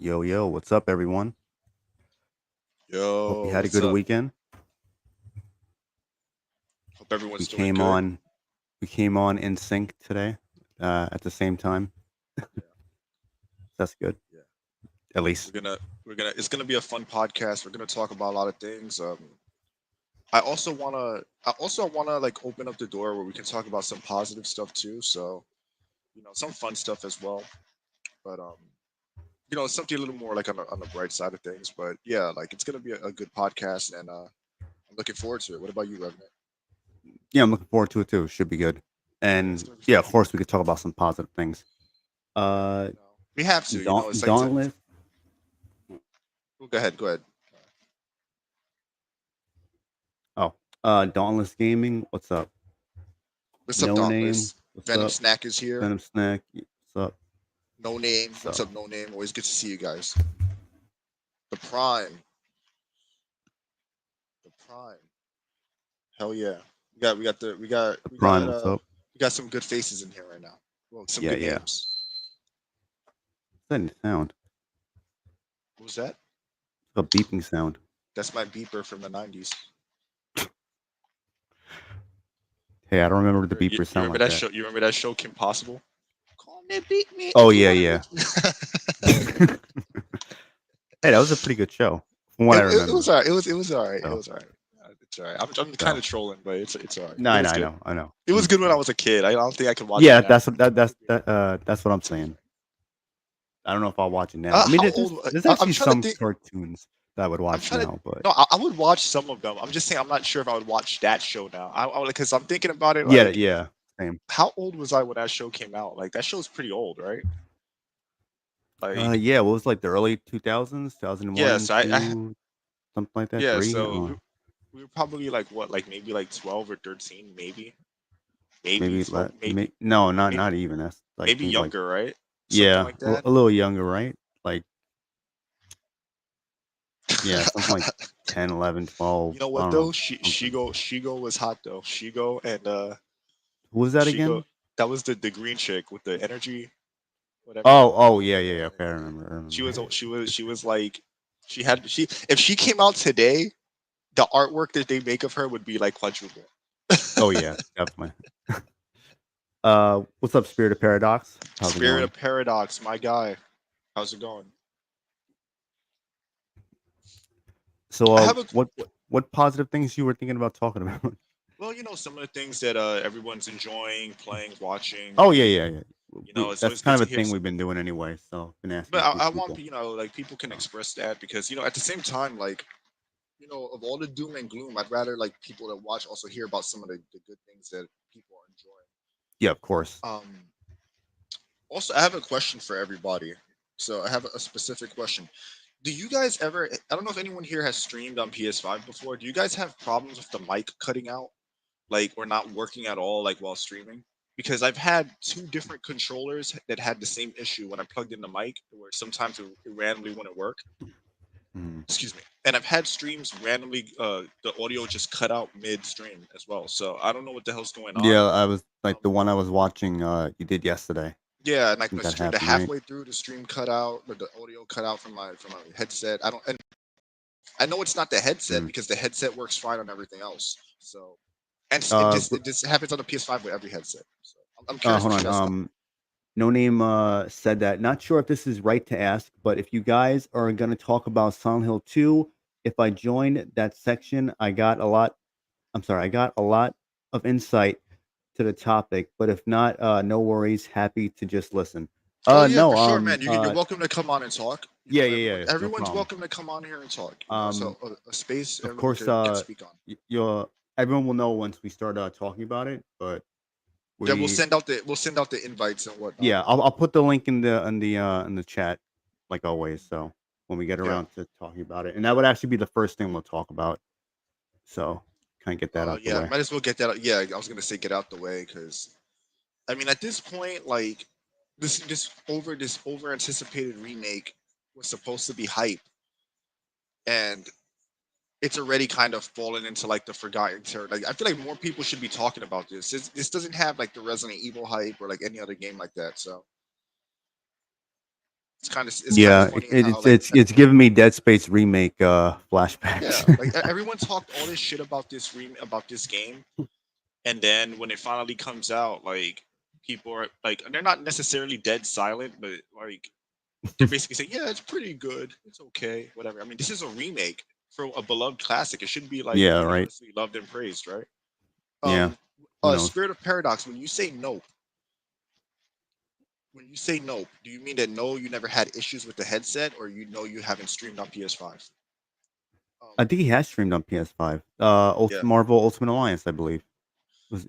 Yo, yo, what's up, everyone? Hope you Yo, had a what's good up? weekend. Hope everyone's We doing came good. on, we came on in sync today, at the same time. Yeah, That's good, yeah. at We're least. gonna we're gonna it's gonna be a fun podcast. We're gonna talk about a lot of things. I also wanna like open up the door where we can talk about some positive stuff too. So, some fun stuff as well. But something a little more like on the bright side of things. But yeah, like it's gonna be a good podcast, and I'm looking forward to it. What about you, Revenant? Yeah, I'm looking forward to it too. Should be good. Yeah, it's And gonna be yeah, fun. of course, we could talk about some positive things. Yeah, Uh, we have to. It's like Dauntless. go ahead, go ahead. Oh, Dauntless Gaming. What's up? What's up, No name. Dauntless? What's Venom up? Snack is here. Venom Snack. What's up? No name. What's So, up, no name? Always good to see you guys. The Prime. The Prime. Hell yeah. the Prime. What's up? We got some good faces in here right now. Well, some Yeah, good yeah. names. What's that sound? What was that? A beeping sound. That's my beeper from the 90s. Hey, I don't remember the You beepers sound remember like that that. show? You remember that show, Kim Possible? Call me, beat me Oh if you yeah, want to yeah. beat me. Hey, that was a pretty good show, from what it, I it, it was remember. alright. It was alright. It So, was alright. It's alright. I'm kind so of trolling, but it's alright. no, It I was good. know, I know. It I was good when I understand. was a kid. I don't think I could watch it Yeah, now. that's what I'm saying. I don't know if I'll watch it now. I mean, How old? there's I'm actually trying to some think. cartoons that I would I'm watch trying to. now, but No, I would watch some of them. I'm just saying I'm not sure if I would watch that show now. Because I'm thinking about it. yeah, Like, yeah, same. how old was I when that show came out? Like, that show's pretty old, right? Like, Yeah, what was like the early 2000s, yeah. 2001, So I 2, something like that, yeah. 3. We were probably like what, like maybe like 12 or 13, maybe Maybe 12, no, not maybe, not even. That's like maybe think like younger, right? Something yeah, like that. a little younger, right? Like yeah, something like 10, 11, You 12. know I what don't though? know, something. Shigo was hot though. Shigo and Who was that Shigo. again? That was the green chick with the energy, whatever. Oh, yeah, yeah, Yeah, yeah. Okay, I yeah, yeah. remember. I She remember. was she was like she if she came out today, the artwork that they make of her would be like quadruple. Oh yeah, definitely. What's up, Spirit of Paradox? How's it Spirit going? of Paradox, my guy. How's it going? So, I have a what positive things you were thinking about talking about? well, some of the things that everyone's enjoying, playing, watching. Oh yeah, yeah, yeah. It's That's always kind good of to a hear. thing we've been doing anyway. So, been asking But a few I want people. like people can So, express that because at the same time, like of all the doom and gloom, I'd rather like people that watch also hear about some of the good things that people are enjoying. yeah, of course. Also, I have a question for everybody. So I have a specific question. Do you guys ever? I don't know if anyone here has streamed on PS5 before. Do you guys have problems with the mic cutting out, like or not working at all, like while streaming? Because I've had two different controllers that had the same issue when I plugged in the mic, where sometimes it randomly wouldn't work. Mhm. Excuse me. And I've had streams randomly, the audio just cut out mid-stream as well. So I don't know what the hell's going on. Yeah, I was like Um, the one I was watching. You did yesterday. I yeah, and like think the that stream, the happened, right? halfway through the stream cut out, but the audio cut out from my headset. I don't, and I know it's not the headset Mm. because the headset works fine on everything else. So, and Uh, it just happens on the PS5 with every headset. So I'm curious Hold what you on. guys thought. No name said that. Not sure if this is right to ask, but if you guys are going to talk about Silent Hill 2, if I joined that section, I got a lot. I'm sorry, I got a lot of insight to the topic. But if not, no worries. Happy to just listen. Oh yeah, for No. sure, man. You're welcome to come on and talk. Yeah, yeah, yeah. No Everyone's problem. welcome to come on here and talk. Um, So a space of everyone course, can speak on. you're everyone will know once we start talking about it. But Yeah, we, we'll send out the invites and whatnot. yeah, I'll put the link in the chat like always. So when we get Yeah. around to talking about it, and that would actually be the first thing we'll talk about. So kind of get that out the Yeah. way. Might as well get that. Yeah, I was gonna say get out the way because I mean at this point, like this over anticipated remake was supposed to be hype, and it's already kind of fallen into like the forgotten territory. Like I feel like more people should be talking about this. This doesn't have like the Resident Evil hype or like any other game like that. So it's kind of Yeah, funny how like it's giving me Dead Space remake yeah, flashbacks. like everyone talked all this shit about about this game, and then when it finally comes out, like people are like they're not necessarily dead silent, but like they're basically saying, yeah, it's pretty good, it's okay, whatever. I mean, this is a remake for a beloved classic. It should be like Yeah, right. universally loved and praised, right? Yeah, Um, who knows? Spirit of Paradox. When you say nope, do you mean that no, you never had issues with the headset, or you know you haven't streamed on PS5? Um, I think he has streamed on PS5. yeah. Marvel Ultimate Alliance, I believe.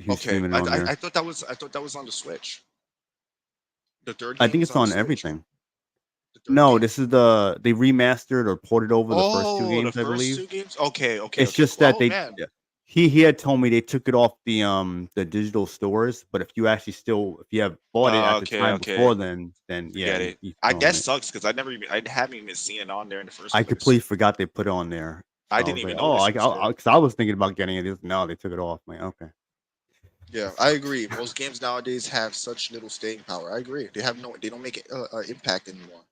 He was Okay. streaming it on there. I thought that was on the Switch. The third I game think was it's on the on Switch. everything. The third No, game. this is they remastered or ported over the first two Oh, the games, I first believe. two games. Okay. Okay. It's Okay. just Cool. that Oh they man. yeah. He had told me they took it off the digital stores, but if you actually still if you have bought it at the Okay. time before Okay. then yeah, Forget it. you I still own that it. sucks because I haven't even seen it on there in the first I place. completely forgot they put it on there. I So I didn't was like, even "Oh, notice it was there. because I was thinking about getting it. No, they took it off." I'm like, okay, Yeah, that I sucks. agree. Most games nowadays have such little staying power. I agree. They don't make impact anymore.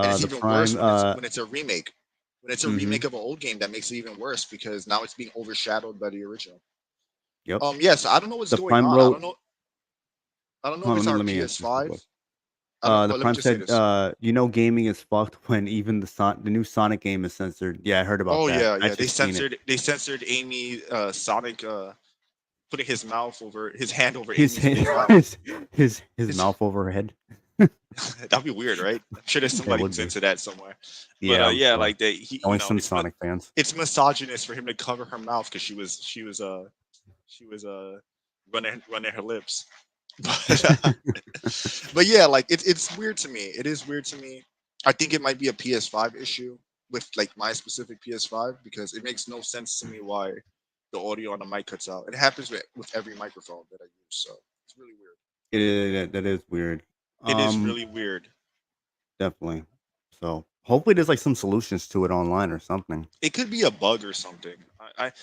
And it's The even worse Prime, when it's a remake. When it's a mhm, remake of an old game, that makes it even worse because now it's being overshadowed by the original. yep. Yes, I don't know what's The going Prime on. wrote. I don't know if Hold on, it's our let me answer this real quick. PS5. I don't. The Let me Prime just say said, this. gaming is fucked when even the new Sonic game is censored. Yeah, I heard about Oh that. yeah, I yeah. actually seen it. They censored Amy Sonic putting his hand over His Amy's hand, mouth. his His mouth over her head. That'd be weird, right? I'm sure there's That somebody would who's be. into that somewhere. But Yeah, I'm yeah, sure. like he, Only some Sonic fans. it's misogynist for him to cover her mouth because she was running her lips. But but yeah, like it's weird to me. It is weird to me. I think it might be a PS5 issue with like my specific PS5 because it makes no sense to me why the audio on the mic cuts out. It happens with every microphone that I use, so it's really weird. That is weird. It is Um, really weird. Definitely. So hopefully there's like some solutions to it online or something. It could be a bug or something.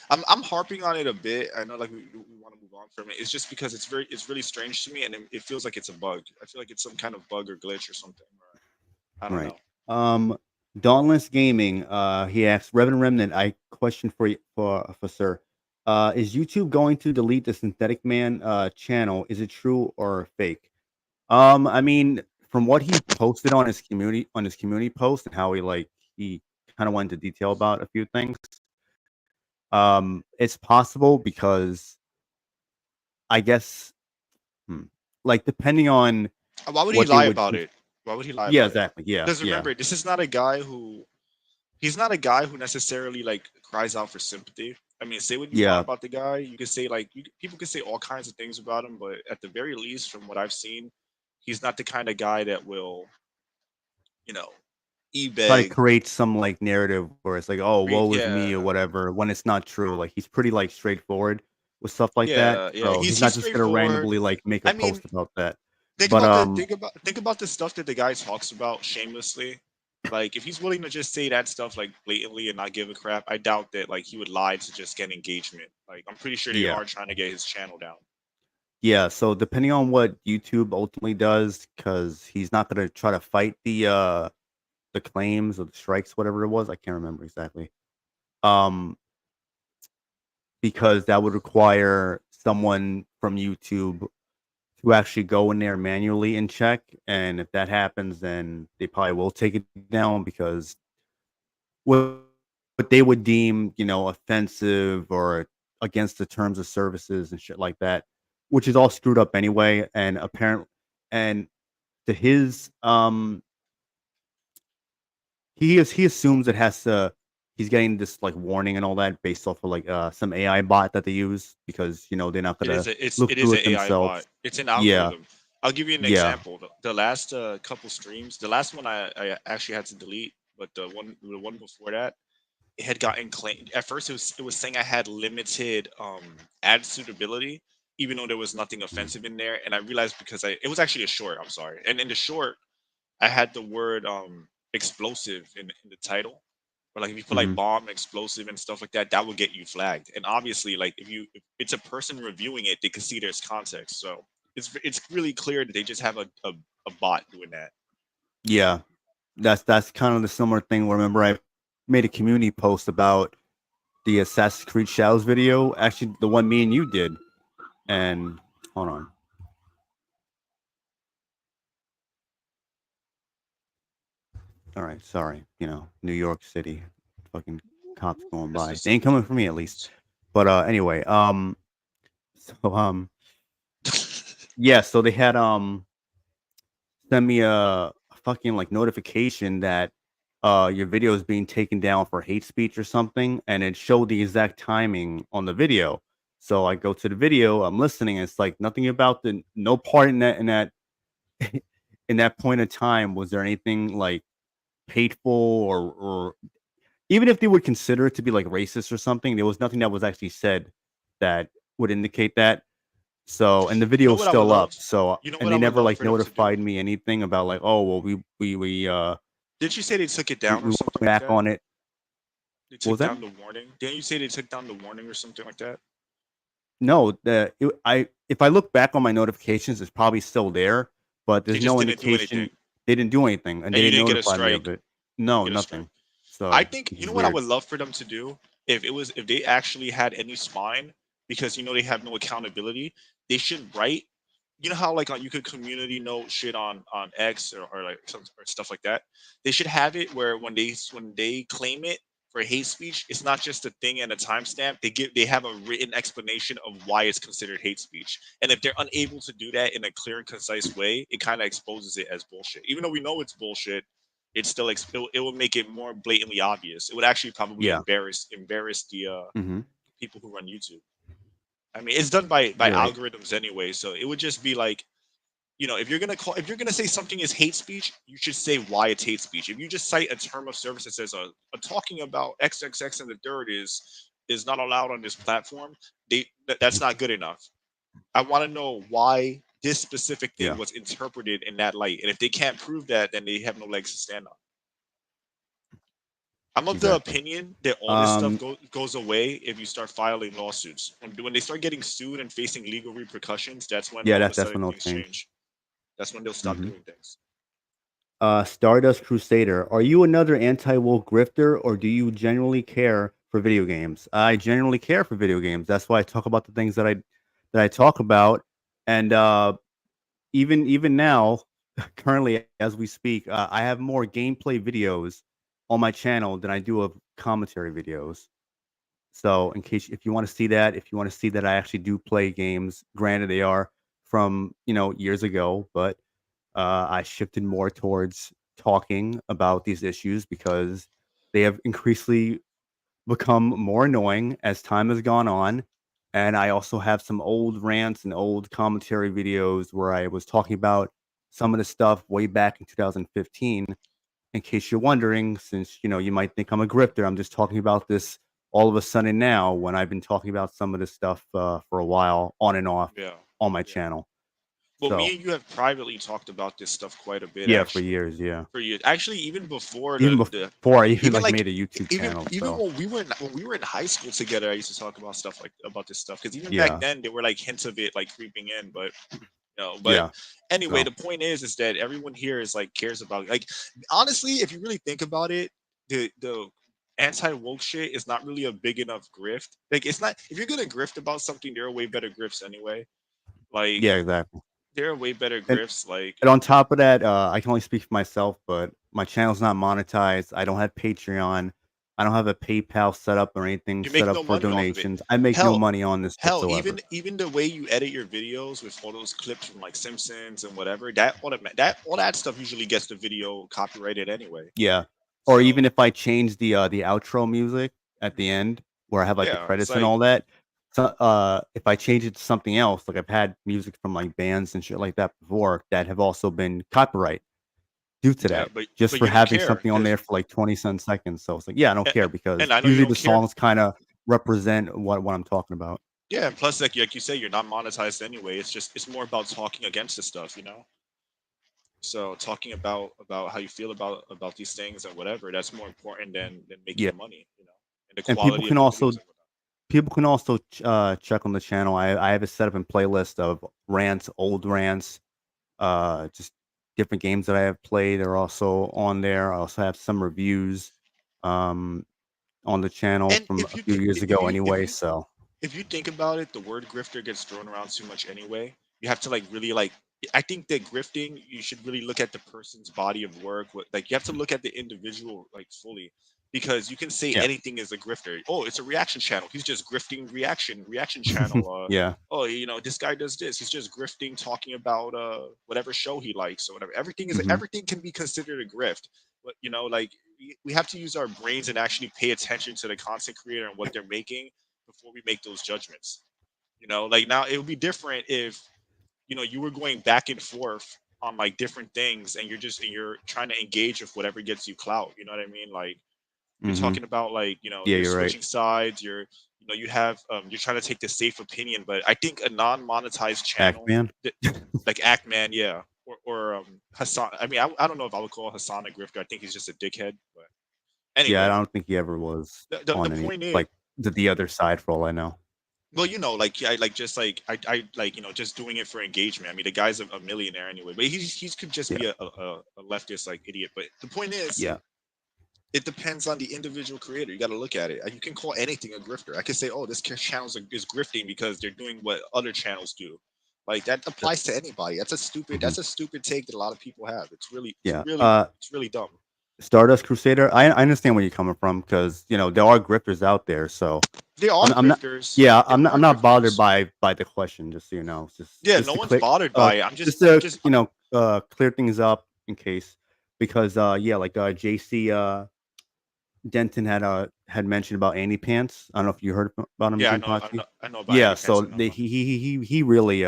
I'm harping on it a bit. I know like we want to move on from it. It's just because it's really strange to me, and it feels like it's a bug. I feel like it's some kind of bug or glitch or something. Or I don't Right. know. Dauntless Gaming. He asks Reverend Remnant. I question for you for sir. Is YouTube going to delete the Synthetic Man channel? Is it true or fake? I mean, from what he posted on his community post and how he kind of went into detail about a few things. It's possible because I guess hmm, like depending on Why would he what they lie would. about it? Why would he lie Yeah, about it? exactly. Yeah, Because yeah, remember, this is not a guy who he's not a guy who necessarily like cries out for sympathy. I mean, say what you want yeah. about the guy. You could say like people could say all kinds of things about him, but at the very least, from what I've seen, he's not the kind of guy that will, you know, Try to e-beg. create some like narrative where it's like, oh, woe is me or Yeah, whatever, when it's not true. Like he's pretty like straightforward with stuff like that. yeah. So he's He's not just gonna straightforward. randomly like make a I mean, post about that. But think about the stuff that the guy talks about shamelessly. Like if he's willing to just say that stuff like blatantly and not give a crap, I doubt that like he would lie to just get engagement. Like I'm pretty sure they yeah, are trying to get his channel down. yeah. So depending on what YouTube ultimately does, because he's not gonna try to fight the claims or the strikes, whatever it was. I can't remember exactly. Um, because that would require someone from YouTube to actually go in there manually and check. And if that happens, then they probably will take it down because what they would deem, offensive or against the terms of services and shit like that, which is all screwed up anyway. And apparently, and to his he assumes it has to he's getting this like warning and all that based off of like some AI bot that they use because they're not gonna look It is through an it AI bot. themselves. It's an Yeah, algorithm. I'll give you an yeah. example. The last couple streams, the last one I actually had to delete, but the one before that, it had gotten claimed. At first, it was saying I had limited ad suitability, even though there was nothing Mm, offensive in there. And I realized because it was actually a short. I'm sorry. And in the short, I had the word explosive in the title. Or like if you put like mhm. bomb, explosive, and stuff like that, that would get you flagged. And obviously, like if it's a person reviewing it, they can see there's context. So it's really clear that they just have a bot doing that. Yeah. that's kind of the similar thing. Remember, I made a community post about the Assassin's Creed Shadows video. Actually, the one me and you did. And hold on. All right, sorry. New York City, fucking cops going That's by. just They ain't coming for me at least. But anyway, so yeah, so they had send me a fucking like notification that your video is being taken down for hate speech or something, and it showed the exact timing on the video. So I go to the video, I'm listening, and it's like nothing about no part in that in that point of time was there anything like hateful or even if they would consider it to be like racist or something, there was nothing that was actually said that would indicate that. So, and the You video know is what I would still love? up. So, You know and what they I would never love like for them to do? notified me anything about like, oh well, Did you say they took it we down or went something like back that? on it. They What took was that? down the warning. Didn't you say they took down the warning or something like that? No, I if I look back on my notifications, it's probably still there, but They there's just no didn't do anything, indication they didn't do anything and they and you didn't didn't get a notify me of strike. it. You didn't No, get a strike. nothing. I So think this you is know what I weird. would love for them to do if they actually had any spine, because they have no accountability. They should write. You know how like you could community note shit on X or like some or stuff like that. They should have it where when they claim it for hate speech, it's not just a thing and a timestamp. They have a written explanation of why it's considered hate speech. And if they're unable to do that in a clear and concise way, it kind of exposes it as bullshit. Even though we know it's bullshit, it's still it will make it more blatantly obvious. It would actually probably Yeah. embarrass the Hmm. people who run YouTube. I mean, it's done by You're right. algorithms anyway, so it would just be like, if you're gonna say something is hate speech, you should say why it's hate speech. If you just cite a term of service that says talking about XXX and the third is not allowed on this platform, that's not good enough. I want to know why this specific thing Yeah. was interpreted in that light, and if they can't prove that, then they have no legs to stand on. I'm of the Exactly. opinion that all this stuff Um. goes away if you start filing lawsuits. When they start getting sued and facing legal repercussions, that's when Yeah. all of a That's sudden when it'll things change. change. That's when they'll stop Hmm. doing things. Stardust Crusader. Are you another anti-woke grifter, or do you genuinely care for video games? I genuinely care for video games. That's why I talk about the things that I talk about. And even now, currently as we speak, I have more gameplay videos on my channel than I do of commentary videos. So, in case if you want to see that, if you want to see that I actually do play games, granted they are from years ago, but I shifted more towards talking about these issues because they have increasingly become more annoying as time has gone on. And I also have some old rants and old commentary videos where I was talking about some of the stuff way back in 2015. In case you're wondering, since you might think I'm a grifter, I'm just talking about this all of a sudden now when I've been talking about some of this stuff for a while on and off Yeah, on my yeah. channel. Well, me So and you have privately talked about this stuff quite a bit, yeah, for actually. years, yeah. For years, actually, even before Even the before I even even like like made a YouTube even channel. even So when we were in high school together, I used to talk about stuff like about this stuff because even back yeah, then there were like hints of it like creeping in, but but yeah. anyway, So the point is that everyone here is like cares about like honestly, if you really think about it, the anti woke shit is not really a big enough grift. Like it's not if you're gonna grift about something, there are way better grifts anyway. Like yeah, exactly. there are way better And grifts. Like and on top of that, I can only speak for myself, but my channel's not monetized. I don't have Patreon. I don't have a PayPal set up or anything you set make up no for money off of it. donations. I make no Hell, money on this hell, whatsoever. even the way you edit your videos with all those clips from like Simpsons and whatever, that stuff usually gets the video copyrighted anyway. Yeah. Or So even if I change the outro music at the end where I have like the yeah, it's credits and like all that, so if I change it to something else, like I've had music from like bands and shit like that before that have also been copyright due to yeah, that, just but for you don't having care something on because there for like 20 some seconds. So it's like, yeah, I don't care and because I know you usually don't the care. songs kind of represent what I'm talking about. Yeah, and plus like you say, you're not monetized anyway. It's more about talking against the stuff. So talking about how you feel about these things and whatever, that's more important than Yeah. making money, and the And quality of the videos and whatnot. people can also check on the channel. I have it set up in playlist of rants, old rants, just different games that I have played are also on there. I also have some reviews um, on the channel And from if a you few think years ago anyway. So if you think about it, the word grifter gets thrown around too much anyway. You have to like really like. I think that grifting, you should really look at the person's body of work. What, like you have to look at the individual like fully, because you can say yeah, anything is a grifter. Oh, it's a reaction channel. He's just grifting reaction channel. yeah, Oh, this guy does this. He's just grifting, talking about whatever show he likes or whatever. hmm Everything can be considered a grift. But like we have to use our brains and actually pay attention to the content creator and what they're making before we make those judgments. Like now it would be different if you were going back and forth on like different things, and you're trying to engage with whatever gets you clout. You know what I mean? Like you're hmm talking about like yeah, you're you're right. switching sides. You have you're trying to take the safe opinion, but I think a non-monetized channel Pac-Man. that, like Ackman, yeah, or Hassan. I mean, I don't know if I would call Hassan a grifter. I think he's just a dickhead. But Yeah, I anyway, don't think he ever was the on any point is, like the other side for all I know. well, like I like just like I like just doing it for engagement. I mean, the guy's a millionaire anyway, but he could just Yeah, be a leftist like idiot. But the point is, yeah, it depends on the individual creator. You got to look at it. You can call anything a grifter. I could say, oh, this channel is grifting because they're doing what other channels do. Like that applies to anybody. hmm That's a stupid take that a lot of people have. yeah. It's really dumb. Stardust Crusader. I understand where you're coming from because there are grifters out there. So They are I'm not. grifters. Yeah, There I'm are not bothered grifters. by the question. Just so you know, it's Yeah, just no to one's click, bothered by it. just I'm to just clear things up in case because yeah, like JC Denton had mentioned about Andy Pants. I don't know if you heard about him, yeah, Jinpachi. I know about Yeah, Andy Pence so and all that. he really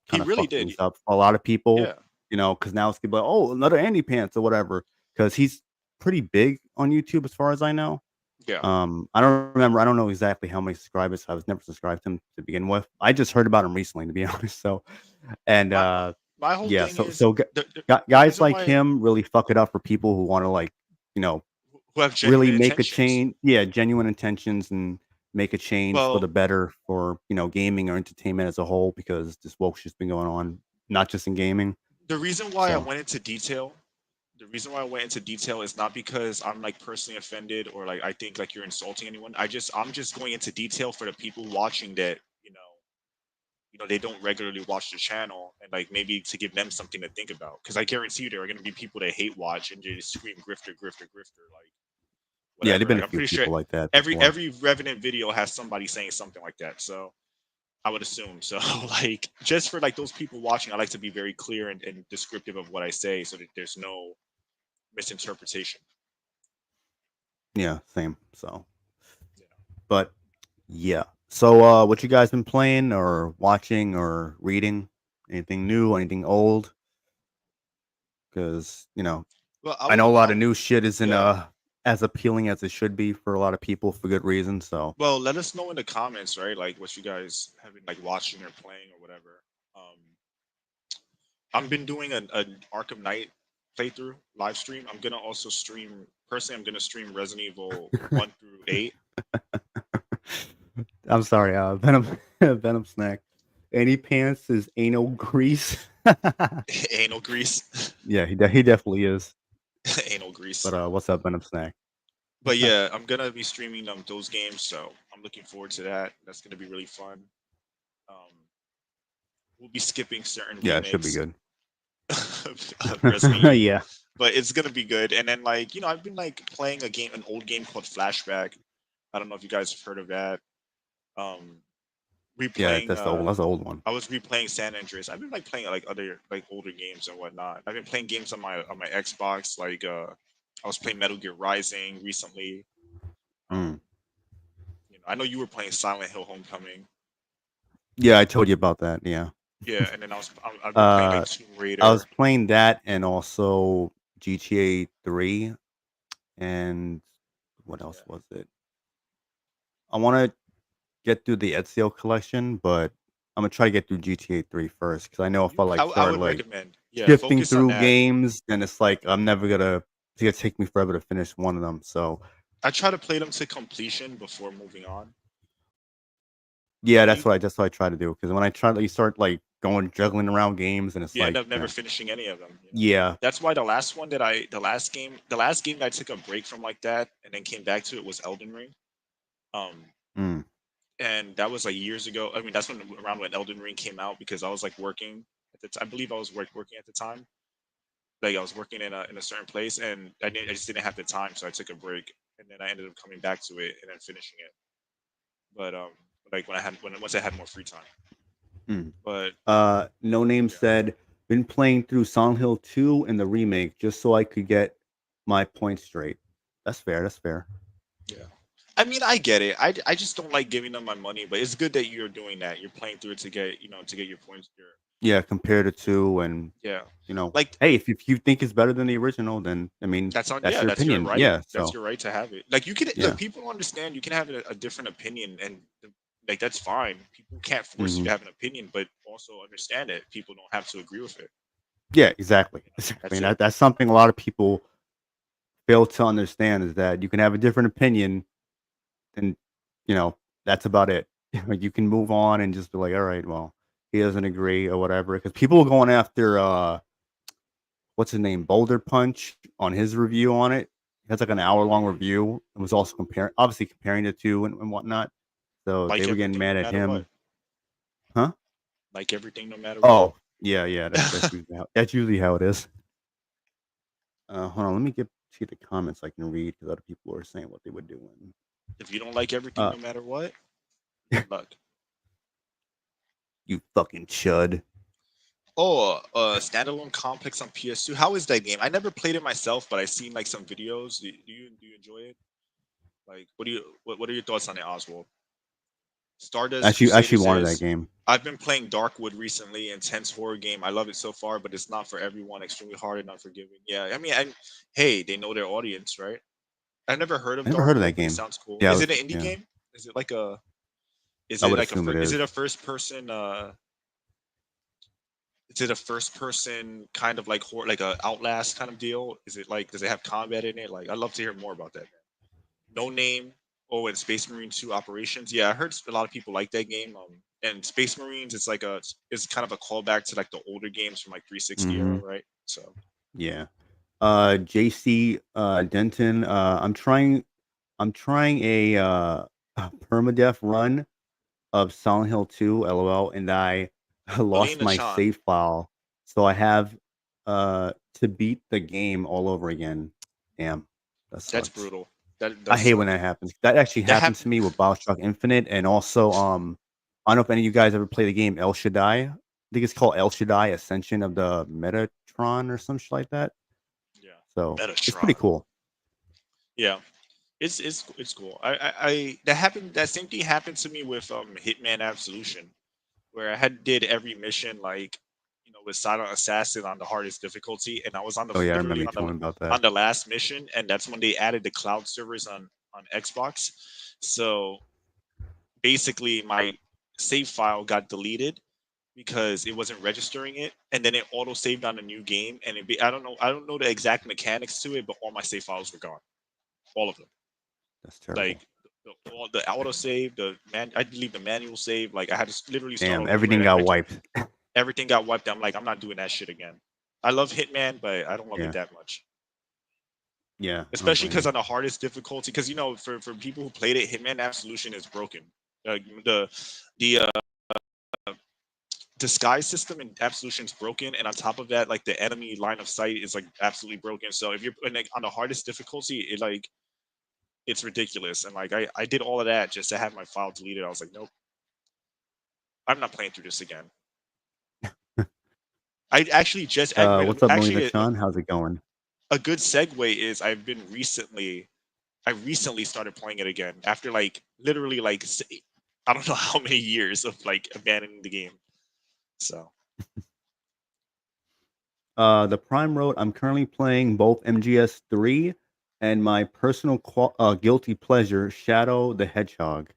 He kind of really fucked did. things up for a lot of people. Yeah, Because now it's people like, oh, another Andy Pants or whatever. Because he's pretty big on YouTube as far as I know. yeah. I don't remember. I don't know exactly how many subscribers. I was never subscribed to him to begin with. I just heard about him recently, to be honest. So, and My whole yeah, thing so is the guys reason like why him really fuck it up for people who want to you know, who have really genuine make a intentions. change. Yeah, genuine intentions and make a change for Well, the better for gaming or entertainment as a whole because this woke shit's been going on, not just in gaming. the reason why I So went into detail, the reason why I went into detail is not because I'm like personally offended or like I think like you're insulting anyone. I'm just going into detail for the people watching that, they don't regularly watch the channel, and like maybe to give them something to think about. Because I guarantee you there are gonna be people that hate watch and just scream grifter, grifter, grifter, like yeah, there've whatever. been Like a I'm few pretty sure people like that every before. every Revenant video has somebody saying something like that. So I would assume. So like just for like those people watching, I like to be very clear and descriptive of what I say so that there's no misinterpretation. Yeah, same. So, You know. but yeah. So, what you guys been playing or watching or reading? Anything new? Anything old? Because Well, I know a lot I of new shit isn't yeah. as appealing as it should be for a lot of people for good reason. So, Well, let us know in the comments, right? Like what you guys have been like watching or playing or whatever. Um, I've been doing an Arkham Knight playthrough live stream. I'm gonna also stream personally. I'm gonna stream Resident Evil 1 through 8. I'm sorry, Venom Venom snack. Any pants is anal grease. Anal grease, Yeah, he definitely is. anal grease. But what's up, Venom snack? But yeah, I'm gonna be streaming those games, so I'm looking forward to that. That's gonna be really fun. Um, we'll be skipping certain Yeah, it should be remakes good. of Resident Evil, Yeah, but it's gonna be good. And then like I've been like playing an old game called Flashback. I don't know if you guys have heard of that. Um, yeah, replaying. that's the old one. I was replaying San Andreas. I've been like playing like other like older games and whatnot. I've been playing games on my Xbox. Like I was playing Metal Gear Rising recently. Um, Mm. I know you were playing Silent Hill Homecoming. Yeah, I told you about that. Yeah. Yeah, and then I've been playing like Uh, Tomb I was Raider. playing that and also GTA 3 and what Yeah. else was it? I want to get through the Ezio collection, but I'm gonna try to get through GTA 3 first because I know if I I start would recommend. Yeah, shifting focus on through that. games, then it's like I'm never gonna it's gonna take me forever to finish one of them. So I try to play them to completion before moving on. yeah, Do you? that's what I try to do because when I try to you start like going juggling around games, and it's You end like, up never finishing any of them. You know, yeah. that's why the last game that I took a break from like that and then came back to it was Elden Ring. Um, Mm, and that was like years ago. I mean, that's when around when Elden Ring came out because I was like working at the time. I believe I was working at the time. Like I was working in a certain place, and I just didn't have the time, so I took a break, and then I ended up coming back to it and then finishing it. But like when once I had more free time. mm. But No Name yeah, said, been playing through Silent Hill 2 and the remake just so I could get my points straight. That's fair. That's fair. yeah. I mean, I get it. I just don't like giving them my money, but it's good that you're doing that. You're playing through it to get to get your points. Your Yeah, compare the two, and yeah, you know, like hey, if you think it's better than the original, then I mean, that's on. that's Yeah, your that's your opinion. right. Yeah. That's So your right to have it. Like you can look. yeah. People don't understand. You can have a different opinion, and like that's fine. People can't force you Hmm. to have an opinion, but also understand it. People don't have to agree with it. Yeah, exactly. You know, Exactly. that's And it. that's something a lot of people fail to understand, is that you can have a different opinion, and you know, that's about it. Like, you can move on and just be like, all right, well, he doesn't agree or whatever. Because people were going after what's his name, Boulder Punch, on his review on it. He has like an hour long review and was also comparing the two and whatnot. So they Like were getting everything, no mad at matter what. him. Huh? Like everything, no matter what. Oh, yeah, yeah. That's usually how it is. Hold on, let me get see the comments I can read, because other people are saying what they were doing. If you don't like everything, Uh, no matter what, good luck. you fucking chud. Oh, standalone complex on PS2. How is that game? I never played it myself, but I've seen like some videos. Do you enjoy it? Like, what are your thoughts on it, Oswald? Stardust Actually Crusader wanted that says, game. I've been playing Darkwood recently, intense horror game. I love it so far, but it's not for everyone. Extremely hard and unforgiving. Yeah, I mean, hey, they know their audience, right? I've never heard of I never heard of Darkwood, that but it game. sounds cool. Yeah, Is it an indie yeah. game? Is it like a I would assume it is is. it a first person is it a first person kind of like horror, like a Outlast kind of deal? Is it like does it have combat in it? Like I'd love to hear more about that. No Name. Oh, and Space Marine 2 Operations. Yeah, I heard a lot of people like that game. And Space Marines, it's kind of a callback to like the older games from like 360 era, Hmm. right? So Yeah. JC Denton. I'm trying a permadeath run of Silent Hill 2, LOL, and I lost Alina my Chan, save file, so I have to beat the game all over again. Damn, that that's sucks. brutal. That I does hate when suck. that happens. That actually That happened to happened. me with BioShock Infinite, and also I don't know if any of you guys ever play the game El Shaddai. I think it's called El Shaddai Ascension of the Metatron or some shit like that. Yeah, So it's pretty Metatron. cool. Yeah, it's cool. That happened. That same thing happened to me with Hitman Absolution, where I had did every mission like with Silent Assassin on the hardest difficulty, and I was on the Oh yeah, I literally remember you telling me about on that. the last mission, and that's when they added the cloud servers on Xbox. So basically, my save file got deleted because it wasn't registering it, and then it auto saved on a new game, and I don't know the exact mechanics to it, but all my save files were gone, all of them. That's terrible. Like all the auto save, I believe the manual save, like I had to literally start Damn, all over. everything And got wiped. everything got wiped out. I'm like, I'm not doing that shit again. I love Hitman, but I don't love it Yeah, that much. yeah, I don't Especially blame because you. on the hardest difficulty, because for people who played it, Hitman Absolution is broken. The disguise system in Absolution is broken, and on top of that, like the enemy line of sight is like absolutely broken. So if you're like, on the hardest difficulty, it's ridiculous. And like I did all of that just to have my file deleted. I was like, nope, I'm not playing through this again. I actually just What's up, Melina actually Chan? How's it going? a good segue is I recently started playing it again after like literally like I don't know how many years of like abandoning the game. So The Prime Road. I'm currently playing both MGS3 and my personal guilty pleasure, Shadow the Hedgehog.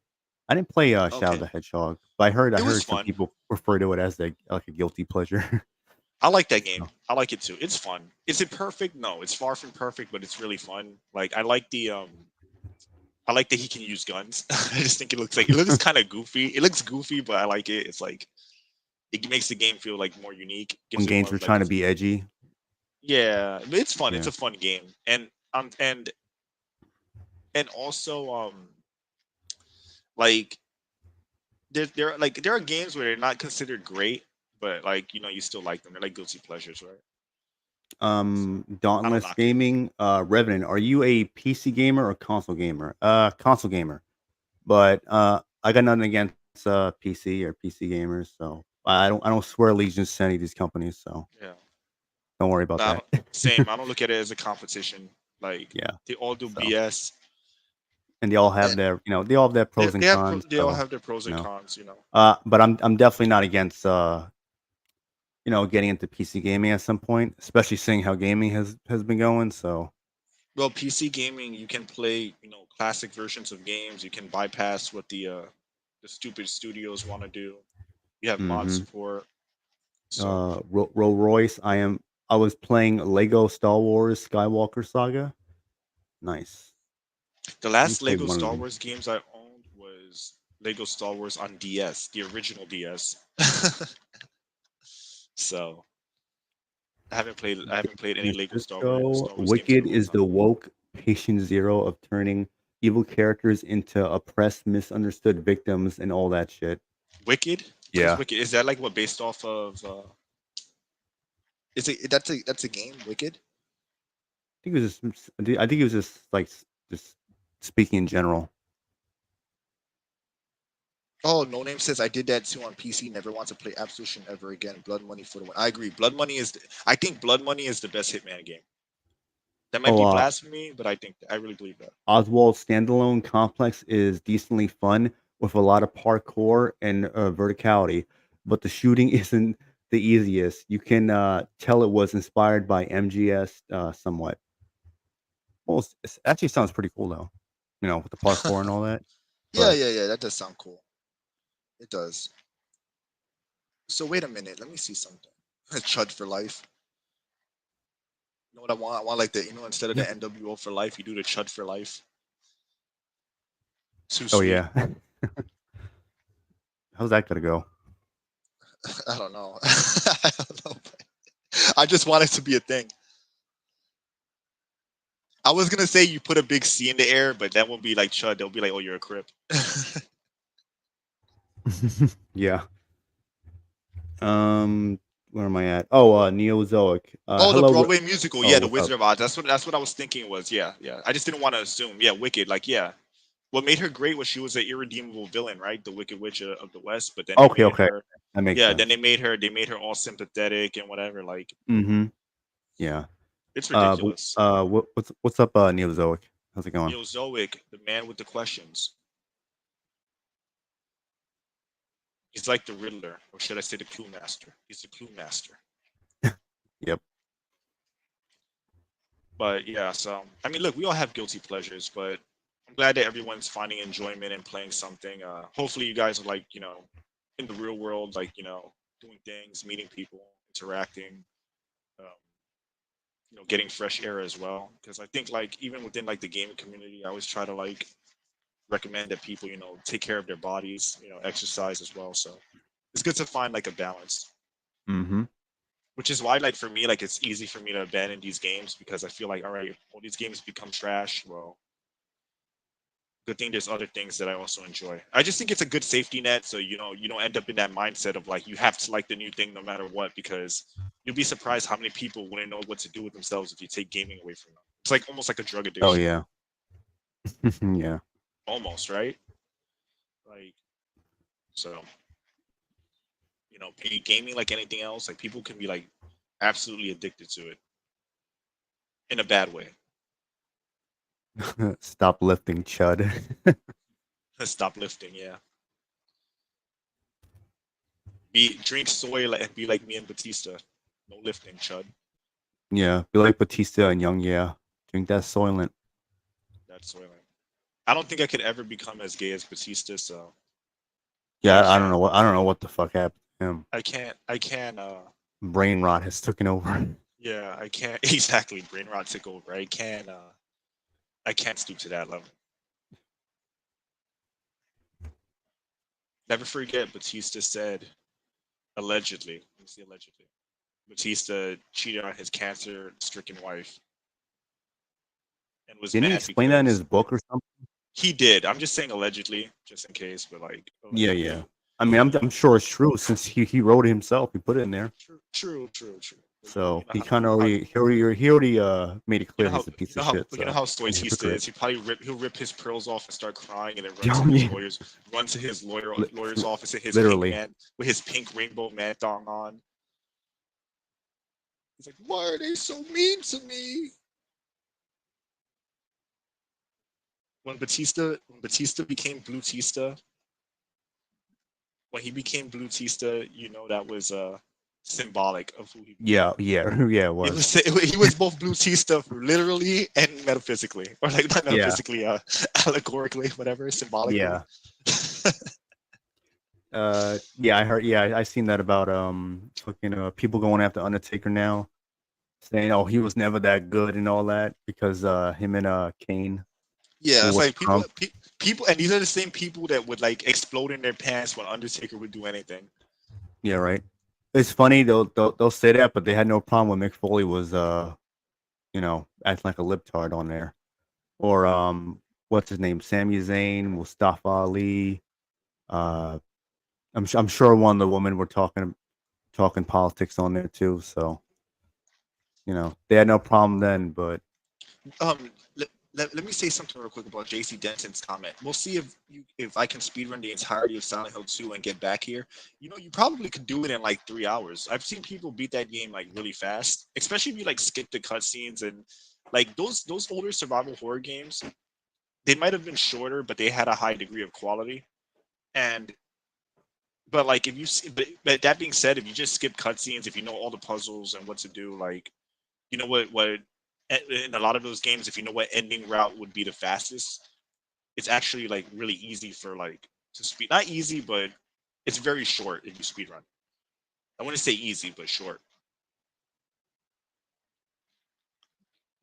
I didn't play Shadow okay, the Hedgehog, but I it was heard some fun. people refer to it as like a guilty pleasure. I like that game. So, I like it too. It's fun. Is it perfect? No, it's far from perfect, but it's really fun. Like I like that he can use guns. I just think it looks kind of goofy. It looks goofy, but I like it. It's like It makes the game feel like more unique, When gives it more games are of like trying a to be edgy. yeah, but it's fun. It's Yeah. a fun game, um and and also like there are games where they're not considered great, but like you still like them. They're like guilty pleasures, right? So I don't Dauntless knock it. Gaming, Revenant, are you a PC gamer or console gamer? Console gamer. But I got nothing against PC or PC gamers, so I don't swear allegiance to any of these companies, so Yeah, don't worry about but I that. don't, same. I don't look at it as a competition. Like Yeah. they all do So BS. and they all Eh, have their they all have their pros and cons. They all So have their pros you and know, cons. but I'm definitely not against getting into PC gaming at some point, especially seeing how gaming has been going. So Well, PC gaming, you can play, classic versions of games. You can bypass what the stupid studios want to do. You have mod hmm support. So Royce, I was playing Lego Star Wars Skywalker Saga. Nice. the You last played Lego one of Star them. Wars games I owned was Lego Star Wars on DS, the original DS. So I haven't played any Lego Francisco, Star Wars games in a Wicked long is time. the woke patient zero of turning evil characters into oppressed, misunderstood victims and all that shit. Wicked? What is Yeah. Wicked? Is that like what based off of is it that's a game, Wicked? I think it was just like just speaking in general. Oh, No Name says I did that too on PC. Never want to play Absolution ever again. Blood Money for the win. I agree. I think Blood Money is the best Hitman game. That might Oh, be blasphemy, but I really believe that. Oswald standalone complex is decently fun with a lot of parkour and verticality, but the shooting isn't the easiest. You can tell it was inspired by MGS somewhat. Well, it actually sounds pretty cool though. With the parkour and all that. Yeah, But yeah, yeah. That does sound cool. It does. So wait a minute. Let me see something. Chud for life. You know what I want? I want like instead of the NWO for life, you do the Chud for life. Too oh sweet. yeah, how's that gonna go? I don't know. I don't know. I just want it to be a thing. I was gonna say you put a big C in the air, but that won't be like Chud. They'll be like, "Oh, you're a crip." Yeah. Where am I at? Oh, Neozoic. Oh, the Hello. Broadway musical. Oh, Yeah, The what's up? Wizard of Oz. That's what I was thinking was. Yeah, yeah. I just didn't want to assume. Yeah, Wicked. Like, yeah. What made her great was she was an irredeemable villain, right? The Wicked Witch of the West. But then they Okay, made okay, her. that makes Yeah, then sense. they made her all sympathetic and whatever. Like, Mm-hmm. Yeah. it's ridiculous. What's up, Neozoic? How's it going? Neozoic, the man with the questions. He's like the Riddler, or should I say the Clue Master? He's the Clue Master. Yep. But yeah, so I mean, look, we all have guilty pleasures, but I'm glad that everyone's finding enjoyment in playing something. Hopefully, you guys are like, in the real world, like, doing things, meeting people, interacting, um, getting fresh air as well. Because I think like even within like the gaming community, I always try to like recommend that people, take care of their bodies, exercise as well. So it's good to find like a balance. Mm-hmm. Which is why, like for me, like it's easy for me to abandon these games because I feel like, all right, all these games become trash. Well, good thing there's other things that I also enjoy. I just think it's a good safety net, so you don't end up in that mindset of like you have to like the new thing no matter what, because you'll be surprised how many people wouldn't know what to do with themselves if you take gaming away from them. It's like almost like a drug Oh addiction, yeah. Yeah. almost, right? Like so, gaming like anything else, like people can be like absolutely addicted to it in a bad way. Stop lifting, Chud. Stop lifting, yeah. Drink soy and be like me and Batista. No lifting, chud. Yeah. Be like Batista and Young. Yeah. Drink that Soylent. That's soiling. I don't think I could ever become as gay as Batista, so yeah, I Yeah. can't. I don't know what the fuck happened to him. I can't. I can't. Brain rot has taken over. Yeah, I can't. Exactly. Brain rot took over. I can't. I can't stoop to that level. Never forget, Batista said, Allegedly. Let me see. Allegedly, Batista cheated on his cancer-stricken wife and was Didn't he mad explain that in because his book or something? he did. I'm just saying allegedly, just in case, but like Yeah, yeah. allegedly. I mean, I'm sure it's true since he wrote it himself. He put it in there. True. But So he you kind of know how already made it clear he's a piece of shit. you know So how and a Stoitista hypocrite. is. He'll rip his pearls off and start crying, and then Oh yeah, run to his Li- lawyer's office in his pink literally. man with his pink rainbow man thong on. He's like, "Why are they so mean to me?" When Batista became Blue Tista, when he became Blue Tista, you know that was symbolic of who he became. Yeah, yeah, yeah. It It was. was he was both Blue Tista literally and metaphysically, or like not Yeah, metaphysically, allegorically, whatever, symbolically. yeah. Yeah. I heard. Yeah, I seen that about fucking people going after Undertaker now, saying, "Oh, he was never that good" and all that because him and Kane Yeah, were it's with like Trump. people, and these are the same people that would like explode in their pants when Undertaker would do anything. Yeah, right. It's funny they'll say that, but they had no problem when Mick Foley was acting like a libtard on there. Or what's his name? Sami Zayn, Mustafa Ali. Uh, I'm sure one of the women were talking politics on there too. So they had no problem then. But Let me say something real quick about JC Denton's comment. We'll see if I can speedrun the entirety of Silent Hill 2 and get back here. You probably could do it in like 3 hours. I've seen people beat that game like really fast, especially if you like skip the cutscenes and like those older survival horror games. They might have been shorter, but they had a high degree of quality. And but like if you but that being said, if you just skip cutscenes, if you know all the puzzles and what to do, like you know what in a lot of those games, if you know what ending route would be the fastest, it's actually like really easy for like to speed. Not easy, but it's very short if you speed run. I wouldn't say easy, but short.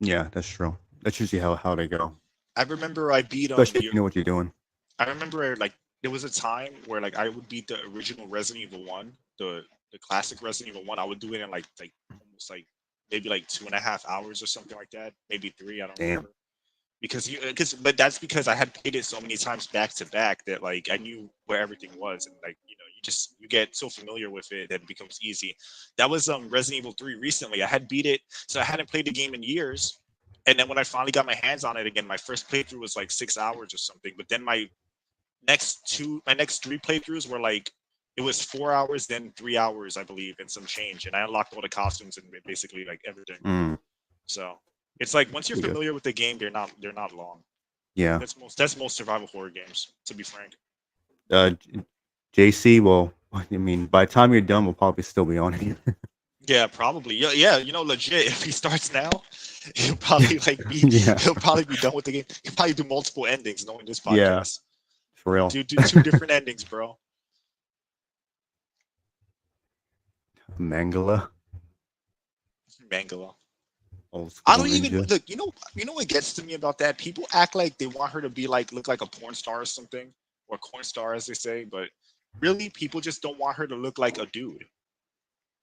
yeah, that's true. That's usually how they go, I remember I beat especially if the you know what you're doing. I remember like there was a time where like I would beat the original Resident Evil One, the classic Resident Evil One. I would do it in like almost like maybe like 2.5 hours or something like that, maybe three. I don't Damn. remember because but that's because I had played it so many times back to back that like I knew where everything was and like you get so familiar with it that it becomes easy. That was Resident Evil 3 recently. I had beat it, so I hadn't played the game in years. And then when I finally got my hands on it again, my first playthrough was like 6 hours or something. But then my next three playthroughs were like it was 4 hours, then 3 hours, I believe, and some change. And I unlocked all the costumes and basically like everything. Mm, So it's like once you're yeah, familiar with the game, they're not long. yeah. That's most survival horror games, to be frank. Uh, JC. Well, I mean, by the time you're done, we'll probably still be on it. Yeah, probably. Yeah. Legit. If he starts now, he'll probably like be Yeah, he'll probably be done with the game. He'll probably do multiple endings, knowing this yeah, podcast. for real. Do two different endings, bro. Mangala, Mangala. old I school don't even ninja. look. What gets to me about that? People act like they want her to be like look like a porn star or something, or corn star as they say. But really, people just don't want her to look like a dude.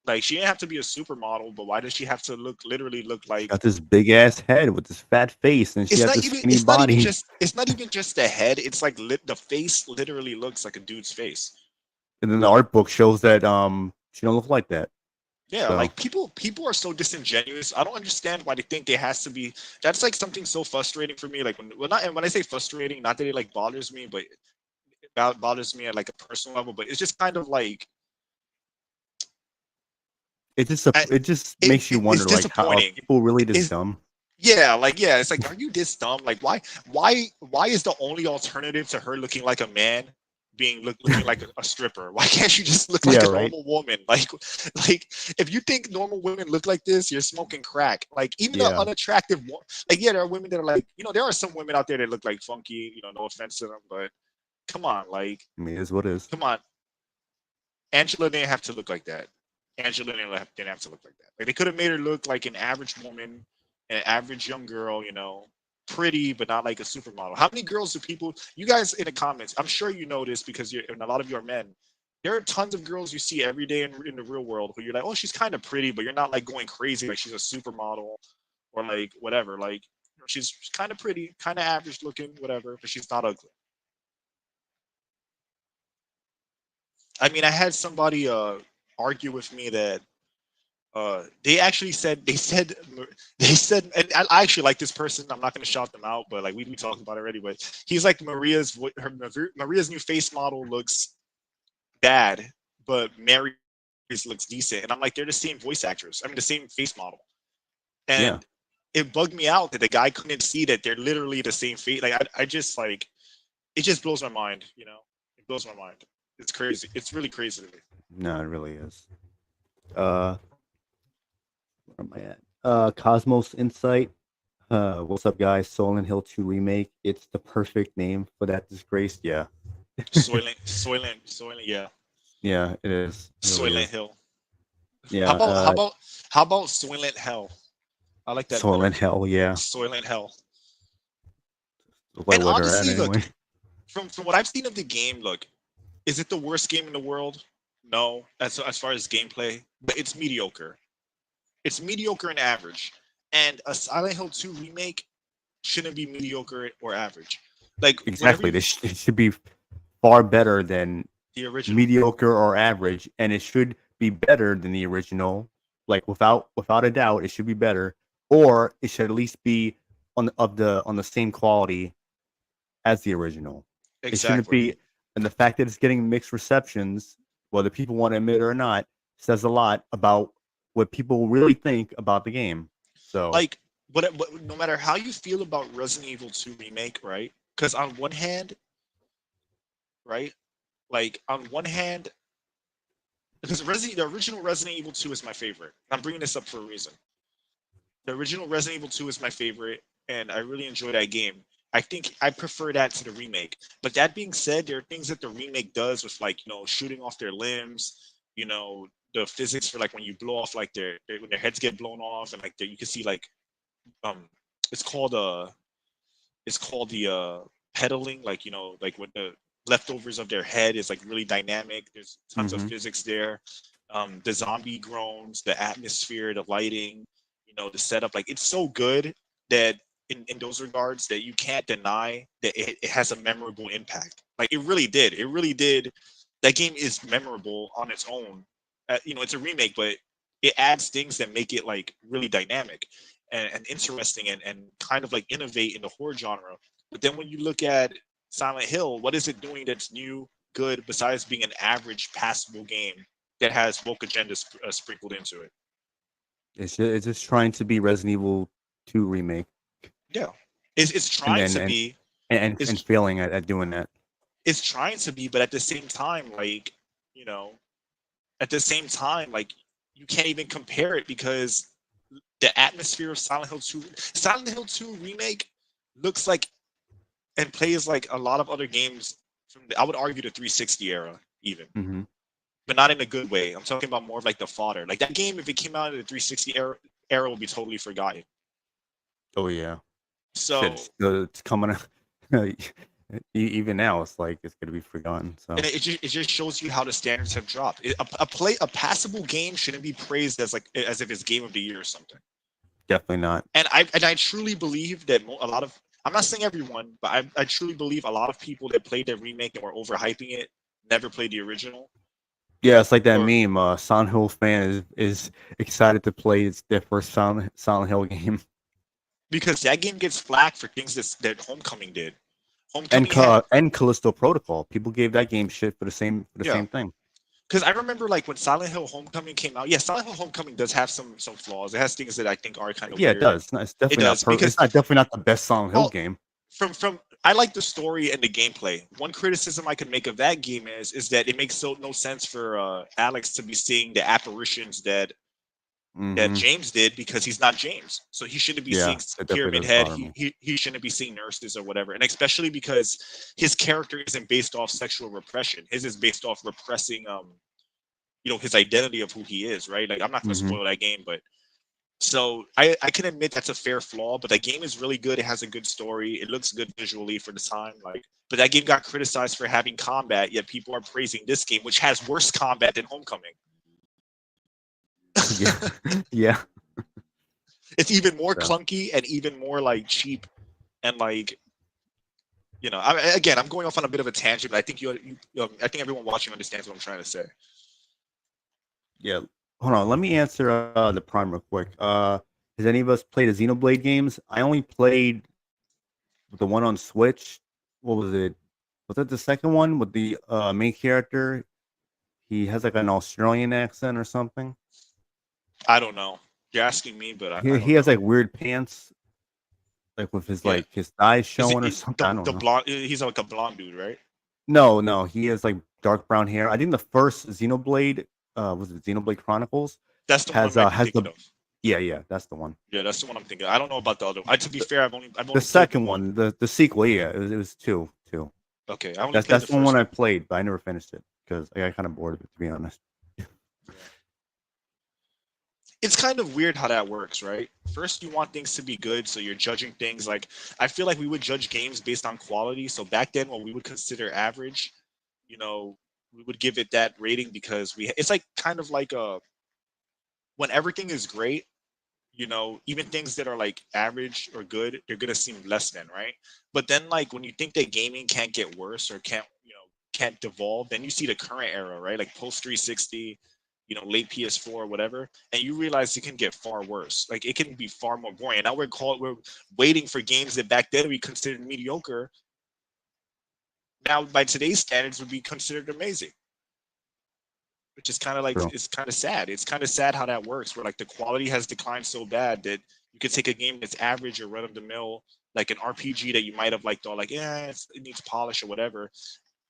Like she didn't have to be a supermodel, but why does she have to literally look She like? got this big ass head with this fat face, and she has this skinny body. It's not even just the head. It's like the face literally looks like a dude's face. And then the art book shows that she don't look like that. Yeah, So like people are so disingenuous. I don't understand why they think there has to be. That's like something so frustrating for me. Like when I say frustrating, not that it like bothers me, but it bothers me at like a personal level. But it's just kind of like I, it just makes you it's wonder, like, how are disappointing. people really this Is dumb? yeah, it's like, are you this dumb? Like, why is the only alternative to her looking like a man looking like a stripper? Why can't you just look Yeah, like a right. normal woman? Like if you think normal women look like this, you're smoking crack. Like even the Yeah, unattractive, like yeah, there are women that are like, there are some women out there that look like funky. No offense to them, but come on, like, I mean, it is what it is. come on. Angela didn't have to look like that. Angela didn't have to look like that. Like they could have made her look like an average woman, an average young girl, pretty but not like a supermodel. How many girls do people? You guys in the comments, I'm sure you know this because you're and a lot of you are men. there are tons of girls you see every day in the real world who you're like, oh, she's kind of pretty, but you're not like going crazy like she's a supermodel or like whatever. Like she's kind of pretty, kind of average looking, whatever, but she's not ugly. I mean, I had somebody argue with me that they actually said they said, and I actually like this person. I'm not going to shout them out, but like we talked about it already. But he's like Maria's new face model looks bad, but Mary's looks decent. And I'm like, they're the same voice actress. I mean, the same face model. Yeah. And it bugged me out that the guy couldn't see that they're literally the same face. Like I just like it just blows my mind. You know, it blows my mind. It's crazy. It's really crazy to me. No, it really is. Uh, where am I at? Cosmos Insight. What's up, guys? Soylent Hill 2 remake. It's the perfect name for that disgrace. Yeah. Soylent. Yeah, Yeah, it is. It really Soylent is. Hill. Yeah. How about Soylent Hell? I like that better. Soylent Hell. Yeah. Soylent Hell. Like And where they're at honestly, look, anyway. from what I've seen of the game, look, is it the worst game in the world? No, as far as gameplay, but it's mediocre. It's mediocre and average. And a Silent Hill 2 remake shouldn't be mediocre or average. Like whenever Exactly. It should be far better than the original. mediocre or average, and it should be better than the original. Like without a doubt, it should be better, or it should at least be on the same quality as the original. It shouldn't Exactly. be, and the fact that it's getting mixed receptions, whether people want to admit it or not, says a lot about what people really think about the game. So Like, but no matter how you feel about Resident Evil 2 remake, right? Because on one hand, right, like on one hand, because the original Resident Evil 2 is my favorite. I'm bringing this up for a reason. The original Resident Evil 2 is my favorite, and I really enjoy that game. I think I prefer that to the remake. But that being said, there are things that the remake does with like, shooting off their limbs, the physics for like when you blow off like when their heads get blown off and like you can see like um it's called the pedaling, like like when the leftovers of their head is like really dynamic. There's tons of hmm physics there. The zombie groans, the atmosphere, the lighting, the setup, like it's so good that in those regards that you can't deny that it has a memorable impact. Like it really did. That game is memorable on its own. It's a remake, but it adds things that make it like really dynamic and interesting and kind of like innovate in the horror genre. But then when you look at Silent Hill, what is it doing that's new, good, besides being an average, passable game that has woke agenda sprinkled into it? it's just trying to be Resident Evil 2 remake, Yeah, it's and trying then to be. and It's failing at doing that. it's trying to be, but at the same time, like you know, at the same time, like you can't even compare it because the atmosphere of Silent Hill 2 remake looks like and plays like a lot of other games from I would argue the 360 era even, hmm but not in a good way. I'm talking about more of like the fodder. Like that game, if it came out in the 360 era will be totally forgotten. Oh yeah. Shit, So it's coming out. Even now, it's like it's gonna be forgotten. and So it just shows you how the standards have dropped. A passable game shouldn't be praised as like as if it's game of the year or something. definitely not. And I truly believe that a lot of I'm not saying everyone, but I truly believe a lot of people that played the remake and were overhyping it never played the original. Yeah, it's like that Or meme. Silent Hill fan is excited to play their first Silent Hill game, because that game gets flack for things that Homecoming did. Homecoming had and Callisto Protocol. People gave that game shit for the yeah. same thing. Because I remember like when Silent Hill Homecoming came out. Yeah, Silent Hill Homecoming does have some flaws. It has things that I think are kind of Yeah, it weird. does. It's It definitely not does perfect. because It's not definitely not the best Silent Hill well, game. from I like the story and the gameplay. One criticism I could make of that game is that it makes no sense for Alex to be seeing the apparitions that hmm James did because he's not James. So he shouldn't be Yeah, seeing it definitely Pyramid does Head. bother He, me. he he shouldn't be seeing nurses or whatever. And especially because his character isn't based off sexual repression. His is based off repressing his identity of who he is, right? Like I'm not gonna hmm spoil that game, but So I can admit that's a fair flaw, but that game is really good. It has a good story. It looks good visually for the time. Like, but that game got criticized for having combat, yet people are praising this game, which has worse combat than Homecoming. Yeah, yeah. It's even more So, clunky and even more like cheap and like again, I'm going off on a bit of a tangent, but I think I think everyone watching understands what I'm trying to say. yeah. Hold on. Let me answer the Prime real quick. Has any of us played the Xenoblade games? I only played the one on Switch. What was it? Was that the second one with the main character? He has like an Australian accent or something. I don't know. You're asking me, but I He don't has know. like weird pants, like with Yeah, his thighs is showing or something. I don't the know. blonde? He's like a blonde dude, right? No, no, he has like dark brown hair. I think the first Xenoblade, was it Xenoblade Chronicles, That's the one I might be has the, thinking of. yeah, that's the one. Yeah, that's the one I'm thinking. I don't know about the other. To be The, fair, I've the only played the second one. one, the sequel, yeah, it was two. Okay, I only played That's the the one first I one. played, but I never finished it because I got kind of bored of it, to be honest. Yeah. It's kind of weird how that works, right? First, you want things to be good, so you're judging things like I feel like we would judge games based on quality. So back then, what we would consider average, you know, we would give it that rating because it's like kind of like when everything is great, even things that are like average or good, they're gonna seem less than, right? But then like when you think that gaming can't get worse or can't devolve, then you see the current era, right? Like post 360, late PS4, whatever, and you realize it can get far worse. Like it can be far more boring. And now we're waiting for games that back then we considered mediocre. Now by today's standards would be considered amazing. Which is kind of like True. it's kind of sad. It's kind of sad how that works, where like the quality has declined so bad that you could take a game that's average or run of the mill, like an RPG that you might have like thought like, yeah, it needs polish or whatever.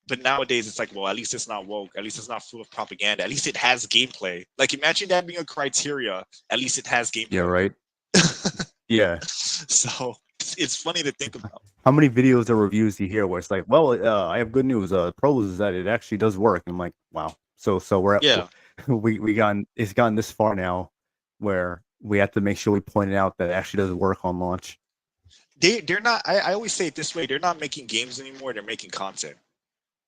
But nowadays it's like, well, at least it's not woke. At least it's not full of propaganda. At least it has gameplay. Like imagine that being a criteria. At least it has Yeah, gameplay. right. Yeah. So it's funny to think about. How many videos or reviews do you hear where it's like, well, I have good news. Pros is that it actually does work. And I'm like, wow. So we're at, Yeah, it's gotten this far now, where we have to make sure we point it out that it actually does work on launch. they're not. I always say it this way: they're not making games anymore. They're making content.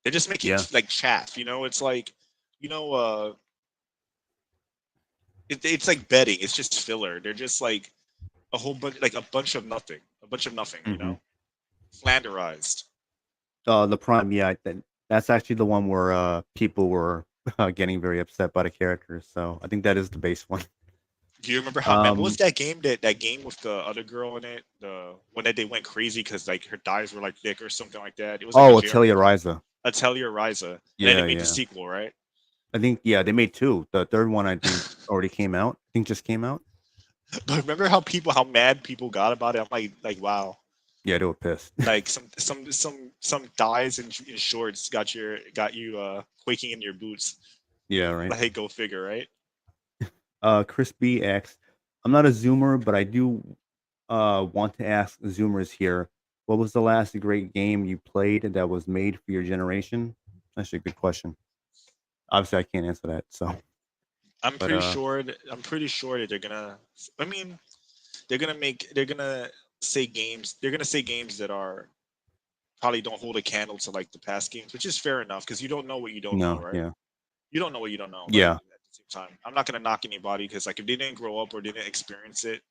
They're just making Yeah. like chaff. It's like, you know, uh, it's like betting. It's just filler. They're just like a bunch of nothing, a bunch of nothing. Hmm. Flanderized. The Prime, yeah, that's actually the one where people were getting very upset by the characters. So I think that is the base one. Do you remember how what was Um, that game that game with the other girl in it? The when that they went crazy because like her thighs were like thick or something like that. It was like a oh, JRPG. Atelier Ryza. Atelier Ryza, and then they Yeah, made the yeah. sequel, right? I think, yeah, they made two. The third one I think already came out. I think just came out. But remember how mad people got about it? I'm like wow. Yeah, they were pissed. Like some thighs in shorts got you quaking in your boots. Yeah, right. Like go figure, right? Chris B asks, I'm not a Zoomer, but I do want to ask Zoomers here. What was the last great game you played that was made for your generation? That's a good question. Obviously, I can't answer that. So, but I'm pretty sure that they're gonna. I mean, they're gonna say games. They're gonna say games that are probably don't hold a candle to like the past games, which is fair enough because you don't know what you don't know, no, right? yeah, You don't know what you don't know. Like yeah, at the same time, I'm not gonna knock anybody because like if they didn't grow up or didn't experience it,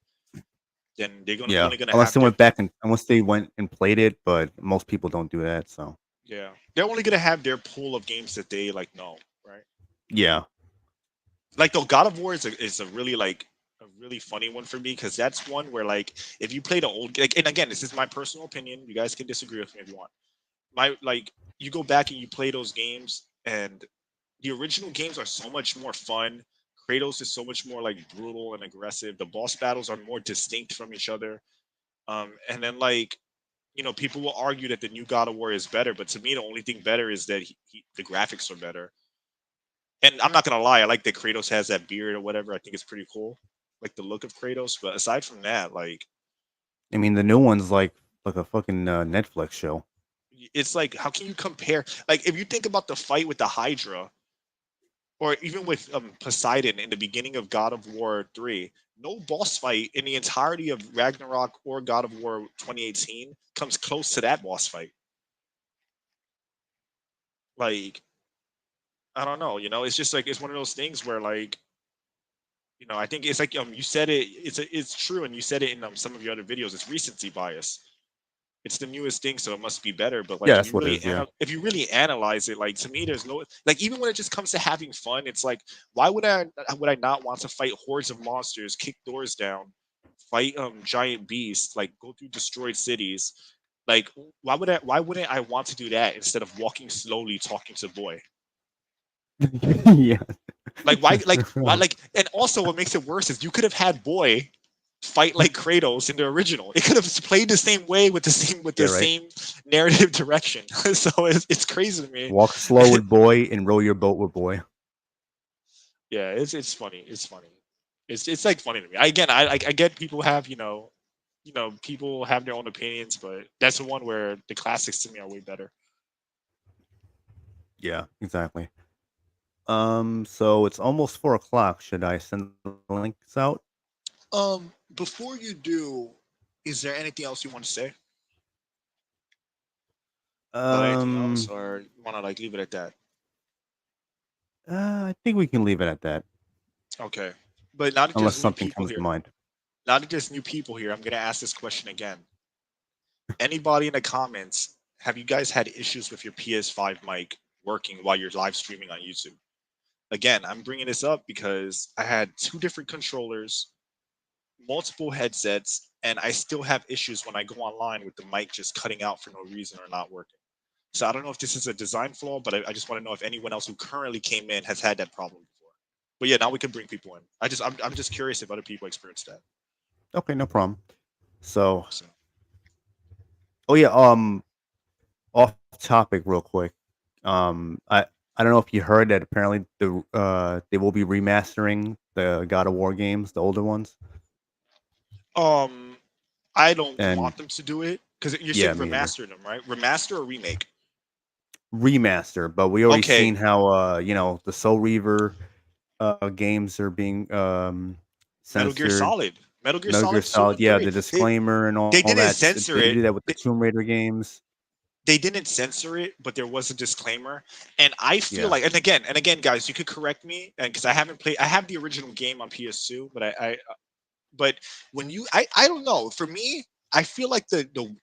then they're yeah. only gonna have Unless they went and played it, but most people don't do that. So, yeah, they're only gonna have their pool of games that they like know, right? yeah, Like the God of War is a really like a really funny one for me because that's one where like if you play the old like, and again this is my personal opinion, you guys can disagree with me if you want. My like you go back and you play those games and the original games are so much more fun. Kratos is so much more like brutal and aggressive. The boss battles are more distinct from each other. And then like people will argue that the new God of War is better, but to me the only thing better is that the graphics are better. And I'm not gonna lie, I like that Kratos has that beard or whatever. I think it's pretty cool, like the look of Kratos. But aside from that, like I mean the new one's like a fucking Netflix show. it's like how can you compare? Like if you think about the fight with the Hydra, or even with Poseidon in the beginning of God of War 3, no boss fight in the entirety of Ragnarok or God of War 2018 comes close to that boss fight. Like, I don't know, it's just like it's one of those things where like, I think it's like you said it, it's true, and you said it in some of your other videos. It's recency bias. It's the newest thing, so it must be better. But Yeah, like, that's what it is. Yeah. if you really analyze it, like to me, there's no like even when it just comes to having fun, it's like why would I not want to fight hordes of monsters, kick doors down, fight giant beasts, like go through destroyed cities? Like why wouldn't I want to do that instead of walking slowly talking to boy? Yeah. Like why and also what makes it worse is you could have had boy fight like Kratos in the original. It could have played the same way with Yeah, the right. same narrative direction. So it's crazy to me. Walk slow with boy and row your boat with boy. Yeah, it's funny. It's funny. It's like funny to me. I get people have people have their own opinions, but that's the one where the classics to me are way better. Yeah, exactly. So it's almost 4 o'clock. Should I send the links out? Before you do, is there anything else you want to say about anything else, Um, or you want to like leave it at that? I think we can leave it at that, Okay. But now that unless there's new something people comes to here, mind. I'm gonna ask this question again. Anybody in the comments, have you guys had issues with your PS5 mic working while you're live streaming on YouTube? Again, I'm bringing this up because I had two different controllers, multiple headsets, and I still have issues when I go online with the mic just cutting out for no reason or not working. So I don't know if this is a design flaw, but I just want to know if anyone else who currently came in has had that problem before. But yeah, now we can bring people in. I'm just curious if other people experienced that. Okay, no problem. So, So oh yeah, off topic real quick. I don't know if you heard that apparently they will be remastering the God of War games, the older ones, um I don't and want them to do it because you're yeah, saying me either. remaster them, right? Remaster or remake? Remaster, but we already Okay, seen how the Soul Reaver games are being Metal Gear censored. Solid, Metal Gear Metal Gear Solid 2 Solid, and yeah, 3. the disclaimer and They all didn't that. censor They it. do that with the Tomb Raider games. They didn't censor it, but there was a disclaimer. And I feel Yeah, like, and again, guys, you could correct me, and because I haven't played, I have the original game on PS2, but when I don't know. For me, I feel like the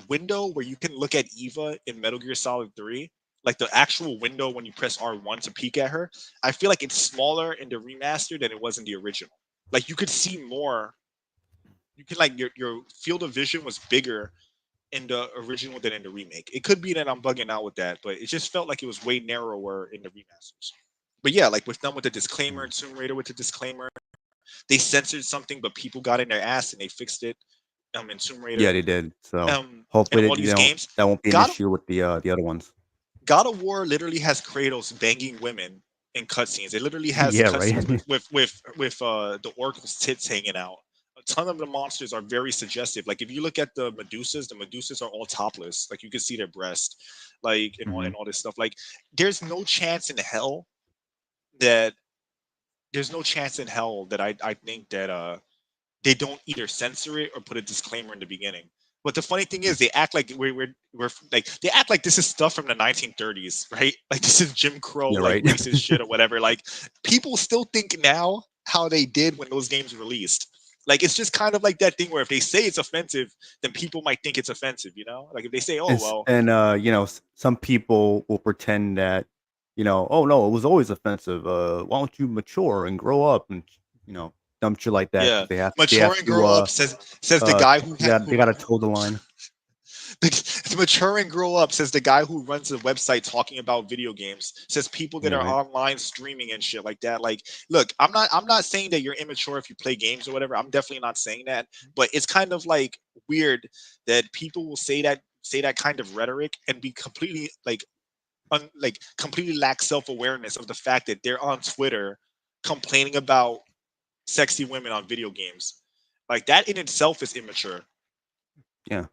window where you can look at Eva in Metal Gear Solid 3, like the actual window when you press R1 to peek at her, I feel like it's smaller in the remaster than it was in the original. Like you could see more. You can like your field of vision was bigger in the original than in the remake. It could be that I'm bugging out with that, but it just felt like it was way narrower in the remasters. But yeah, like with them with the disclaimer, mm. Tomb Raider with the disclaimer, they censored something, but people got in their ass and they fixed it. In Tomb Yeah, Raider, they did. So and hopefully all these games, that won't be an God issue with the other ones. God of War literally has Kratos banging women in cutscenes. It literally has Yeah, cutscenes right. with the Oracle's tits hanging out. A ton of the monsters are very suggestive. Like if you look at the Medusas are all topless. Like you can see their breast, like Hmm. and all this stuff. Like there's no chance in hell that I think that they don't either censor it or put a disclaimer in the beginning. But the funny thing is, they act like we're like they act like this is stuff from the 1930s, right? Like this is Jim Crow, Yeah, like right. racist shit or whatever. Like people still think now how they did when those games released. Like it's just kind of like that thing where if they say it's offensive, then people might think it's offensive, you know? Like if they say, "Oh well, Some people will pretend that oh no, it was always offensive. Why don't you mature and grow up and you know dumb shit like that yeah, because they mature have and to grow up," says the guy who they got to toe the line. mature and grow up, says the guy who runs a website talking about video games, says people that Yeah, are right. online streaming and shit like that. Like look, I'm not saying that you're immature if you play games or whatever. I'm definitely not saying that, but it's kind of like weird that people will say that kind of rhetoric and be completely like completely lack self-awareness of the fact that they're on Twitter complaining about sexy women on video games. Like that in itself is immature. Yeah.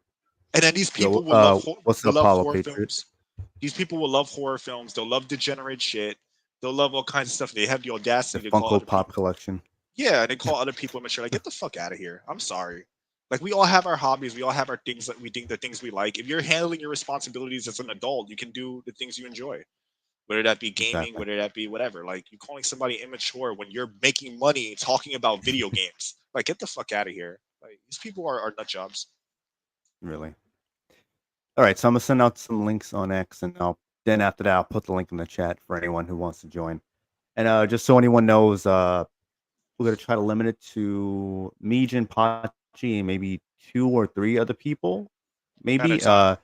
And then these Yo, people will love what's will up, love Apollo horror Patriot? films. These people will love horror films. They'll love degenerate shit. They'll love all kinds of stuff. They have the The audacity to call Funko other Pop people. collection. Yeah, and they call other people immature. Like, get the fuck out of here. I'm sorry. Like, we all have our hobbies. We all have our things that we think the things we like. If you're handling your responsibilities as an adult, you can do the things you enjoy. Whether that be gaming, Exactly. whether that be whatever. Like, you calling somebody immature when you're making money talking about video games. Like, get the fuck out of here. Like, these people are nut jobs. Really. All right, so I'm gonna send out some links on X, and then after that I'll put the link in the chat for anyone who wants to join. And just so anyone knows, we're gonna try to limit it to me, Jin, Pachi, and maybe 2 or 3 other people, At a maybe. time.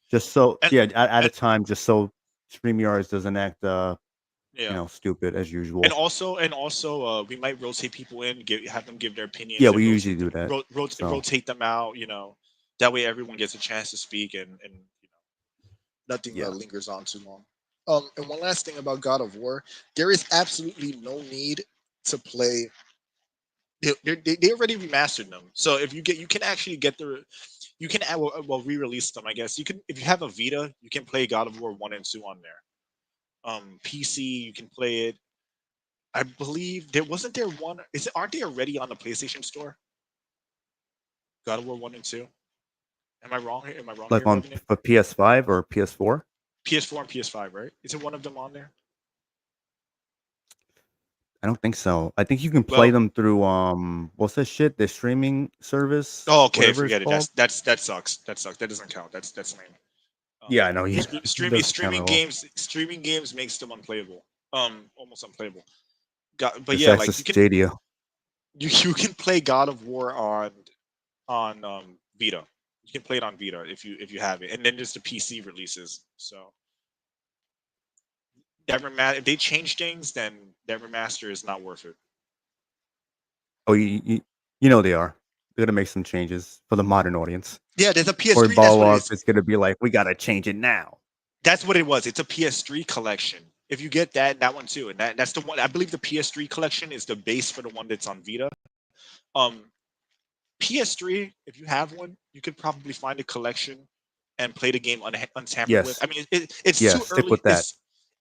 Just so And, yeah, at a and time, just so StreamYards doesn't act yeah. stupid as And usual. also, we might rotate people in, have them give their Yeah, opinions, and we usually do that. So rotate them out. That way everyone gets a chance to speak, and nothing yeah, lingers on too long. And one last thing about God of War, there is absolutely no need to play. They already remastered them, so if you can actually get you can re-release them. I guess you can, if you have a Vita, you can play God of War 1 and 2 on there. PC, you can play it. I believe there one. Aren't they already on the PlayStation Store? God of War 1 and 2. Am I wrong here? Am I wrong like here, on Revenant? for PS5 or PS4. PS4 and PS5, right? Is it one of them on there? I don't think so. I think you can play Well, them through what's that shit? The streaming service, oh, okay, whatever it's forget it. called. That sucks. That sucks. That doesn't count. That's lame. Um, Yeah, I know. Yeah, it doesn't count at all. streaming games makes them unplayable. Almost unplayable. But Just yeah, like access Stadia. you can play God of War on Vita. You can play it on Vita if you have it, and then there's the PC releases. So if they change things, then that remaster is not worth it. Oh, you know they are. They're gonna make some changes for the modern audience. Yeah, there's a Or PS3. That's what it Balrog is. is gonna be like, we gotta change it now. That's what it was. It's a PS3 collection. If you get that one too, and that's the one. I believe the PS3 collection is the base for the one that's on Vita. Um, PS3, if you have one, you could probably find a collection and play the game untampered with. Yes. I mean, it's Yeah, too stick early. with that.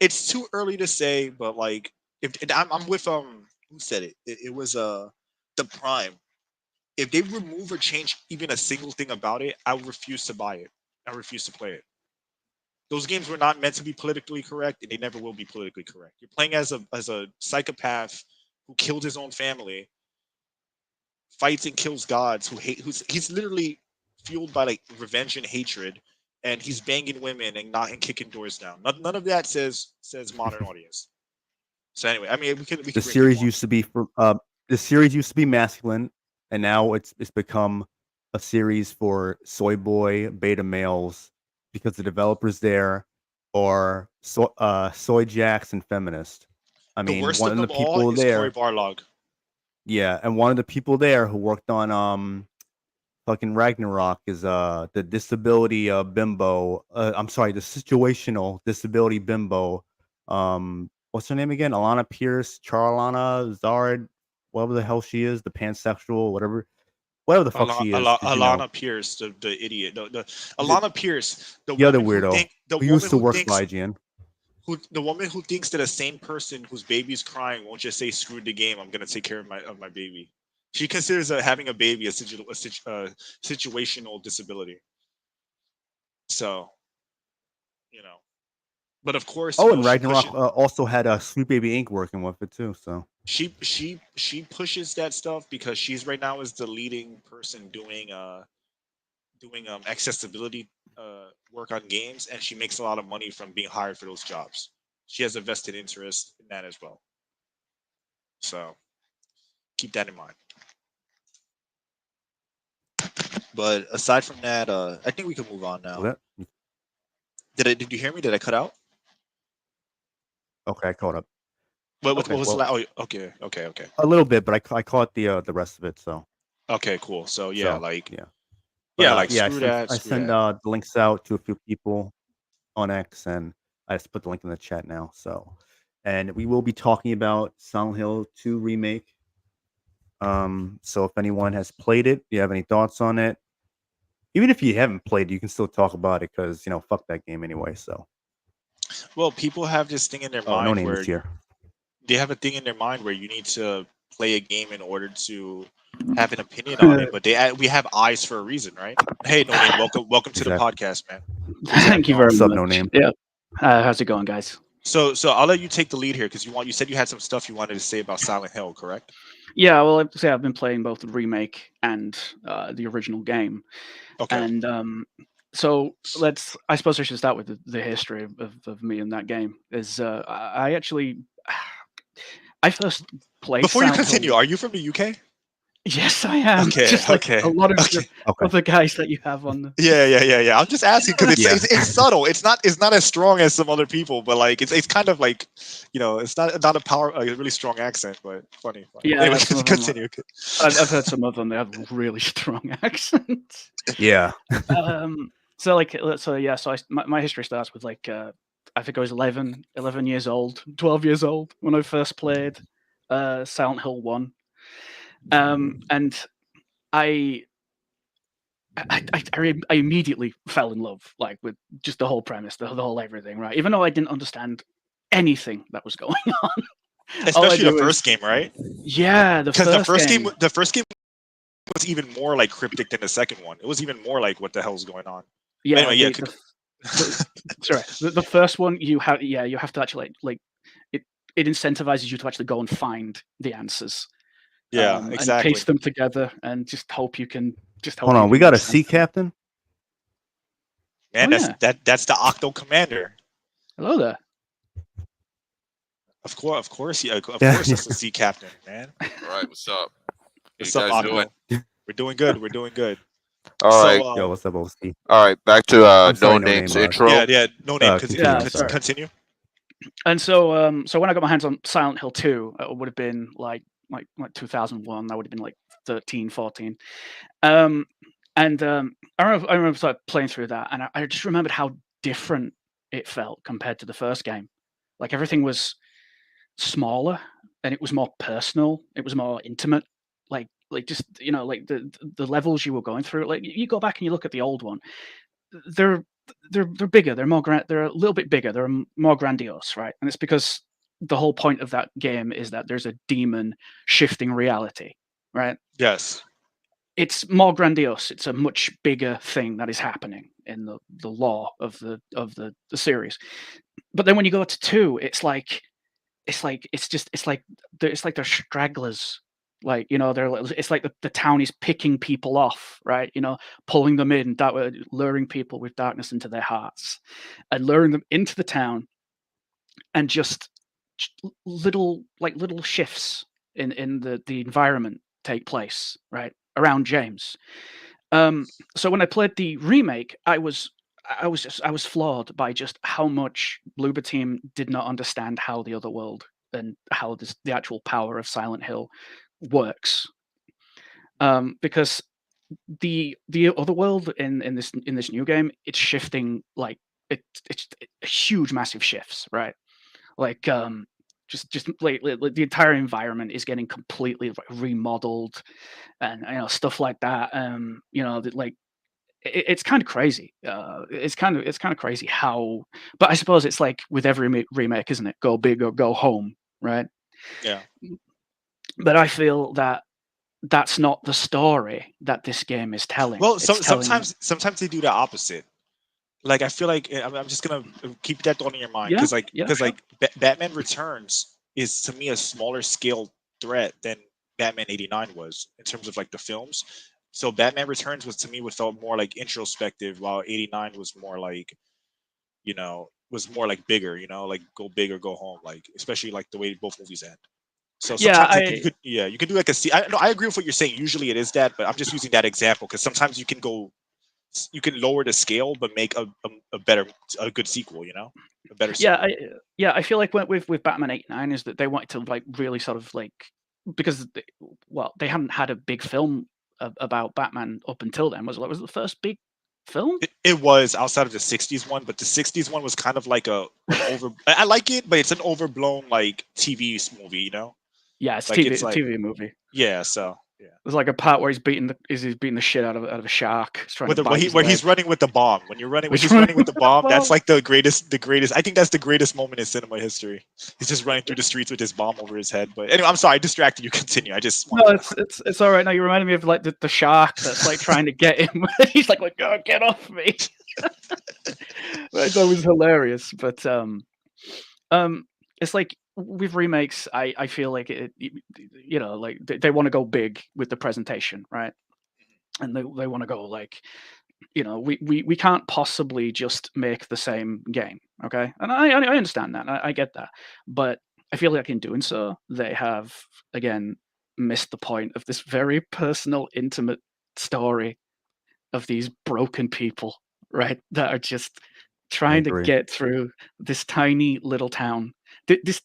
It's too early to say, but like, if I'm with who said it? It was the Prime. If they remove or change even a single thing about it, I will refuse to buy it. I refuse to play it. Those games were not meant to be politically correct, and they never will be politically correct. You're playing as a psychopath who killed his own family, fights and kills gods he's literally fueled by like revenge and hatred, and he's banging women and not and kicking doors down. None of that says modern audience. So anyway, I mean, we The can bring people series on. used to be masculine, and now it's become a series for soy boy beta males because the developers there are soy jacks and feminists. I The mean, worst one of of the them all people is Cory there, Barlog. yeah, and one of the people there who worked on fucking Ragnarok is the disability bimbo. I'm sorry, the situational disability bimbo. What's her name again? Alana Pierce, Charlana Zard, whatever the hell she is, the pansexual, whatever the fuck she is, because Alana Pierce, the idiot, the the, Alana Pierce, the other weirdo the who woman used to who work for thinks IGN. the woman who thinks that a sane person whose baby's crying won't just say screw the game, I'm gonna take care of my baby. She considers having a baby situational disability. So, you know, but of course, Oh, and she Ragnarok pushes also had Sweet Baby Inc. working with it too. So she pushes that stuff because she's right now is the leading person doing accessibility work on games, and she makes a lot of money from being hired for those jobs. She has a vested interest in that as well. So keep that in mind. But aside from that, I think we can move on now. that Did you hear me? Did I cut out? okay, I caught up. What Okay, was the well, last? Oh, okay. a little bit, but I caught the rest of it. Okay, cool. So So yeah. But yeah, like yeah, screw that, I screw sent that. the links out to a few people on X, and I just put the link in the chat now. So, and we will be talking about Silent Hill 2 remake. So if anyone has played it, you have any thoughts on it? Even if you haven't played, you can still talk about it because fuck that game anyway. So, Well, people have this thing in their oh, no mind name is where here. have a thing in their mind where you need to play a game in order to have an opinion on it, but we have eyes for a reason, right? Hey, No Name, welcome to the Exactly. podcast, man. Thank you very What's up, much. No Name? Yeah. How's it going, guys? So I'll let you take the lead here because you said you had some stuff you wanted to say about Silent Hill, correct? Yeah, well, I've been playing both the remake and the original game, Okay. and so I suppose I should start with the history of me in that game. Is I actually I first played Before you Silent continue, Hill. are you from the UK? Yes, I am. Okay, Just like okay, a lot of okay. other guys that you have on the. Yeah. I'm just asking because Yeah. it's subtle. It's not as strong as some other people, but like it's kind of like, it's not a really strong accent, but funny. Yeah, Anyway, some of them continue. I've heard some of them. They have really strong accents. Yeah. So my history starts with like I think I was 11 years old, 12 years old when I first played Silent Hill 1. And I immediately fell in love, like, with just the whole premise, the whole everything, right? Even though I didn't understand anything that was going on. Especially the first game, right? Yeah, because the first game was even more like cryptic than the second one. It was even more like what the hell's going on. Yeah, But anyway, the first one you have to actually like it incentivizes you to actually go and find the answers. Yeah, And exactly. piece them together and just hope you can Hold on, we got a sea captain. Man, that's the Octo Commander. Hello there. Of course, that's the sea captain, man. All right, what's up? What's up, Octo? We're doing good. All right. Yo, what's up, OC? All right, back to sorry, No Name's intro. Yeah, No Name. Continue. And so when I got my hands on Silent Hill 2, it would have been like 2001. That would have been like 13, 14. I remember started playing through that, and I just remembered how different it felt compared to the first game. Like, everything was smaller and it was more personal. It was more intimate. Like just like the levels you were going through. Like, you go back and you look at the old one, they're bigger. They're a little bit bigger. They're more grandiose, right? And it's because the whole point of that game is that there's a demon shifting reality, right? Yes. It's more grandiose. It's a much bigger thing that is happening in the lore of the series. But then when you go to 2, it's like they're stragglers. Like, it's like the town is picking people off, right? Pulling them in, luring people with darkness into their hearts, and luring them into the town, and just little shifts in the environment take place, right, around James. So when I played the remake, I was floored by just how much Bloober Team did not understand how the other world and how the actual power of Silent Hill works. Because the other world in this new game, it's shifting, like it's huge, massive shifts, right? Like just like the entire environment is getting completely remodeled, and stuff like that. Like, it's kind of crazy. It's kind of crazy how, but I suppose it's like with every remake, isn't it? Go big or go home, right? Yeah. But I feel that that's not the story that this game is telling. Well, sometimes they do the opposite. Like, I feel like I'm just gonna keep that thought in your mind, because Batman Returns is, to me, a smaller scale threat than Batman '89 was in terms of like the films. So Batman Returns was, to me, what felt more like introspective, while '89 was more like, bigger, like go big or go home, like, especially like the way both movies end. So sometimes you could do like I agree with what you're saying. Usually it is that, but I'm just using that example because sometimes you can lower the scale but make a good sequel, a better sequel. I feel like with Batman '89 is that they wanted to, like, really sort of like, because they hadn't had a big film about Batman up until then. Was it the first big film? It was, outside of the '60s one, but the '60s one was kind of like an over. I like it, but it's an overblown like TV movie, Yeah, it's like TV movie. Yeah, so There's like a part where he's beating the shit out of a shark. He's trying Where, to bite his where leg. he's running with the bomb. When He's he's running with the bomb, that's like the greatest. I think that's the greatest moment in cinema history. He's just running through the streets with his bomb over his head. But anyway, I'm sorry, I distracted you. Continue. I just No, it's all right. Now you reminded me of like the shark that's like trying to get him. He's like, oh, get off me. That was hilarious. But it's like with remakes, I feel like like they want to go big with the presentation, right? And they want to go like, we can't possibly just make the same game, okay? And I understand that. I get that. But I feel like in doing so, they have again missed the point of this very personal, intimate story of these broken people, right? That are just trying to get through this tiny little town. This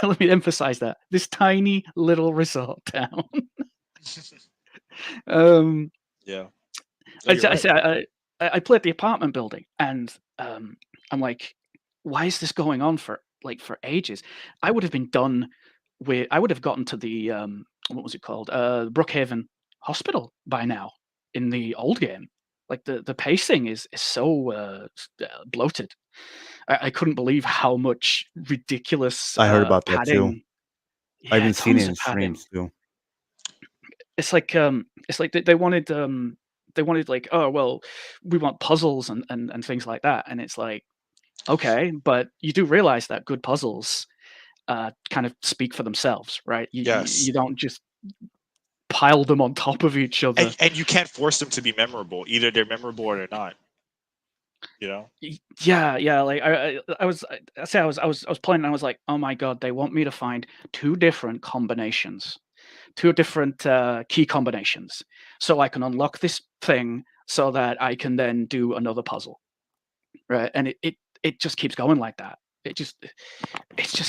let me emphasize that. This tiny little resort town. Yeah. I play at the apartment building, and I'm like, why is this going on for ages? I would have been done with. I would have gotten to the what was it called? Brookhaven Hospital by now in the old game. Like the pacing is so bloated. I couldn't believe how much ridiculous I heard about that too. padding. I even seen it tons in of padding. streams too. It's like they wanted like, oh well, we want puzzles and things like that, and it's like, okay, but you do realize that good puzzles kind of speak for themselves, right? Yes. You don't just pile them on top of each other, and you can't force them to be memorable. Either they're memorable or they're not. You know? Yeah. Like I was playing and I was like, oh my god, they want me to find two different key combinations, so I can unlock this thing, so that I can then do another puzzle, right? And it just keeps going like that. It just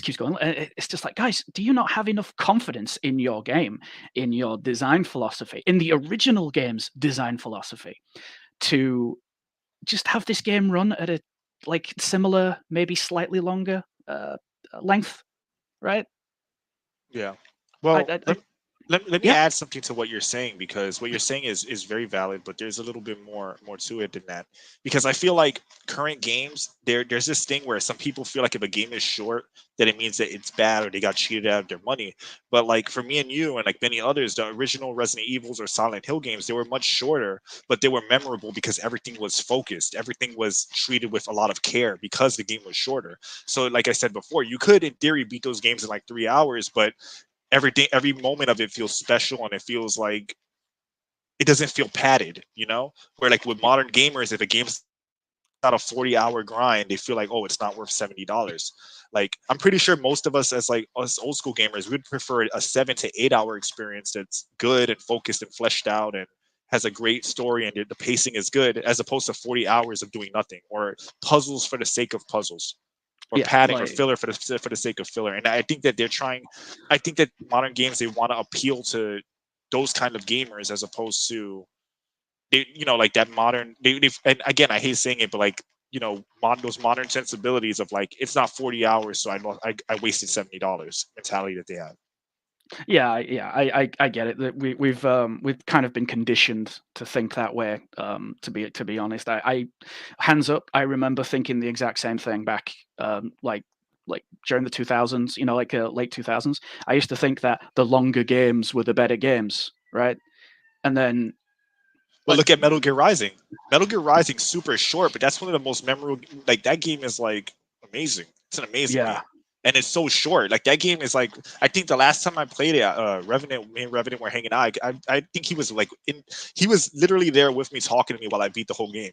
keeps going. It's just like, guys, do you not have enough confidence in your game, in your design philosophy, in the original game's design philosophy, to just have this game run at a like similar, maybe slightly longer length, right? Yeah. Well, I let me yeah. add something to what you're saying, because what you're saying is very valid, but there's a little bit more to it than that. Because I feel like current games, there's this thing where some people feel like if a game is short, that it means that it's bad or they got cheated out of their money. But like for me and you and like many others, the original Resident Evils or Silent Hill games, they were much shorter, but they were memorable because everything was focused. Everything was treated with a lot of care because the game was shorter. So like I said before, you could in theory beat those games in like 3 hours, but every moment of it feels special, and it feels like it doesn't feel padded, where like with modern gamers, if a game's not a 40-hour grind, they feel like, oh, it's not worth $70. Like I'm pretty sure most of us, as like us old school gamers, would prefer a 7 to 8 hour experience that's good and focused and fleshed out and has a great story and the pacing is good, as opposed to 40 hours of doing nothing or puzzles for the sake of puzzles, or padding or filler for the sake of filler. And I think that I think that modern games, they want to appeal to those kind of gamers, as opposed to like that modern. And again, I hate saying it, but like those modern sensibilities of like, it's not 40 hours, so I wasted $70 mentality that they have. Yeah, I get it. That we've kind of been conditioned to think that way. To be honest, I hands up, I remember thinking the exact same thing back, like during the 2000s. Like late 2000s. I used to think that the longer games were the better games, right? And then, well, look at Metal Gear Rising. Metal Gear Rising super short, but that's one of the most memorable. Like that game is like amazing. It's an amazing game. And it's so short. Like that game is like, I think the last time I played it, Revenant, me and Revenant were hanging out. I think he was like he was literally there with me talking to me while I beat the whole game.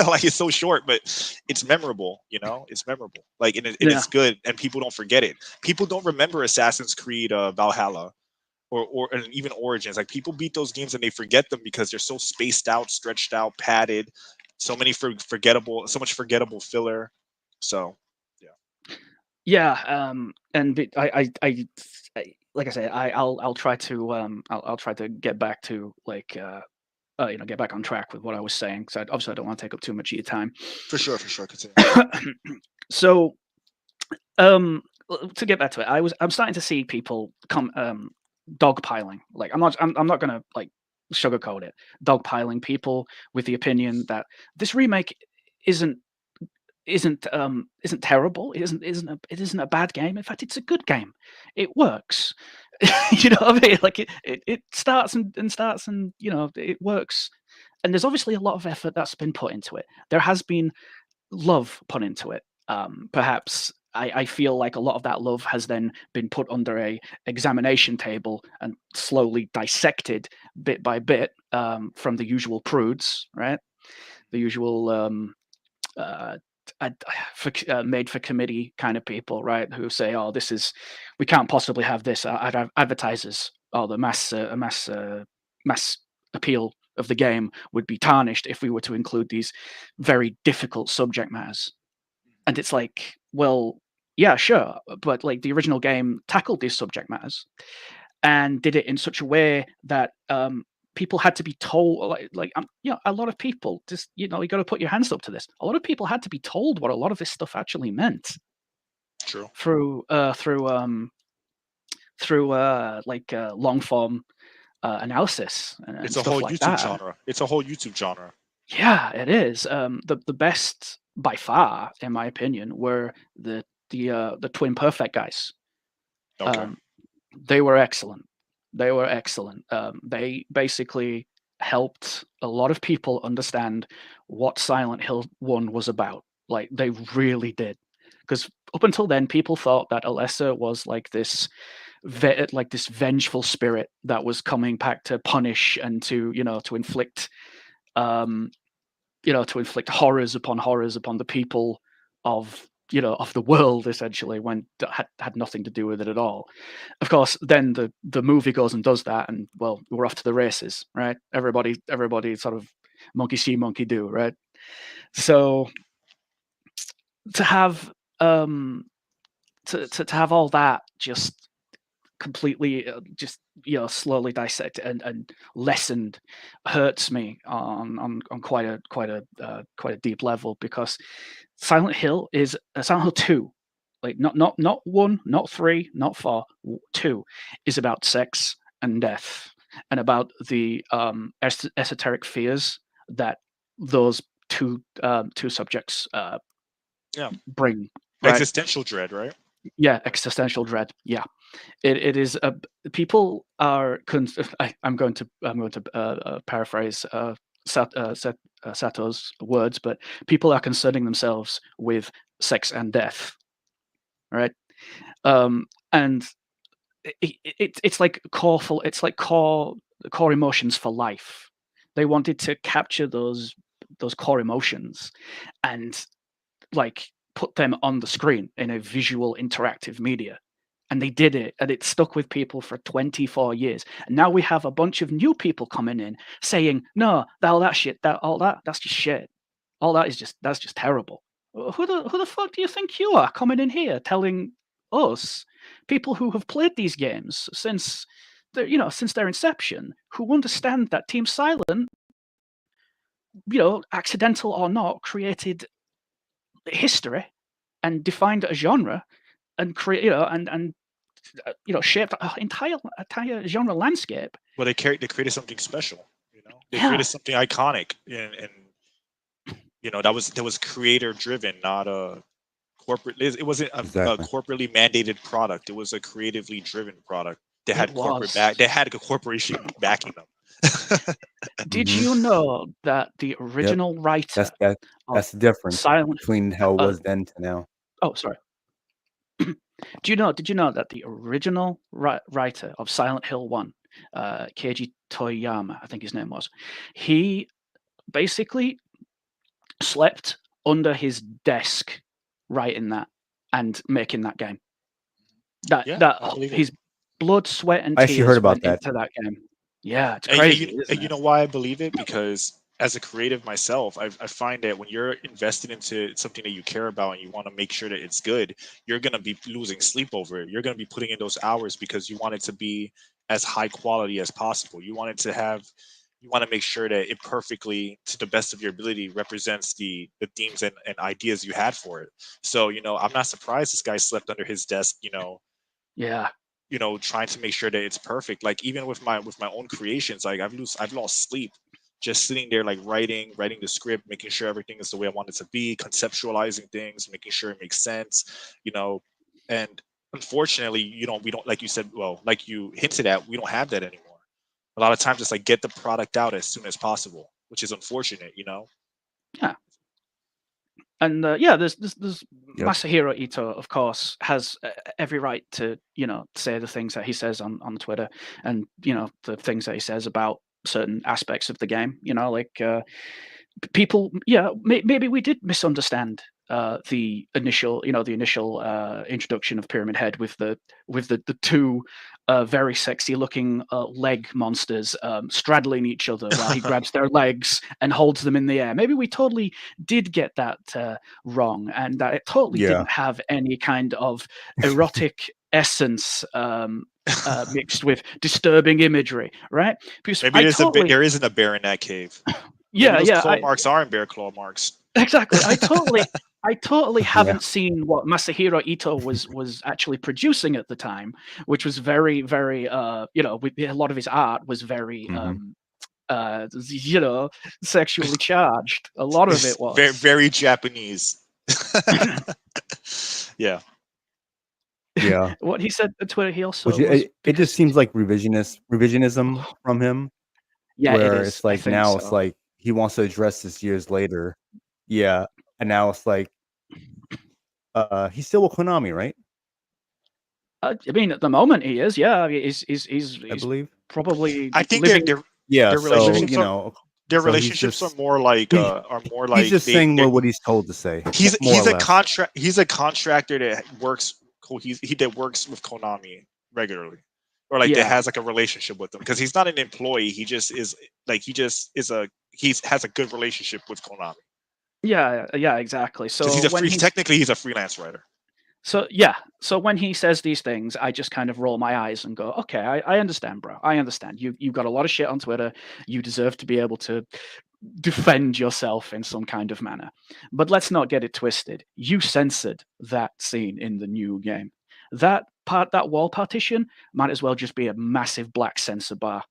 Like it's so short, but it's memorable. It's memorable. Like it's good, and people don't forget it. People don't remember Assassin's Creed Valhalla or and even Origins. Like people beat those games and they forget them because they're so spaced out, stretched out, padded. So much forgettable filler. So. Yeah, and I like I say, I'll try to I'll try to get back to like get back on track with what I was saying, because obviously I don't want to take up too much of your time. For sure. Continue. So, to get back to it, I'm starting to see people dogpiling. Like I'm not gonna like sugarcoat it. Dogpiling people with the opinion that this remake isn't terrible. It isn't a bad game. In fact, it's a good game. It works. You know what I mean? Like it starts and starts and it works. And there's obviously a lot of effort that's been put into it. There has been love put into it. Perhaps I feel like a lot of that love has then been put under a examination table and slowly dissected bit by bit from the usual prudes, right? The usual made for committee kind of people, right? Who say, "Oh, we can't possibly have this." Advertisers, the mass appeal of the game would be tarnished if we were to include these very difficult subject matters. And it's like, well, yeah, sure, but like the original game tackled these subject matters and did it in such a way that people had to be told, a lot of people just, you got to put your hands up to this. A lot of people had to be told what a lot of this stuff actually meant. True. Through long form analysis and It's a stuff whole like YouTube that. genre. It's a whole YouTube genre. Yeah, it is. The best by far, in my opinion, were the Twin Perfect guys. Okay. They were excellent. They basically helped a lot of people understand what Silent Hill 1 was about. Like they really did. Because up until then, people thought that Alessa was like this vengeful spirit that was coming back to punish and to inflict horrors upon the people of of the world, essentially, when that had nothing to do with it at all. Of course, then the movie goes and does that, and well, we're off to the races, right? Everybody sort of monkey see, monkey do, right? So to have to have all that just completely slowly dissected and lessened hurts me on quite a deep level, because Silent Hill is Silent Hill 2, like not 1, not 3, not 4, 2 is about sex and death and about the esoteric fears that those two subjects bring, right? Existential dread, right? Yeah, existential dread. Yeah, it is. People are. I'm going to paraphrase Sato's words, but people are concerning themselves with sex and death, right? And it's like core emotions for life. They wanted to capture those core emotions and like put them on the screen in a visual interactive media, and they did it, and it stuck with people for 24 years. And now we have a bunch of new people coming in saying, no, that's just shit, that's just terrible. Who the fuck do you think you are coming in here telling us, people who have played these games since their inception, who understand that Team Silent, accidental or not, created history and defined a genre and shaped an entire genre landscape. Well, they created something special. They created something iconic, and that was creator driven, not a corporate. It wasn't a corporately mandated product. It was a creatively driven product. They had They had a corporation backing them. Did you know that the original writer that's the difference between how it was then to now? Oh, sorry. Did you know that the original writer of Silent Hill 1, Keiji Toyama, I think his name was, he basically slept under his desk writing that and making that game. His blood, sweat, and tears went into that game. Yeah, it's crazy. And you know why I believe it? Because as a creative myself, I find that when you're invested into something that you care about and you want to make sure that it's good, you're going to be losing sleep over it. You're going to be putting in those hours because you want it to be as high quality as possible. You want to make sure that it perfectly, to the best of your ability, represents the themes and ideas you had for it. So, I'm not surprised this guy slept under his desk, Yeah. trying to make sure that it's perfect. Like even with my own creations, like I've lost sleep just sitting there, like writing the script, making sure everything is the way I want it to be, conceptualizing things, making sure it makes sense, and unfortunately, we don't, like you said, well, like you hinted at, we don't have that anymore. A lot of times it's like get the product out as soon as possible, which is unfortunate. Yeah. And there's Yep. Masahiro Ito, of course, has every right to say the things that he says on Twitter, and the things that he says about certain aspects of the game. Like people, maybe we did misunderstand the initial introduction of Pyramid Head with the two very sexy looking leg monsters straddling each other while he grabs their legs and holds them in the air. Maybe we totally did get that wrong, and that it totally Yeah. didn't have any kind of erotic essence mixed with disturbing imagery, right? Because Maybe there isn't a bear in that cave. Maybe those claw marks aren't bear claw marks. Exactly. I totally haven't seen what Masahiro Ito was actually producing at the time, which was very, very with a lot of his art was very sexually charged. A lot of it was very, very Japanese. Yeah. Yeah. What he said on Twitter, he also it just seems like revisionism from him. Yeah, where it is. it's like now it's like he wants to address this years later. Yeah. And now it's like he's still with Konami, right? I mean, at the moment he is. Yeah, he's I believe probably. I think living, their relationships relationships are more like he's just saying what he's told to say. He's a contractor that works. That works with Konami regularly, or like that has like a relationship with them, because he's not an employee. He just is has a good relationship with Konami. Yeah, exactly. So technically he's a freelance writer. So yeah, so when he says these things, I just kind of roll my eyes and go, okay, I understand, bro. I understand. You've got a lot of shit on Twitter. You deserve to be able to defend yourself in some kind of manner. But let's not get it twisted. You censored that scene in the new game. That wall partition might as well just be a massive black censor bar.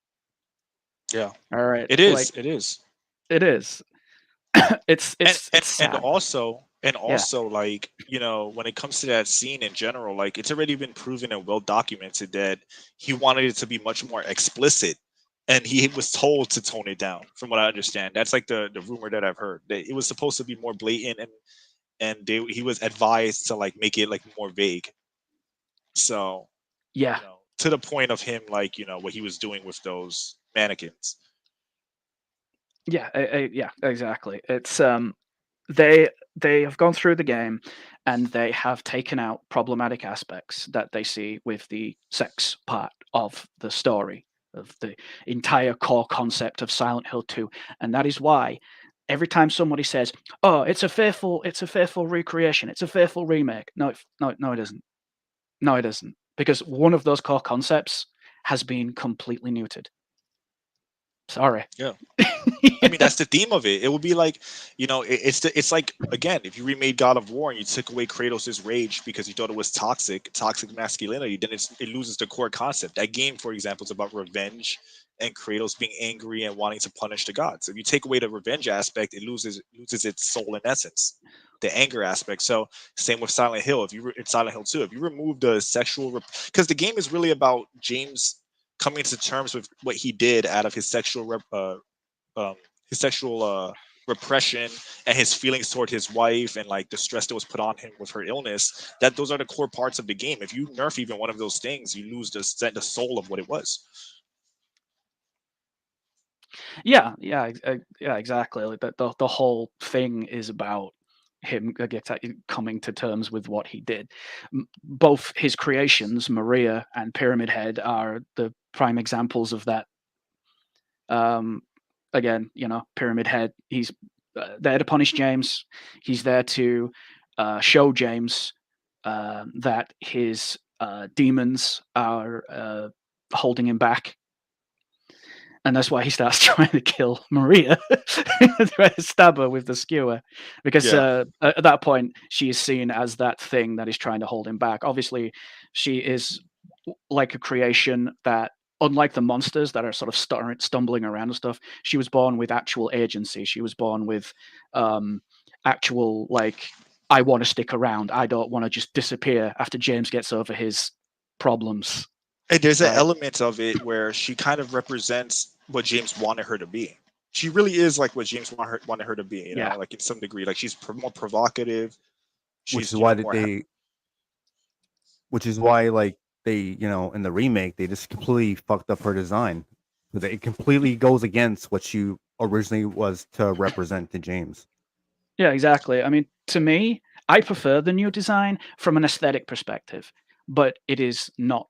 Yeah. All right. It is. It is. It is. It's and also like, when it comes to that scene in general, like it's already been proven and well documented that he wanted it to be much more explicit, and he was told to tone it down, from what I understand. That's like the rumor that I've heard, that it was supposed to be more blatant, and he was advised to like make it like more vague. So yeah, to the point of him, like, what he was doing with those mannequins. Yeah, exactly. It's they have gone through the game and they have taken out problematic aspects that they see with the sex part of the story, of the entire core concept of Silent Hill 2, and that is why every time somebody says, "Oh, it's a faithful recreation, it's a faithful remake," no, it isn't. No, it isn't, because one of those core concepts has been completely neutered. Sorry. Yeah. I mean, that's the theme of it. It would be like, it's like, again, if you remade God of War and you took away Kratos' rage because you thought it was toxic masculinity, then it loses the core concept. That game, for example, is about revenge and Kratos being angry and wanting to punish the gods. If you take away the revenge aspect, it loses its soul and essence, the anger aspect. So same with Silent Hill. In Silent Hill 2, if you remove the sexual, because the game is really about James coming to terms with what he did out of his sexual repression and his feelings toward his wife, and like the stress that was put on him with her illness, that those are the core parts of the game. If you nerf even one of those things, you lose the soul of what it was. Yeah, exactly. Like the whole thing is about him coming to terms with what he did. Both his creations, Maria and Pyramid Head, are the prime examples of that. Again, Pyramid Head, he's there to punish James. He's there to show James that his demons are holding him back. And that's why he starts trying to kill Maria, trying to stab her with the skewer, because at that point she is seen as that thing that is trying to hold him back. Obviously, she is like a creation that, unlike the monsters that are sort of stumbling around and stuff, she was born with actual agency. She was born with actual, like, I want to stick around. I don't want to just disappear after James gets over his problems. And there's an Right. element of it where she kind of represents what James wanted her to be. She really is like what James wanted her to be, you know, Yeah. like in some degree. Like she's more provocative. Which is She's, you why know, did more. they which is why, like, they, you know, in the remake, they just completely fucked up her design. It completely goes against what she originally was to represent to James. Yeah, exactly. I mean, to me, I prefer the new design from an aesthetic perspective, but it is not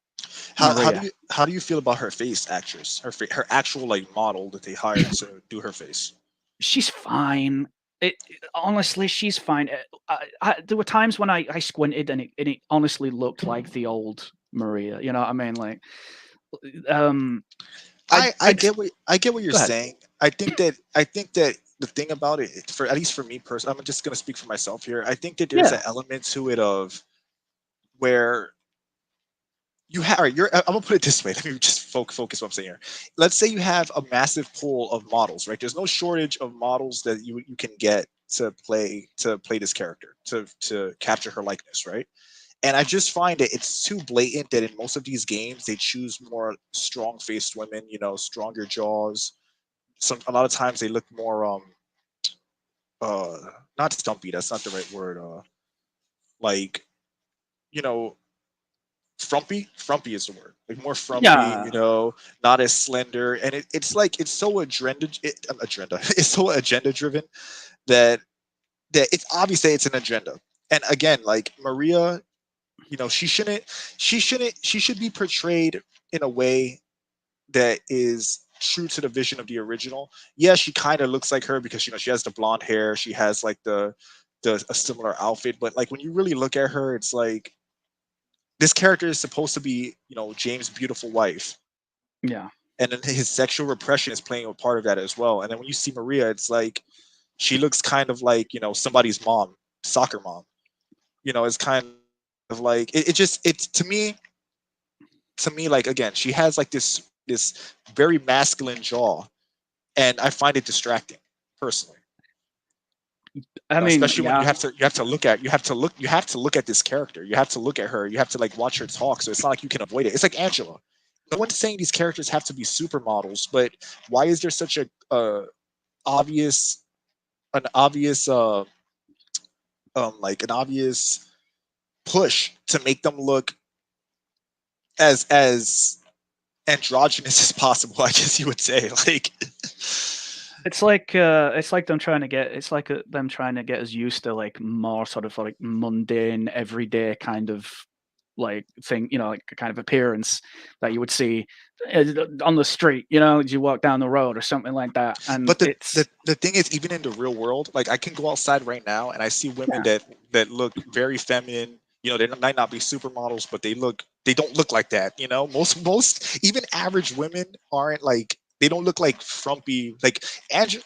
Maria. How do you feel about her face actress? Her actual like model that they hired to do her face. She's fine. Honestly, she's fine. There were times when I squinted and it honestly looked like the old Maria. You know what I mean? Like, I get what you're go ahead. saying. I think that the thing about it, for at least for me personally, I'm just gonna speak for myself here. I think that there's an Yeah, element to it of where you have. You're. I'm gonna put it this way. Let me just focus what I'm saying here. Let's say you have a massive pool of models, right? There's no shortage of models that you can get to play this character to capture her likeness, right? And I just find that it's too blatant that in most of these games they choose more strong-faced women, you know, stronger jaws. A lot of times they look more uh not stumpy, that's not the right word. Like, you know, frumpy. Frumpy is the word. Like more frumpy, yeah, you know, not as slender. And it's like it's so agenda. It's so agenda driven that it's obvious that it's an agenda. And again, like Maria, you know, she should be portrayed in a way that is true to the vision of the original. Yeah, she kind of looks like her because, you know, she has the blonde hair, she has like the a similar outfit, but like when you really look at her, it's like this character is supposed to be, you know, James' beautiful wife, yeah, and then his sexual repression is playing a part of that as well. And then when you see Maria, it's like she looks kind of like, you know, somebody's mom, soccer mom. You know, it's kind of like it just it's to me, like again, she has like this very masculine jaw, and I find it distracting personally. I You know, mean, especially when yeah, you have to look at this character. You have to look at her. You have to like watch her talk. So it's not like you can avoid it. It's like Angela. No one's saying these characters have to be supermodels, but why is there such a obvious an obvious like an obvious push to make them look as androgynous as possible? I guess you would say like. it's like them trying to get them trying to get us used to like more sort of like mundane, everyday kind of like thing, you know, like a kind of appearance that you would see on the street, you know, as you walk down the road or something like that. And But it's the thing is, even in the real world, like I can go outside right now and I see women yeah, that look very feminine. You know, they might not be supermodels, but they don't look like that. You know, most even average women aren't like they don't look like frumpy. Like Andrew,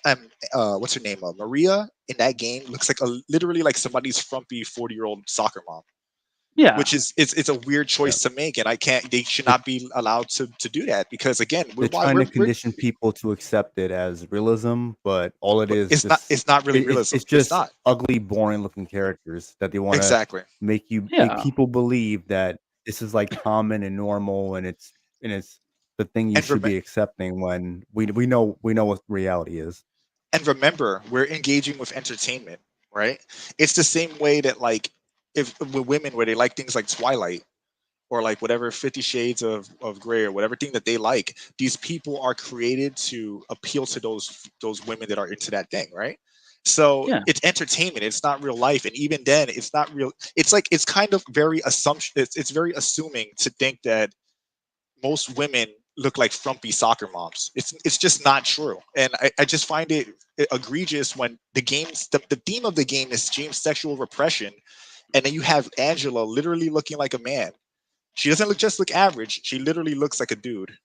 what's her name? Maria in that game looks like literally like somebody's frumpy 40-year-old soccer mom, yeah. which is it's a weird Yeah. choice to make, and I can't. They should They're, not be allowed to do that because again, they're trying to condition people to accept it as realism, but all it but is just it's not really realism. it's It's just not. ugly, boring looking characters that they want to Exactly. make Yeah. people believe that this is like common and normal, and it's the thing you And should be accepting when we know what reality is. remember, we're engaging with entertainment, right? It's the same way that like if with women where they like things like Twilight or like whatever 50 shades of gray or whatever thing that they like, these people are created to appeal to those women that are into that thing, right? So Yeah. it's entertainment, it's not real life, and even then it's not real. It's like it's kind of very assumption, it's very assuming to think that most women look like frumpy soccer moms. It's just not true. And I just find it egregious when the theme of the game is James' sexual repression, and then you have Angela literally looking like a man. She doesn't look average. She literally looks like a dude.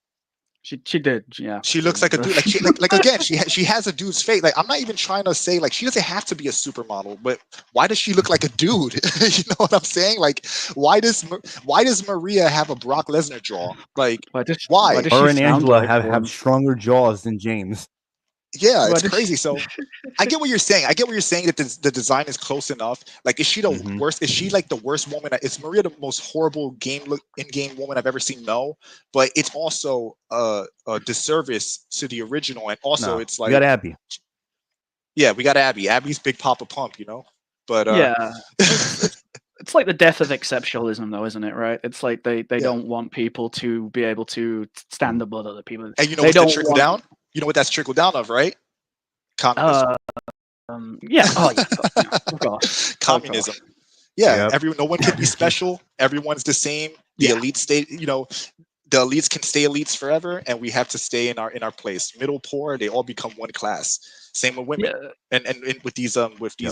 She did, yeah. She looks like a dude. Like again, she has a dude's face. Like I'm not even trying to say like she doesn't have to be a supermodel, but why does she look like a dude? You know what I'm saying? Like why does Maria have a Brock Lesnar jaw? Like why? why? Does Her she and sound Angela like have one? stronger jaws than James. Yeah, Why it's does crazy. she- So I get what you're saying. I get what you're saying that the design is close enough. Like, is she the Mhm. worst? Is she like the worst woman? Is Maria the most horrible in-game woman I've ever seen? No, but it's also a disservice to the original, and also No, it's you got like, Abby. yeah, we got Abby. Abby's Big Papa Pump, you know. But Yeah, it's like the death of exceptionalism, though, isn't it? Right? It's like they yeah. don't want people to be able to stand above other people. And you know They what's the don't trickle want. down? You know what that's trickle down of, right? Communism. Yeah. Oh, yeah. Of course. Communism. Yeah, Yep. no one can be special. Everyone's the same. The Yeah. elite state, you know, the elites can stay elites forever, and we have to stay in our place. Middle poor, they all become one class. Same with women, Yeah. and with these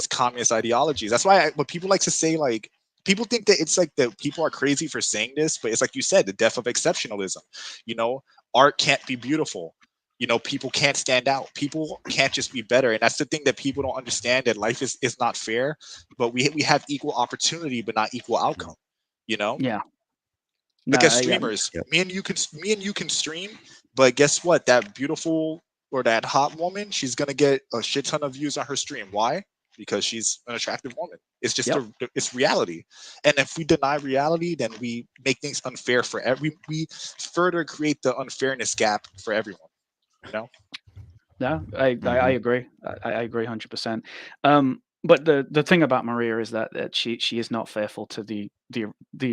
communist ideologies. That's why when people like to say like people think that it's like that people are crazy for saying this, but it's like you said, the death of exceptionalism. You know, art can't be beautiful. You know, people can't stand out. People can't just be better, and that's the thing that people don't understand. That life is not fair, but we have equal opportunity, but not equal outcome. You know, Yeah. like No. as Yeah. streamers, Yep. me and you can stream, but guess what? That beautiful or that hot woman, she's gonna get a shit ton of views on her stream. Why? Because she's an attractive woman. It's just Yep. it's reality. And if we deny reality, then we make things unfair for we further create the unfairness gap for everyone. You know? No, I Mhm. agree. I agree 100%. But the thing about Maria is that she is not faithful to the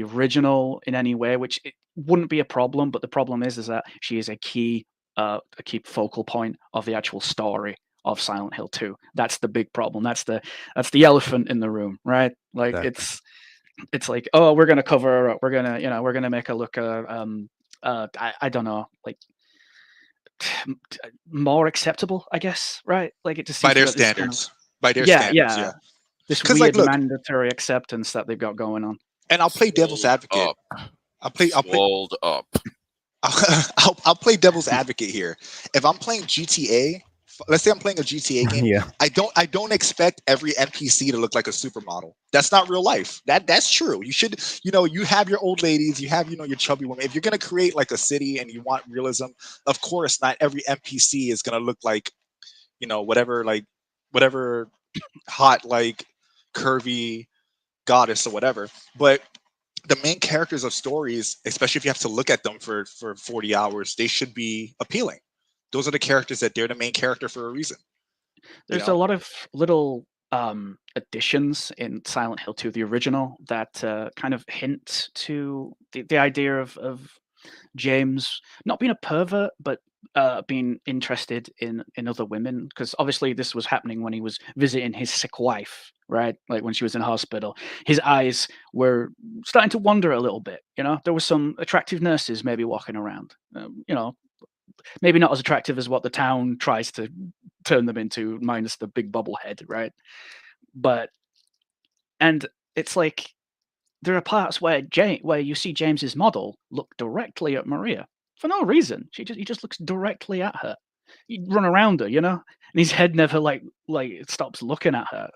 original in any way, which it wouldn't be a problem. But the problem is that she is a key focal point of the actual story of Silent Hill 2. That's the big problem. That's the elephant in the room, right? Like Exactly. it's like, oh, we're gonna cover her up. We're gonna make her look I don't know, like more acceptable, I guess, right? Like it just By seems to their be this kind of standards. By their yeah, standards, yeah, yeah. this Because like weird look, mandatory acceptance that they've got going on. and I'll play devil's Swolled advocate. up. I'll play Swolled up. I'll play devil's advocate here. If I'm playing GTA, let's say I'm playing a GTA game, Yeah. I don't expect every NPC to look like a supermodel. That's not real life. That's true. You should, you have your old ladies, you have, your chubby women. If you're gonna create like a city and you want realism, of course, not every NPC is gonna look like, whatever hot, like curvy goddess or whatever. But the main characters of stories, especially if you have to look at them for 40 hours, they should be appealing. Those are the characters that they're the main character for a reason. You There's a know, lot of little additions in Silent Hill 2, the original, that kind of hint to the idea of James not being a pervert, but being interested in other women. Because obviously this was happening when he was visiting his sick wife, right? Like when she was in hospital, his eyes were starting to wander a little bit. There was some attractive nurses maybe walking around. Maybe not as attractive as what the town tries to turn them into, minus the big bubble head, right? But and it's like there are parts where you see James's model look directly at Maria for no reason. He just looks directly at her. He'd run around her, and his head never stops looking at her.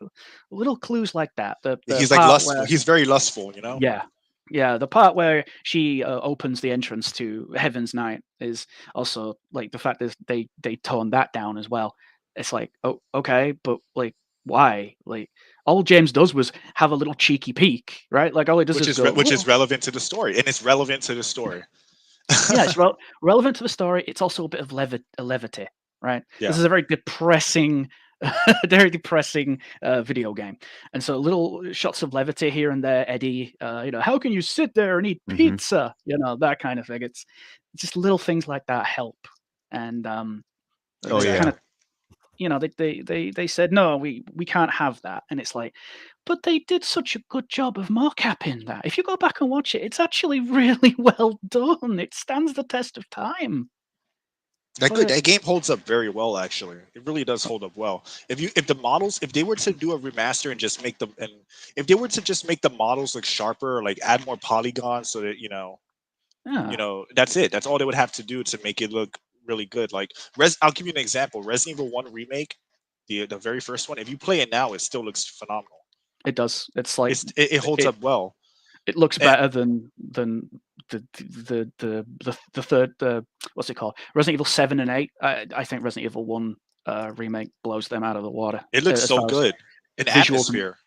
Little clues like that. The he's like part lustful. where He's very lustful. yeah. Yeah, the part where she opens the entrance to Heaven's Night is also like the fact that they tone that down as well. It's like, oh, okay, but like, why? Like, all James does was have a little cheeky peek, right? Like, all he does which is is go, which is "Oh." relevant to the story, and it's relevant to the story. Yeah, it's relevant to the story. It's also a bit of levity, right? Yeah, This is a very depressing, very depressing video game, and so little shots of levity here and there. Eddie, how can you sit there and eat Mhm. pizza? That kind of thing. It's just little things like that help, and Oh, they yeah. kind of, they said no, we can't have that, and it's like, but they did such a good job of mocapping that. If you go back and watch it, it's actually really well done. It stands the test of time. But that game holds up very well. Actually, it really does hold up well. If they were to do a remaster and just make them, and if they were to just make the models look sharper, like add more polygons, so that Yeah. You know, that's it. That's all they would have to do to make it look really good. Like I'll give you an example. Resident Evil 1 remake, the very first one. If you play it now, it still looks phenomenal. It does. It's like It holds up well. It looks And- better than the third what's it called? Resident Evil 7 and 8. I think Resident Evil 1 remake blows them out of the water. It looks as so far as good. An visuals and- atmosphere.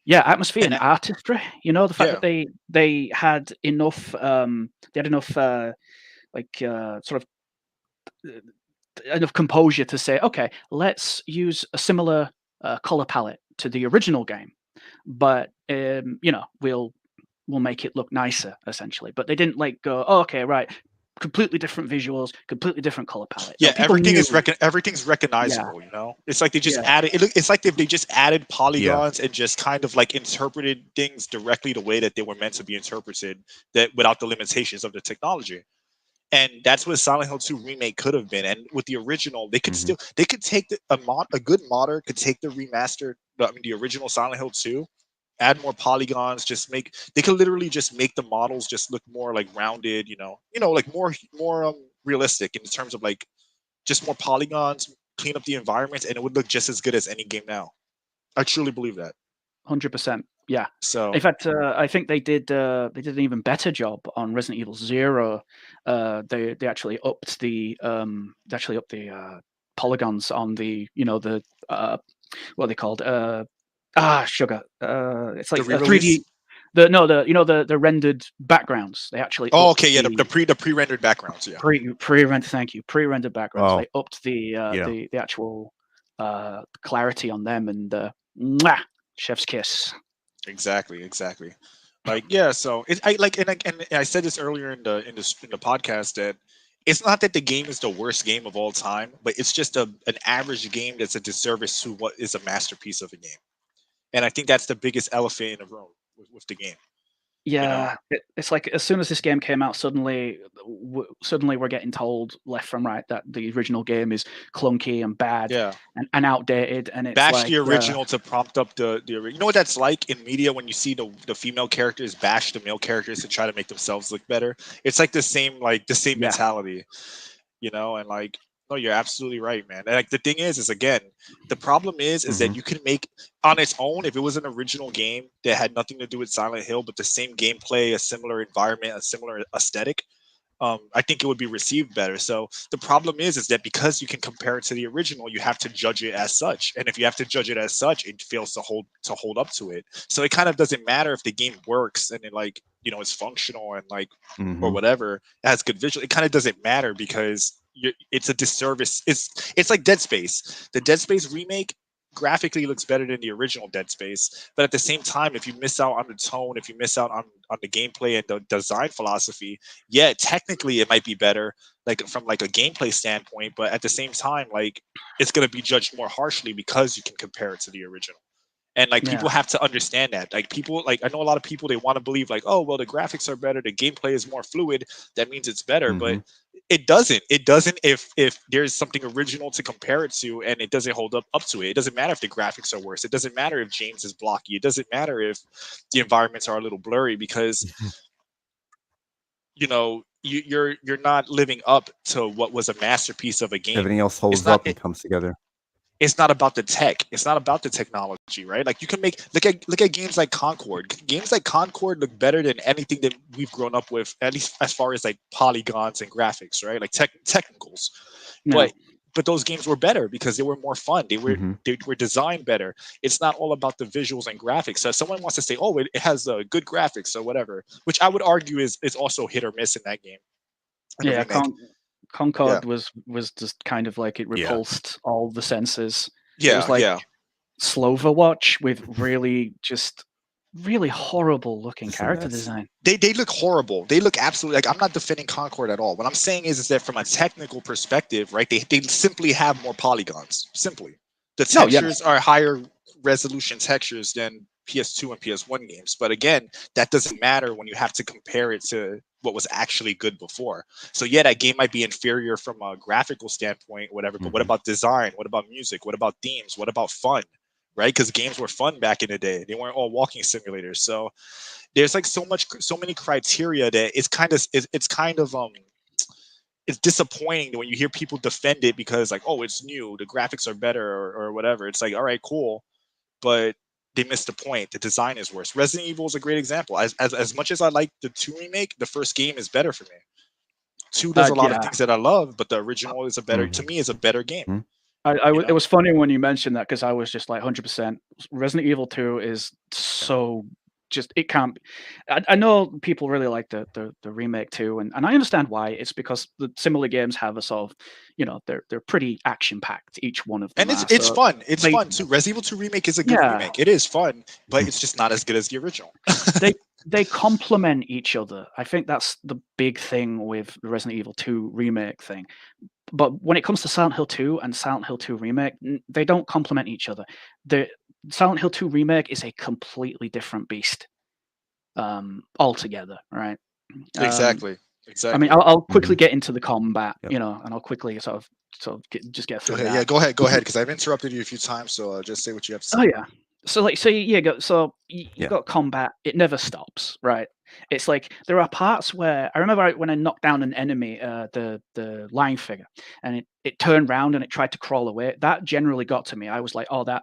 Yeah, atmosphere and And artistry. You know, the fact Yeah. that they had enough sort of enough composure to say, okay, let's use a similar color palette to the original game, but you know, we'll make it look nicer, essentially. But they didn't like go, oh, okay, right, completely different visuals, completely different color palette. No, Yeah, people everything's recognizable. You know, it's like they just Yeah. added. It's like if they just added polygons and just kind of like interpreted things directly the way that they were meant to be interpreted, that without the limitations of the technology. And that's what Silent Hill 2 remake could have been. And with the original, they could still they could take a good modder could take the remastered, the original Silent Hill 2, add more polygons, they could literally just make the models just look more like rounded, you know, like more realistic in terms of like just more polygons, clean up the environments, and it would look just as good as any game now. I truly believe that. 100%. Yeah. So In fact, I think they did an even better job on Resident Evil 0. They actually upped the polygons on the, you know, the what are they called? Sugar. It's like the a re-release. 3D. The rendered backgrounds. They actually. Oh, upped okay, yeah, the pre-rendered backgrounds, yeah. Pre-rendered. Thank you. Pre-rendered backgrounds. Oh. They upped the Yeah. actual clarity on them, and mwah, chef's kiss. Exactly. Like, yeah, so I said this earlier in the podcast, that it's not that the game is the worst game of all time, but it's just an average game that's a disservice to what is a masterpiece of a game. And I think that's the biggest elephant in the room with the game. Yeah, it's like as soon as this game came out, suddenly we're getting told left from right that the original game is clunky and bad and outdated, and it's bash like the original to prompt up the you know what that's like in media when you see the female characters bash the male characters to try to make themselves look better. It's like the same mentality, you know. And like, no, you're absolutely right, man. And like the thing is again, the problem is that you can make on its own, if it was an original game that had nothing to do with Silent Hill, but the same gameplay, a similar environment, a similar aesthetic, I think it would be received better. So the problem is that because you can compare it to the original, you have to judge it as such. And if you have to judge it as such, it fails to hold up to it. So it kind of doesn't matter if the game works and it, like, you know, it's functional and like or whatever, it has good visual. It kind of doesn't matter because it's a disservice. It's like Dead Space. The Dead Space remake graphically looks better than the original Dead Space, but at the same time, if you miss out on the tone, if you miss out on the gameplay and the design philosophy, yeah, technically it might be better, like from like a gameplay standpoint, but at the same time, like, it's going to be judged more harshly because you can compare it to the original. And like, people have to understand that. Like, people, like, I know a lot of people, they want to believe like, oh well, the graphics are better, the gameplay is more fluid, that means it's better. But it doesn't if there's something original to compare it to and it doesn't hold up to it. It doesn't matter if the graphics are worse. It doesn't matter if James is blocky. It doesn't matter if the environments are a little blurry, because you know, you're not living up to what was a masterpiece of a game. Everything else holds up and comes together. It's not about the tech. It's not about the technology, right? Like, you can look at games like Concord. Games like Concord look better than anything that we've grown up with, at least as far as like polygons and graphics, right? Like technicals. No. But those games were better because they were more fun. They were designed better. It's not all about the visuals and graphics. So if someone wants to say, oh, it has good graphics or whatever, which I would argue is also hit or miss in that game. Yeah, Concord was just kind of like it repulsed all the senses. It was like Sloverwatch with really horrible looking character design. They look horrible. They look absolutely, like, I'm not defending Concord at all. What I'm saying is that from a technical perspective, right, they simply have more polygons. Simply. The textures are higher resolution textures than PS2 and PS1 games. But again, that doesn't matter when you have to compare it to what was actually good before. So yeah, that game might be inferior from a graphical standpoint, whatever, but what about design? What about music? What about themes? What about fun? right? Because games were fun back in the day. They weren't all walking simulators. So there's like so many criteria that it's kind of it's disappointing when you hear people defend it because like, oh, it's new, the graphics are better or whatever. It's like, all right, cool, but they missed the point. The design is worse. Resident Evil is a great example. As much as I like the 2 remake, the first game is better for me. 2 does a lot of things that I love, but the original is a better, to me, is a better game. It was funny when you mentioned that because I was just like 100%. Resident Evil 2 is so just, it can't be. I know people really like the remake too, and I understand why. It's because the similar games have a sort of, you know, they're pretty action packed, each one of them. And it's fun. It's fun too. Resident Evil 2 remake is a good remake. It is fun, but it's just not as good as the original. They complement each other. I think that's the big thing with the Resident Evil 2 remake thing. But when it comes to Silent Hill 2 and Silent Hill 2 remake, they don't complement each other. The Silent Hill 2 remake is a completely different beast, altogether, right? Exactly. I mean, I'll quickly get into the combat, you know, and I'll quickly sort of get through that. Yeah, go ahead, because I've interrupted you a few times, so just say what you have to say. Oh yeah. So you got combat. It never stops, right? It's like there are parts where I remember when I knocked down an enemy, the lying figure, and it turned round and it tried to crawl away. That generally got to me. I was like, oh, that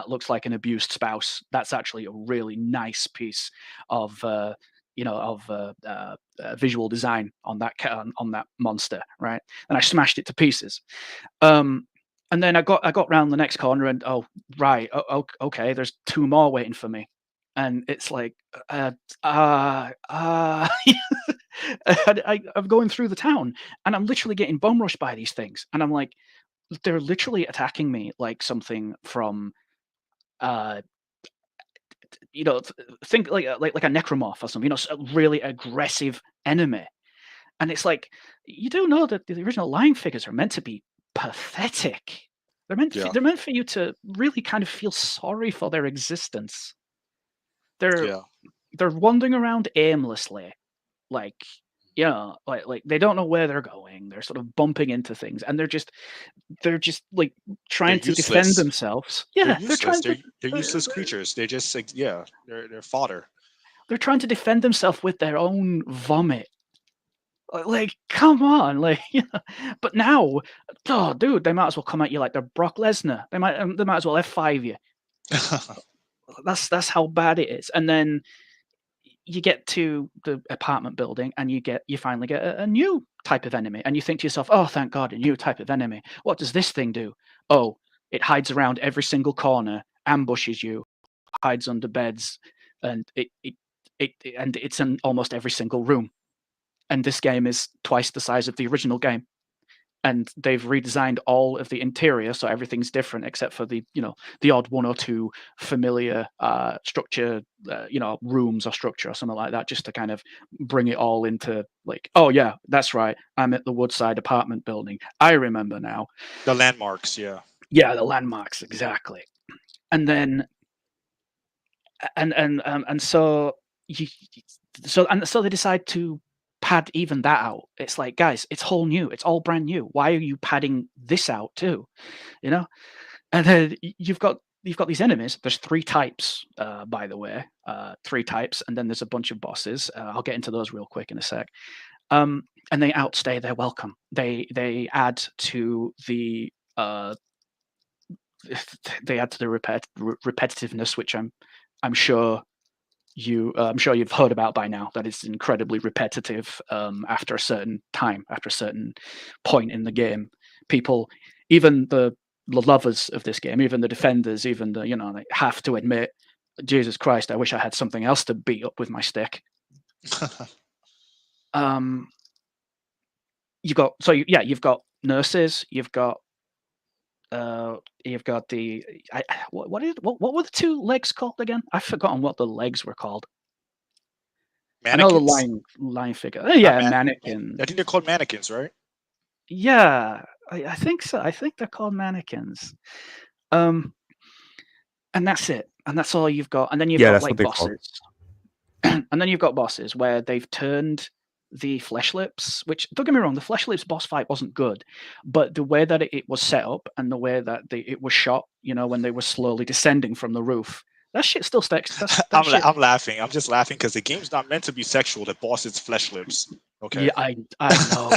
looks like an abused spouse. That's actually a really nice piece of visual design on that monster, right? And I smashed it to pieces. And then I got round the next corner and okay, there's 2 more waiting for me, and it's like I'm going through the town and I'm literally getting bum rushed by these things, and I'm like, they're literally attacking me like something from think like a necromorph or something, a really aggressive enemy. And it's like, you do know that the original Lion figures are meant to be pathetic. They're meant for you to really kind of feel sorry for their existence. They're wandering around aimlessly, like like they don't know where they're going. They're sort of bumping into things, and they're just like trying to defend themselves. Yeah, they're useless creatures. They just like, they're fodder. They're trying to defend themselves with their own vomit. Like, come on, like, but now, oh, dude, they might as well come at you like they're Brock Lesnar. They might as well F5 you. That's how bad it is. And then you get to the apartment building, and you finally get a new type of enemy, and you think to yourself, oh, thank God, a new type of enemy. What does this thing do? Oh, it hides around every single corner, ambushes you, hides under beds, and it's in almost every single room. And this game is twice the size of the original game, and they've redesigned all of the interior, so everything's different except for the odd 1 or 2 familiar structure, rooms or structure or something like that, just to kind of bring it all into like, oh yeah, that's right, I'm at the Woodside apartment building. I remember now. The landmarks, the landmarks, exactly. And then so they decide to pad even that out. It's like, guys, it's whole new, it's all brand new. Why are you padding this out too? And then you've got these enemies. There's 3 types, by the way, 3 types, and then there's a bunch of bosses. I'll get into those real quick in a sec. And they outstay their welcome. They add to the repetitiveness, which I'm sure you've heard about by now, that it's incredibly repetitive after a certain time, after a certain point in the game. People, even the lovers of this game, even the defenders, even the, they have to admit, Jesus Christ, I wish I had something else to beat up with my stick. You've got nurses, you've got the what were the 2 legs called again? I've forgotten what the legs were called. Mannequins? I know the line figure. Mannequin. I think they're called mannequins, right? Yeah, I think so. I think they're called mannequins. And that's it. And that's all you've got. And then you've got like bosses. And then you've got bosses where they've turned the Flesh Lips, which, don't get me wrong, the Flesh Lips boss fight wasn't good, but the way that it was set up and the way that it was shot, you know, when they were slowly descending from the roof, that shit still sticks. I'm laughing. I'm just laughing because the game's not meant to be sexual. The boss is flesh lips. Okay. Yeah, I know.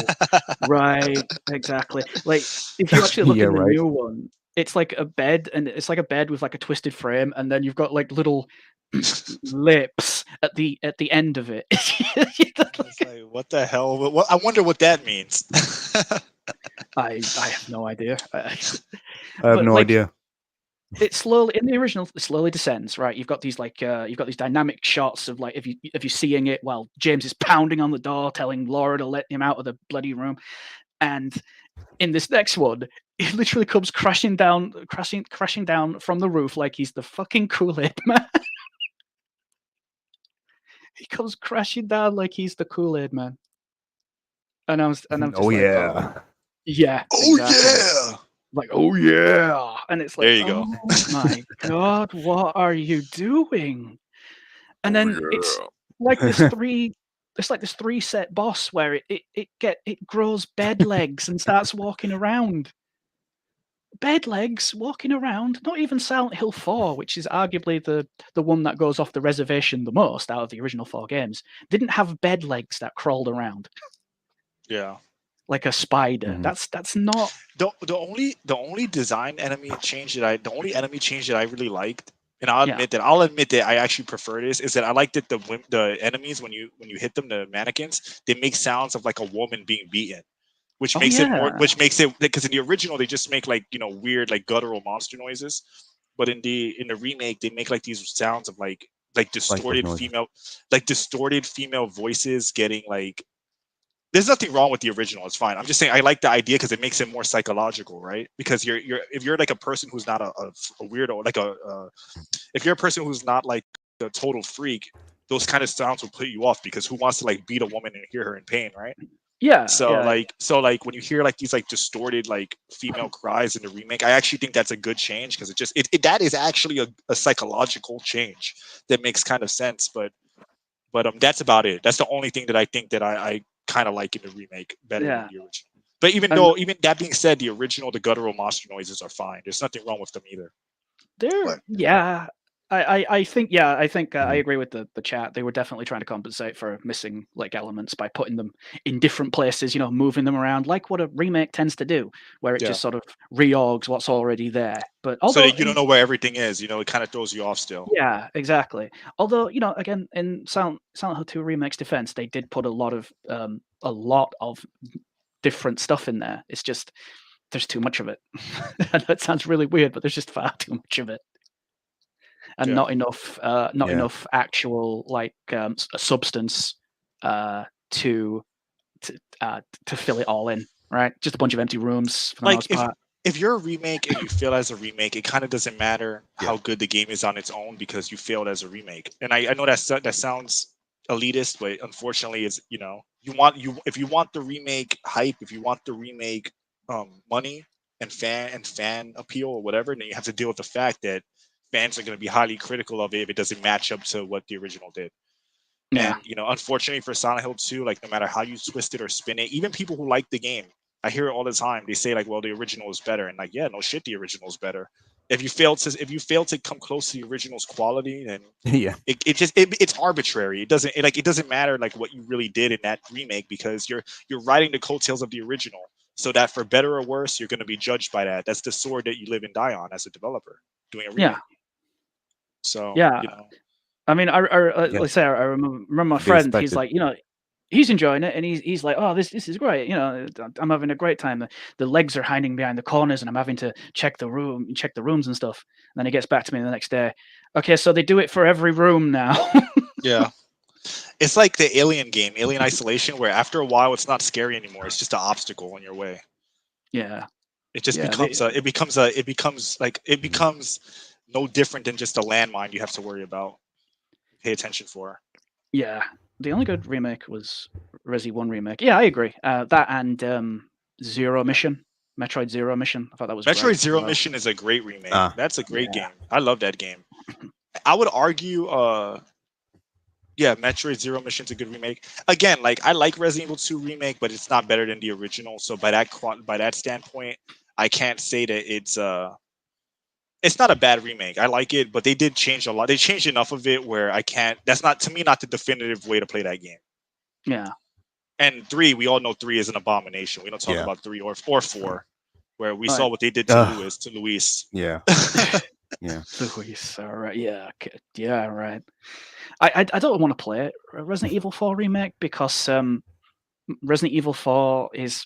Right, exactly. Like, if you actually look Yeah, in the right. new one, it's like a bed, and it's like a bed with like a twisted frame, and then you've got like little lips at the end of it. It's like, what the hell? What, I wonder what that means. I have no idea. I have no idea. It slowly, in the original, it slowly descends, right? You've got these like you've got these dynamic shots of like if you're seeing it while James is pounding on the door, telling Laura to let him out of the bloody room, and in this next one, he literally comes crashing down from the roof like he's the fucking Kool-Aid man. He comes crashing down like he's the Kool-Aid man, and I'm just like, yeah. Yeah. Oh exactly. yeah. Like, oh yeah, and it's like, There you go. Oh my god, what are you doing? And then it's like this this 3-set boss where it grows bed legs and starts walking around. Bed legs walking around. Not even Silent Hill 4, which is arguably the one that goes off the reservation the most out of the original 4 games, didn't have bed legs that crawled around. Yeah. Like a spider. Mhm. That's not the only design enemy change that I really liked, and I'll admit that I actually prefer this, is that I like that the enemies when you hit them, the mannequins, they make sounds of like a woman being beaten, which makes it because in the original they just make like, you know, weird like guttural monster noises, but in the remake they make like these sounds of like distorted female voices getting like. There's nothing wrong with the original. It's fine. I'm just saying I like the idea because it makes it more psychological, right? Because if you're like a person who's not a weirdo, like if you're a person who's not like a total freak, those kind of sounds will put you off because who wants to like beat a woman and hear her in pain, right? Yeah. So like when you hear like these like distorted like female cries in the remake, I actually think that's a good change because that is actually a psychological change that makes kind of sense. But that's about it. That's the only thing that I think that I kind of like in the remake better than the original. But even that being said, the original, the guttural monster noises are fine. There's nothing wrong with them either. I think I agree with the chat. They were definitely trying to compensate for missing like elements by putting them in different places, you know, moving them around like what a remake tends to do, where it just sort of reorgs what's already there. But although so that you don't know where everything is, you know, it kind of throws you off still. Yeah, exactly. Although, you know, again, in Silent Hill 2 Remake's defense, they did put a lot of different stuff in there. It's just there's too much of it. I know it sounds really weird, but there's just far too much of it. And not enough actual like substance to fill it all in, right? Just a bunch of empty rooms for the most part. If you're a remake and you fail as a remake, it kind of doesn't matter how good the game is on its own because you failed as a remake. And I know that sounds elitist, but unfortunately, it's, you know, if you want the remake hype, if you want the remake money and fan appeal or whatever, then you have to deal with the fact that fans are going to be highly critical of it if it doesn't match up to what the original did. Yeah. And, you know, unfortunately for Silent Hill 2, like no matter how you twist it or spin it, even people who like the game, I hear it all the time. They say like, well, the original is better. And like, yeah, no shit, the original is better. If you fail to come close to the original's quality, then it's arbitrary. It doesn't matter like what you really did in that remake because you're riding the coattails of the original. So that for better or worse, you're going to be judged by that. That's the sword that you live and die on as a developer doing a remake. Yeah. So yeah. You know. I mean, let's say I remember my friend. He's like, you know, he's enjoying it, and he's like, oh, this is great. You know, I'm having a great time. The legs are hiding behind the corners, and I'm having to check the rooms and stuff. And then he gets back to me the next day. Okay, so they do it for every room now. Yeah. It's like the Alien game, Alien Isolation, where after a while it's not scary anymore. It's just an obstacle in your way. Yeah. It just becomes no different than just a landmine you have to worry about, pay attention for. Yeah. The only good remake was Resi 1 remake. Yeah, I agree. That and Zero Mission, Metroid Zero Mission. I thought that was Metroid Zero Mission is a great remake. That's a great game. I love that game. I would argue Yeah, Metroid Zero Mission's a good remake. Again, like I like Resident Evil 2 remake, but it's not better than the original. So by that standpoint, I can't say that it's not a bad remake. I like it, but they did change a lot. They changed enough of it where I can't. That's not, to me, not the definitive way to play that game. Yeah. And 3, we all know 3 is an abomination. We don't talk Yeah. about 3 or 4, where we Right. saw what they did to Luis. Yeah. Yeah. Luis, all right. Yeah. Okay. Yeah. Right. I don't want to play it, Resident Evil 4 remake, because Resident Evil 4 is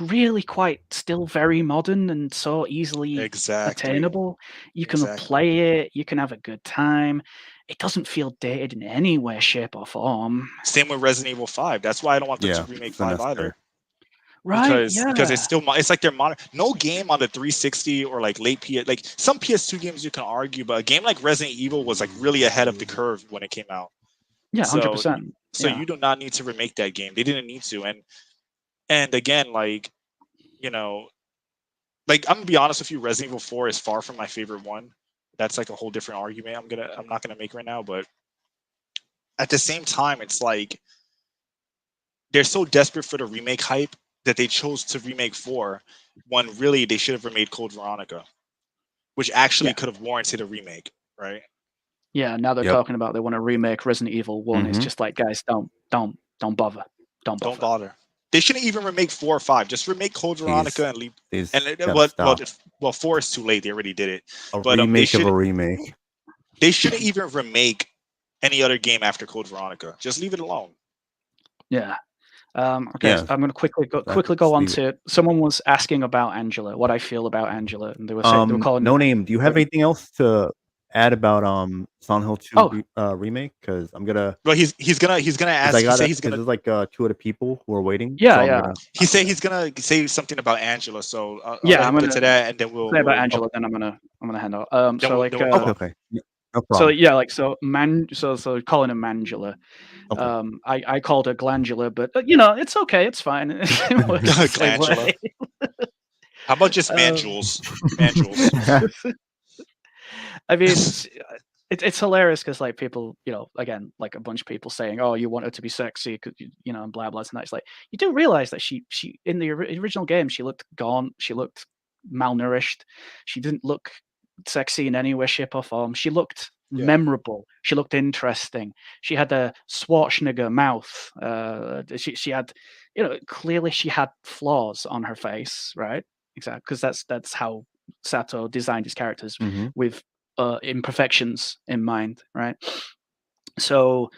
really quite still very modern and so easily Exactly. attainable. You can play it, you can have a good time. It doesn't feel dated in any way, shape, or form. Same with Resident Evil 5. That's why I don't want them to remake 5 either. Right? Because it's still, it's like they're modern. No game on the 360 or like late PS, like some PS2 games you can argue, but a game like Resident Evil was like really ahead of the curve when it came out. Yeah, 100%. So you do not need to remake that game. They didn't need to. And again, like, you know, like I'm gonna be honest with you, Resident Evil 4 is far from my favorite one. That's like a whole different argument I'm not gonna make right now, but at the same time, it's like they're so desperate for the remake hype that they chose to remake 4 when really they should have remade Code Veronica, which actually could have warranted a remake, right? Yeah, now they're talking about they want to remake Resident Evil 1. It's just like, guys, don't bother. Don't bother. They shouldn't even remake 4 or 5. Just remake Code Veronica and leave. Well, 4 is too late. They already did it. Remake of a remake. They shouldn't even remake any other game after Code Veronica. Just leave it alone. Yeah. Okay, so I'm going to quickly go on to. Someone was asking about Angela, what I feel about Angela, and they were saying they were calling. No Name. Do you have anything else to add about Silent Hill 2 remake? Because I'm gonna. Well, he's gonna ask. He's gonna. There's like 2 other people who are waiting. Yeah, yeah. He said he's gonna say something about Angela. So I'm gonna get to that, and then we'll say about Angela. Then I'm gonna hand out. Okay. No problem. So yeah, like so calling her Mangela. Okay. I called her Glandula, but it's okay, it's fine. It works the same way. How about just Manjules? Manjules. I mean, it's hilarious because like people, again, like a bunch of people saying, "Oh, you want her to be sexy," and blah blah. And it's like you do realize that she in the original game she looked gaunt, she looked malnourished, she didn't look sexy in any way, shape, or form. She looked memorable. She looked interesting. She had a Schwarzenegger mouth. She had, clearly she had flaws on her face, right? Exactly, because that's how Sato designed his characters with imperfections in mind, right? So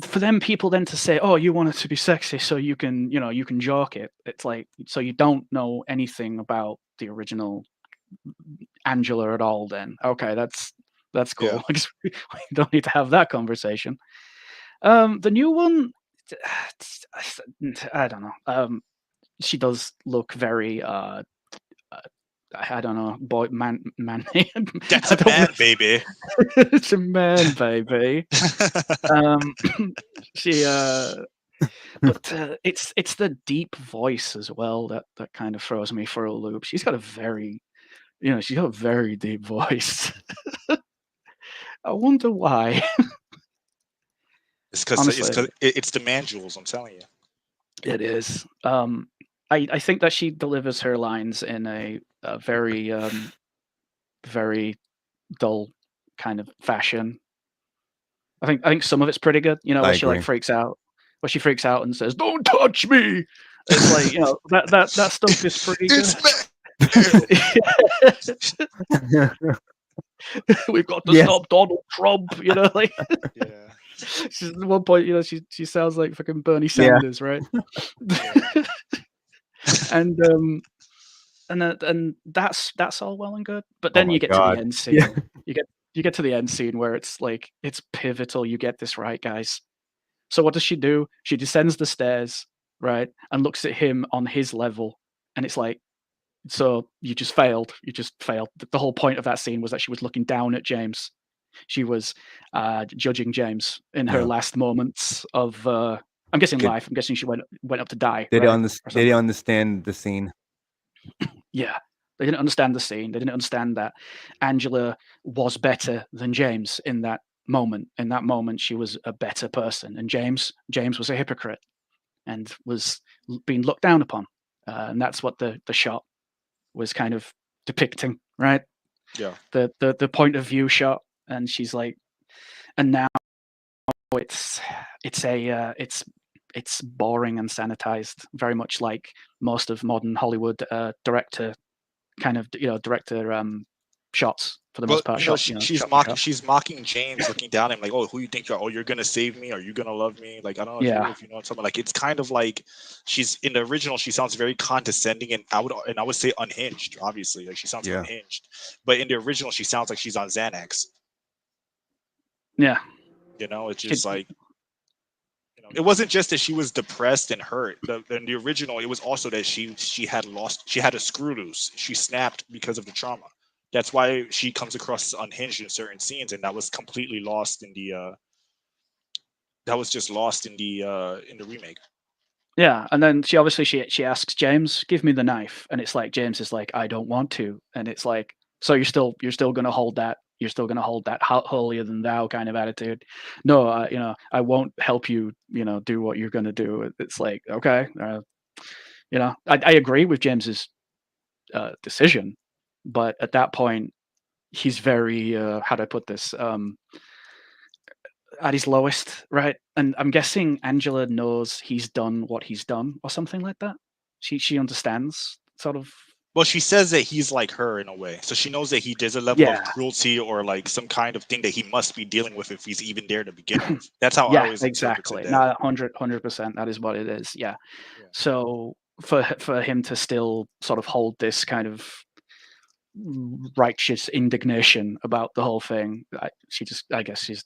for them people then to say, "Oh, you want it to be sexy, so you can, you can joke it." It's like, so you don't know anything about the original Angela at all. Then okay, that's cool. Yeah. We don't need to have that conversation. The new one, I don't know. She does look very I don't know, boy, man. That's a man, baby. It's a man, baby. She, but it's the deep voice as well that kind of throws me for a loop. She's got a very, she's got a very deep voice. I wonder why. It's because it's the Manjules. I'm telling you. It is. I think that she delivers her lines in a very very dull kind of fashion. I think some of it's pretty good. Where she like freaks out, and says, "Don't touch me." It's like that stuff is pretty good. We've got to stop Donald Trump. Like. Yeah. She's at one point, she sounds like fucking Bernie Sanders, right? and that's all well and good, but then you get to the end scene. You get to the end scene where it's like it's pivotal. You get this right, guys. So what does she do? She descends the stairs, right, and looks at him on his level, and it's like, so you just failed. You just failed. The whole point of that scene was that she was looking down at James. She was judging James in her last moments of, I'm guessing life. I'm guessing she went up to die. They didn't understand the scene. Yeah, they didn't understand the scene. They didn't understand that Angela was better than James in that moment. In that moment, she was a better person, and James was a hypocrite and was being looked down upon, and that's what the shot was kind of depicting, right? Yeah. The point of view shot, and she's like, and now it's boring and sanitized, very much like most of modern Hollywood director shots for the most part. She's mocking James, looking down at him like, "Oh, who you think you are? Oh, you're gonna save me? Are you gonna love me?" Like, I don't know if you know what I'm talking about. Like, it's kind of like she's in the original. She sounds very condescending and I would say unhinged. Obviously, like she sounds unhinged, but in the original, she sounds like she's on Xanax. Yeah, it's just like. It wasn't just that she was depressed and hurt. In the original, it was also that she had a screw loose. She snapped because of the trauma. That's why she comes across as unhinged in certain scenes, and that was completely lost in the. That was just lost in the remake. Yeah, and then she asks James, "Give me the knife," and it's like James is like, "I don't want to," and it's like, so you're still gonna hold that. You're still going to hold that holier than thou kind of attitude. No, I won't help you. Do what you're going to do. It's like, okay, I agree with James's decision, but at that point, he's very how do I put this? At his lowest, right? And I'm guessing Angela knows he's done what he's done, or something like that. She understands, sort of. Well, she says that he's like her in a way, so she knows that there's a level of cruelty or like some kind of thing that he must be dealing with if he's even there to begin with. That's how I always exactly. interpreted that. No, 100%. That is what it is. Yeah. So for him to still sort of hold this kind of righteous indignation about the whole thing, I guess she's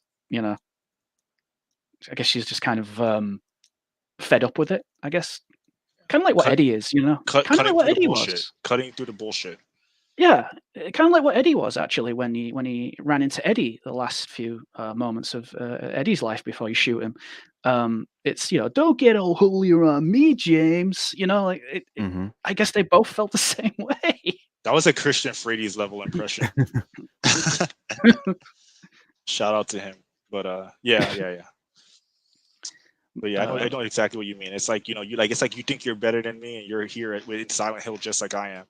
just kind of fed up with it, I guess. Kind of like what Eddie is, kind of like what Eddie was. Cutting through the bullshit. Yeah, kind of like what Eddie was actually when he ran into Eddie the last few moments of Eddie's life before you shoot him. It's don't get all holy around me, James. I guess they both felt the same way. That was a Christian Frady's level impression. Shout out to him, but yeah. But yeah, I know exactly what you mean. It's like it's like you think you're better than me, and you're here with Silent Hill just like I am.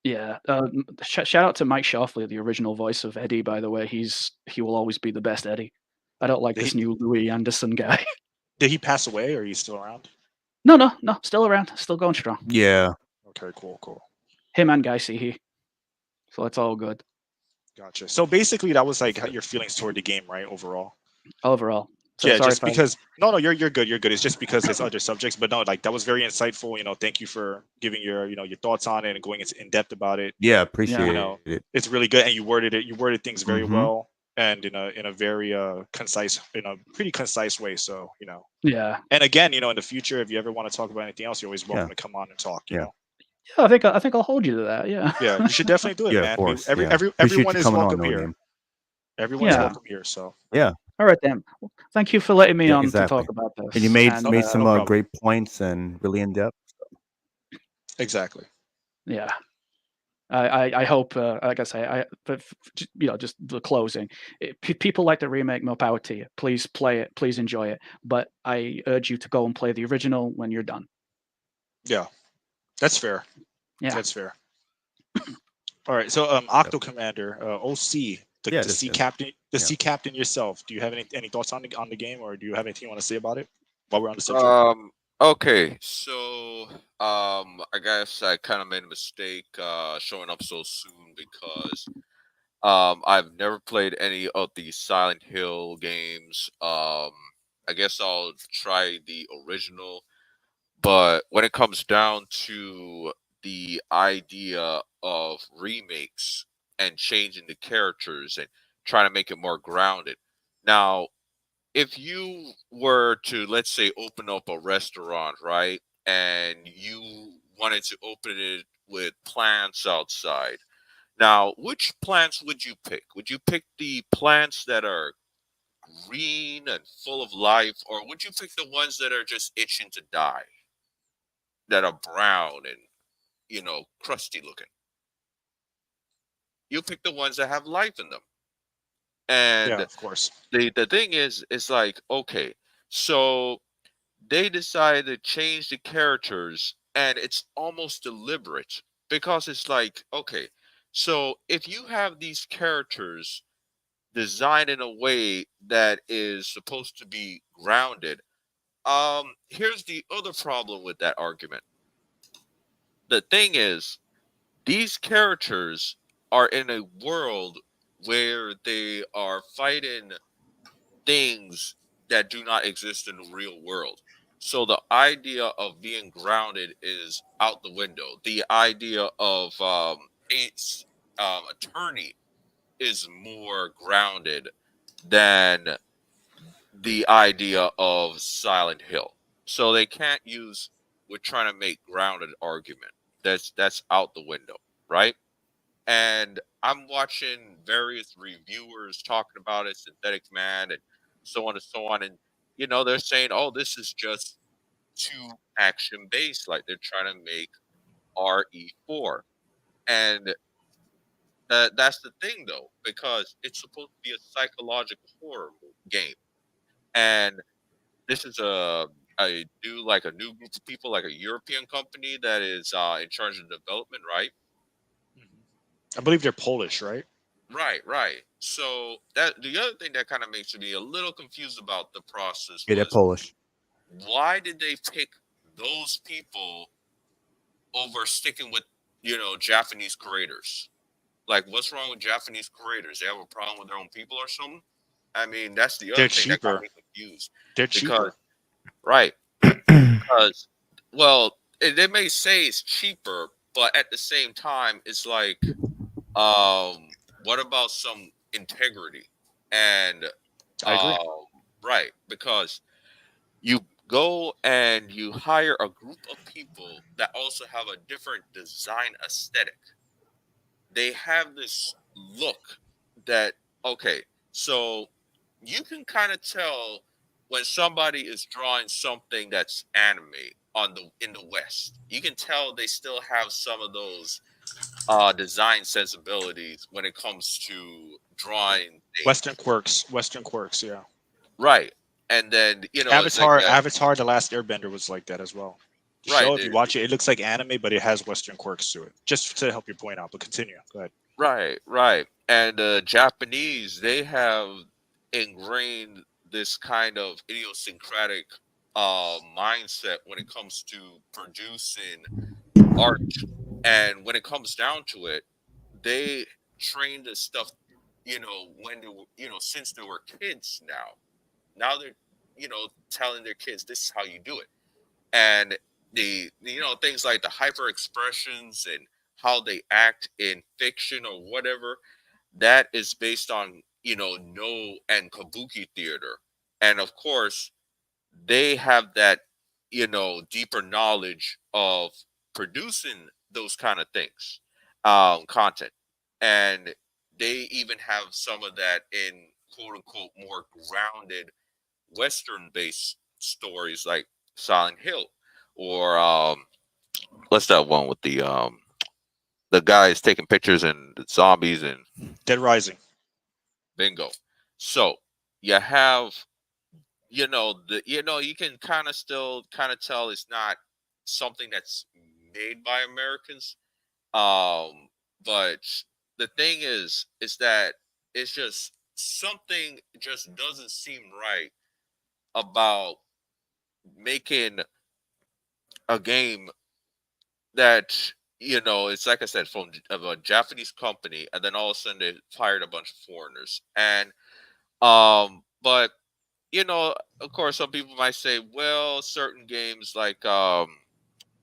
Yeah. Shout out to Mike Shoffley, the original voice of Eddie. By the way, he will always be the best Eddie. I don't like this new Louis Anderson guy. Did he pass away, or are you still around? No, still around, still going strong. Yeah. Okay, cool. Him and Guy Seehee. So it's all good. Gotcha. So basically, that was like your feelings toward the game, right? Overall. So yeah, just because no, you're good. You're good. It's just because there's other subjects, but no, like that was very insightful. Thank you for giving your your thoughts on it and going in depth about it. Yeah, appreciate it. It's really good, and you worded things very well and in a very concise, pretty concise way. So Yeah. And again, in the future, if you ever want to talk about anything else, you're always welcome to come on and talk. You know. Yeah, I think I'll hold you to that. Yeah. Yeah, you should definitely do it, man. Of course. Everyone is welcome here. Everyone's welcome here. So yeah. All right then. Well, thank you for letting me on to talk about this. And you made some great points and really in depth. Exactly. Yeah. I hope, like I say, just the closing. People like the remake, more power to you. Please play it. Please enjoy it. But I urge you to go and play the original when you're done. Yeah, that's fair. Yeah, that's fair. All right, so Octo Commander, OC, the sea captain, sea captain yourself. Do you have any thoughts on the game, or do you have anything you want to say about it while we're on the subject? Okay, so I guess I kind of made a mistake showing up so soon because I've never played any of the Silent Hill games. I guess I'll try the original, but when it comes down to the idea of remakes and changing the characters and trying to make it more grounded. Now, if you were to, let's say, open up a restaurant, right, and you wanted to open it with plants outside, now, which plants would you pick? Would you pick the plants that are green and full of life, or would you pick the ones that are just itching to die, that are brown and, crusty looking? You pick the ones that have life in them. And Yeah, of course. the thing is, it's like, okay, so they decided to change the characters, and it's almost deliberate because it's like, okay, so if you have these characters designed in a way that is supposed to be grounded, here's the other problem with that argument. The thing is, these characters are in a world where they are fighting things that do not exist in the real world. So the idea of being grounded is out the window. The idea of its attorney is more grounded than the idea of Silent Hill. So they can't use, we're trying to make grounded argument. That's out the window, right? And I'm watching various reviewers talking about it, Synthetic Man, and so on and so on. And they're saying, "Oh, this is just too action based, like they're trying to make RE4." And that's the thing, though, because it's supposed to be a psychological horror game, and this is a new group of people, like a European company that is in charge of development, right? I believe they're Polish, right? Right, right. So that the other thing that kind of makes me a little confused about the process Yeah, they're was, Polish. why did they pick those people over sticking with Japanese creators? Like, what's wrong with Japanese creators? They have a problem with their own people or something? I mean, that's the other They're thing that got cheaper. me confused. They're Because cheaper. right, because well, they may say it's cheaper, but at the same time, it's like, what about some integrity? And I agree. right, because you go and you hire a group of people that also have a different design aesthetic. They have this look that, okay, so you can kind of tell when somebody is drawing something that's anime in the West. You can tell they still have some of those design sensibilities when it comes to drawing Western things. quirks. Western quirks. Yeah. Right. And then, it's like Avatar. that. Avatar: The Last Airbender was like that as well. The Right. show, if you watch it, it looks like anime, but it has Western quirks to it. Just to help your point out, but continue. Go ahead. Right. Right. And Japanese, they have ingrained this kind of idiosyncratic mindset when it comes to producing art. And when it comes down to it, they train this stuff, when they were, since they were kids now. Now they're, telling their kids this is how you do it. And things like the hyper expressions and how they act in fiction or whatever, that is based on, no and kabuki theater. And of course, they have that, deeper knowledge of producing those kind of things, content. And they even have some of that in quote unquote more grounded Western based stories like Silent Hill, or what's that one with the guys taking pictures and the zombies and Dead Rising. bingo. So you have, you can kind of still kind of tell it's not something that's made by Americans. But the thing is that it's just something just doesn't seem right about making a game that, it's like I said, from of a Japanese company, and then all of a sudden they hired a bunch of foreigners. And but of course, some people might say, well, certain games like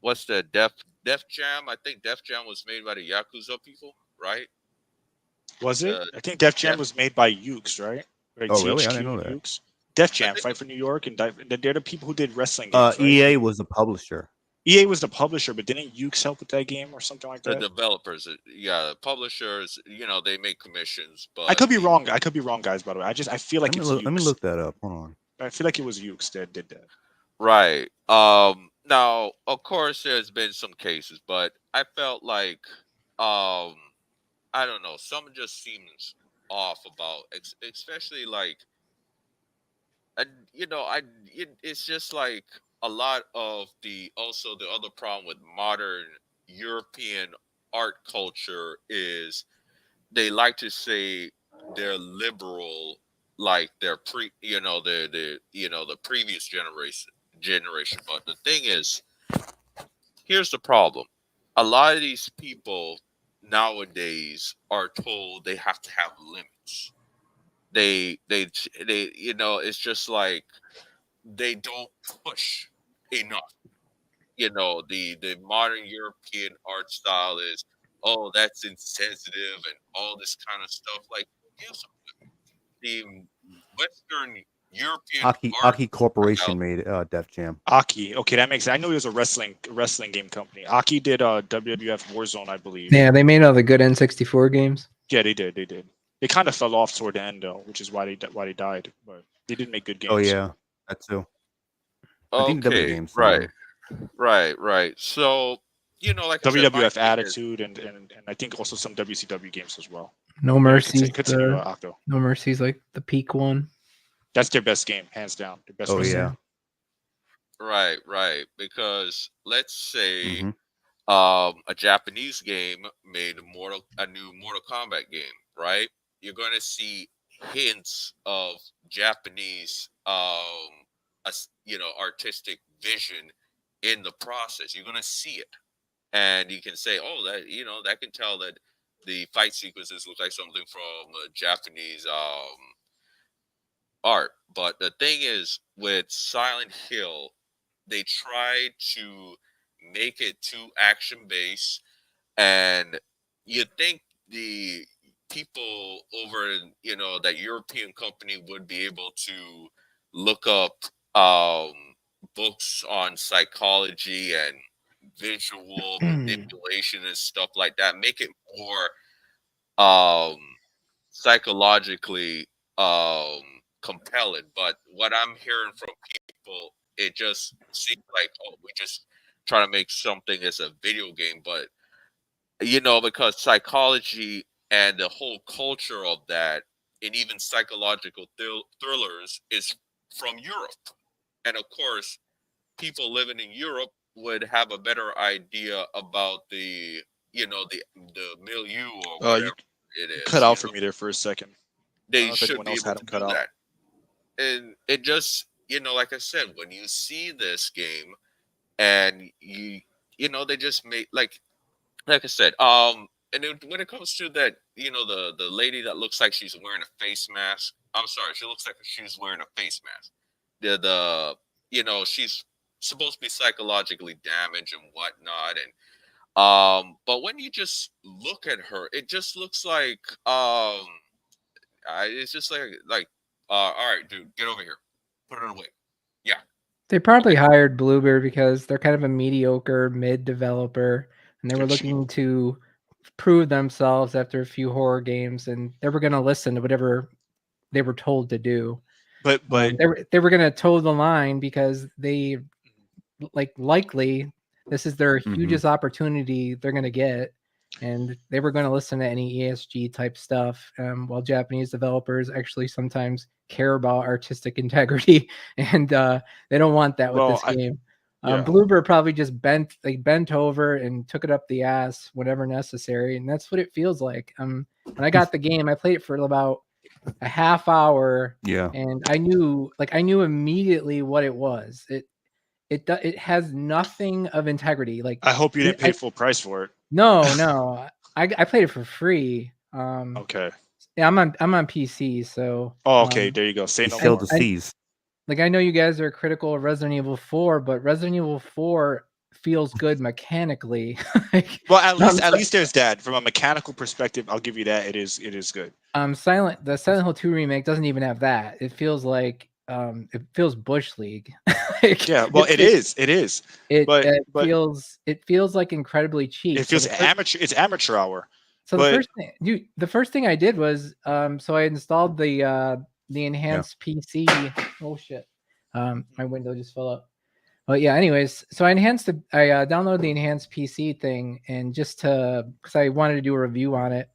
what's the Def Jam? I think Def Jam was made by the Yakuza people, right? Was it? The I think Def Jam Def, was made by Ukes, right? Like Oh, really? I didn't THQ know and that. Ukes. Def I Jam, think Fight for New York, and they're the people who did wrestling games, right? EA was the publisher. EA was the publisher, but didn't Ukes help with that game or something like the that? developers, yeah, the publishers, they make commissions, I but could be wrong. I could be wrong, guys. By the way, I feel like it's Let me Ukes. look that up. Hold on. I feel like it was Ukes that did that. right. Now, of course, there's been some cases, but I felt like, I don't know, some just seems off about, especially like, and it's just like a lot of the other problem with modern European art culture is they like to say they're liberal, like their the previous generation. But the thing is, here's the problem: a lot of these people nowadays are told they have to have limits. They it's just like they don't push enough. The modern European art style is, oh, that's insensitive and all this kind of stuff. Like, yes, the Western European art Aki Corporation style. made Def Jam. Aki. Okay, that makes sense. I know he was a wrestling game company. Aki did WWF Warzone, I believe. Yeah, they made all the good N64 games. Yeah, they did. They did. They kind of fell off toward the end though, which is why they died. But they did make good games. Oh yeah, that too. I think W Okay, games. right. So, like I said, my WWF thing is- Attitude and I think also some WCW games as well. No Mercy's Continue, Akko. No Mercy's like the peak one. That's their best game, hands down. Their best Oh wrestling. yeah. Right. Because let's say Mhm. a Japanese game made a new Mortal Kombat game, right? You're going to see hints of Japanese, artistic vision in the process. You're going to see it, and you can say, "Oh, that can tell that the fight sequences look like something from Japanese art." But the thing is, with Silent Hill, they tried to make it too action based, and you think the people over in that European company would be able to look up books on psychology and visual manipulation and stuff like that, make it more psychologically compelling. But what I'm hearing from people, it just seems like, oh, we just try to make something as a video game. But because psychology and the whole culture of that, and even psychological thrillers, is from Europe. And of course, people living in Europe would have a better idea about the milieu or whatever it is. Cut out for me there for a second. They if should anyone be else able had to him do cut out. that. And it just, like I said, when you see this game and they just make like I said, and then when it comes to that, the lady that looks like she's wearing a face mask. I'm sorry, she looks like she's wearing a face mask. She's supposed to be psychologically damaged and whatnot, and but when you just look at her, it just looks like it's just like all right, dude, get over here, put it away. Yeah, They probably hired Bluebird because they're kind of a mediocre mid developer, and they were looking to prove themselves after a few horror games, and they were going to listen to whatever they were told to do. But they were going to toe the line because they likely this is their hugest opportunity they're going to get, and they were going to listen to any ESG type stuff, while Japanese developers actually sometimes care about artistic integrity, and they don't want that with this game. Bluebird probably just bent over and took it up the ass whenever necessary, and that's what it feels like. When I got the game, I played it for about a half hour, and I knew immediately what it was. It has nothing of integrity. Like, I hope you didn't pay full price for it. No, I played it for free. Okay. Yeah, I'm on PC, so. Oh, okay. There you go. Say no more. Like, I know you guys are critical of Resident Evil 4, but Resident Evil 4 feels good mechanically. Well, at least there's that. From a mechanical perspective, I'll give you that. It is good. The Silent Hill 2 remake doesn't even have that. It feels like it feels Bush League. Yeah, well, it is. It feels like incredibly cheap. It feels amateur. It's amateur hour. So the first thing I did was so I installed the enhanced PC. Oh shit. My window just fell up. But yeah, anyways, so I downloaded the enhanced PC thing, and just because I wanted to do a review on it,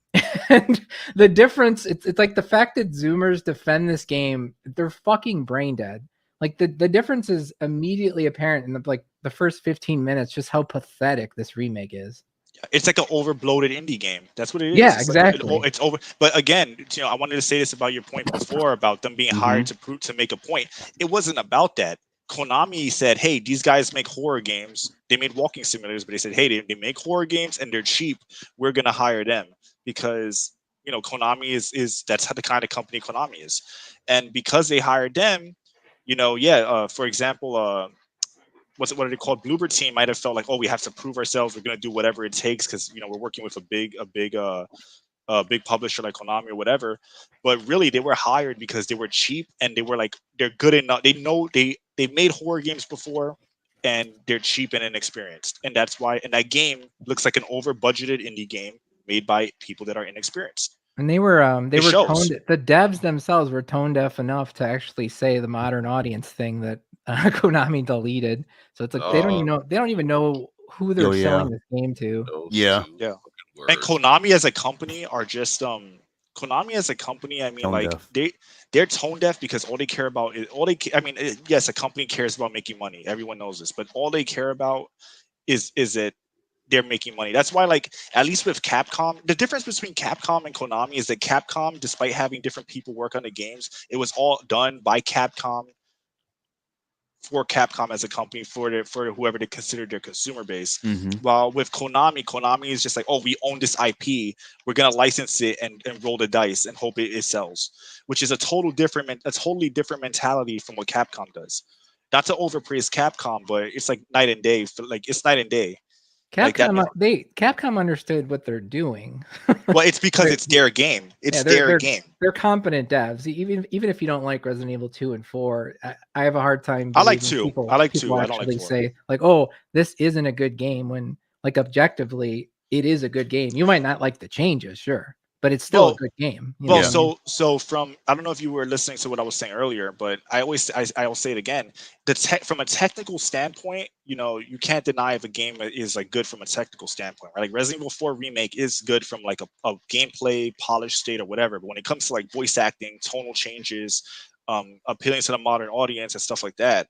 And the difference, it's like the fact that Zoomers defend this game, they're fucking brain dead. Like the difference is immediately apparent in the first 15 minutes, just how pathetic this remake is. It's like an over-bloated indie game. That's what it is. Yeah, It's exactly. Like, it's over. But again, I wanted to say this about your point before about them being hired to make a point. It wasn't about that. Konami said, "Hey, these guys make horror games. They made walking simulators, but they said, hey, they make horror games and they're cheap. We're gonna hire them because Konami is that's how the kind of company Konami is, and because they hired them, for example, what are they called? Bloober Team might have felt like, oh, we have to prove ourselves. We're going to do whatever it takes because we're working with a big publisher like Konami or whatever. But really, they were hired because they were cheap and they're good enough. They know they made horror games before, and they're cheap and inexperienced, and that's why. And that game looks like an over budgeted indie game made by people that are inexperienced. And they were shows. the devs themselves were tone deaf enough to actually say the modern audience thing that Konami deleted. So it's like they don't even know who they're selling this game to. Yeah. And Konami as a company are just Konami as a company. I mean, Tone like deaf. they're tone deaf because all they care about is yes, a company cares about making money. Everyone knows this, but all they care about is that they're making money. That's why, like, at least with Capcom, the difference between Capcom and Konami is that Capcom, despite having different people work on the games, it was all done by Capcom for Capcom as a company for whoever they considered their consumer base. While with Konami is just like, oh, we own this IP, we're gonna license it and roll the dice and hope it sells, which is a totally different mentality from what Capcom does. Not to overpraise Capcom, but it's like night and day. It's night and day. Capcom understood what they're doing. Well, it's because it's their game. It's their game. They're competent devs. Even if you don't like Resident Evil 2 and 4, I have a hard time. I like 2. People, I like people 2. I actually don't like 4. say like, oh, this isn't a good game when like objectively it is a good game. You might not like the changes, sure, but it's still a good game. So from I don't know if you were listening to what I was saying earlier, but I'll say it again. From a technical standpoint, you can't deny if a game is like good from a technical standpoint, right? Like Resident Evil 4 Remake is good from like a gameplay polished state or whatever. But when it comes to like voice acting, tonal changes, appealing to the modern audience and stuff like that,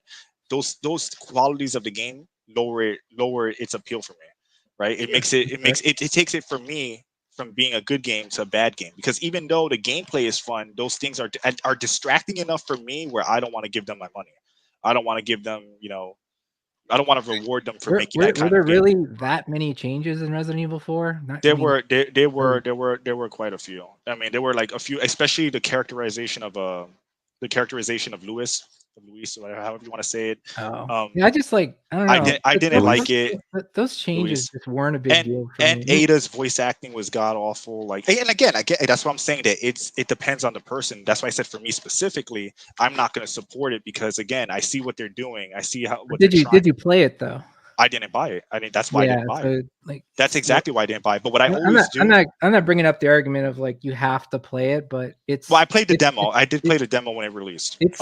those qualities of the game lower its appeal for me, right? It takes it for me from being a good game to a bad game, because even though the gameplay is fun, those things are distracting enough for me where I don't want to give them my money. I don't want to give them, I don't want to reward them for making that kind of game. Were there really that many changes in Resident Evil 4? There were quite a few. I mean, there were like a few, especially the characterization of Luis, or however you want to say it. I just like, I don't know. I didn't like it. Those changes just weren't a big deal for and me. Ada's voice acting was god awful. Like, and again, I get that's what I'm saying, that it depends on the person. That's why I said for me specifically, I'm not going to support it because again, I see what they're doing. I see Did you play it though? I didn't buy it. I mean, that's why I didn't buy it. Like, that's exactly why I didn't buy it. But what I'm not bringing up the argument of like you have to play it, but it's. Well, I played the demo. I did play the demo when it released. It's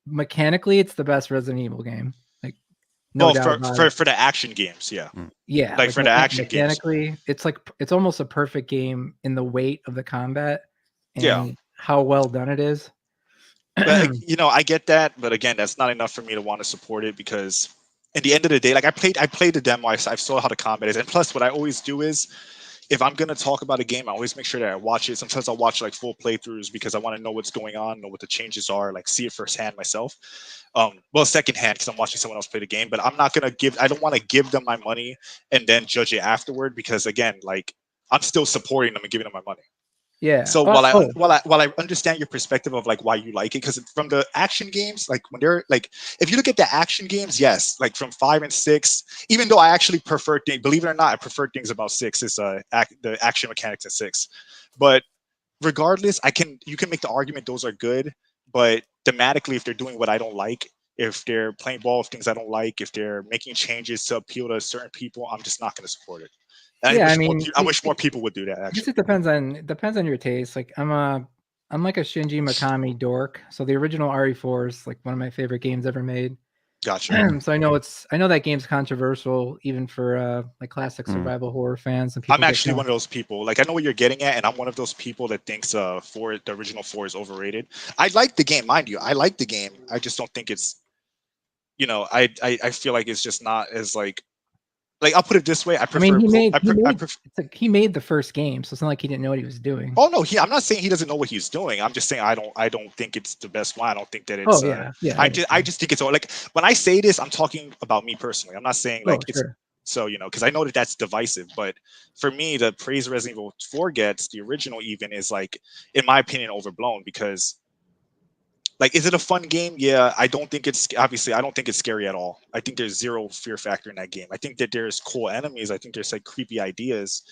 mechanically, it's the best Resident Evil game. Like, for the action games, yeah. Yeah, like for the action mechanically, games. It's almost a perfect game in the weight of the combat and yeah, how well done it is. But I get that, but again, that's not enough for me to want to support it because. At the end of the day, like I played the demo. I saw how the combat is, and plus, what I always do is, if I'm gonna talk about a game, I always make sure that I watch it. Sometimes I'll watch like full playthroughs because I want to know what's going on, know what the changes are, like see it firsthand myself. Well, secondhand because I'm watching someone else play the game. But I'm not gonna I don't want to give them my money and then judge it afterward because again, like I'm still supporting them and giving them my money. Yeah. So while I understand your perspective of like why you like it, because from the action games, like when they're like, if you look at the action games, yes, like from 5 and 6, even though I actually prefer things, believe it or not, I prefer things about 6 is the action mechanics in 6. But regardless, you can make the argument those are good, but thematically, if they're doing what I don't like, if they're playing ball with things I don't like, if they're making changes to appeal to certain people, I'm just not going to support it. I wish more people would do that. Actually, I guess it depends on your taste. Like I'm like a Shinji Mikami dork. So the original RE4 is like one of my favorite games ever made. Gotcha. So I know that game's controversial even for like classic survival horror fans, and people I'm actually one of those people. Like, I know what you're getting at, and I'm one of those people that thinks the original 4 is overrated. I like the game, mind you. I like the game. I just don't think it's, I feel like it's just not as like I'll put it this way. I prefer. I mean, he I made the first game, so it's not like he didn't know what he was doing. Oh no, I'm not saying he doesn't know what he's doing. I'm just saying I don't think it's the best one. I don't think that it's. Oh yeah. I just think it's all like when I say this, I'm talking about me personally. I'm not saying like it's. Sure. So because I know that that's divisive, but for me, the praise Resident Evil 4 gets, the original even, is like, in my opinion, overblown because. Like, is it a fun game? Yeah, I don't think it's scary at all. I think there's zero fear factor in that game. I think that there's cool enemies. I think there's like creepy ideas.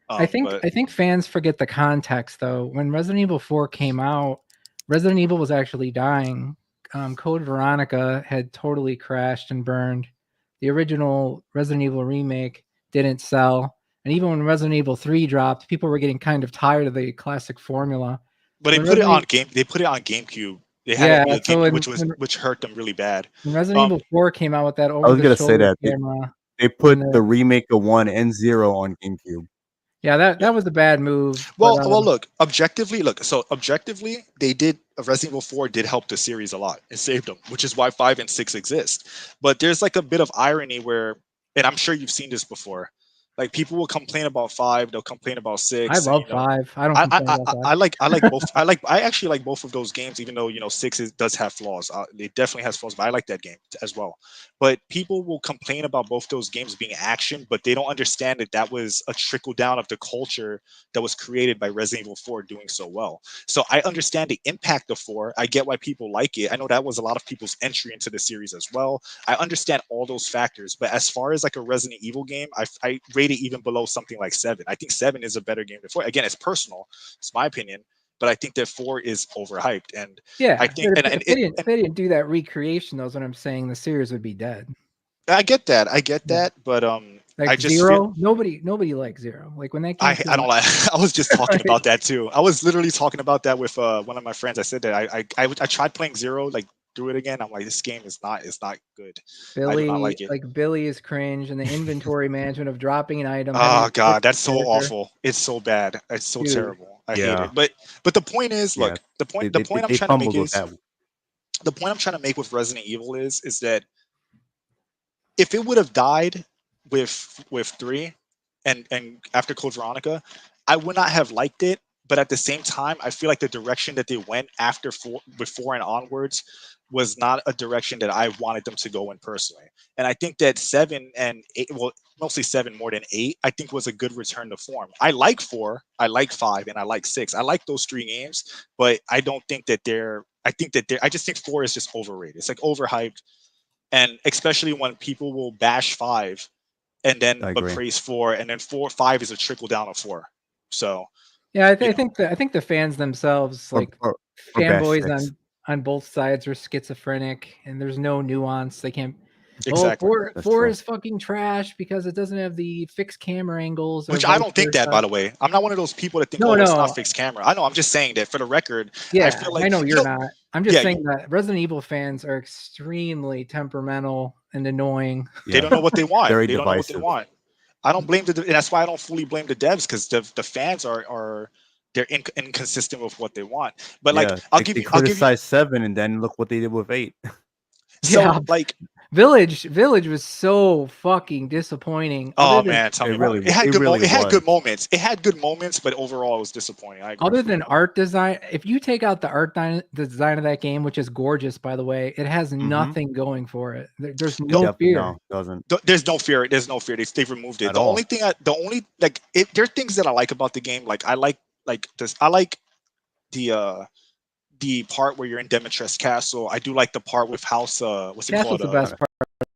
I think fans forget the context though. When Resident Evil 4 came out, Resident Evil was actually dying. Code Veronica had totally crashed and burned. The original Resident Evil remake didn't sell. And even when Resident Evil 3 dropped, people were getting kind of tired of the classic formula. But they put it on GameCube. They had it be a GameCube, which hurt them really bad. When Resident Evil 4 came out with that I was gonna say that camera, they put the remake of 1 and 0 on GameCube. Yeah, that was a bad move. Well, look, objectively, they did. Resident Evil 4 did help the series a lot. It saved them, which is why 5 and 6 exist. But there's like a bit of irony where, and I'm sure you've seen this before, like people will complain about 5, they'll complain about 6. I love 5. I don't complain about 5. I like both. I actually like both of those games, even though 6 does have flaws. It definitely has flaws, but I like that game as well. But people will complain about both those games being action, but they don't understand that that was a trickle down of the culture that was created by Resident Evil 4 doing so well. So I understand the impact of 4. I get why people like it. I know that was a lot of people's entry into the series as well. I understand all those factors, but as far as like a Resident Evil game, I rate it even below something like 7. I think 7 is a better game than 4. Again, it's personal. It's my opinion. But I think that 4 is overhyped, and yeah, I think if they didn't do that recreation, that's what I'm saying. The series would be dead. I get that, but like I just 0, nobody likes 0. Like when that game I don't like. I was just talking about that too. I was literally talking about that with one of my friends. I said that I tried playing 0, like do it again. I'm like, this game is not good. Billy, I do not like it. Like Billy is cringe, and the inventory management of dropping an item. Oh god, that's so awful. It's so bad. It's so terrible. I hate it. But the point is, look, the point I'm trying to make is the point I'm trying to make with Resident Evil is that if it would have died with 3 and after Code Veronica, I would not have liked it. But at the same time, I feel like the direction that they went after 4 and onwards was not a direction that I wanted them to go in personally. And I think that 7 and 8, well, mostly 7 more than 8, I think was a good return to form. I like 4, I like 5, and I like 6. I like those 3 games, but I don't think that I just think 4 is just overrated. It's like overhyped. And especially when people will bash 5 and then but praise 4, and then 5 is a trickle down of 4. So yeah, I think the fans themselves, like fanboys on both sides, are schizophrenic, and there's no nuance. They can't. Exactly. 4 is fucking trash because it doesn't have the fixed camera angles. Which I don't think that, by the way. I'm not one of those people that think, it's not fixed camera. I know. I'm just saying that for the record. Yeah, I feel like, I know you're not. I'm just saying that Resident Evil fans are extremely temperamental and annoying. They don't know what they want. Very they don't divisive. know what they want. I don't blame and that's why I don't fully blame the devs, because the fans are they're inconsistent with what they want. But like, I'll give you 7, and then look what they did with 8. So like. Village was so fucking disappointing. Man, tell me about it. It had good moments. It had good moments, but overall it was disappointing. Other than art design, if you take out the art design of that game, which is gorgeous, by the way, it has nothing going for it. There's no fear. No, doesn't. There's no fear. They've removed it. There are things that I like about the game. Like I like this. I like the part where you're in Demetres Castle. I do like the part with House. What's it called? That's the best part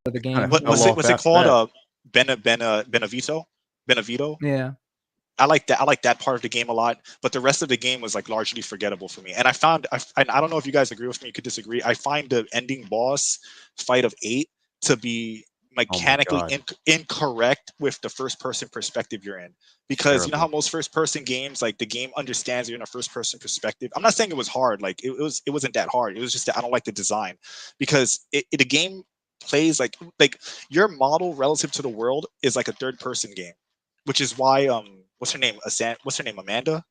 of the game. Was it called? Benevito. Yeah. I like that part of the game a lot, but the rest of the game was like largely forgettable for me. And I don't know if you guys agree with me. You could disagree. I find the ending boss fight of 8 to be mechanically incorrect with the first person perspective you're in, because you know how most first person games, like the game understands you're in a first person perspective. I'm not saying it was hard. Like it wasn't that hard. It was just that I don't like the design, because the game plays like your model relative to the world is like a third person game, which is why what's her name? What's her name? Amanda?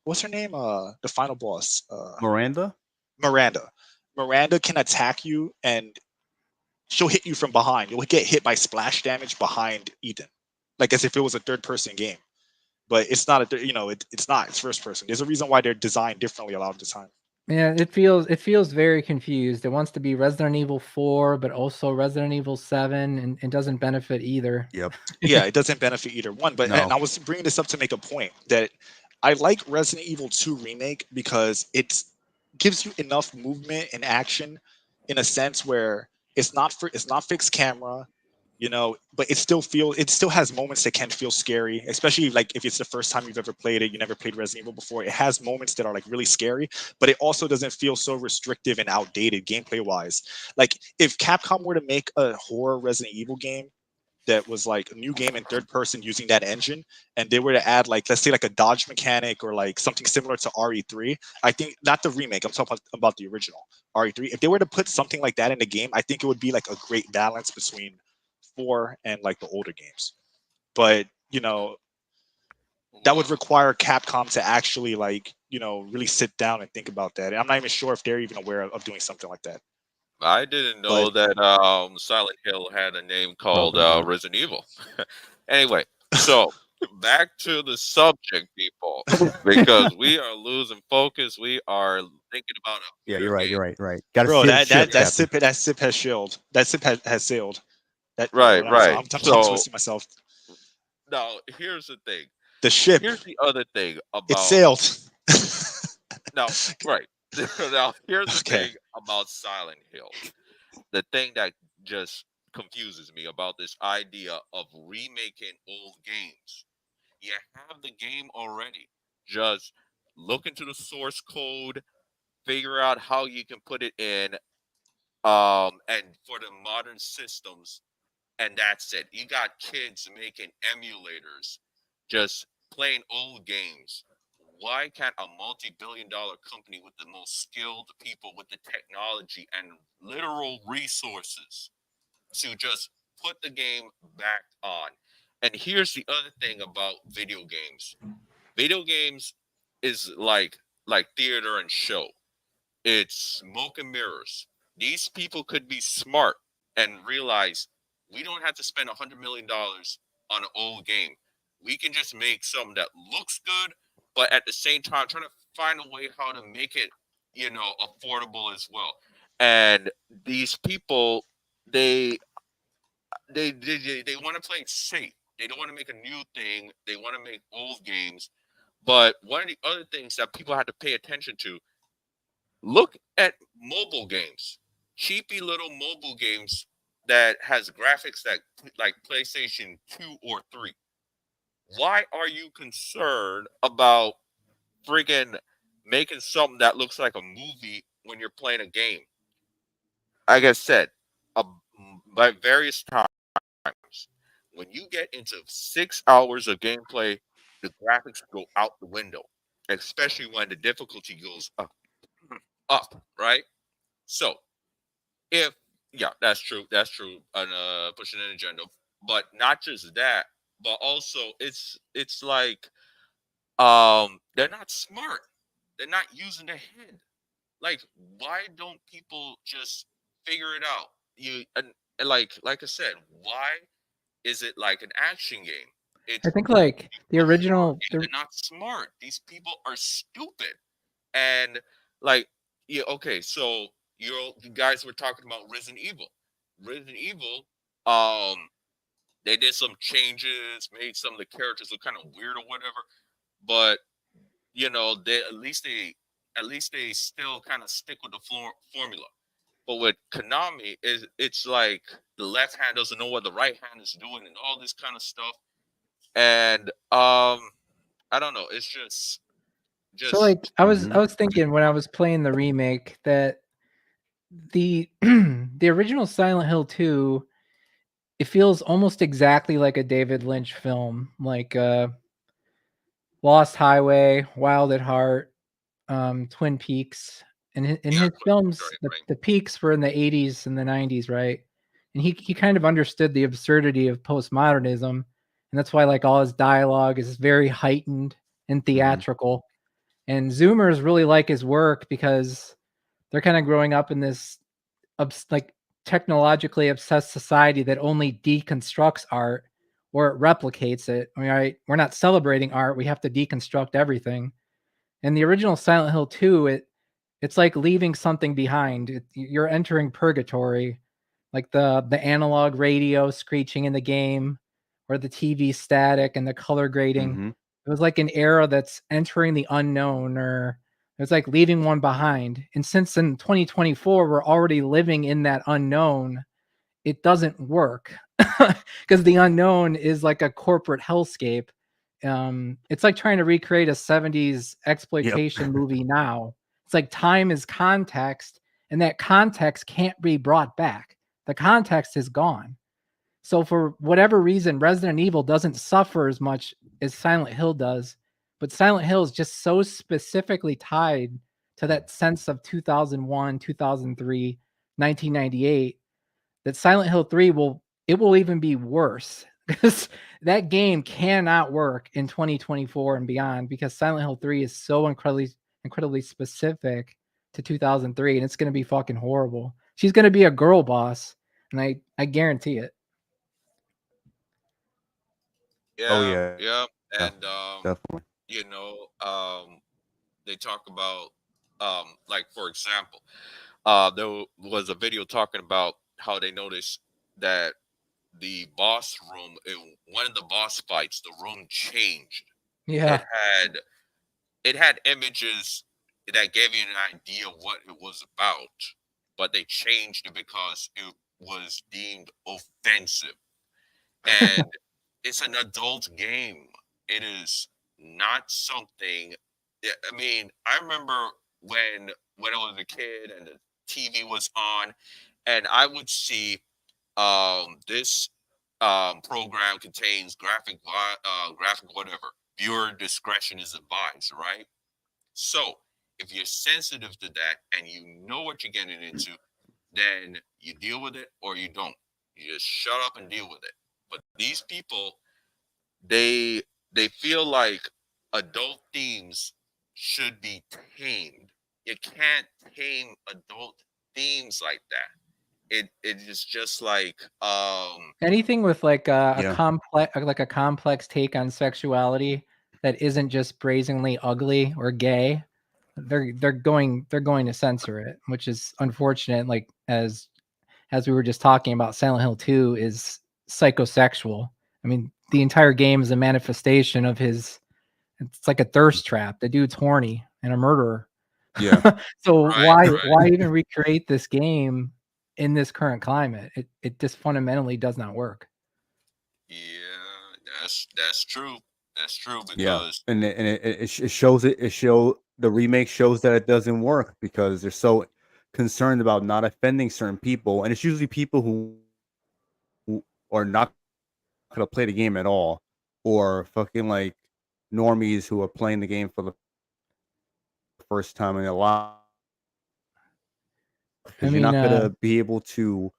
What's her name? The final boss. Miranda? Miranda. Miranda can attack you and she'll hit you from behind. You'll get hit by splash damage behind Eden, like as if it was a third person game. But it's not it's not. It's first person. There's a reason why they're designed differently a lot of the time. Yeah, it feels very confused. It wants to be Resident Evil 4, but also Resident Evil 7, and it doesn't benefit either. Yep. Yeah, it doesn't benefit either one. But No. and I was bringing this up to make a point that I like Resident Evil 2 Remake because it gives you enough movement and action in a sense where it's not fixed camera, but it still has moments that can feel scary, especially like if it's the first time you've ever played it, you never played Resident Evil before. It has moments that are like really scary, but it also doesn't feel so restrictive and outdated gameplay wise. Like if Capcom were to make a horror Resident Evil game that was like a new game in third person using that engine, and they were to add like, let's say like a dodge mechanic or like something similar to RE3, I think, not the remake, I'm talking about the original RE3, if they were to put something like that in the game, I think it would be like a great balance between 4 and like the older games. But that would require Capcom to actually like really sit down and think about that, and I'm not even sure if they're even aware of doing something like that. I didn't know that Silent Hill had a name called Resident Evil. Anyway, so back to the subject, people, because we are losing focus. We are thinking about Yeah, you're right. You're right. Got Bro, that sip has sailed. That sip has sailed. Right. I'm twisting myself. Now, here's the thing. The ship. Here's the other thing about it sailed. No, right. Now, here's the thing about Silent Hill. The thing that just confuses me about this idea of remaking old games. You have the game already. Just look into the source code, figure out how you can put it in, and for the modern systems, and that's it. You got kids making emulators, just playing old games. Why can't a multi-billion-dollar company with the most skilled people with the technology and literal resources to just put the game back on? And here's the other thing about video games. Video games is like theater and show. It's smoke and mirrors. These people could be smart and realize we don't have to spend $100 million on an old game. We can just make something that looks good, but at the same time, trying to find a way how to make it, affordable as well. And these people, they want to play it safe. They don't want to make a new thing. They want to make old games. But one of the other things that people have to pay attention to, look at mobile games, cheapy little mobile games that has graphics that like PlayStation 2 or 3. Why are you concerned about friggin' making something that looks like a movie when you're playing a game? Like I said, by various times, when you get into 6 hours of gameplay, the graphics go out the window, especially when the difficulty goes up, right? So, that's true, and pushing an agenda, but not just that, but also it's like they're not smart, they're not using their head. Like, why don't people just figure it out? And like I said, why is it like an action game? I think like the original, they're not smart. These people are stupid. And like, okay, so you guys were talking about Resident Evil. Resident Evil, they did some changes, made some of the characters look kind of weird or whatever, but they at least they still kind of stick with the formula. But with Konami, it's like the left hand doesn't know what the right hand is doing and all this kind of stuff. And I don't know. It's just so like I was thinking when I was playing the remake that the the original Silent Hill 2, it feels almost exactly like a David Lynch film, like Lost Highway, Wild at Heart, Twin Peaks. And in his films, the peaks were in the 80s and the 90s, right? and he kind of understood the absurdity of postmodernism, and that's why like all his dialogue is very heightened and theatrical. And Zoomers really like his work because they're kind of growing up in this like technologically obsessed society that only deconstructs art or it replicates it. I mean, we're not celebrating art; we have to deconstruct everything. And the original Silent Hill 2, it's like leaving something behind. You're entering purgatory, like the analog radio screeching in the game, or the TV static and the color grading. It was like an era that's entering the unknown, or it's like leaving one behind. And since in 2024 we're already living in that unknown, it doesn't work because the unknown is like a corporate hellscape. It's like trying to recreate a 70s exploitation movie now. It's like time is context, and that context can't be brought back. The context is gone. So for whatever reason, Resident Evil doesn't suffer as much as Silent Hill does, but Silent Hill is just so specifically tied to that sense of 2001, 2003, 1998 that Silent Hill 3 will even be worse because that game cannot work in 2024 and beyond because Silent Hill 3 is so incredibly specific to 2003, and it's going to be fucking horrible. She's going to be a girl boss, and I guarantee it. Yeah. And definitely. you know, they talk about like for example, there was a video talking about how they noticed that the boss room in one of the boss fights, the room changed. Yeah. It had images that gave you an idea what it was about, but they changed it because it was deemed offensive. And it's an adult game. It is not something. I mean, I remember when I was a kid and the TV was on, and I would see this program contains graphic whatever. Viewer discretion is advised, right? So if you're sensitive to that and you know what you're getting into, then you deal with it or you don't. You just shut up and deal with it. But these people, they feel like adult themes should be tamed. You can't tame adult themes like that. It is just like anything with like a complex take on sexuality that isn't just brazenly ugly or gay. They're going to censor it, which is unfortunate. Like as we were just talking about, Silent Hill 2 is psychosexual. I mean, the entire game is a manifestation of his. It's like a thirst trap. The dude's horny and a murderer. Yeah. So Right. why even recreate this game in this current climate? It just fundamentally does not work. Yeah, that's true. That's true Yeah, because and it shows the remake shows that it doesn't work because they're so concerned about not offending certain people, and it's usually people who are not gonna play the game at all, or fucking like normies who are playing the game for the first time in their life. Because you're not gonna be able to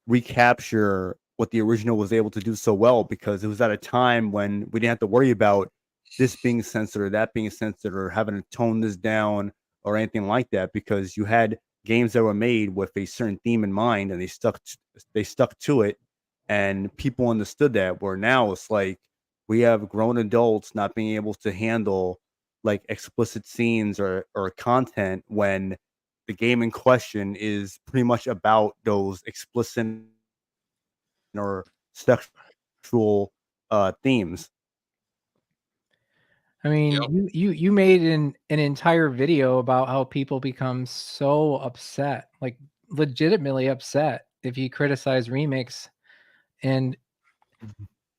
recapture what the original was able to do so well because it was at a time when we didn't have to worry about this being censored or that being censored or having to tone this down or anything like that because you had games that were made with a certain theme in mind and they stuck to it and people understood that. Where now it's like we have grown adults not being able to handle like explicit scenes or content when the game in question is pretty much about those explicit or sexual themes. I mean, you made an entire video about how people become so upset, like legitimately upset, if you criticize remakes. And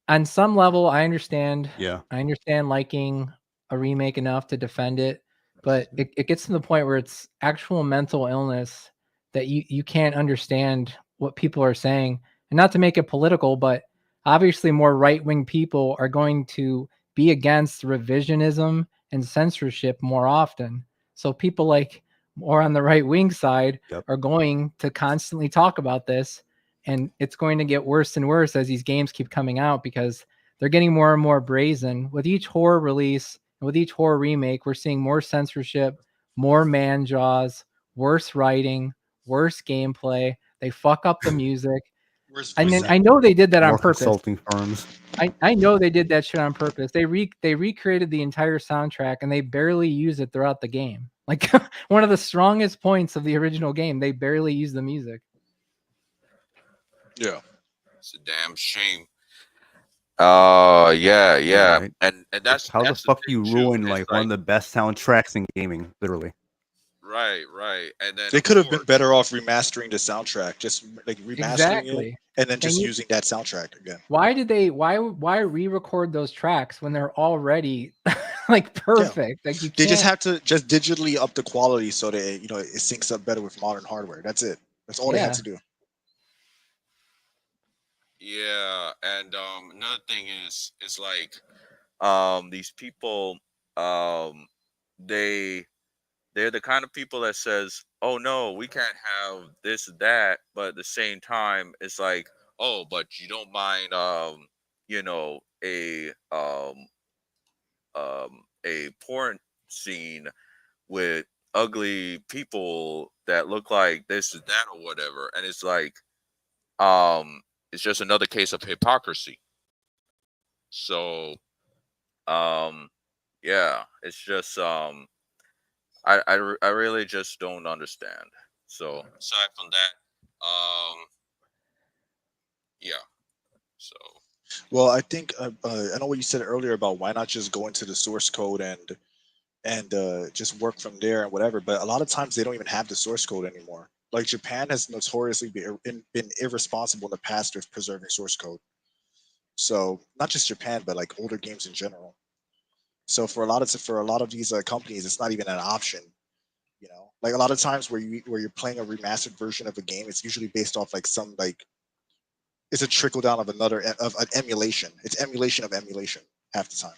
on some level, I understand. Yeah. I understand liking a remake enough to defend it, but it gets to the point where it's actual mental illness that you can't understand what people are saying. And not to make it political, but obviously more right-wing people are going to be against revisionism and censorship more often. So people like more on the right-wing side Yep. are going to constantly talk about this. and it's going to get worse and worse as these games keep coming out because they're getting more and more brazen. With each horror release and with each horror remake, we're seeing more censorship, more man jaws, worse writing, worse gameplay. They fuck up the music. I know they did that on More purpose. consulting firms. I know they did that shit on purpose. They recreated the entire soundtrack and they barely use it throughout the game. Like one of the strongest points of the original game, they barely use the music. Yeah. It's a damn shame. Yeah. Right. And that's How the that's fuck thing, you too. ruin It's like one of the best soundtracks in gaming, literally. Right. And then They could have been better off remastering the soundtrack, just like remastering it and then just using that soundtrack again. Why re-record those tracks when they're already like perfect? Yeah. Like you can't... They just have to just digitally up the quality so that it syncs up better with modern hardware. That's it. That's all they had to do. Yeah, and another thing is like these people they're the kind of people that says, oh no, we can't have this that, but at the same time it's like, oh, but you don't mind a porn scene with ugly people that look like this or that or whatever, and it's like it's just another case of hypocrisy. So yeah, it's just I really just don't understand. So aside from that, yeah. So well, I think I know what you said earlier about why not just go into the source code and just work from there and whatever. But a lot of times they don't even have the source code anymore. Like Japan has notoriously been irresponsible in the past with preserving source code. So not just Japan, but like older games in general. So for a lot of these companies, it's not even an option. You know, like a lot of times where you're playing a remastered version of a game, it's usually based off like some like it's a trickle down of of an emulation. It's emulation of emulation half the time.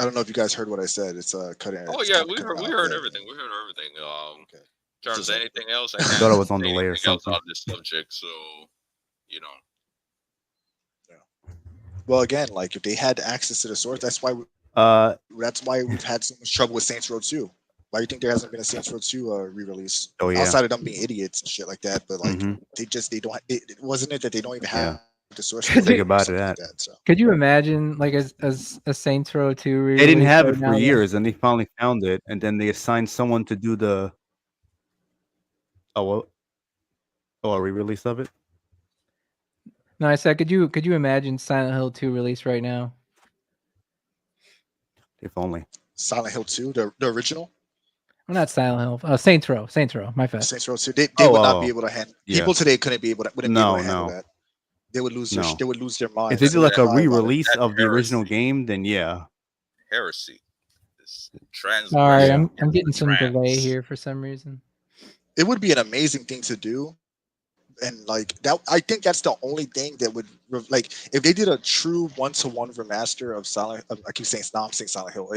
I don't know if you guys heard what I said. It's cutting. oh It's yeah, kind of cutting we out. heard Yeah. everything. We heard everything. Okay. In terms of anything else, I I can't thought I was on say delay or anything else something. on this subject. So you know. Yeah. Well, again, like if they had access to the source, that's why we've had so much trouble with Saints Row 2. Why do you think there hasn't been a Saints Row 2 re-release? Oh yeah. Outside of them being idiots and shit like that, but like they don't. Wasn't it that they don't even have the source code? Think about Something that. like that, so. Could you imagine like as a Saints Row 2 re-release? They didn't have right it for now, years, and they finally found it, and then they assigned someone to do the a re-release of it. No, I said, could you imagine Silent Hill 2 release right now? If only. Silent Hill 2, the original. Well, not Silent Hill. Saints Row. My fault. Saints Row 2. They would not be able to handle. People today wouldn't be able to handle that. They would lose. They would lose their minds. If they did like a re-release That's of the original game, then yeah. Heresy. All right, I'm getting some delay here for some reason. It would be an amazing thing to do, and like that, I think that's the only thing that would like if they did a true one-to-one remaster of Silent. I keep saying I'm saying Silent Hill.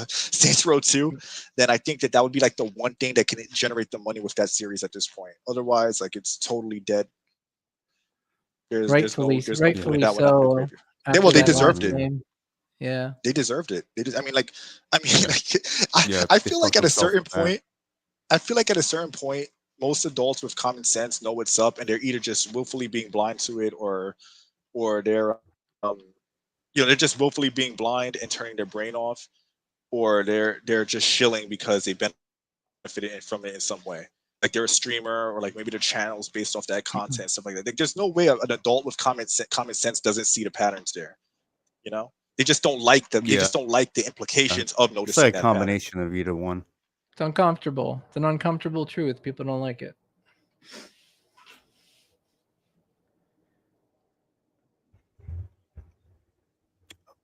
Saints Row 2. Then I think that would be like the one thing that can generate the money with that series at this point. Otherwise, like it's totally dead. Rightfully so. They deserved it. Game. Yeah, they deserved it. I feel like at a certain point, most adults with common sense know what's up, and they're either just willfully being blind to it, or they're, they're just willfully being blind and turning their brain off, or they're just shilling because they benefited from it in some way. Like they're a streamer, or like maybe their channels based off that content, stuff like that. Like, there's no way an adult with common sense doesn't see the patterns there. You know, they just don't like them. They just don't like the implications of noticing. It's like a combination of either one. It's uncomfortable. It's an uncomfortable truth. People don't like it.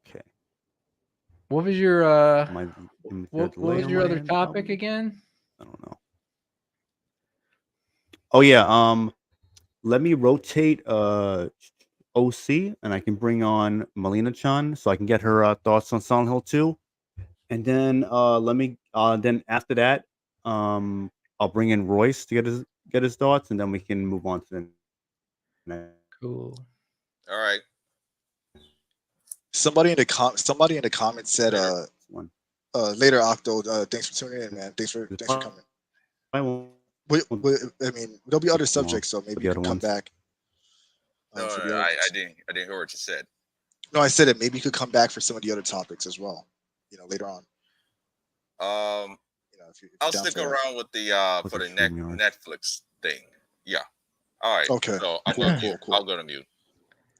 Okay. What was your what was your other topic probably? again? I don't know. Oh yeah. Let me rotate OC, and I can bring on Melina Chan so I can get her thoughts on Silent Hill 2. And then let me then after that, I'll bring in Royce to get his thoughts, and then we can move on to the next. Cool. All right. Somebody in the comments said one. Later Octo, thanks for tuning in, man. Thanks for coming. I won't I mean, there'll be other long subjects, so maybe for the you other can come ones. back. No, for the no, other I ones. didn't hear what you said. No, I said it. Maybe you could come back for some of the other topics as well. You know, later on. You know, if you're I'll down stick for that. around with the for the StreamYard. Netflix thing. Yeah. All right. Okay. So I'm Cool, gonna cool, mute. cool. I'll go to mute.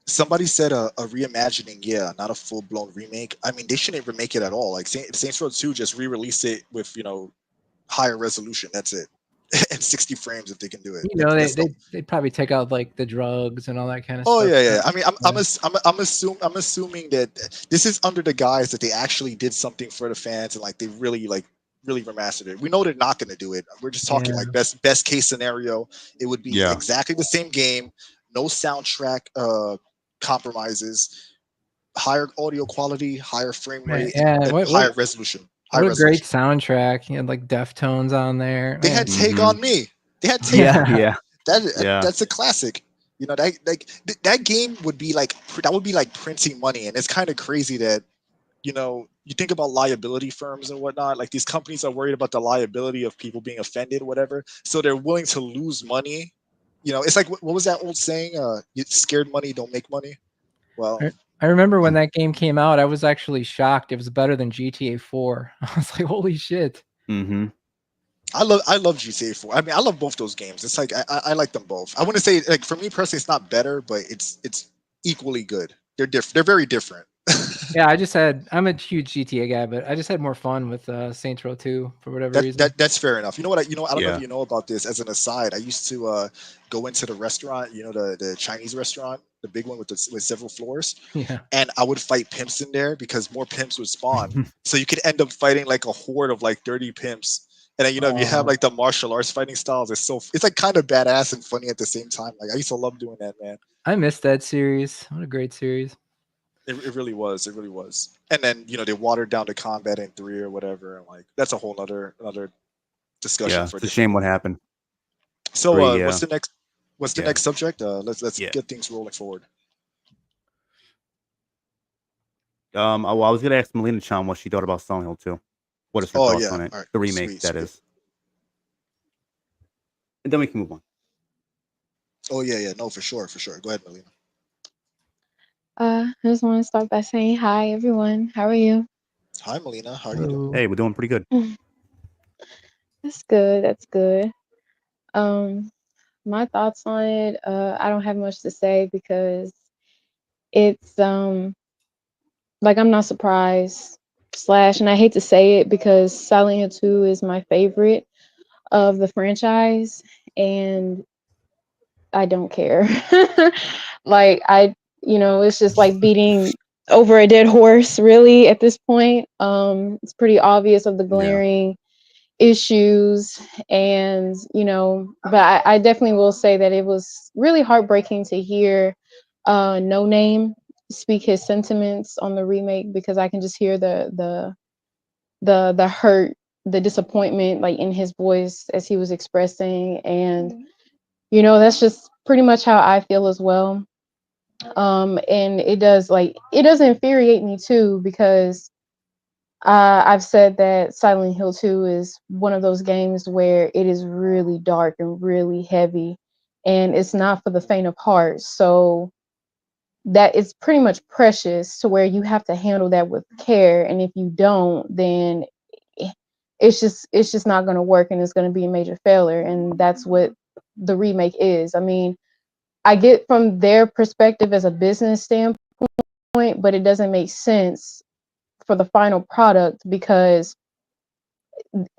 Somebody said a reimagining, yeah, not a full blown remake. I mean, they shouldn't remake it at all. Like Saints Row 2, just re-release it with higher resolution. That's it, and 60 frames if they can do it. You know, That's they'd probably take out like the drugs and all that kind of Oh stuff. yeah. I mean, I'm assuming that this is under the guise that they actually did something for the fans and like they really remastered it. We know they're not going to do it. We're just talking like best case scenario. It would be Yeah. exactly the same game, no soundtrack compromises, higher audio quality, higher frame rate, Yeah, and higher resolution. What a great soundtrack! You had like Deftones on there. They had Take On Me. They had Take Yeah. On Me. Yeah. That's a classic. You know, that game would be like printing money, and it's kind of crazy that you think about liability firms and whatnot. Like these companies are worried about the liability of people being offended, whatever. So they're willing to lose money. You know, it's like what was that old saying? Scared money don't make money. Well, I remember when that game came out, I was actually shocked. It was better than GTA 4. I was like, holy shit. Mm-hmm. I love GTA 4. I mean, I love both those games. It's like I like them both. I wouldn't say like for me personally, it's not better, but it's equally good. They're different. They're very different. Yeah, I'm a huge GTA guy, but I just had more fun with Saints Row 2 for whatever reason. That's fair enough. You know what? I don't know Yeah. if you know about this. As an aside, I used to go into the restaurant. You know, the Chinese restaurant, the big one with several floors. Yeah. And I would fight pimps in there because more pimps would spawn. So you could end up fighting like a horde of like 30 pimps. And then if you have like the martial arts fighting styles, it's like kind of badass and funny at the same time. Like I used to love doing that, man. I missed that series. What a great series. It really was. It really was. And then they watered down the combat in 3 or whatever. And like that's a whole other discussion. Yeah, for it's a shame what happened. So Three, what's the next? What's the Yeah. next subject? Let's get things rolling forward. Well, I was gonna ask Melina Chan what she thought about Silent Hill 2. What is her thoughts on it? All right. The remake, Sweet, that sweet. is. And then we can move on. Oh yeah. No, for sure. Go ahead, Melina. I just want to start by saying hi, everyone. How are you? Hi, Melina. How are you doing? Hey, we're doing pretty good. That's good. That's good. My thoughts on it. I don't have much to say because it's like I'm not surprised. And I hate to say it because Silent Hill 2 is my favorite of the franchise, and I don't care. Like it's just like beating over a dead horse, really, at this point. It's pretty obvious of the glaring issues, and but I definitely will say that it was really heartbreaking to hear No Name speak his sentiments on the remake, because I can just hear the hurt, the disappointment, like in his voice as he was expressing. And that's just pretty much how I feel as well. And it does infuriate me too, because I've said that Silent Hill 2 is one of those games where it is really dark and really heavy, and it's not for the faint of heart. So that it's pretty much precious to where you have to handle that with care, and if you don't, then it's just not going to work, and it's going to be a major failure. And that's what the remake is. I mean, I get from their perspective as a business standpoint, but it doesn't make sense for the final product, because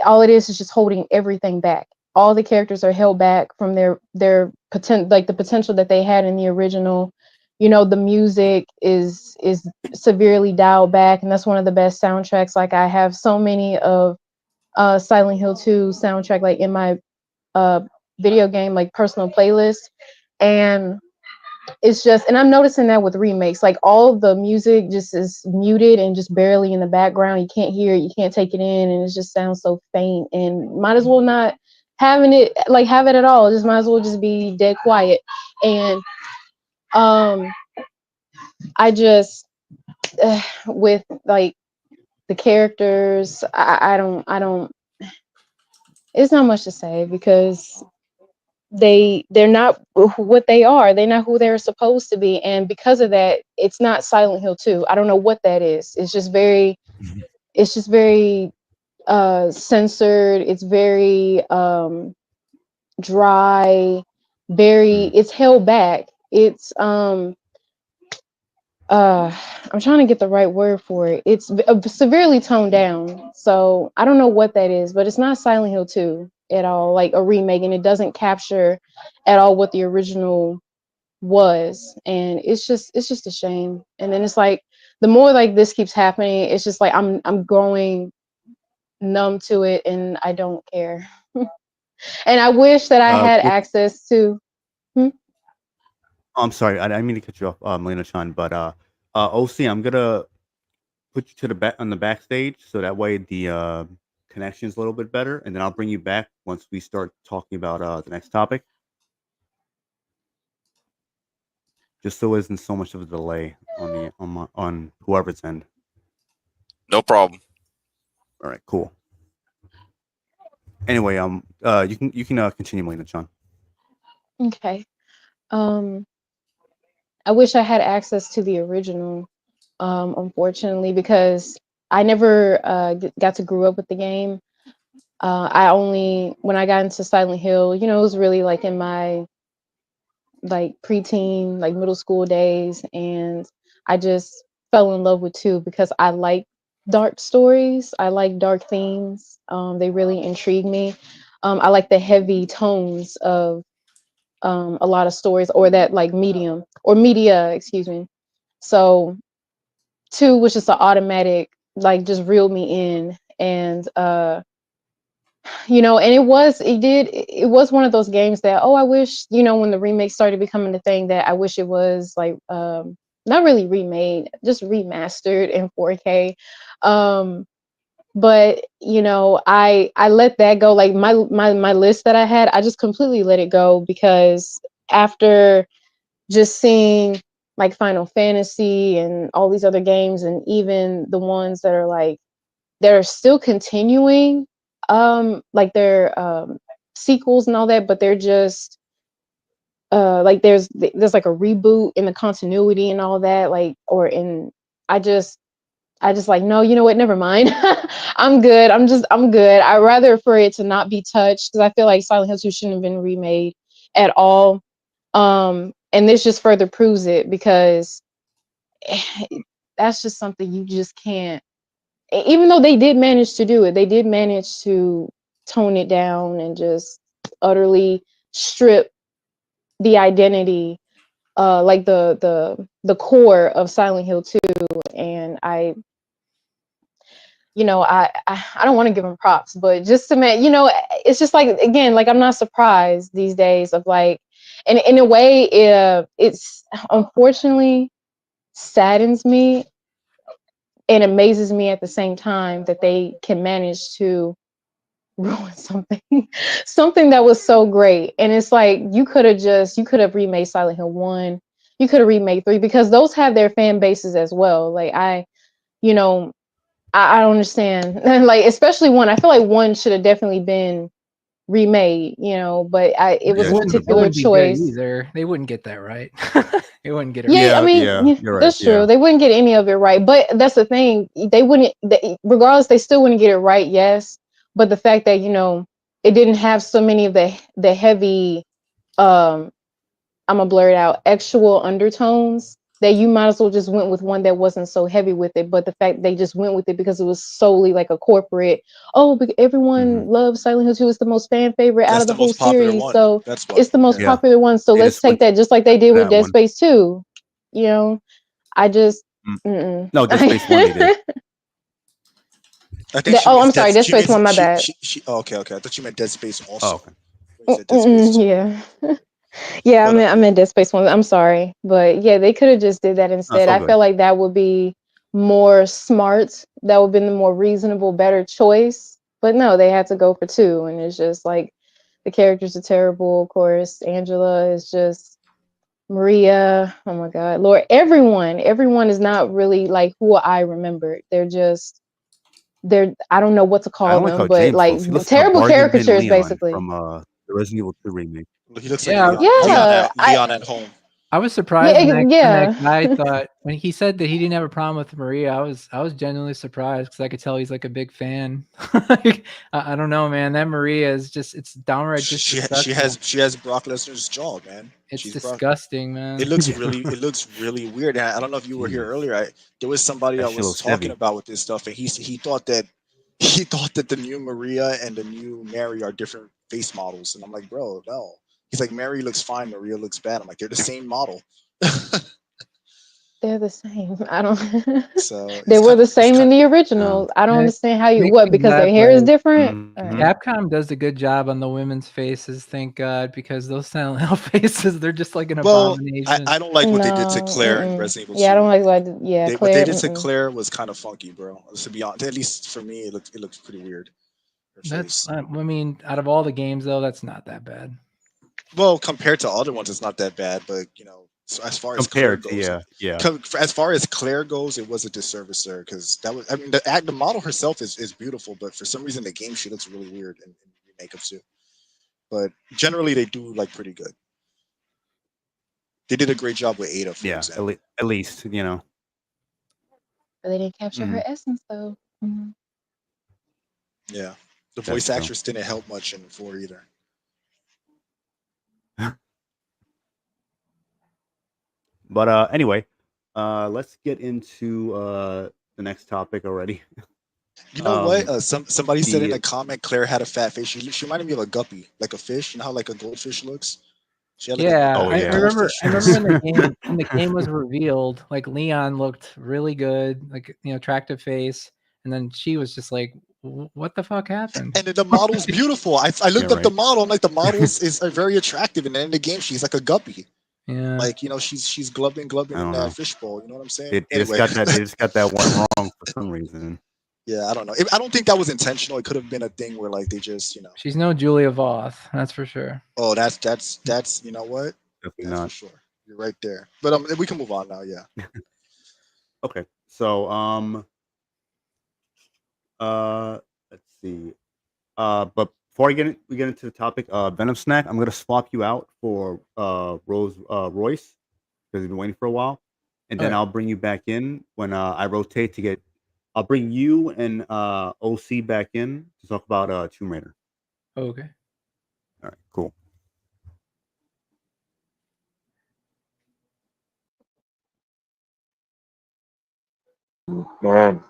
all it is just holding everything back. All the characters are held back from their potential, like the potential that they had in the original. The music is severely dialed back, and that's one of the best soundtracks. Like I have so many of Silent Hill 2 soundtrack like in my video game like personal playlist, and it's just, and I'm noticing that with remakes, like all of the music just is muted and just barely in the background. You can't hear it, you can't take it in, and it just sounds so faint. And might as well not having it like have it at all. It just might as well just be dead quiet. And I just with like the characters, I don't. It's not much to say because they're not what they are. They're not who they're supposed to be, and because of that, it's not Silent Hill 2. I don't know what that is. It's just very censored. It's very dry, very it's held back. It's I'm trying to get the right word for it. It's severely toned down. So I don't know what that is, but it's not Silent Hill 2 at all, like a remake, and it doesn't capture at all what the original was. And it's just a shame. And then it's like the more like this keeps happening, it's just like I'm growing numb to it, and I don't care. And I wish that I had access to. I'm sorry, I didn't mean to cut you off, Melina-chan, but OC, I'm gonna put you to the back on the backstage so that way the connection's a little bit better, and then I'll bring you back once we start talking about the next topic. Just so there isn't so much of a delay on whoever's end. No problem. All right, cool. Anyway, you can continue, Melina-chan. Okay. I wish I had access to the original, unfortunately, because I never got to grow up with the game. I only, when I got into Silent Hill, it was really like in my like preteen, like middle school days, and I just fell in love with 2 because I like dark stories. I like dark themes. They really intrigue me. I like the heavy tones of a lot of stories, or that like medium or media, excuse me. So 2 was just an automatic, like just reeled me in. And and it was one of those games that, I wish, when the remake started becoming the thing, that I wish it was like not really remade, just remastered in 4K. But I let that go. Like my list that I had, I just completely let it go, because after just seeing like Final Fantasy and all these other games, and even the ones that are like they're still continuing, like they're sequels and all that, but they're just like there's like a reboot in the continuity and all that, like, or in I just like, no, you know what? Never mind. I'm good. I'm good. I'd rather for it to not be touched, because I feel like Silent Hill 2 shouldn't have been remade at all. And this just further proves it, because that's just something you just can't. Even though they did manage to do it, they did manage to tone it down and just utterly strip the identity, like the core of Silent Hill 2. And I don't want to give them props, but just to it's just like, again, like I'm not surprised these days of like, and in a way, it's unfortunately saddens me and amazes me at the same time that they can manage to ruin something that was so great. And it's like you could have remade Silent Hill 1, you could have remade 3, because those have their fan bases as well. Like I don't understand. And like, especially 1, I feel like 1 should have definitely been remade, but it was a particular choice. Either they wouldn't get that right. They wouldn't get it right. I mean, you're that's right, true. They wouldn't get any of it right. But that's the thing. They wouldn't, regardless, they still wouldn't get it right, yes. But the fact that, it didn't have so many of the heavy, I'm gonna blur it out, actual undertones, that you might as well just went with one that wasn't so heavy with it. But the fact they just went with it because it was solely like a corporate, everyone loves Silent Hill 2, it's the most fan favorite out of the whole series, so it's the most popular one, so let's take that, just like they did with Dead Space 2. I just no, Dead Space 1 they did. I think I'm sorry, Dead Space 1, my bad. Okay. I thought you meant Dead Space also. Oh, okay. said Dead Space 2. Yeah. Yeah, But I'm in Dead Space 1. I'm sorry. But yeah, they could have just did that instead. all I good. feel like that would be more smart. That would have been the more reasonable, better choice. But no, they had to go for 2. And it's just like the characters are terrible, of course. Angela is just Maria. Oh my God. Lord, everyone is not really like who I remembered. They're I don't know what to I call don't like them, how but James like looks. He looks like a terrible bargain bin caricatures Leon basically. from the Resident Evil 2 remake. he looks Yeah, like Leon, Yeah, Leon at home. I was surprised when that yeah. guy thought when he said that he didn't have a problem with Maria. I was genuinely surprised because I could tell he's like a big fan. I don't know, man. That Maria is just it's downright She disrespectful. has Brock Lesnar's jaw, man. It's She's Brock. disgusting, man. It looks really weird. And I don't know if you were here Jeez. earlier. There was somebody That I shit was looks talking heavy. about with this stuff, and he thought that the new Maria and the new Mary are different face models, and I'm like, bro, no. He's like, Mary looks fine, Maria looks bad. I'm like, they're the same model. They're the same. I don't. So They were the it's same in the original. I don't It understand how you makes what me because laugh, their hair is like, different. All Mhm. right. Capcom does a good job on the women's faces, thank God, because those Silent Hill faces, they're just like an well, abomination. I don't like what they did to No, Claire in mm-mm. Resident Evil Yeah, I 2. don't like what. Yeah, What Claire. they did to Mm-mm. Claire was kind of funky, bro. To be honest, at least for me, it looks pretty weird. Her That's face. I mean, out of all the games though, that's not that bad. Well, compared to other ones, it's not that bad. But so as far as Claire Compared to goes, yeah. as far as Claire goes, it was a disservice there because that was. I mean, the model herself is beautiful, but for some reason, the game she looks really weird in Remake of 2. But generally, they do like pretty good. They did a great job with Ada, for Yeah, example. at least, you know. But they didn't capture her Mhm. essence though. Mhm. Yeah, the That's voice true. actress didn't help much in 4 either. But anyway, let's get into the next topic already. You know what? Um, Somebody said in the a comment Claire had a fat face. She reminded me of a guppy, like a fish. You know how like a goldfish looks? She had like Yeah, Oh, I yeah. remember goldfish I remember face. when the game was revealed, like Leon looked really good, like attractive face, and then she was just like, what the fuck happened? And then the model's beautiful. I looked Yeah, up the right. model. I'm like, the model is very attractive. And then in the game, she's like a guppy. Yeah. Like she's glubbing I in don't know. that fishbowl. You know what I'm saying? They just Anyway, got that. They just got that one wrong for some reason. yeah, I don't know. I don't think that was intentional. It could have been a thing where like they just She's no Julia Voth, that's for sure. oh that's you know what? Definitely That's for not. sure. You're right there. But we can move on now. Yeah. Okay, so let's see. But before we get into the topic, Venom Snack, I'm gonna swap you out for Royce because he's been waiting for a while, and then Alright. I'll bring you back in when I rotate to get. I'll bring you and OC back in to talk about Tomb Raider. Okay. All right, cool. Man,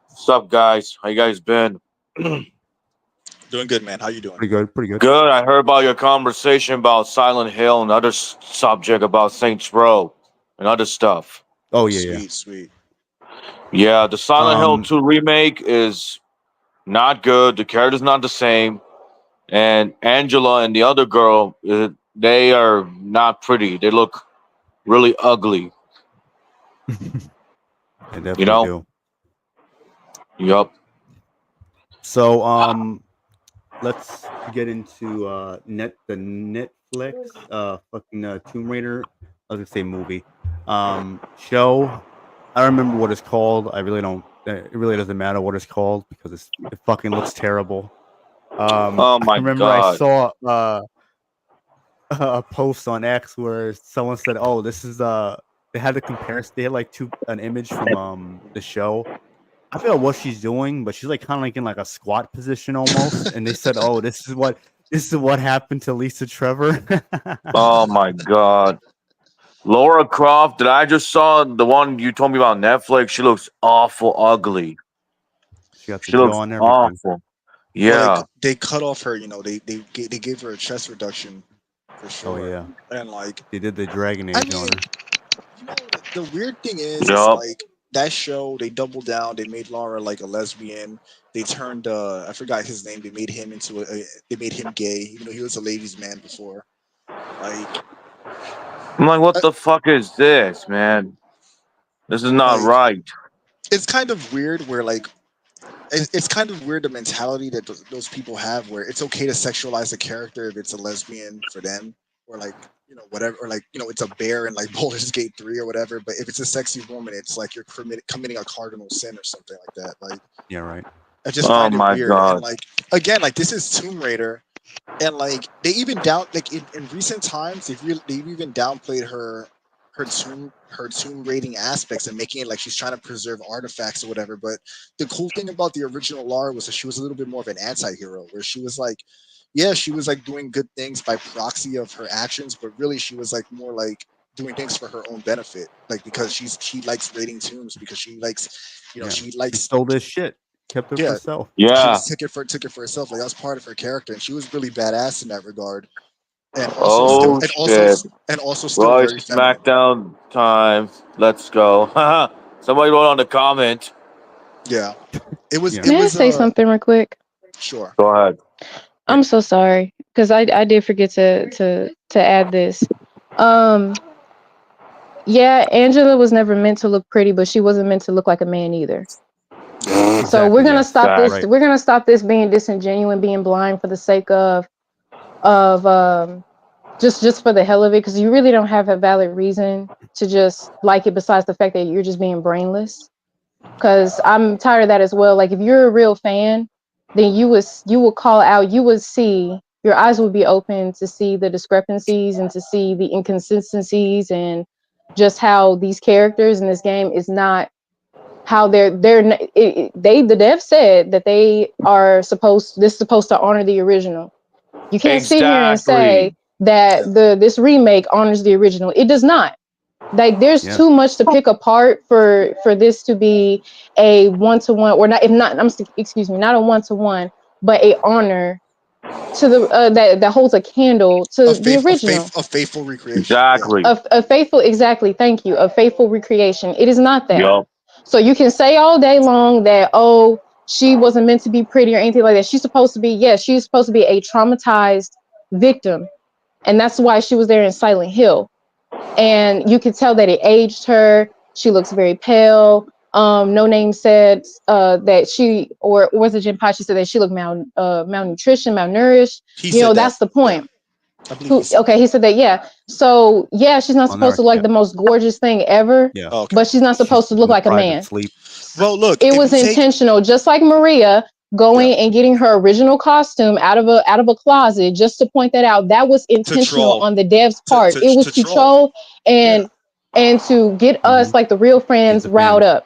what's up, guys? How you guys been? Doing good, man. How you doing? Pretty good, pretty good. Good. I heard about your conversation about Silent Hill and other subject about Saints Row and other stuff. Oh yeah, Sweet. Yeah, the Silent Hill Um, 2 remake is not good. The character's not the same, and Angela and the other girl, they are not pretty. They look really ugly. I definitely You know? do. Yup. So let's get into the Netflix fucking Tomb Raider. I was gonna say movie show. I don't remember what it's called. I really don't. It really doesn't matter what it's called because it fucking looks terrible. Oh I my remember I God. saw a post on X where someone said, "Oh, this is they had the comparison. They had like an image from the show. I forgot what she's doing, but she's like kind of like in like a squat position almost. And they said, "Oh, this is what happened to Lisa Trevor." Oh my God. Laura Croft, that I just saw the one you told me about Netflix. She looks awful ugly. She got the She looks jaw and everything. awful. Well, Yeah. they cut off her. They gave her a chest reduction for Oh sure. yeah, And like, they did the Dragon I Age on mean, her. the weird thing is Yup. like that show, they doubled down. They made Laura like a lesbian. They turned I forgot his name. They made him into they made him gay, even though he was a ladies' man before. Like, I'm like, what uh, the fuck is this, man? This is not like right. it's kind of weird where like it's kind of weird the mentality that those people have where it's okay to sexualize a character if it's a lesbian for them, or like, whatever, or like, it's a bear in like Baldur's Gate 3 or whatever, but if it's a sexy woman, it's like you're committing a cardinal sin or something like that. Like, Yeah, right. I just Oh find it my weird. And god. like, again, like, this is Tomb Raider, and like they even like in recent times they've even downplayed her tomb raiding aspects and making it like she's trying to preserve artifacts or whatever. But the cool thing about the original Lara was that she was a little bit more of an anti-hero, where she was like, yeah, she was like doing good things by proxy of her actions, but really she was like more like doing things for her own benefit, like because she likes raiding tombs, because she likes, Yeah. she She likes, stole this shit, kept it for yeah, herself. she Yeah. just took it for herself. Like, that was part of her character, and she was really badass in that regard. And also still Oh shit. still Well, it's very feminine. SmackDown time. Let's go. Somebody wrote on the comment. Yeah. It was Yeah. it May I was say something real quick? sure. Go ahead. I'm so sorry because I did forget to add this. Um, yeah, Angela was never meant to look pretty, but she wasn't meant to look like a man either. Yeah. So we're Exactly. gonna Yes. stop this. Right. We're gonna stop this being disingenuous, being blind for the sake of just for the hell of it, because you really don't have a valid reason to just like it besides the fact that you're just being brainless. Because I'm tired of that as well. Like, if you're a real fan, then you would call out, you would see, your eyes would be open to see the discrepancies and to see the inconsistencies, and just how these characters in this game is not how the dev said that they are this is supposed to honor the original. You can't sit here and say Exactly. that this remake honors the original. It does not. Like, there's Yeah. too much to pick apart for this to be a one-to-one, or not, if not, excuse me, not a one-to-one, but a honor to the that holds a candle to the original. A faithful recreation. Yeah. Exactly. A faithful, exactly, thank you, a faithful recreation. It is not that. Yup. So you can say all day long that, oh, she wasn't meant to be pretty or anything like that. She's supposed to be, yes, she's supposed to be a traumatized victim, and that's why she was there in Silent Hill. And you could tell that it aged her. She looks very pale. No Name said that she, or was it Jinpachi said that she looked malnutrition, malnourished. He said that. That's the point. Yeah. I believe he said Okay, that. he said that, yeah. So yeah, she's not supposed to look like the most gorgeous thing ever, Yeah. Oh, okay. but she's not supposed to look in like a private man. sleep. Well, look, It if was you take- intentional, just like Maria going and getting her original costume out of a closet, just to point that out. That was intentional troll. on the dev's part. To It was to troll and to get us, like the real friends, the riled fans. up.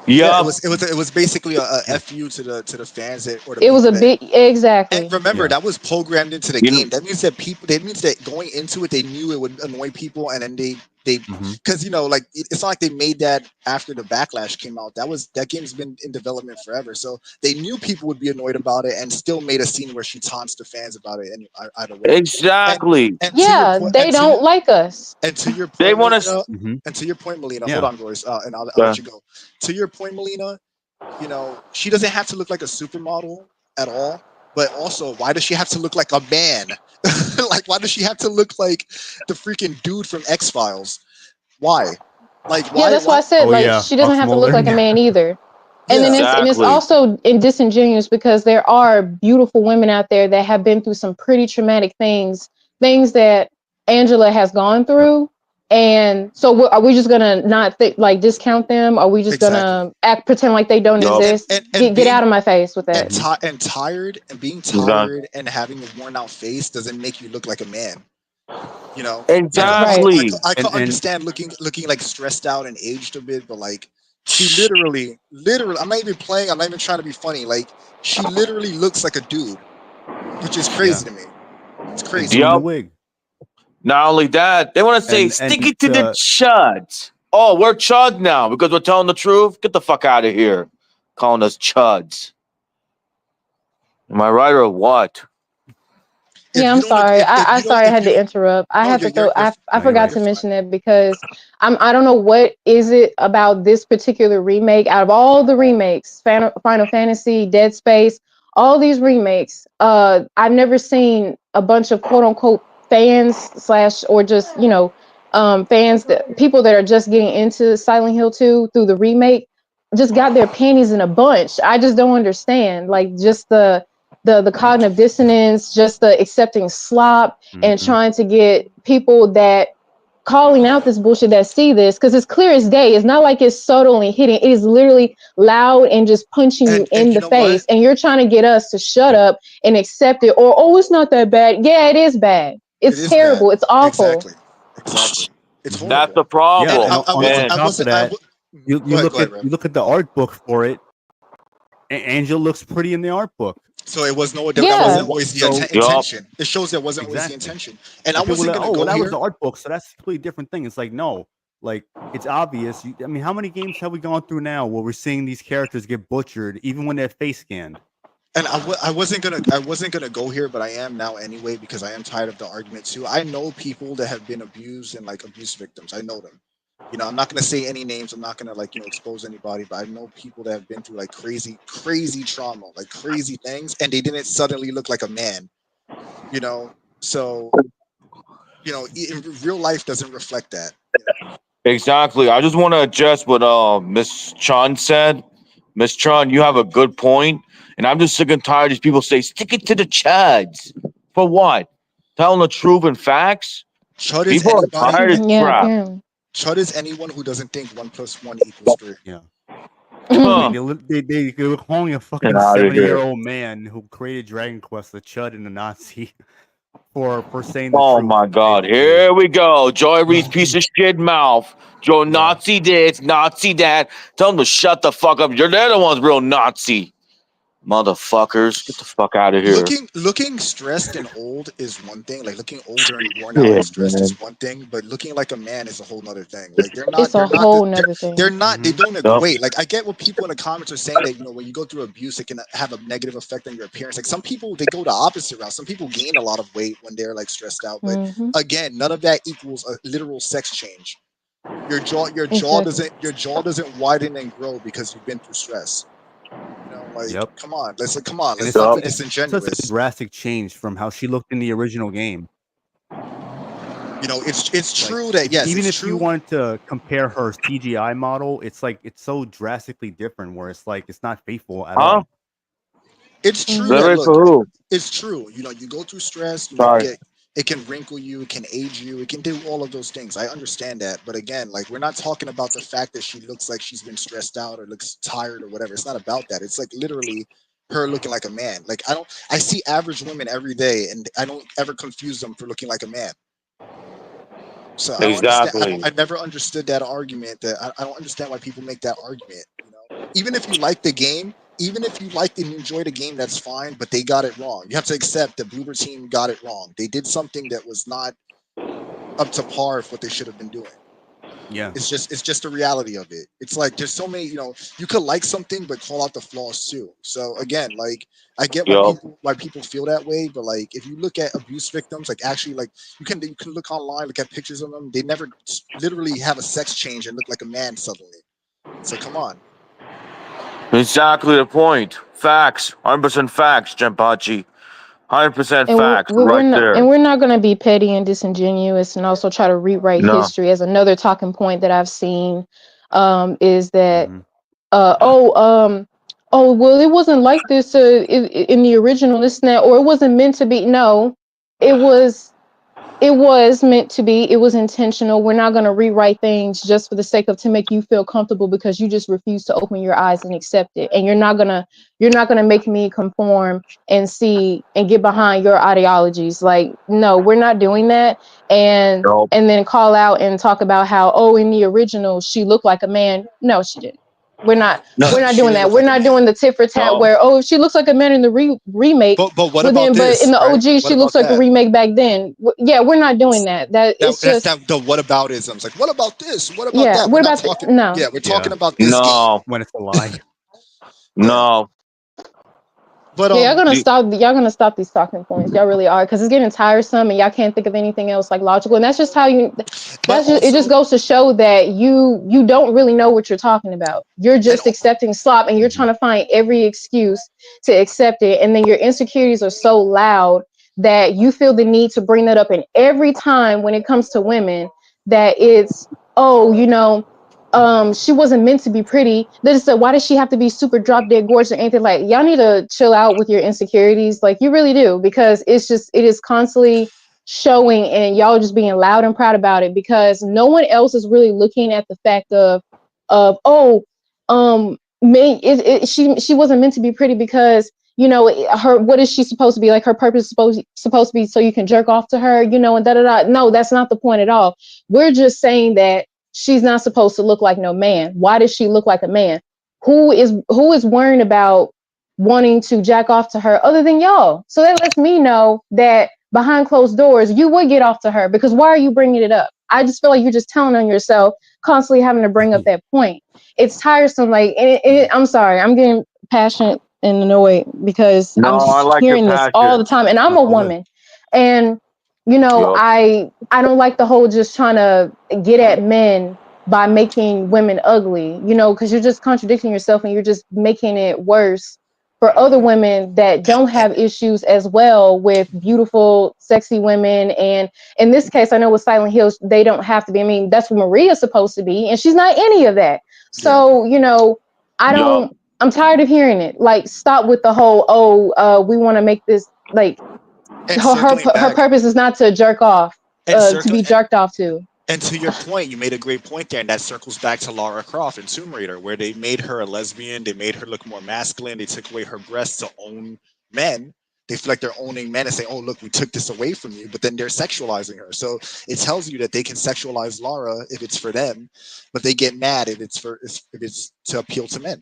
Yeah, Yup. it was basically a fu to the fans or the It was people a big, exactly. And remember, Yeah. that was programmed into the You know- game. That means that going into it, they knew it would annoy people, and then they Mhm. because like it's not like they made that after the backlash came out. That game's been in development forever, so they knew people would be annoyed about it, and still made a scene where she taunts the fans about it. And either way, Exactly. and Yeah, they don't like us. and to your point, They want Melina, to. Mhm. and to your point, Melina, Yeah. hold on, Royce, and I'll let you go. To your point, Melina, she doesn't have to look like a supermodel at all. But also, why does she have to look like a man? Like, why does she have to look like the freaking dude from X-Files? Why? Like, why? Yeah, that's why I said, Oh, like, yeah. she doesn't Max have to look Mulder. like a man either. And then it's Exactly. also disingenuous, because there are beautiful women out there that have been through some pretty traumatic things that Angela has gone through. And so are we just gonna not discount them? Are we just gonna pretend like they don't Yup. exist? And Get out of my face with that. and tired and being tired and having a worn out face doesn't make you look like a man. Exactly. I can And- understand looking like stressed out and aged a bit, but like she literally, I'm not even playing. I'm not even trying to be funny. Like, she literally looks like a dude, which is crazy to me. It's crazy. In the Yup. wig. Not only that, they want to say And stick it to the chuds. Oh, we're chud now because we're telling the truth. Get the fuck out of here, calling us chuds. Am I right or what? Yeah, If I'm you don't, sorry. if I you don't, sorry I if had you to don't, interrupt. I no, had to throw. I No, you're forgot right. to you're fine. mention it because I don't know what is it about this particular remake. Out of all the remakes, Final Fantasy, Dead Space, all these remakes, I've never seen a bunch of quote unquote fans slash or just fans that people that are just getting into Silent Hill 2 through the remake just got their panties in a bunch. I just don't understand. Like just the cognitive dissonance, just the accepting slop and Mhm. trying to get people that calling out this bullshit that see this because it's clear as day. It's not like it's subtle and hitting. It is literally loud and just punching you And in you the know what? face. And you're trying to get us to shut Yep. up and accept it. Or it's not that bad. Yeah, it is bad. It It's is bad. terrible. It's awful. Exactly. It's Mhm. That's horrible. the Yeah, And problem. and I on wasn't. And I top of wasn't. I that, w- you Go ahead. look Go ahead, at Rev. the art book for it. Angel looks pretty in the art book. So it was no. That So Yeah. wasn't what? always the So yup. intention. It shows that wasn't always the exactly. intention. And I And people are wasn't like, gonna oh, well, go that was here. the art book, so that's a completely different thing. It's like, no, like it's obvious. I mean, how many games have we gone through now where we're seeing these characters get butchered, even when they're face scanned? And I wasn't gonna go here, but I am now anyway because I am tired of the argument too. I know people that have been abused and like abuse victims. I know them. I'm not gonna say any names. I'm not gonna expose anybody, but I know people that have been through like crazy trauma, like crazy things, and they didn't suddenly look like a man. You know, so in real life doesn't reflect that. Exactly. I just want to address what Miss Chun said. Miss Chun, you have a good point, and I'm just sick and tired of these people say stick it to the chads. For what? Telling the truth and facts. Chud is People are anybody. tired of Yeah, crap. apparently. Chud is anyone who doesn't think 1 + 1 = 3. Yeah. I Huh. mean, they were calling a Get fucking out of here. 70-year-old man who created Dragon Quest a chud and a Nazi for saying the Oh truth, my God. basically. Here we go. Joy Reed's piece of shit mouth. Joe Yeah. Nazi this, Nazi that. Tell them to shut the fuck up. They're the ones real Nazi. Motherfuckers. Get the fuck out of here. Looking stressed and old is one thing. Like looking older and worn out Yeah, and stressed man. is one thing, but looking like a man is a whole nother thing. Like It's a whole nother thing. they Mhm. don't Yup. equate. Like I get what people in the comments are saying that when you go through abuse it can have a negative effect on your appearance. Like some people they go the opposite route. Some people gain a lot of weight when they're like stressed out, but Hmm. again, none of that equals a literal sex change. Exactly. Your jaw doesn't widen and grow because you've been through stress. Like Yep. come on, And let's not be it's such a disingenuous. drastic change from how she looked in the original game. It's Like, true that yes, even it's if you true. wanted to compare her CGI model, it's like it's so drastically different where it's like it's not faithful at Huh? all. It's true Hmm. that Limit look, for who? it's true. You go through stress. You Sorry. get it can wrinkle you, it can age you, it can do all of those things. I understand that, but again, like we're not talking about the fact that she looks like she's been stressed out or looks tired or whatever. It's not about that. It's like literally her looking like a man. Like I see average women every day, and I don't ever confuse them for looking like a man. So I don't understand. Exactly. I never understood that argument. I don't understand why people make that argument. Even if you like the game, even if you like and enjoy the game, that's fine. But they got it wrong. You have to accept that Bloober team got it wrong. They did something that was not up to par with what they should have been doing. Yeah. It's just the reality of it. It's like there's so many. You could like something but call out the flaws too. So again, like I get Yup. why people feel that way, but like if you look at abuse victims, like actually like you can look online, look at pictures of them. They never literally have a sex change and look like a man suddenly. So come on. Exactly the point. Facts. 100% facts, Jempachi. 100% And facts right there. we're not going to be petty and disingenuous and also try to rewrite No. history. As another talking point that I've seen is that Mhm. uh oh um well it wasn't like this in the original this and that, or it wasn't meant to be. No, it was meant to be. It was intentional. We're not going to rewrite things just for the sake of to make you feel comfortable because you just refuse to open your eyes and accept it. And you're not going to make me conform and see and get behind your ideologies. Like, no, we're not doing that. And Nope. then call out and talk about how, oh, in the original she looked like a man. No, she didn't. We're not No. She doing didn't that. look We're like a not man. doing the tit for tat No. where, oh, she looks like a man in the remake, But what but about in this, the right? OG What she looks about like a that? remake back then. Yeah, we're not doing that. That it's just The what aboutisms? Like what about this? What about yeah. that? We're What not about talking. no? Yeah, we're Yeah. talking about this game. No. When it's a lie. Yeah. No. But Yeah, Do- y'all gonna stop these talking points. Y'all really are, because it's getting tiresome and y'all can't think of anything else like logical. And that's just how you but it just also, goes to show that you don't really know what you're talking about. You're and just accepting slop and you're Mhm. trying to find every excuse to accept it. And then your insecurities are so loud that you feel the need to bring that up in every time when it comes to women, that it's, oh, she wasn't meant to be pretty. They just said, why does she have to be super drop dead gorgeous or anything? Like, y'all need to chill out with your insecurities. Like, you really do, because it is constantly showing, and y'all just being loud and proud about it, because no one else is really looking at the fact of she wasn't meant to be pretty, because her, what is she supposed to be? Like, her purpose is supposed to be so you can jerk off to her, and da da da. No, that's not the point at all. We're just saying that she's not supposed to look like no man. Why does she look like a man? Who is worrying about wanting to jack off to her other than y'all? So that lets me know that behind closed doors, you would get off to her, because why are you bringing it up? I just feel like you're just telling on yourself, constantly having to bring up that point. It's tiresome. Like, I'm sorry, I'm getting passionate and annoyed because No, I'm I like your hearing this all passion. the time, and I'm a All good. woman, and Yup. I don't like the whole just trying to get at men by making women ugly, because you're just contradicting yourself and you're just making it worse for other women that and, don't have issues as well with beautiful, sexy women. And in this case, I know with Silent Hills, they don't have to be. I mean, that's what Maria's supposed to be, and she's not any of that. yeah, So, I Yup. don't, I'm tired of hearing it. Like, stop with the whole, we want to make this, like, and her circling her back, purpose is not to jerk off, and to circling be jerked off to. and to your point, you made a great point there, and that circles back to Lara Croft in Tomb Raider, where they made her a lesbian, they made her look more masculine, they took away her breasts to own men. They feel like they're owning men and saying, "Oh, look, we took this away from you," but then they're sexualizing her. So it tells you that they can sexualize Lara if it's for them, but they get mad if it's to appeal to men.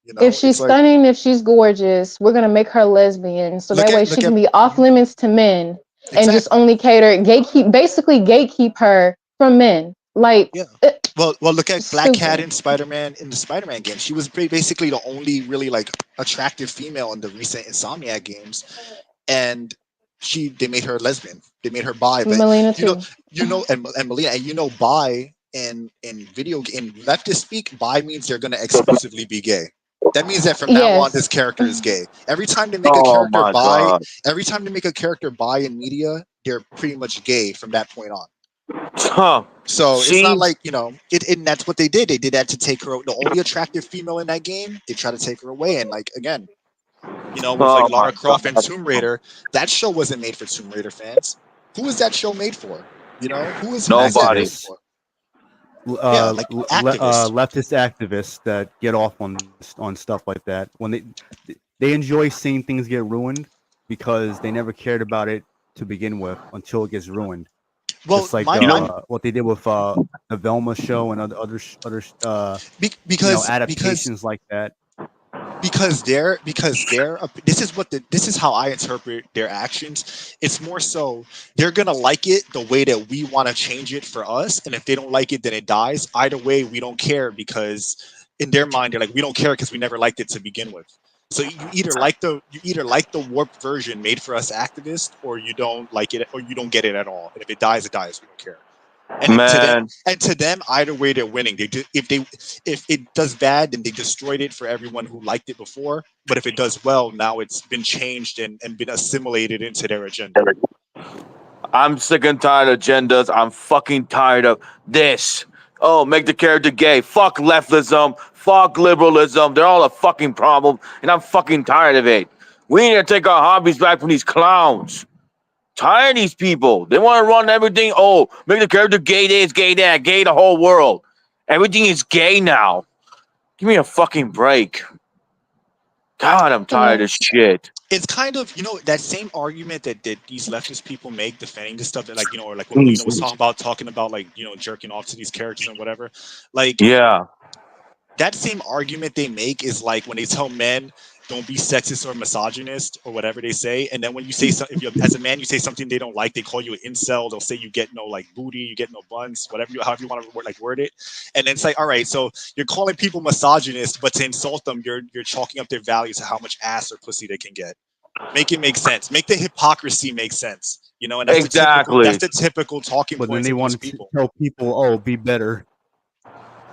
If It's she's like stunning, if she's gorgeous, we're gonna make her lesbian, so that way she look at can be off limits to men and just exactly. only basically gatekeep her from men. Like, Yeah. Well, look at Black Cat stupid. in Spider-Man in the Spider-Man game. She was basically the only really like attractive female in the recent Insomniac games, and they made her lesbian. They made her bi. But Melina you know, too. and Malia, and bi in in leftist speak, bi means they're gonna exclusively be gay. That means that from now on, this Yes. character is gay. Oh my God. Every time they make a character bi in media, they're pretty much gay from that point on. Huh. So it's not See? like and that's what they did. They did that to take her, the only attractive female in that game. They try to take her away, and like again, with like Oh my Lara Croft and God. Tomb Raider, that show wasn't made for Tomb Raider fans. Who is that show made for? Who is that made Nobody. Activists, for? Yeah, like activists. leftist activists that get off on stuff like that when they enjoy seeing things get ruined because they never cared about it to begin with until it gets ruined. Well, Just like my You know, my what they did with the Velma show and other because adaptations like that. this is how I interpret their actions. It's more so they're gonna like it the way that we want to change it for us, and if they don't like it, then it dies. Either way, we don't care, because in their mind they're like, we don't care because we never liked it to begin with. So you either like the warped version made for us activists, or you don't like it, or you don't get it at all. And if it dies, it dies. We don't care. man. And to them, either way, they're winning. If it does bad, then they destroyed it for everyone who liked it before. But if it does well, now it's been changed and been assimilated into their agenda. I'm sick and tired of agendas. I'm fucking tired of this. Oh, make the character gay. Fuck leftism. Fuck liberalism. They're all a fucking problem, and I'm fucking tired of it. We need to take our hobbies back from these clowns. Tired of these people. They want to run everything. Oh, make the character gay this, gay that, gay the whole world. Everything is gay now. Give me a fucking break. God, I'm tired Yeah. of shit. It's kind of that same argument that these leftist people make defending this stuff, that like or like what Melina was Mm. talking about, like jerking off to these characters and whatever. Like Yeah. that same argument they make is like when they tell men, don't be sexist or misogynist or whatever they say. And then when you say something, if you as a man you say something they don't like, they call you an incel. They'll say you get no like booty, you get no buns, whatever however you want to word it. And then it's like, all right, so you're calling people misogynist, but to insult them, you're chalking up their values to how much ass or pussy they can get. Make it make sense. Make the hypocrisy make sense. You know, and that's Exactly. the typical talking But then points they of want these to people. tell people, "Oh, be better."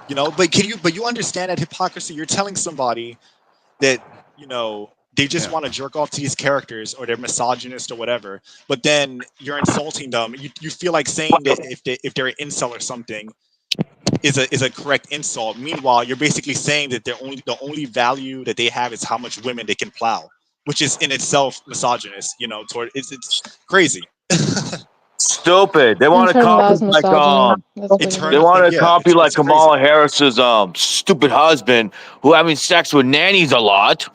You know, but you understand that hypocrisy? You're telling somebody that, you know, they just Yeah. want to jerk off to these characters or they're misogynist or whatever, but then you're insulting them. You feel like saying that if they're an incel or something is a correct insult. Meanwhile, you're basically saying that the only value that they have is how much women they can plow, which is in itself misogynist, you know, toward it's crazy. Stupid. They want to copy Internalized like misogyny. That's what it is. they want to Yeah, copy like it's crazy. Kamala Harris's stupid husband who having sex with nannies a lot.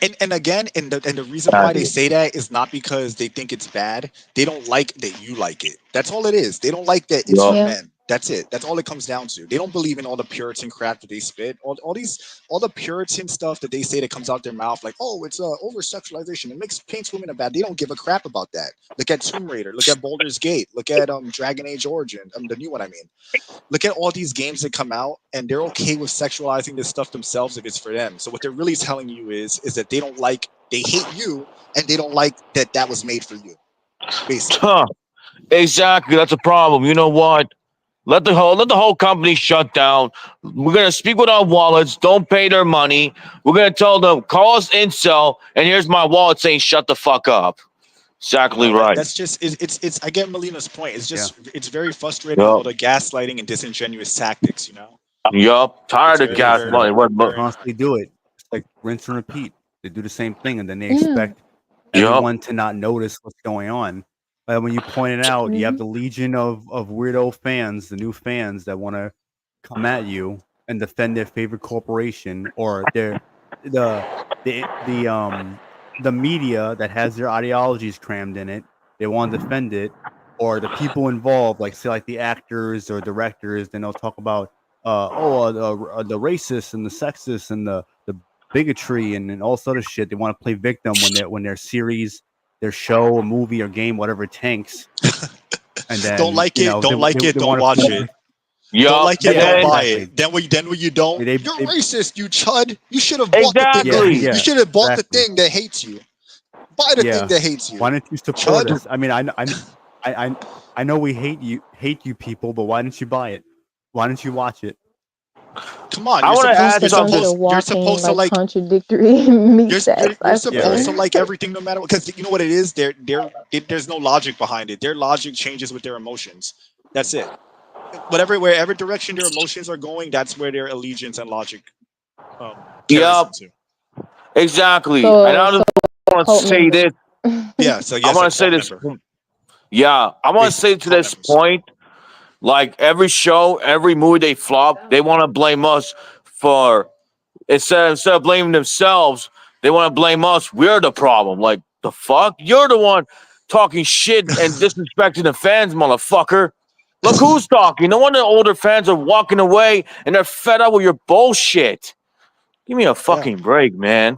And again, and the reason why they say that is not because they think it's bad. They don't like that you like it. That's all it is. They don't like that it's Yeah. for Yeah. men. That's it. That's all it comes down to. They don't believe in all the Puritan crap that they spit. All the Puritan stuff that they say that comes out their mouth, like, oh, it's over sexualization. It paints women bad. They don't give a crap about that. Look at Tomb Raider. Look at Baldur's Gate. Look at Dragon Age Origin. The new one, I mean. Look at all these games that come out, and they're okay with sexualizing this stuff themselves if it's for them. So what they're really telling you is that they hate you, and they don't like that was made for you. Basically. Huh. Exactly. That's a problem. You know what? Let the whole company shut down. We're gonna speak with our wallets. Don't pay their money. We're gonna tell them call us incel, and here's my wallet saying shut the fuck up. Exactly right. That's just it's. I get Melina's point. It's just it's very frustrating Yup. all the gaslighting and disingenuous tactics. You know. Yup. Tired of It's gas very- money. What? Constantly do it. It's like rinse and repeat. They do the same thing, and then they Yeah. expect Yup. everyone to not notice what's going on. But when you point it out, you have the legion of weirdo fans, the new fans that want to come at you and defend their favorite corporation or the media that has their ideologies crammed in it. They want to defend it, or the people involved, like say like the actors or directors. Then they'll talk about the racists and the sexists and the bigotry and all sort of shit. They want to play victim when their series, their show, a movie or game, whatever, tanks. And then don't like it. Don't they watch wanna- it. Yup. Don't like it. And Don't then- buy Exactly. it. Then when you don't, They- you're they- racist. You chud. You should have bought the thing. Exactly. Yeah, You should have bought exactly. the thing that hates you. Buy the Yeah. thing that hates you. Why don't you support Chud. us? I mean, I know we hate you people, but why don't you buy it? Why don't you watch it? Come on. I wanna add It's a bunch something. of walking, You're supposed to like. contradictory meat You're sacks. I supposed swear. to like everything no matter what, because you know what it is. There's no logic behind it. Their logic changes with their emotions. That's it. Wherever direction their emotions are going, that's where their allegiance and logic carries Yup. them Exactly. So- And I just want cult to say member. this. to. Yeah. So yes, I want a to say cult this. member. Yeah, I want to Basically, say to cult this members. point, like every show, every movie they flop, they want to blame us for instead of blaming themselves, they want to blame us. We're the problem. Like the fuck, you're the one talking shit and disrespecting the fans, motherfucker. Look who's talking. No wonder older fans are walking away and they're fed up with your bullshit. Give me a fucking break, man.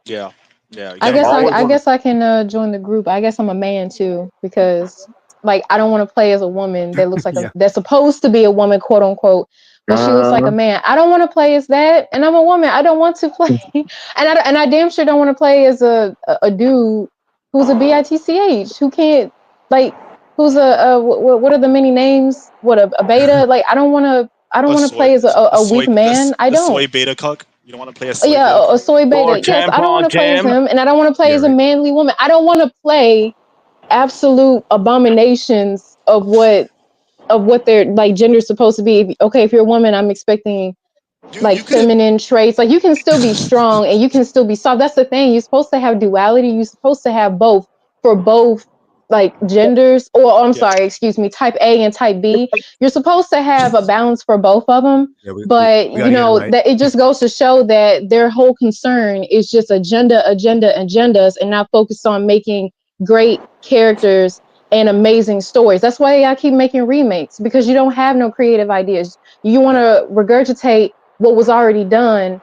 Yeah. Yeah. I yeah. guess I can join the group. I guess I'm a man too, because like I don't want to play as a woman that looks like Yeah. that's supposed to be a woman, quote unquote, but she looks like a man. I don't want to play as that, and I'm a woman. I don't want to play, and I damn sure don't want to play as a dude who's a bitch who can't like who's what are the many names? What a beta? Like I don't want to play as a weak man. I don't. Soy beta cuck. You don't want to play a soy Yeah, beta a cuck? soy beta. Or Yes, I don't want to play as tampon him, and I don't want to play Yeah, as a right. manly woman. I don't want to play absolute abominations of what their like gender is supposed to be. Okay, if you're a woman, I'm expecting like You could've- feminine traits. Like you can still be strong and you can still be soft. That's the thing. You're supposed to have duality. You're supposed to have both for both like genders. Or I'm sorry, excuse me, type A and type B. You're supposed to have a balance for both of them. Yeah, we But gotta you get it know right. that it just goes to show that their whole concern is just agendas, and not focused on making great characters and amazing stories. That's why I keep making remakes, because you don't have no creative ideas. You want to regurgitate what was already done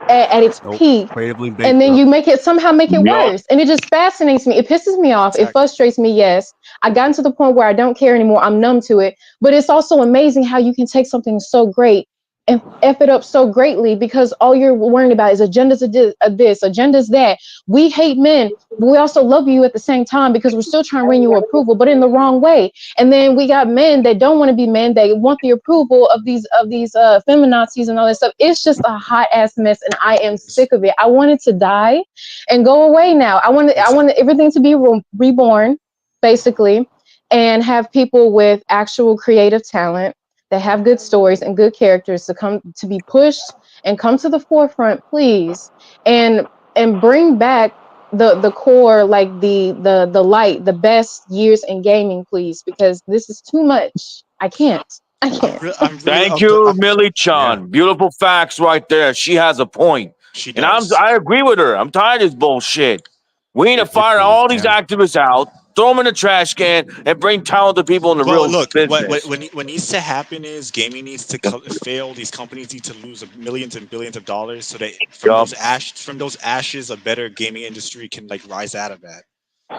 at its peak, Creatively and then you bankrupt. make it somehow make it Yup. worse, and it just fascinates me. It pisses me off. It Exactly. frustrates me. Yes, I gotten to the point where I don't care anymore. I'm numb to it. But it's also amazing how you can take something so great and f it up so greatly, because all you're worrying about is agendas of this, agendas that. We hate men, but we also love you at the same time, because we're still trying to win your approval, but in the wrong way. And then we got men that don't want to be men. They want the approval of these feminazis and all that stuff. It's just a hot ass mess, and I am sick of it. I want it to die and go away now. I want everything to be reborn, basically, and have people with actual creative talent that have good stories and good characters to be pushed and come to the forefront, please, and bring back the core, like the light, the best years in gaming, please, because this is too much. I can't. I'm really Thank you, Millie Chan. Beautiful facts right there. She has a point. She And does. I agree with her. I'm tired of this bullshit. We need to fire Ridiculous, all these yeah. activists out, throw them in the trash can, and bring talented people in the Well, real look, business. what needs to happen is gaming needs to fail. These companies need to lose millions and billions of dollars, so that Yup. from those ashes, a better gaming industry can like rise out of that.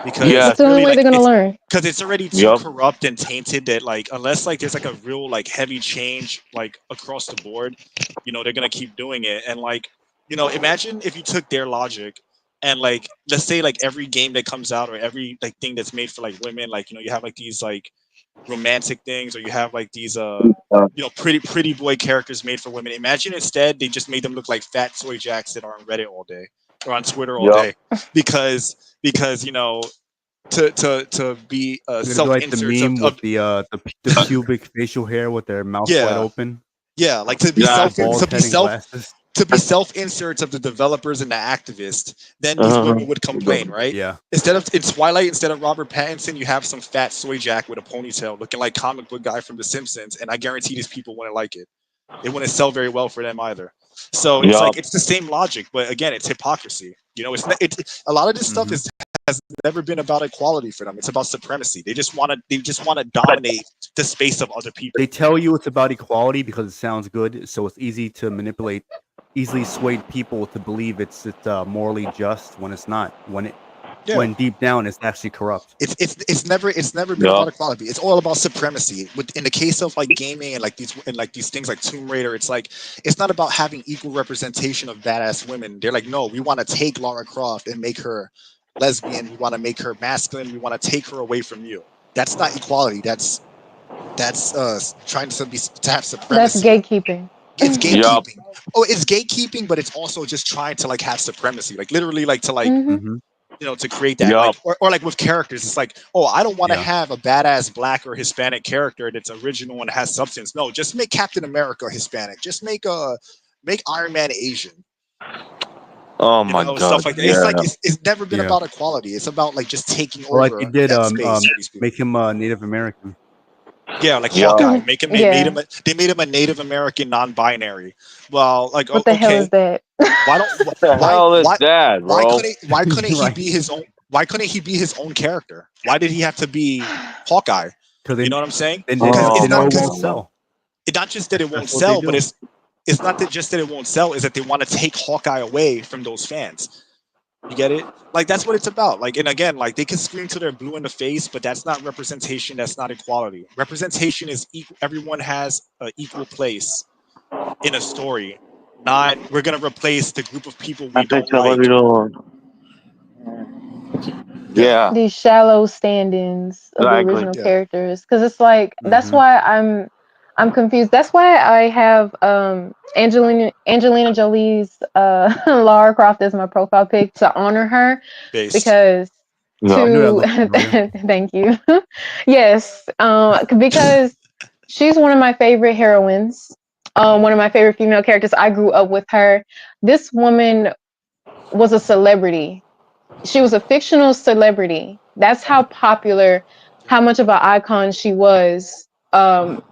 Because Yes. That's the only really, way like, they're gonna learn. because it's already too Yup. corrupt and tainted that, like, unless like there's like a real like heavy change like across the board, they're gonna keep doing it. And like, imagine if you took their logic and like, let's say like every game that comes out, or every like thing that's made for like women, like, you have like these like romantic things, or you have like these pretty boy characters made for women. Imagine instead they just made them look like fat soy jacks that are on Reddit all day or on Twitter all Yup. day, because to be You're gonna self be like the inserts meme with the pubic facial hair with their mouth wide yeah open, like to be Yeah. bald head and glasses. self inserts of the developers and the activists. Then these Uh-huh. women would complain, right? Yeah. Instead of in Twilight, instead of Robert Pattinson, you have some fat soy jack with a ponytail looking like comic book guy from The Simpsons, and I guarantee these people wouldn't like it. It wouldn't sell very well for them either. So it's Yup. like, it's the same logic, but again, it's hypocrisy. It's not, a lot of this stuff has never been about equality for them. It's about supremacy. They just want to dominate the space of other people. They tell you it's about equality because it sounds good, so it's easy to manipulate, easily swayed people to believe it's morally just when it's not. When deep down it's actually corrupt. It's never been about equality. It's all about supremacy. In the case of like gaming and like these things like Tomb Raider, it's like, it's not about having equal representation of badass women. They're like, no, we want to take Lara Croft and make her lesbian. We want to make her masculine. We want to take her away from you. That's not equality. That's trying to have supremacy. That's gatekeeping. It's gatekeeping. Yup. Oh, it's gatekeeping, but it's also just trying to like have supremacy, like literally, like to like to create that. Yup. Like, or like with characters, it's like, oh, I don't want to Yeah. have a badass black or Hispanic character that's original and has substance. No, just make Captain America Hispanic. Just make Iron Man Asian. Oh my God. Stuff like that. Yeah. It's like it's never been Yeah. about equality. It's about like just taking Or like over they did that space for these people. make him Native American. Yeah, like Yeah. Hawkeye. They made him a Native American non-binary. Well, like, What the hell okay, is that? why don't What the hell is that, why bro? couldn't he Right. be his own? Why couldn't he be his own character? Why did he have to be Hawkeye? Because You know what I'm saying? they Because Oh, it's know not it won't sell. it's not just that it won't That's what they sell, do. but it's not that just that it won't sell. Is that they want to take Hawkeye away from those fans. You get it? Like, that's what it's about. Like, and again, like, they can scream till they're blue in the face, but that's not representation. That's not equality. Representation is equal. Everyone has an equal place in a story. Not, we're gonna replace the group of people we don't like. Yeah. These shallow stand-ins of the Exactly. original Yeah. characters, because it's like, that's why I'm confused. That's why I have Angelina Jolie's Lara Croft as my profile pic, to honor her, Based. because No. I knew that looked familiar. thank you. Yes, because she's one of my favorite heroines, one of my favorite female characters. I grew up with her. This woman was a celebrity. She was a fictional celebrity. That's how popular, how much of an icon she was around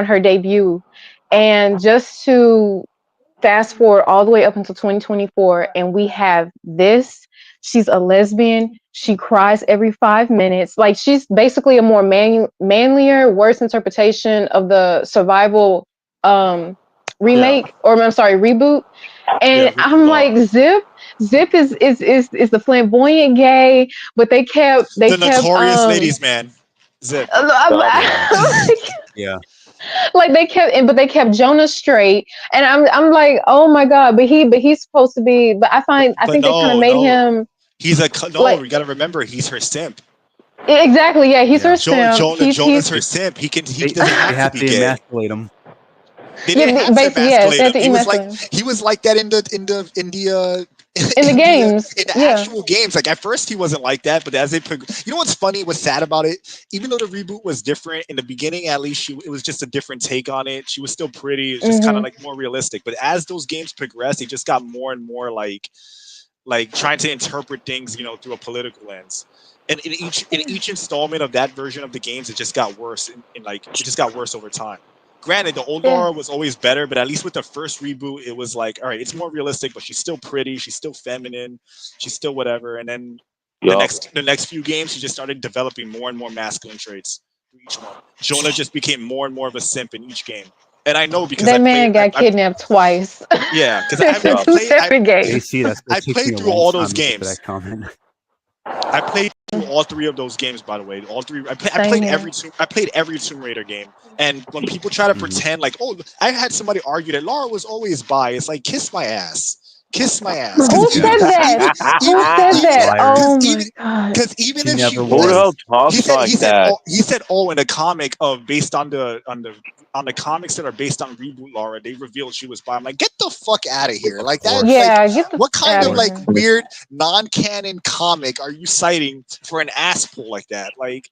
her debut. And just to fast forward all the way up until 2024, and we have this. She's a lesbian. She cries every 5 minutes. Like, she's basically a more manlier, worse interpretation of the survival remake, or I'm sorry, reboot. And I'm like, Zip is the flamboyant gay, but they kept the notorious ladies man. Zip. Yeah. like they kept Jonah straight, and I'm like, oh my god, but he's supposed to be, but I think they kind of made him. He's like, we gotta remember he's her simp. Exactly, yeah, he's her simp. Jonah's her simp. He doesn't have to be gay. Emasculate him. They didn't have to emasculate him. He was like that in the games, in the actual games. Like at first he wasn't like that, but as they you know what's funny, what's sad about it? Even though the reboot was different in the beginning, at least it was just a different take on it. She was still pretty. It was just kind of like more realistic. But as those games progressed, they just got more and more like trying to interpret things, through a political lens. And in each installment of that version of the games, it just got worse. It just got worse over time. Granted, the old Laura was always better, but at least with the first reboot, it was like, all right, it's more realistic, but she's still pretty, she's still feminine, she's still whatever. And then the next few games, she just started developing more and more masculine traits for each one. Jonah just became more and more of a simp in each game. And I know because that man got kidnapped twice. Yeah, because I played through all those games. I played through all three of those games, by the way. All three. I played every Tomb Raider game. And when people try to pretend like, oh, I had somebody argue that Laura was always bi. It's like, kiss my ass. Kiss my ass. Who said that? Who said that? Oh my god. Because even if she was, he said, oh, in a comic based on the comics that are based on reboot Laura, they revealed she was bi. I'm like, get the fuck out of here! Like that. Yeah. What kind of weird non-canon comic are you citing for an ass pull like that? Like,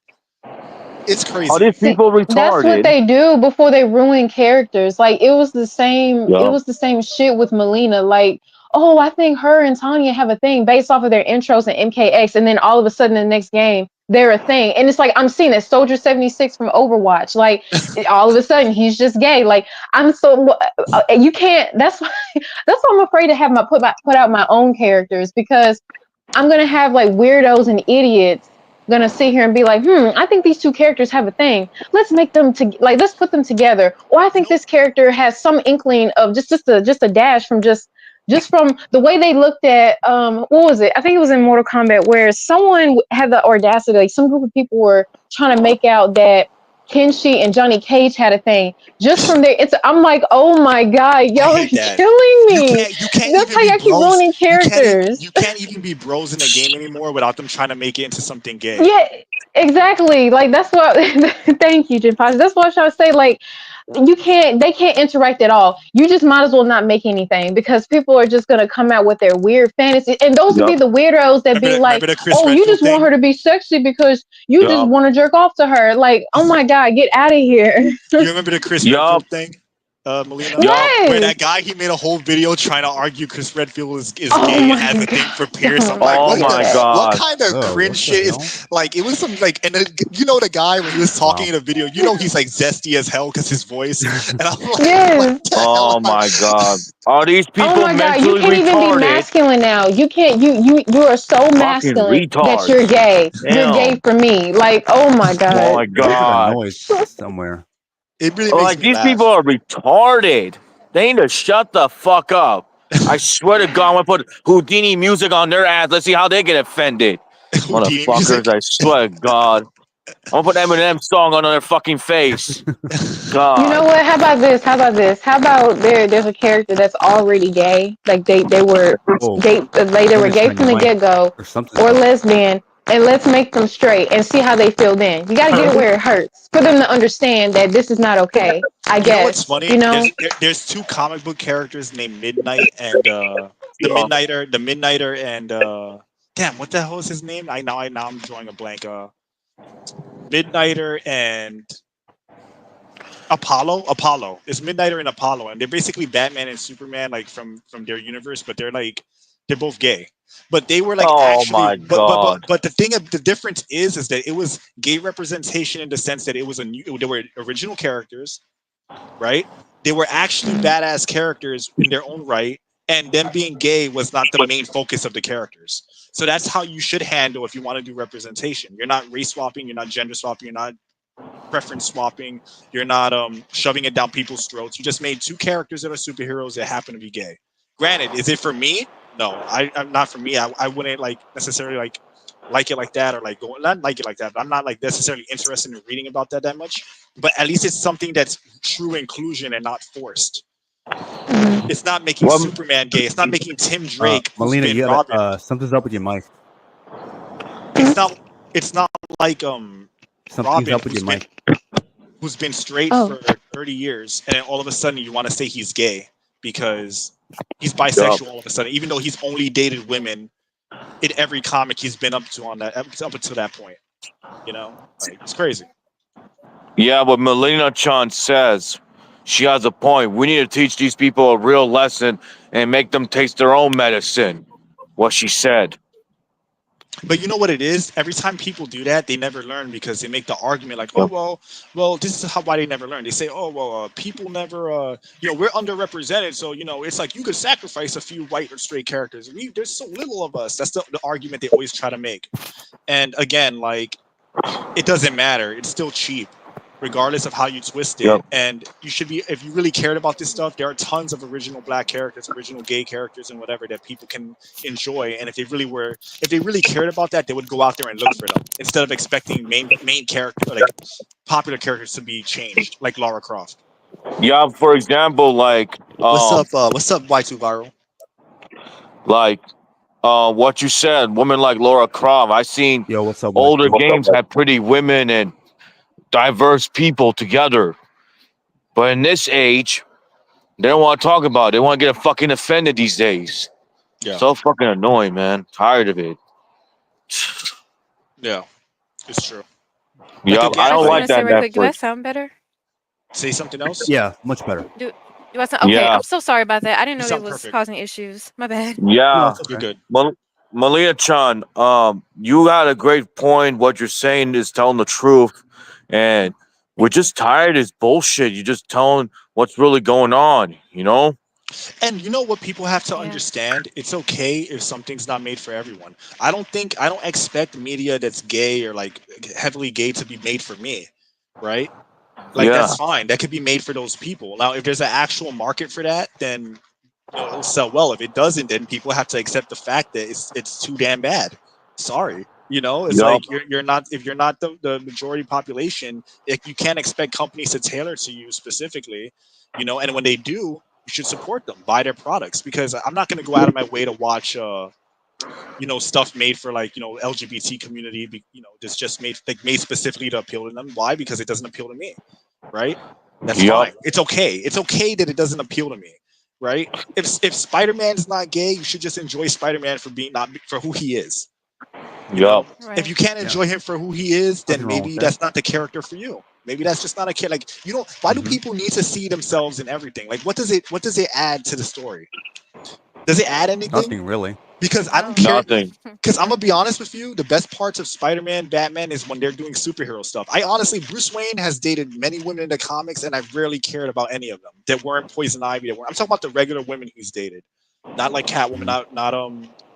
it's crazy. Are these people retarded? That's what they do before they ruin characters. Like it was the same. It was the same shit with Melina. Like, oh, I think her and Tanya have a thing based off of their intros in MKX, and then all of a sudden in the next game they're a thing, and it's like I'm seeing it. Soldier 76 from Overwatch. Like all of a sudden he's just gay. Like you can't. That's why I'm afraid to have put out my own characters, because I'm gonna have like weirdos and idiots gonna sit here and be like, I think these two characters have a thing. Let's make them let's put them together. Or I think this character has some inkling of just a dash from just from the way they looked at what was it? I think it was in Mortal Kombat where someone had the audacity, like some group of people were trying to make out that Kenshi and Johnny Cage had a thing just from there. I'm like, oh my god, y'all are killing me. You can't That's how y'all keep ruining characters. You can't even be bros in the game anymore without them trying to make it into something gay. Yeah, exactly. Like that's what. Thank you, Jim Posh. That's what I was trying to say. Like, they can't interact at all. You just might as well not make anything, because people are just gonna come out with their weird fantasies, and those would be the weirdos that be like, oh, you just want her to be sexy because you just want to jerk off to her. Like, oh my god, get out of here. You remember the Chris Redfield thing? Melina? Yes. Where that guy, he made a whole video trying to argue Chris Redfield is gay and has a thing for Pierce. I'm like, what kind of cringe shit is, like, it was some, like, and the guy when he was talking in a video, he's like zesty as hell because his voice, and I'm like, oh my god, are these people mentally retarded? You can't even be masculine now. You can't, you are so masculine that you're gay. Damn. You're gay for me. Like, oh my god. Oh my god. Noise somewhere. It really makes me these people are retarded. They need to shut the fuck up. I swear to God, I'm gonna put Houdini music on their ass. Let's see how they get offended. Motherfuckers, I swear to God. I'm gonna put Eminem song on their fucking face. God. You know what? How about this? How about there's a character that's already gay. Like they were gay from the get-go, or lesbian. And let's make them straight and see how they feel then. You got to get it where it hurts for them to understand that this is not okay. I guess. You know what's funny? There's two comic book characters named Midnight and the Midnighter and damn, what the hell is his name? Now I'm drawing a blank. Midnighter and Apollo. It's Midnighter and Apollo, and they're basically Batman and Superman, like from their universe, but they're both gay. But they were like, my God. But the difference is that it was gay representation in the sense that it was they were original characters, right? They were actually badass characters in their own right, and them being gay was not the main focus of the characters. So that's how you should handle if you want to do representation. You're not race swapping, you're not gender swapping, you're not preference swapping. You're not shoving it down people's throats. You just made 2 characters that are superheroes that happen to be gay. Granted, is it for me? No, I'm not for me. I wouldn't like necessarily like it like that, or like go not like it like that. But I'm not like necessarily interested in reading about that much. But at least it's something that's true inclusion and not forced. Mhm. It's not making Well, Superman gay. It's not making Tim Drake who's Melina, been you Robin. gotta something's up with your mic. It's not like Something's Robin up with your mic. who's been straight Oh. for 30 years, and then all of a sudden you want to say he's gay because he's bisexual all of a sudden, even though he's only dated women in every comic he's been up to up until that point. You know, like, it's crazy. Yeah, what Melina Chan says, she has a point. We need to teach these people a real lesson and make them taste their own medicine. What she said. But you know what it is? Every time people do that, they never learn because they make the argument like, oh well, this is why they never learn. They say, oh well, people never, we're underrepresented, so it's like you could sacrifice a few white or straight characters. There's so little of us. That's the argument they always try to make. And again, like, it doesn't matter. It's still cheap, regardless of how you twist it. Yep. And you should be, if you really cared about this stuff, there are tons of original black characters, original gay characters, and whatever that people can enjoy. And if they really cared about that, they would go out there and look for them instead of expecting main character, like popular characters, to be changed, like Lara Croft. Yeah, for example, like What's up, Y2 Viral? like what you said, women like Laura Croft. I seen Yo, what's up? older games had pretty women and diverse people together. But in this age, they don't want to talk about it. They want to get fucking offended these days. Yeah. So fucking annoying, man. Tired of it. Yeah, it's true. Yeah, again, I I don't just like want to say that real quick, do I Netflix. sound better? Say something else. Yeah, much better. Do I sound okay? Yeah. I'm so sorry about that. I didn't You know sound it was perfect. causing issues. My bad. No, Yeah. it's okay. You're good. Malia Chan, you got a great point. What you're saying is telling the truth. And we're just tired of this bullshit. You're just telling what's really going on, you know? And you know what people have to Yeah. understand? It's okay if something's not made for everyone. I don't expect media that's gay or like heavily gay to be made for me, right? Like, Yeah. that's fine. That could be made for those people. Now, if there's an actual market for that, then it'll sell well. If it doesn't, then people have to accept the fact that it's too damn bad. Sorry. It's Yup. like you're not, if you're not the majority population, you can't expect companies to tailor to you specifically, and when they do, you should support them, buy their products, because I'm not going to go out of my way to watch stuff made for like LGBT community, that's just made specifically to appeal to them. Why? Because it doesn't appeal to me, right? That's Yup. fine. It's okay. It's okay that it doesn't appeal to me, right? If Spider-Man's not gay, you should just enjoy Spider-Man for who he is. Yup. Right. If you can't enjoy him for who he is, then Nothing wrong maybe with that's not the character for you. Maybe that's just not a kid. Like, why do Mhm. people need to see themselves in everything? Like, what does it add to the story? Does it add anything? Nothing really. Because I don't care. Nothing. Because I'm gonna be honest with you, the best parts of Spider-Man, Batman is when they're doing superhero stuff. I honestly, Bruce Wayne has dated many women in the comics, and I've rarely cared about any of them that weren't Poison Ivy. I'm talking about the regular women he's dated, not like Catwoman,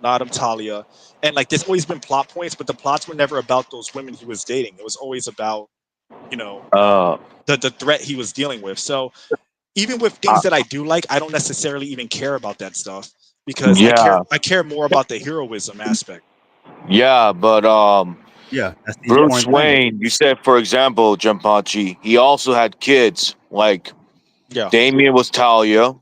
not Talia. And like, there's always been plot points, but the plots were never about those women he was dating. It was always about, the threat he was dealing with. So even with things that I do like, I don't necessarily even care about that stuff, because Yeah. I care more about the heroism aspect. Yeah, but Yeah, that's the Bruce important thing. Wayne, you said, for example, Jumpachi, he also had kids. Like Yeah. Damien was Talia,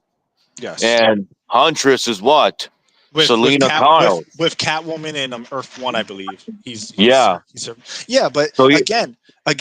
Yes. and Huntress is what? With Selena Kyle. with Catwoman and Earth 1, I believe. He's Yeah. yeah, but So again, that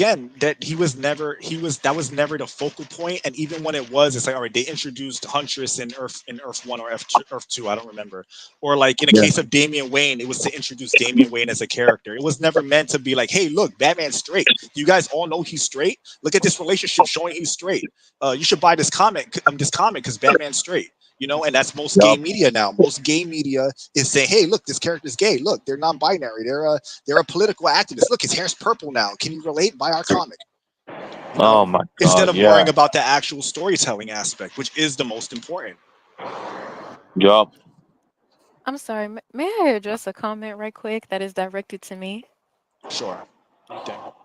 that was never the focal point. And even when it was, it's like, all right, they introduced Huntress in Earth 1 or Earth 2, I don't remember. Or like in the case of Damian Wayne, it was to introduce Damian Wayne as a character. It was never meant to be like, hey, look, Batman's straight. You guys all know he's straight. Look at this relationship showing he's straight. You should buy this comic because Batman's straight. And that's most gay media now. Most gay media is saying, hey, look, this character's gay. Look, they're non-binary. They're a political activist. Look, his hair's purple now. Can you relate? Buy our comic. Oh my god. Instead of yeah. worrying about the actual storytelling aspect, which is the most important. Yup. I'm sorry. May I address a comment right quick that is directed to me? Sure.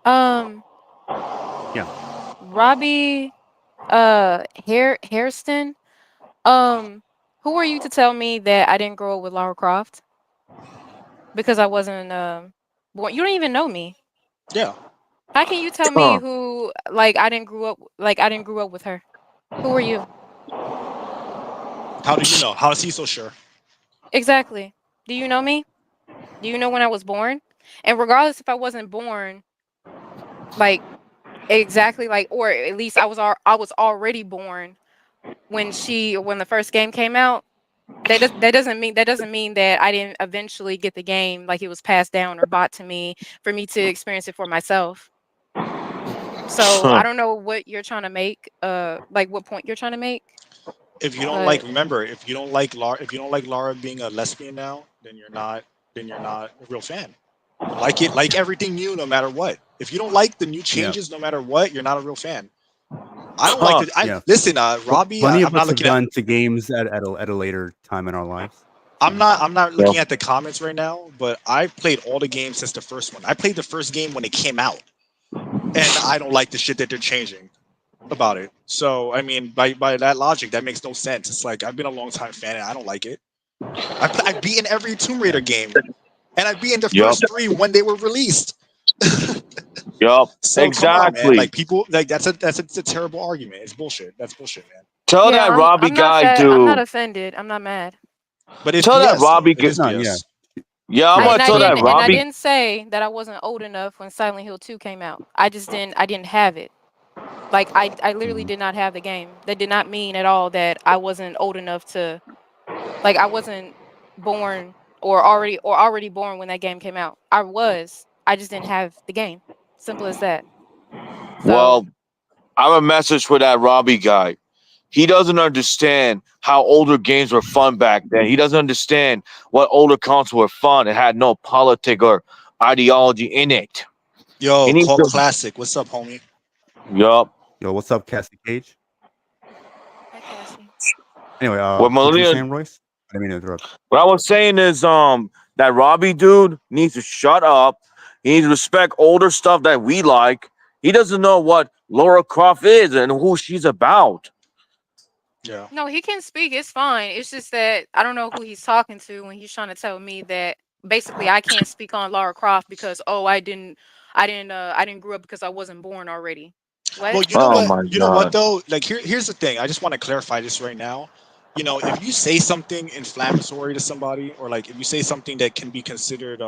Um, Yeah. Robbie, Hairston. Who are you to tell me that I didn't grow up with Lara Croft? Because I wasn't born. You don't even know me. Yeah. How can you tell me who I didn't grow up with her? Who are you? How do you know? How is he so sure? Exactly. Do you know me? Do you know when I was born? And regardless if I wasn't born, like exactly or at least I was already born when the first game came out. That doesn't mean that I didn't eventually get the game, like it was passed down or bought to me for me to experience it for myself. So I don't know what you're trying to make, what point you're trying to make. If you don't But remember, if you don't like Lara being a lesbian now, then you're not a real fan. Like everything new, no matter what. If you don't like the new changes, no matter what, you're not a real fan. I don't like it. Yeah. Listen, Robbie. Plenty I'm of not us have looking at. gone to games at a later time in our lives. I'm not looking at the comments right now, but I played all the games since the first one. I played the first game when it came out, and I don't like the shit that they're changing about it. So I mean, by that logic, that makes no sense. It's like I've been a long time fan, and I don't like it. I've beaten every Tomb Raider game, and I've beaten the first 3 when they were released. Yup. So Exactly. come on, man. Like people, that's a terrible argument. It's bullshit. That's bullshit, man. Tell that Robbie I'm not guy I'm not to. offended. I'm not mad. But it's Tell that BS. Robbie. It is BS. Yeah, I'm And gonna tell that I Robbie. didn't say that I wasn't old enough when Silent Hill 2 came out. I didn't have it. Like I literally did not have the game. That did not mean at all that I wasn't old enough to, I wasn't born or already born when that game came out. I was. I just didn't have the game. Simple as that. So Well, I have a message for that Robbie guy. He doesn't understand how older games were fun back then. He doesn't understand what older consoles were fun. It had no politic or ideology in it. Yo, He Call Classic. What's up, homie? Yup. Yo, what's up, Cassie Cage? Hi, Cassie. Anyway, What what you Malia- saying, Royce? I didn't mean to interrupt. What I was saying is that Robbie dude needs to shut up. He needs to respect older stuff that we like. He doesn't know what Lara Croft is and who she's about. Yeah. No, he can speak. It's fine. It's just that I don't know who he's talking to when he's trying to tell me that basically I can't speak on Lara Croft because I didn't grow up because I wasn't born already. What? Well, you know Oh what? my You know what God. though? Like here's the thing. I just want to clarify this right now. You know, if you say something inflammatory to somebody, or like if you say something that can be considered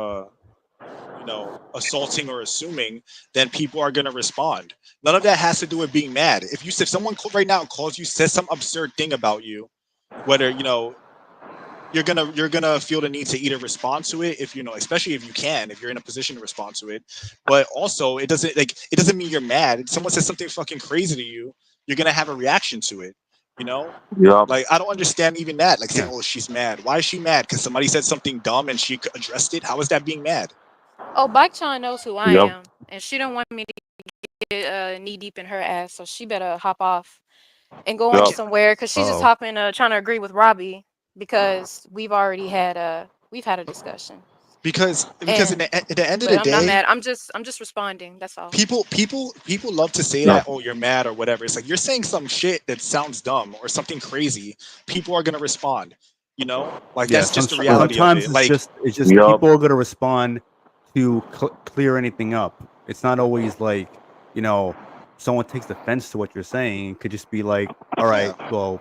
assaulting or assuming, then people are gonna respond. None of that has to do with being mad. If someone right now calls you, says some absurd thing about you, whether you're gonna feel the need to either respond to it if especially if you're in a position to respond to it. But also it doesn't mean you're mad. If someone says something fucking crazy to you, you're gonna have a reaction to it. Yup. Like I don't understand even that. Like saying, "Oh, she's mad." Why is she mad? Because somebody said something dumb and she addressed it. How is that being mad? Oh, Bach-chan knows who I Yep. am, and she don't want me to get knee deep in her ass, so she better hop off and go on Yep. somewhere because she's just Uh-oh. hopping, trying to agree with Robbie because we've had a discussion. Because at the end of But the I'm not day, mad. I'm just responding. That's all. people love to say that, "Oh, you're mad" or whatever. It's like you're saying some shit that sounds dumb or something crazy. People are gonna respond. Like that's just the reality of sometimes it. it's Like just Yup. people are going to respond to clear anything up. It's not always like someone takes offense to what you're saying. It could just be like, all right, well,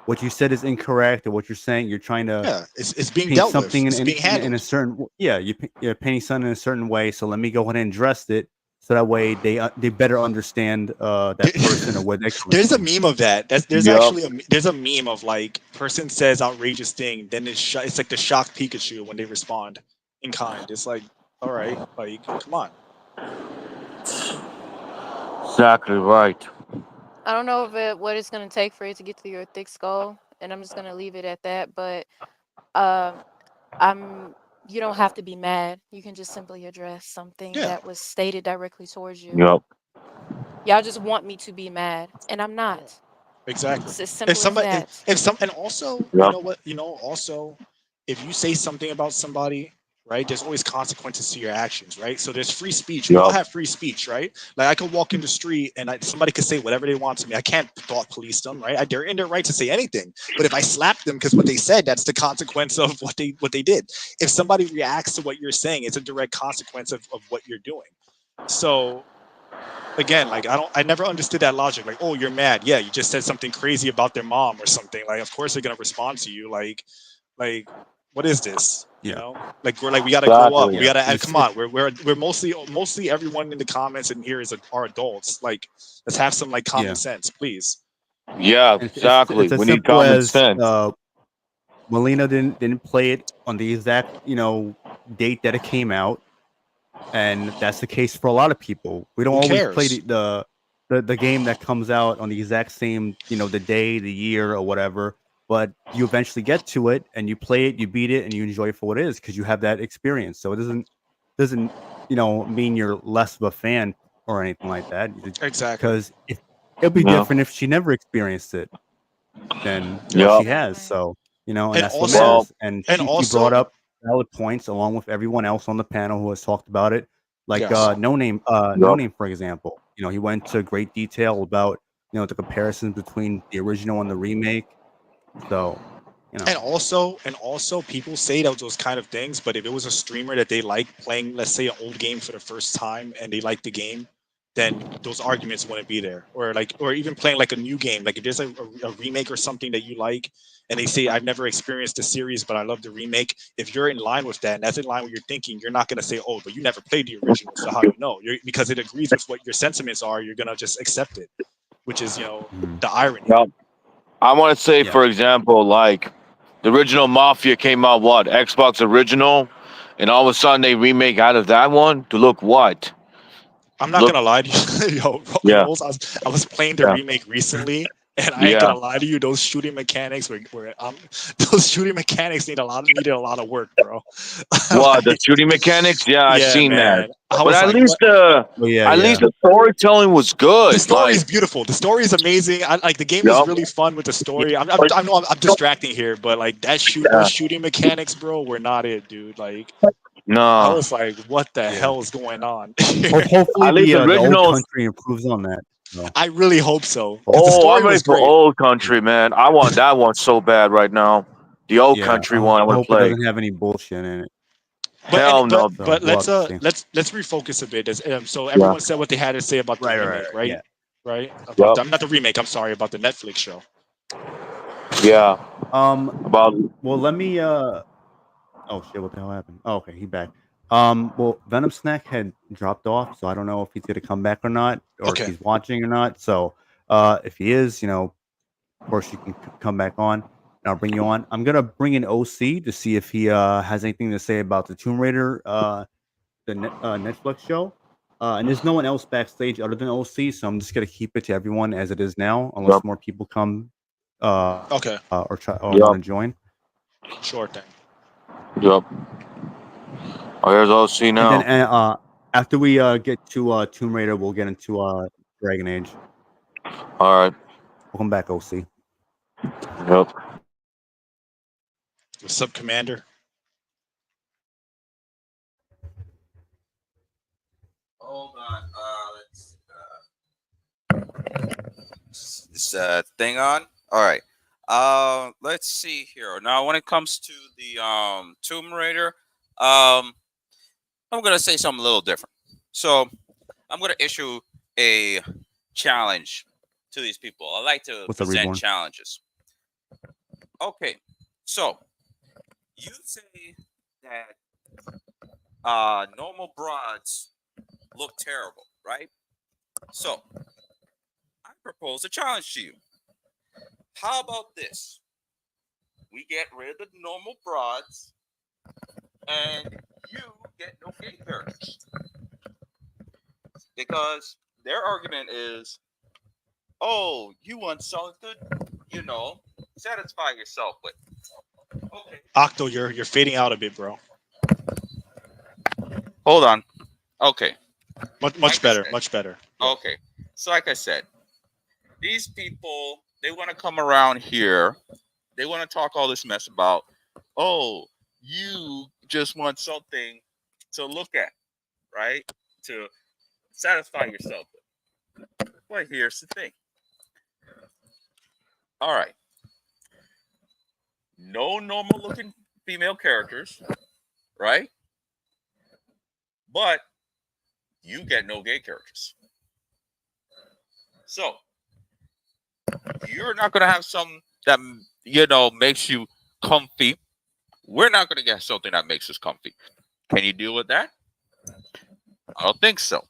what you said is incorrect, or what you're saying, you're trying to it's being paint dealt with. something It's being in handled. a certain you're painting something in a certain way. So let me go ahead and address it, so that way they better understand that person or where they're coming There's a from. meme of that. There's Yup. actually there's a meme of like person says outrageous thing, then it's like the shocked Pikachu when they respond in kind. It's like, all right, like come on. Exactly right. I don't know what it's gonna take for it to get to your thick skull, and I'm just gonna leave it at that. But you don't have to be mad. You can just simply address something Yeah. that was stated directly towards you. Yup. Y'all just want me to be mad, and I'm not. Exactly. It's as simple If somebody, as that. if some, and also, Yup. also, if you say something about somebody, right? There's always consequences to your actions, right? So there's free speech. We all have free speech, right? Like I could walk in the street and somebody could say whatever they want to me. I can't thought police them, right? They're in their right to say anything. But if I slap them because what they said, that's the consequence of what they did. If somebody reacts to what you're saying, it's a direct consequence of what you're doing. So again, like I never understood that logic. Like, oh, you're mad. Yeah, you just said something crazy about their mom or something. Like, of course they're gonna respond to you. Like what is this? You know, like we gotta grow up. We gotta come on. We're mostly everyone in the comments in here are adults. Like, let's have some like common sense, please. Yeah, exactly. It's as We need simple common as sense. Molina didn't play it on the exact date that it came out, and that's the case for a lot of people. We don't Who always play cares? the game that comes out on the exact same the day, the year, or whatever. But you eventually get to it and you play it, you beat it, and you enjoy it for what it is because you have that experience. So it doesn't mean you're less of a fan or anything like that. Exactly. Because it'll be different if she never experienced it than she has. So and that's what also- matters. And and she also- brought up valid points along with everyone else on the panel who has talked about it. Like Yes. No Name, for example. He went into great detail about the comparisons between the original and the remake. So, And also people say those kind of things, but if it was a streamer that they like playing, let's say an old game for the first time and they like the game, then those arguments wouldn't be there. Or even playing like a new game, like if there's a remake or something that you like and they say I've never experienced the series but I love the remake, if you're in line with that and that's in line with your thinking, you're not going to say, oh, but you never played the original, so how do you know? Because it agrees with what your sentiments are, you're going to just accept it, which is the irony. Well, I want to say, for example, like the original Mafia came out, Xbox original, and all of a sudden they remake out of that one to look what? I'm not gonna lie to you, Rolls, I was playing the remake recently, and I ain't gonna lie to you. Those shooting mechanics those shooting mechanics needed a lot of work, bro. What, the shooting mechanics? Yeah, I seen man. that. But at least the storytelling was good. The story is beautiful. The story is amazing. The game is really fun with the story. I know I'm distracting here, but like those shooting mechanics, bro, were not it, dude. Like, no, I was like, what the hell is going on? Hopefully the old country improves on that. So. I really hope so. Oh, I'm ready for old country, man. I want that one so bad right now. The old country one I want to play. It doesn't have any bullshit in it. But let's refocus a bit. So everyone said what they had to say about the remake, right? Yeah. Right? About not the remake. I'm sorry, about the Netflix show. Yeah. Let me. Oh shit! What the hell happened? Oh, okay, he back. Well, Venom Snack had dropped off, so I don't know if he's gonna come back or not, or if he's watching or not. So, if he is, of course you can come back on, and I'll bring you on. I'm gonna bring in OC to see if he has anything to say about the Tomb Raider, the Netflix show. And there's no one else backstage other than OC, so I'm just gonna keep it to everyone as it is now, unless more people come. Or want to join. Sure thing. Yep. Oh, here's OC now. And then after we get to Tomb Raider, we'll get into Dragon Age. All right. Welcome back, OC. Yep. What's up, Commander? Hold on. Is that thing on? All right. Let's see here. Now, when it comes to the Tomb Raider, I'm gonna say something a little different. So, I'm gonna issue a challenge to these people. I like to present challenges. Okay, so you say that normal broads look terrible, right? So, I propose a challenge to you. How about this? We get rid of the normal broads, and you get no gay characters. Because their argument is, oh, you want something, satisfy yourself with. Okay. Octo, you're fading out a bit, bro. Hold on. Okay. Much better. Much better. Yeah. Okay. So like I said, these people, they want to come around here. They want to talk all this mess about, oh, you just want something to look at, right? To satisfy yourself with. But here's the thing. All right. No normal looking female characters, right? But you get no gay characters. So you're not gonna have something that makes you comfy. We're not gonna get something that makes us comfy. Can you deal with that? I don't think so.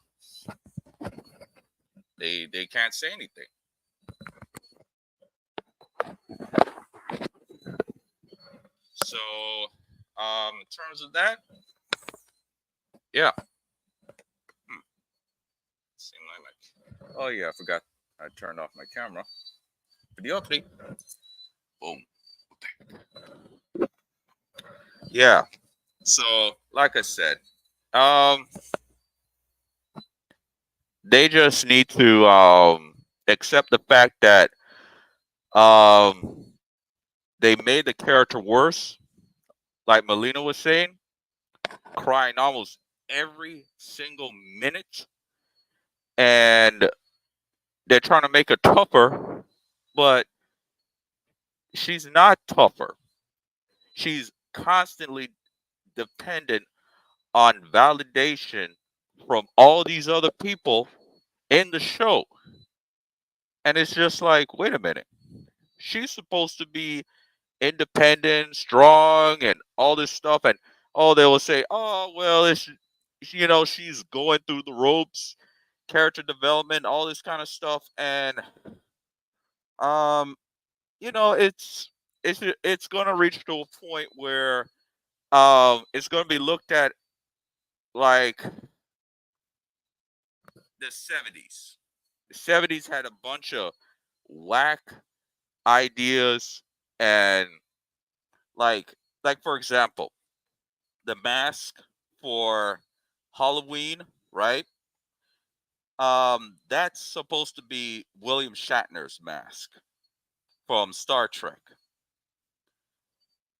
They can't say anything. So in terms of that, yeah. See my mic. Oh yeah, I forgot I turned off my camera. Video update. Boom. Yeah. So like I said, they just need to accept the fact that they made the character worse, like Melina was saying, crying almost every single minute, and they're trying to make her tougher, but she's not tougher. She's constantly dependent on validation from all these other people in the show. And it's just like, wait a minute. She's supposed to be independent, strong, and all this stuff. And they will say, oh, well, she's going through the ropes, character development, all this kind of stuff. And, it's going to reach to a point where it's going to be looked at like the 70s. The 70s had a bunch of whack ideas, and like for example, the mask for Halloween, right? That's supposed to be William Shatner's mask from Star Trek.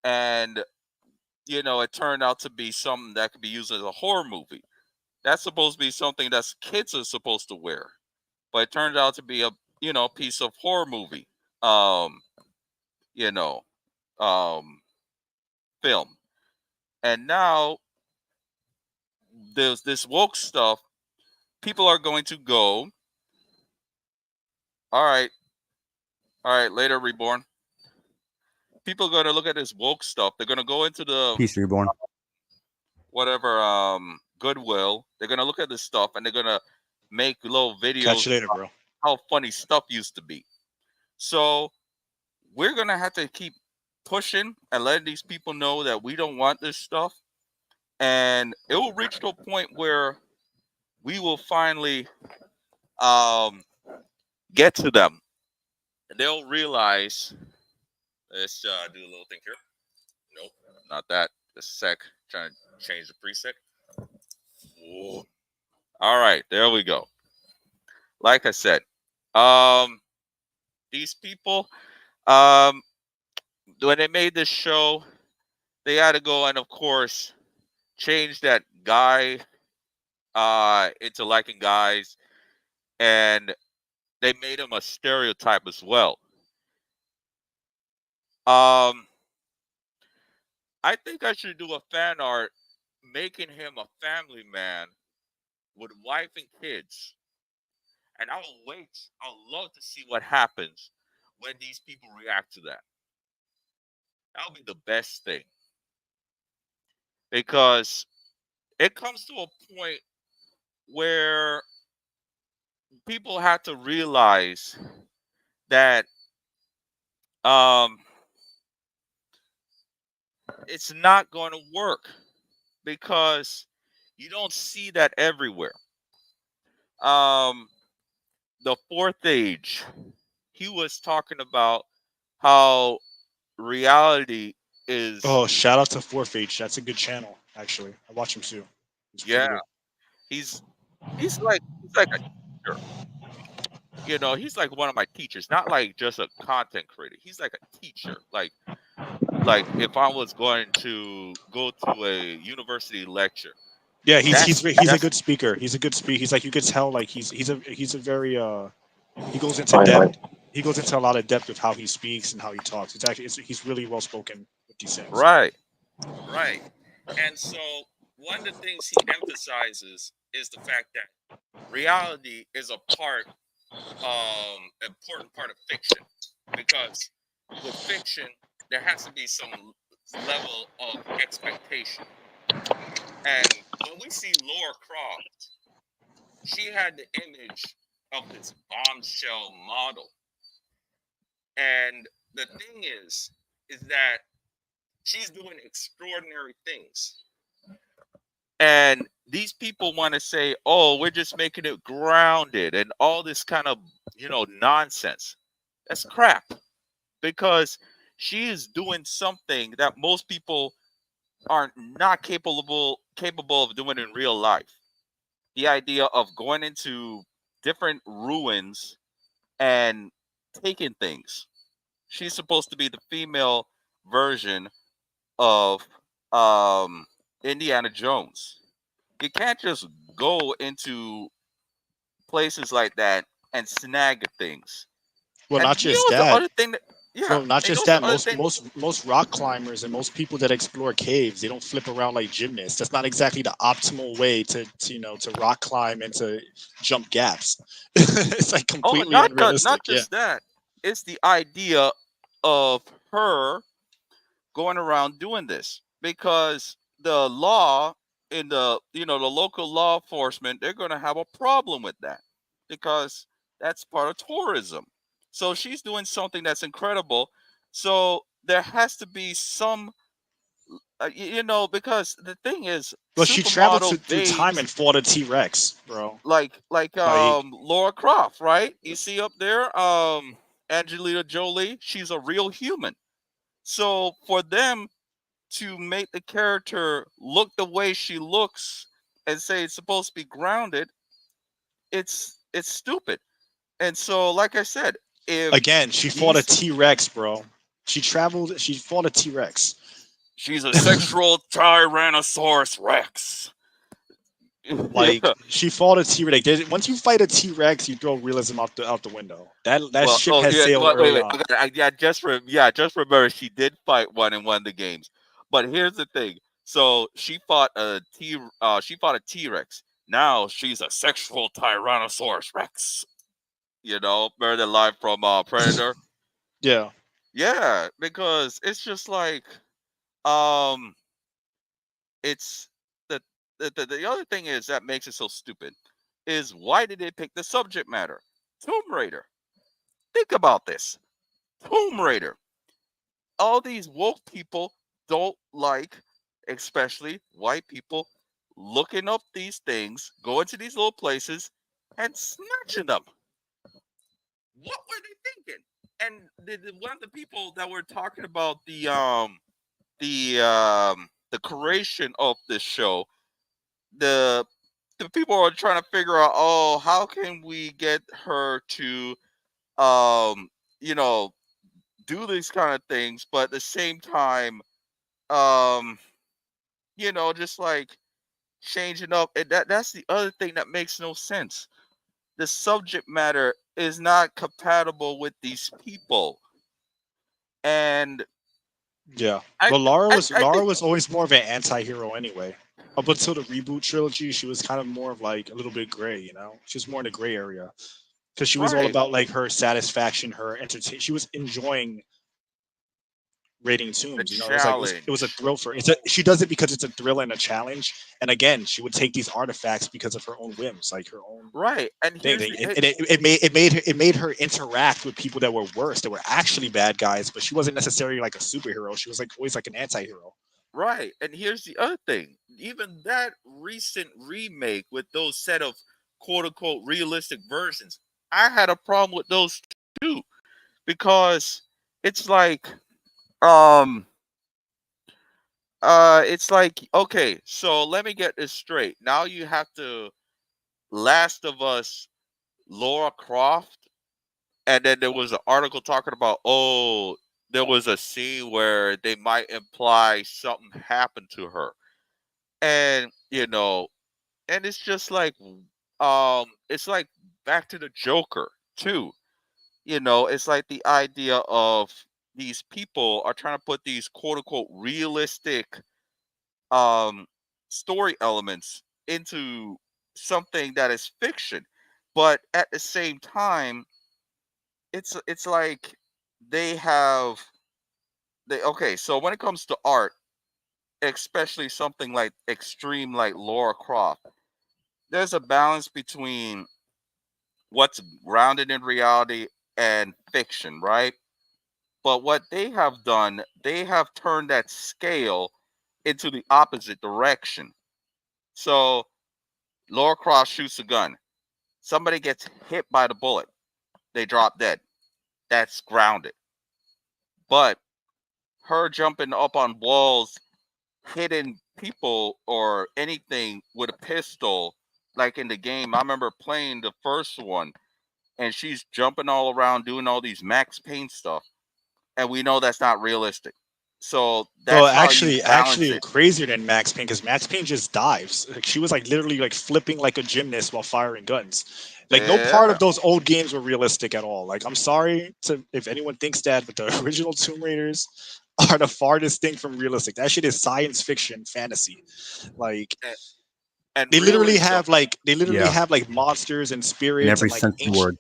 And it turned out to be something that could be used as a horror movie. That's supposed to be something that kids are supposed to wear. But it turned out to be a piece of horror movie. You know, film. And now there's this woke stuff. People are going to go, all right, later, Reborn. People are going to look at this woke stuff. They're going to go into the Peace Reborn. Whatever, Goodwill. They're going to look at this stuff and they're going to make little videos. Catch you later, bro. How funny stuff used to be. So we're going to have to keep pushing and letting these people know that we don't want this stuff. And it will reach to a point where we will finally get to them. They'll realize. Let's do a little thing here. Nope, not that. Just a sec. Trying to change the preset. Whoa. All right, there we go. Like I said, these people, when they made this show, they had to go and, of course, change that guy into liking guys, and they made him a stereotype as well. I think I should do a fan art making him a family man with wife and kids. And I'll love to see what happens when these people react to that. That'll be the best thing. Because it comes to a point where people have to realize that it's not going to work, because you don't see that everywhere. The Fourth Age, he was talking about how reality is. Oh, shout out to Fourth Age. That's a good channel, actually. I watch him too. Yeah, he's like a teacher. He's like one of my teachers, not like just a content creator. He's like a teacher. Like Like if I was going to go to a university lecture, Yeah, he's a that's good speaker. He's a good speaker. He's like, you could tell like he's a very he goes into Right, depth. right. He goes into a lot of depth with how he speaks and how he talks. He's really well spoken with these things. right, right. And so one of the things he emphasizes is the fact that reality is a important part of fiction, because with fiction there has to be some level of expectation. And when we see Laura Croft, she had the image of this bombshell model. And the thing is that she's doing extraordinary things. And these people want to say, oh, we're just making it grounded and all this kind of, nonsense. That's crap. Because she is doing something that most people are not capable of doing in real life. The idea of going into different ruins and taking things. She's supposed to be the female version of Indiana Jones. You can't just go into places like that and snag things. Well, And not just that. the other thing that, yeah, Well, not and just also that. the other thing. Most rock climbers and most people that explore caves, they don't flip around like gymnasts. That's not exactly the optimal way to rock climb and to jump gaps. It's like Oh, completely not unrealistic. Yeah. just that. It's the idea of her going around doing this, because the law in the local law enforcement, they're going to have a problem with that, because that's part of tourism. So she's doing something that's incredible. So there has to be some because the thing is, Well, she traveled supermodel through time babes and fought a T-Rex, bro. like Like, Laura Croft, right? You see up there, Angelina Jolie, she's a real human. So for them to make the character look the way she looks and say it's supposed to be grounded, it's stupid. And so, like I said, if again, she fought a these T-Rex, bro. She fought a T-Rex. she's a sexual Tyrannosaurus Rex. Like, Yeah. she fought a T-Rex. Once you fight a T-Rex, you throw realism out the window. That Well, ship oh has yeah, sailed early wait. on. Just remember she did fight one in one of the games. But here's the thing. So she fought a T-Rex. Now she's a sexual Tyrannosaurus Rex. Remember the line from Predator? Yeah. Yeah, because it's just like um it's the other thing is that makes it so stupid is, why did they pick the subject matter? Tomb Raider. Think about this. Tomb Raider. All these woke people don't like, especially white people, looking up these things, going to these little places and snatching them. What were they thinking? And one of the people that were talking about the creation of this show, the people are trying to figure out, oh, how can we get her to um you know do these kind of things, but at the same time, um just like changing up. And that's the other thing that makes no sense. The subject matter is not compatible with these people. And Yeah. I Well, I Laura think, was always more of an anti-hero anyway. Up until the reboot trilogy, she was kind of more of like a little bit gray, She was more in the gray area because she was all right, about like her satisfaction, her entertain. She was enjoying raiding the tombs. It was a challenge. thrill for. She does it because it's a thrill and a challenge. And again, she would take these artifacts because of her own whims, like her own Right. And thing. here's the It made her interact with people that were worse, that were actually bad guys, but she wasn't necessarily like a superhero. She was like always like an anti-hero. right. And here's the other thing. Even that recent remake with those set of quote unquote realistic versions, I had a problem with those too, because it's like um okay, so let me get this straight. Now you have to Last of Us Laura Croft, and then there was an article talking about, oh, there was a scene where they might imply something happened to her, and and it's just like, it's like back to the Joker too. It's like the idea of these people are trying to put these quote unquote realistic um story elements into something that is fiction, but at the same time, it's like they have they okay. So when it comes to art, especially something like extreme like Laura Croft, there's a balance between what's grounded in reality and fiction, right? But what they have done, they have turned that scale into the opposite direction. So Laura Croft shoots a gun. Somebody gets hit by the bullet. They drop dead. That's grounded. But her jumping up on walls, hitting people or anything with a pistol, like in the game, I remember playing the first one, and she's jumping all around doing all these Max Payne stuff, and we know that's not realistic. So Well, that's how you balance actually it. crazier than Max Payne because Max Payne just dives. Like she was like literally like flipping like a gymnast while firing guns. Like no part Yeah, of those old games were realistic at all. Like I'm sorry to if anyone thinks that, but the original Tomb Raiders are the farthest thing from realistic. That shit is science fiction fantasy. Like a- and they literally realism. have like Yeah, monsters and in spirits every and like sense of the ancient. word.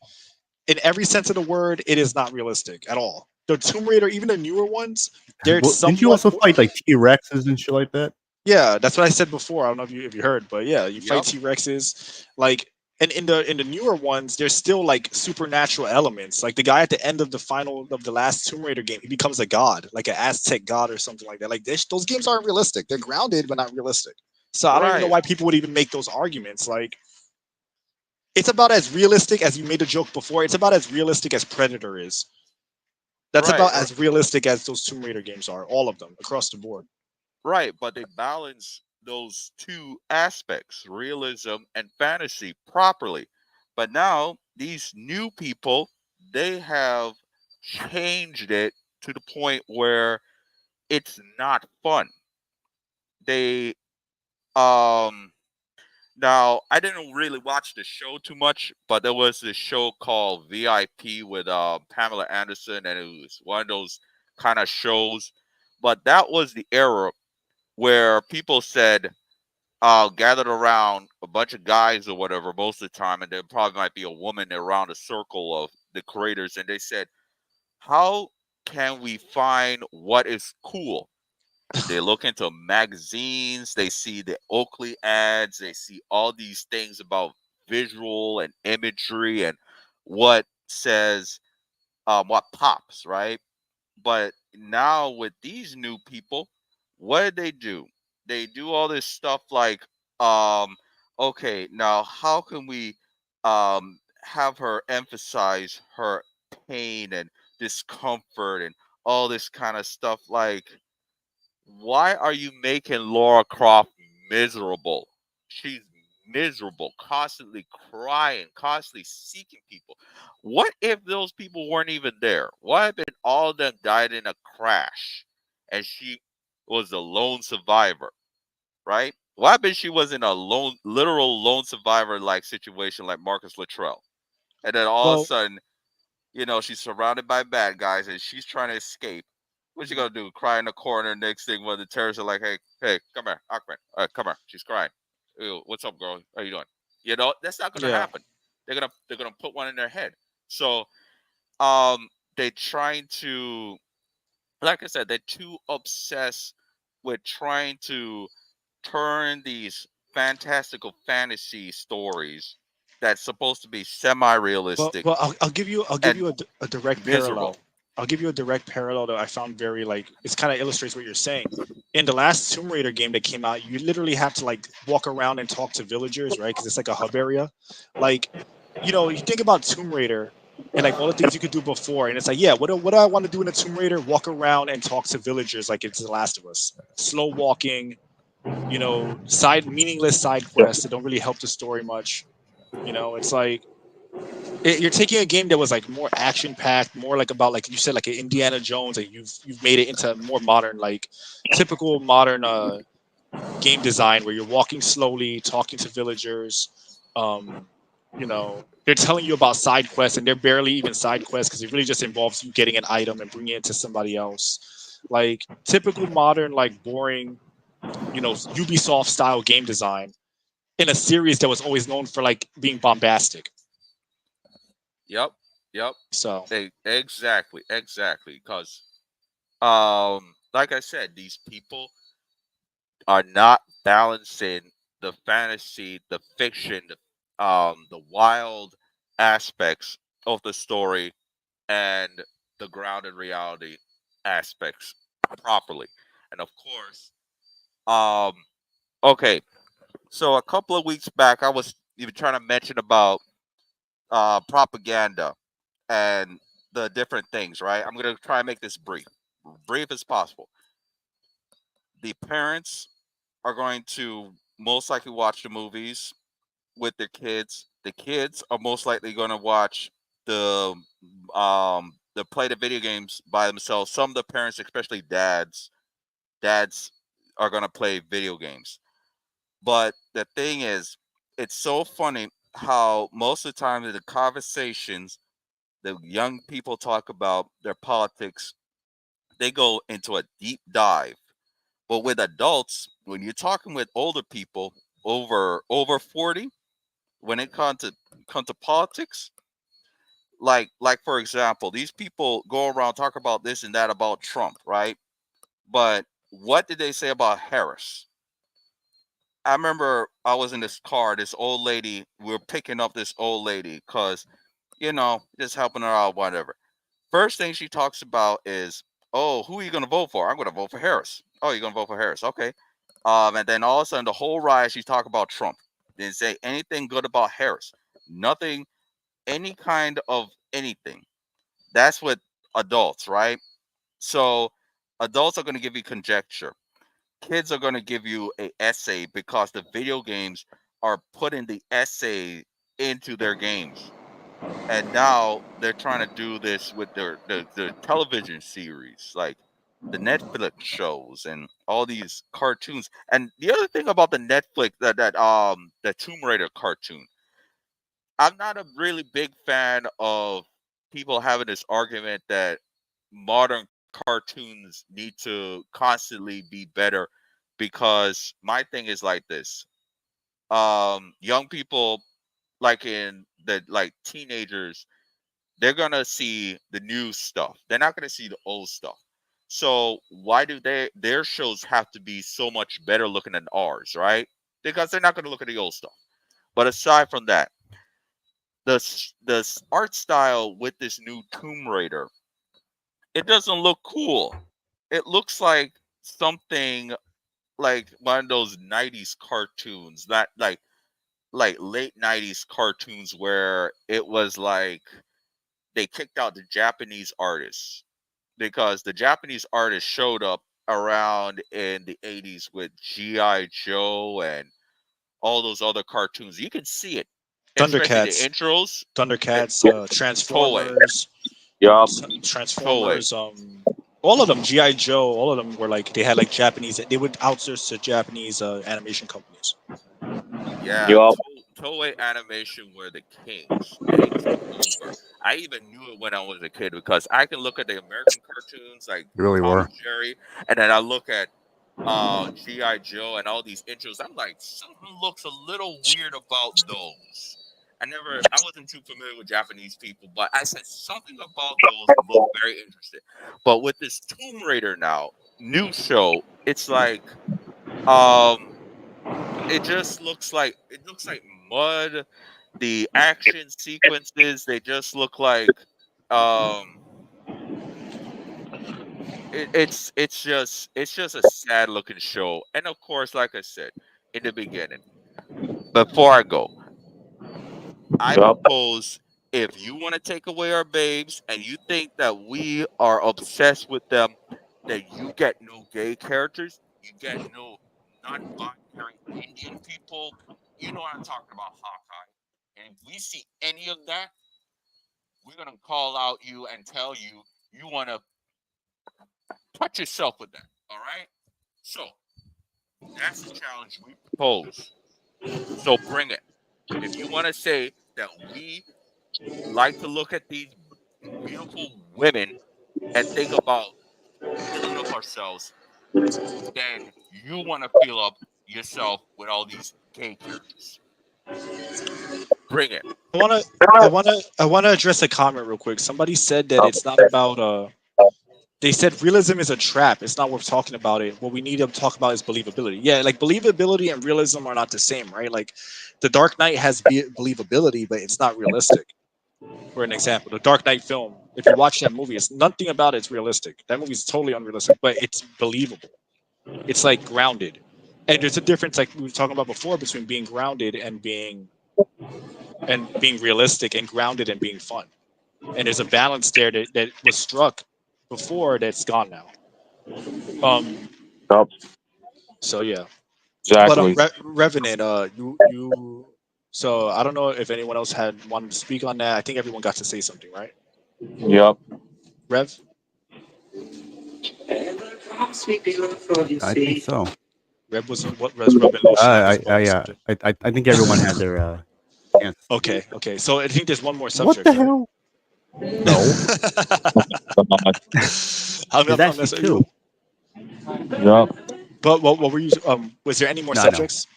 In every sense of the word, it is not realistic at all. The Tomb Raider, even the newer ones, they're Well, didn't you somewhat. also fight like T Rexes and shit like that? Yeah, that's what I said before. I don't know if you heard, but yeah, you fight Yep. T Rexes. Like, and in the newer ones, there's still like supernatural elements. Like the guy at the end of the last Tomb Raider game, he becomes a god, like an Aztec god or something like that. Like those games aren't realistic. They're grounded but not realistic. So I don't even know Right. why people would even make those arguments. Like it's about as realistic as you made a joke before. It's about as realistic as Predator is. That's Right. about as realistic as those Tomb Raider games are, all of them across the board. Right. But they balance those two aspects, realism and fantasy, properly. But now these new people, they have changed it to the point where it's not fun. They Now, I didn't really watch the show too much, but there was this show called VIP with Pamela Anderson, and it was one of those kind of shows. But that was the era where people said, gathered around a bunch of guys or whatever most of the time, and there probably might be a woman around a circle of the creators, and they said, how can we find what is cool? They look into magazines, they see the Oakley ads, they see all these things about visual and imagery and what says, what pops, right? But now with these new people, what did they do? They do all this stuff like, um, okay, now how can we have her emphasize her pain and discomfort and all this kind of stuff? Like, why are you making Laura Croft miserable? She's miserable, constantly crying, constantly seeking people. What if those people weren't even there? What if all of them died in a crash and she was the lone survivor, right? What if she was in a lone, literal lone survivor like situation like Marcus Luttrell? And then all of a Well, sudden, she's surrounded by bad guys and she's trying to escape. What's she gonna do? Cry in the corner. Next thing, when the terrorists are like, "Hey, come here, Akron, come here." She's crying. Ew, what's up, girl? How you doing? That's not gonna yeah. happen. They're gonna put one in their head. So, they trying to, like I said, they're too obsessed with trying to turn these fantastical fantasy stories that's supposed to be semi-realistic Well, I'll give and you a direct miserable. parallel. I'll give you a direct parallel that I found very like it's kind of illustrates what you're saying. In the last Tomb Raider game that came out, you literally have to like walk around and talk to villagers, right? Because it's like a hub area. Like, you think about Tomb Raider and like all the things you could do before, and it's like, yeah, what do I want to do in a Tomb Raider? Walk around and talk to villagers like it's The Last of Us. Slow walking, side meaningless side quests that don't really help the story much. It's like You're taking a game that was like more action packed, more like about like you said, like an Indiana Jones, and you've made it into more modern, like typical modern game design where you're walking slowly, talking to villagers. Um, they're telling you about side quests, and they're barely even side quests because it really just involves you getting an item and bringing it to somebody else. Like typical modern, like boring, Ubisoft style game design in a series that was always known for like being bombastic. Yep. So Exactly. Because, like I said, these people are not balancing the fantasy, the fiction, the wild aspects of the story and the grounded reality aspects properly. And of course, um, okay. So a couple of weeks back, I was even trying to mention about propaganda and the different things. Right? I'm gonna try and make this brief as possible. The parents are going to most likely watch the movies with their kids. The kids are most likely going to watch the play the video games by themselves. Some of the parents, especially dads are going to play video games. But the thing is, it's so funny how most of the time in the conversations the young people talk about their politics, they go into a deep dive. But with adults, when you're talking with older people over 40, when it comes to politics, like for example, these people go around talk about this and that about Trump, right? But what did they say about Harris? I remember I was in this car, this old lady, we were picking up this old lady because, just helping her out, whatever. First thing she talks about is, oh, who are you going to vote for? I'm going to vote for Harris. Oh, you're going to vote for Harris. Okay. And then all of a sudden, the whole ride, she's talking about Trump. Didn't say anything good about Harris. Nothing, any kind of anything. That's what adults, right? So adults are going to give you conjecture. Kids are going to give you a essay because the video games are putting the essay into their games. And now they're trying to do this with their television series, like the Netflix shows and all these cartoons. And the other thing about the Netflix the Tomb Raider cartoon, I'm not a really big fan of people having this argument that modern cartoons need to constantly be better, because my thing is like this. Young people, like in the like teenagers, they're gonna see the new stuff. They're not gonna see the old stuff. So why do their shows have to be so much better looking than ours, right? Because they're not gonna look at the old stuff. But aside from that, the art style with this new Tomb Raider, it doesn't look cool. It looks like something like one of those '90s cartoons, not like late '90s cartoons where it was like they kicked out the Japanese artists because the Japanese artists showed up around in the '80s with GI Joe and all those other cartoons. You can see it, especially the Thundercats, intros. Toei, Transformers, Yup. Toei. Transformers, all of them, GI Joe, all of them were like they had like Japanese. They would outsource to Japanese animation companies. Yeah, Yup. Toei Animation were the kings. They took over. I even knew it when I was a kid because I can look at the American cartoons like You really Tom were. and Jerry, and then I look at GI Joe and all these intros. I'm like, something looks a little weird about those. I wasn't too familiar with Japanese people, but I said something about those look very interesting. But with this Tomb Raider now new show, it's like um it looks like mud. The action sequences, they just look like um it's just a sad looking show. And of course, like I said in the beginning, before I go, I Yup. propose, if you want to take away our babes and you think that we are obsessed with them, that you get no gay characters, you get no non-binary Indian people. You know what I'm talking about, Hawkeye. And if we see any of that, we're gonna call out you and tell you you want to touch yourself with that. All right. So that's the challenge we propose. So bring it. If you want to say that we like to look at these beautiful women and think about feeling up ourselves, then you want to feel up yourself with all these gay characters. Bring it. I wanna address a comment real quick. Somebody said that it's not about they said realism is a trap. It's not worth talking about it. What we need to talk about is believability. Yeah, like believability and realism are not the same, right? Like the Dark Knight has believability, but it's not realistic. For an example, the Dark Knight film, if you watch that movie, it's nothing about it's realistic. That movie is totally unrealistic, but it's believable. It's like grounded. And there's a difference, like we were talking about before, between being grounded and being realistic, and grounded and being fun. And there's a balance there that was struck before that's gone now. Yup, So yeah. But exactly. Revenant, you. So I don't know if anyone else had wanted to speak on that. I think everyone got to say something, right? Yep. Rev. I think so. Rev was what was rubbing lotion on his balls. I think everyone had their chance. Okay, okay. So I think there's one more What subject. the right? hell? No, I'm there's actually messing two. Yep. But what were you? Was there any more No, I know. subjects?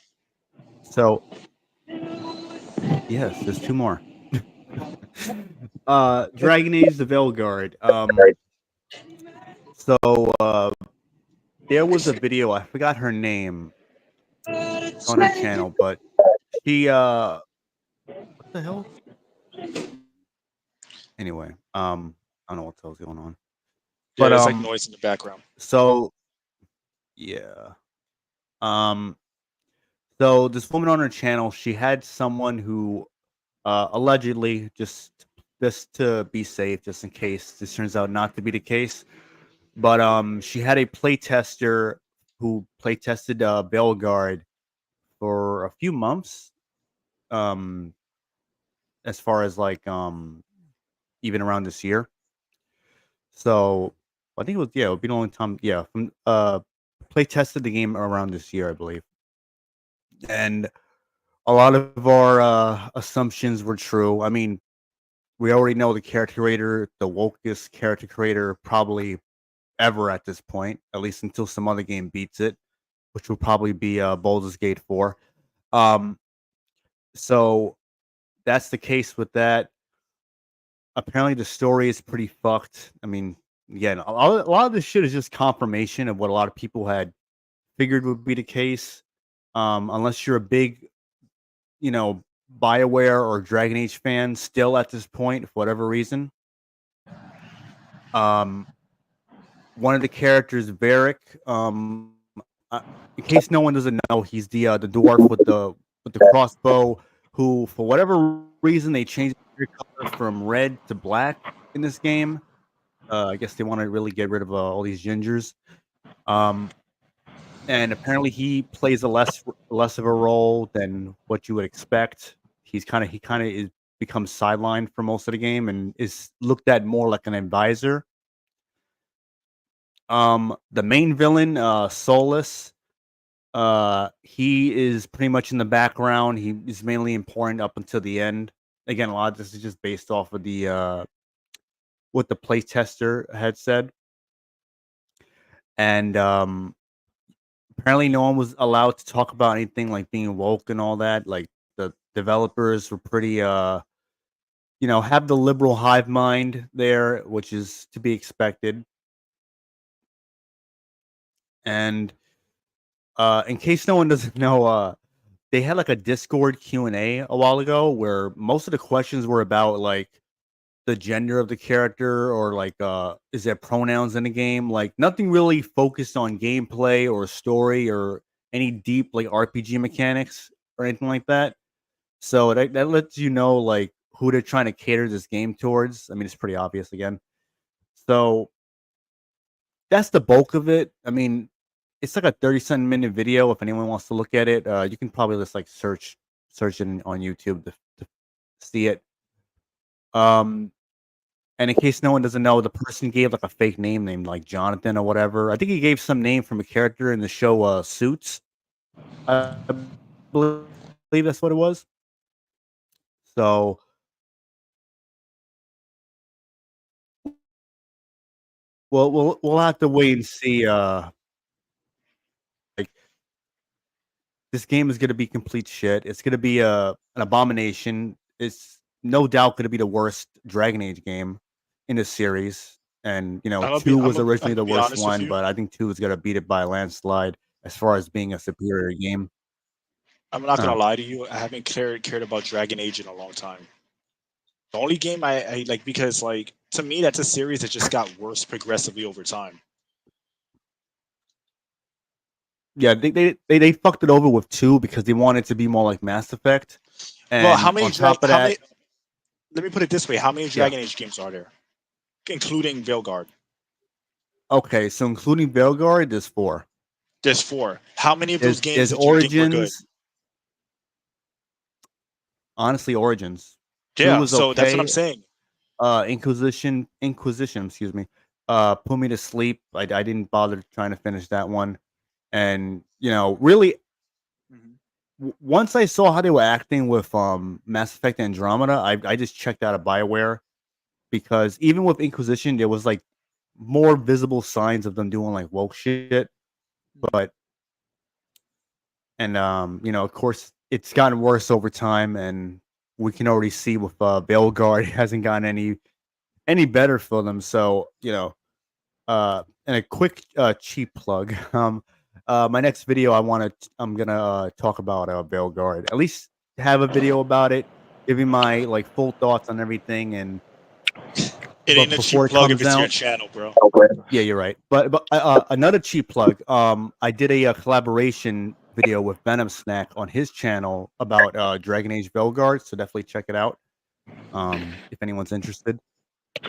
So yes, there's two more. Dragon Age the Veilguard. So there was a video, I forgot her name on her channel, but she what the hell? Anyway, I don't know what the hell's going on. Yeah, But there's like noise in the background. so yeah. So this woman on her channel, she had someone who allegedly, just to be safe, just in case this turns out not to be the case. But she had a playtester who playtested Veilguard for a few months. As far as like even around this year. So I think it was, yeah, it would be the only time, yeah, from play tested the game around this year, I believe. And a lot of our assumptions were true. I mean, we already know the character creator, the wokest character creator probably ever at this point, at least until some other game beats it, which will probably be Baldur's Gate 4. So that's the case with that. Apparently, the story is pretty fucked. I mean, again, a lot of this shit is just confirmation of what a lot of people had figured would be the case. Unless you're a big, you know, BioWare or Dragon Age fan still at this point, for whatever reason. One of the characters, Varric, in case no one doesn't know, he's the dwarf with the crossbow, who for whatever reason they changed the color from red to black in this game. I guess they want to really get rid of all these gingers. And apparently he plays a less of a role than what you would expect. He kind of is becomes sidelined for most of the game and is looked at more like an advisor. The main villain, Solus, he is pretty much in the background. He is mainly important up until the end. Again, a lot of this is just based off of the what the playtester had said. And apparently no one was allowed to talk about anything like being woke and all that. Like the developers were pretty have the liberal hive mind there, which is to be expected. And in case no one doesn't know, they had like a Discord Q&A a while ago where most of the questions were about like the gender of the character or like is there pronouns in the game, like nothing really focused on gameplay or story or any deep like RPG mechanics or anything like that. So that lets you know like who they're trying to cater this game towards. I mean, it's pretty obvious again. So that's the bulk of it. I mean, it's like a 30-something minute video. If anyone wants to look at it, you can probably just like search it on YouTube to see it. And in case no one doesn't know, the person gave like a fake name named like Jonathan or whatever. I think he gave some name from a character in the show Suits. I believe that's what it was. So we'll have to wait and see. Like this game is gonna be complete shit. It's gonna be an abomination. It's no doubt gonna be the worst Dragon Age game in the series. And two was I'm originally gonna the be worst honest with one, you. but I think two is gonna beat it by a landslide as far as being a superior game. I'm not gonna Uh, lie to you. I haven't cared about Dragon Age in a long time. The only game I like, because like to me that's a series that just got worse progressively over time. yeah, they fucked it over with two because they wanted to be more like Mass Effect. Well, how And many on top of how that, many? Let me put it this way: how many yeah. Dragon Age games are there, including Veilguard? Okay, so including Veilguard, there's four. There's 4. How many of those games There's did you think were good? Origins. Honestly, Origins. Two Yeah, was so that's what I'm okay. saying. Inquisition, excuse me. Put me to sleep. I didn't bother trying to finish that one. And really, once I saw how they were acting with Mass Effect Andromeda, I just checked out of BioWare because even with Inquisition, there was like more visible signs of them doing like woke shit. But of course, it's gotten worse over time, and we can already see with Veilguard, it hasn't gotten any better for them. So and a quick cheap plug. My next video, I'm gonna talk about Veilguard. At least have a video about it, giving my like full thoughts on everything. And It ain't a cheap before it plug if comes it's your out, channel, bro. yeah, you're right. But another cheap plug. I did a collaboration video with Venom Snack on his channel about Dragon Age Veilguard. So definitely check it out. If anyone's interested.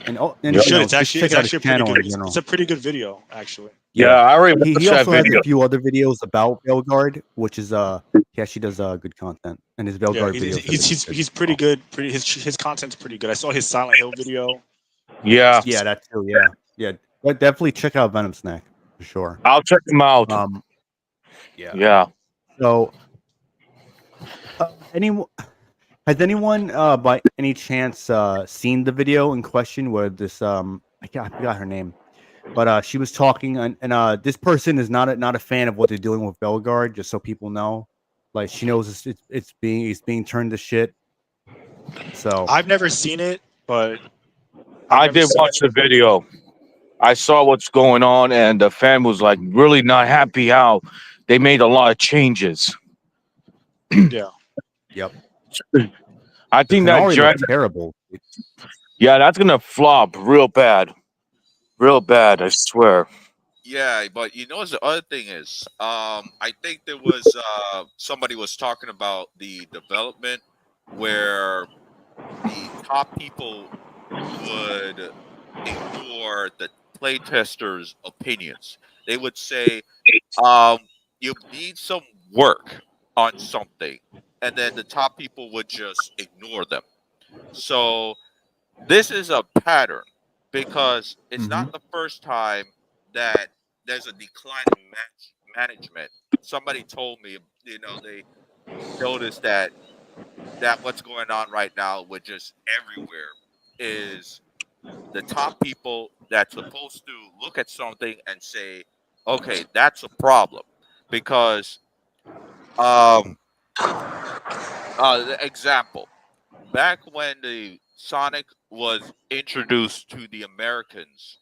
And You should. just check It's out his actually a pretty channel good. in general. It's a pretty good video, actually. Yeah, Yeah. I already watched He that also has video. a few other videos about Veilguard, which is he actually does good content, and his Yeah, Veilguard he's videos have been he's good he's as pretty well. good. His content's pretty good. I saw his Silent Hill video. Yeah, Yeah, that too. Yeah. But definitely check out Venom Snack for sure. I'll check them out. Yeah. Yeah. So, anyone has anyone by any chance seen the video in question where this I forgot her name, but she was talking, and this person is not a fan of what they're doing with Veilguard, just so people know. Like she knows it's being turned to shit. So I've never seen it, but I did watch the video. I saw what's going on, and the fan was like really not happy how they made a lot of changes. Yeah. yep. I The think that Canary looked Dragon, terrible. yeah, that's gonna flop real bad, I swear. Yeah, but you know what the other thing is? I think there was somebody was talking about the development where the top people would ignore the playtesters' opinions. They would say, you need some work on something, and then the top people would just ignore them. So this is a pattern because it's Mm-hmm. not the first time that there's a decline in management. Somebody told me, they noticed that what's going on right now with just everywhere is the top people that's supposed to look at something and say, okay, that's a problem. Because um the example, back when the Sonic was introduced to the Americans,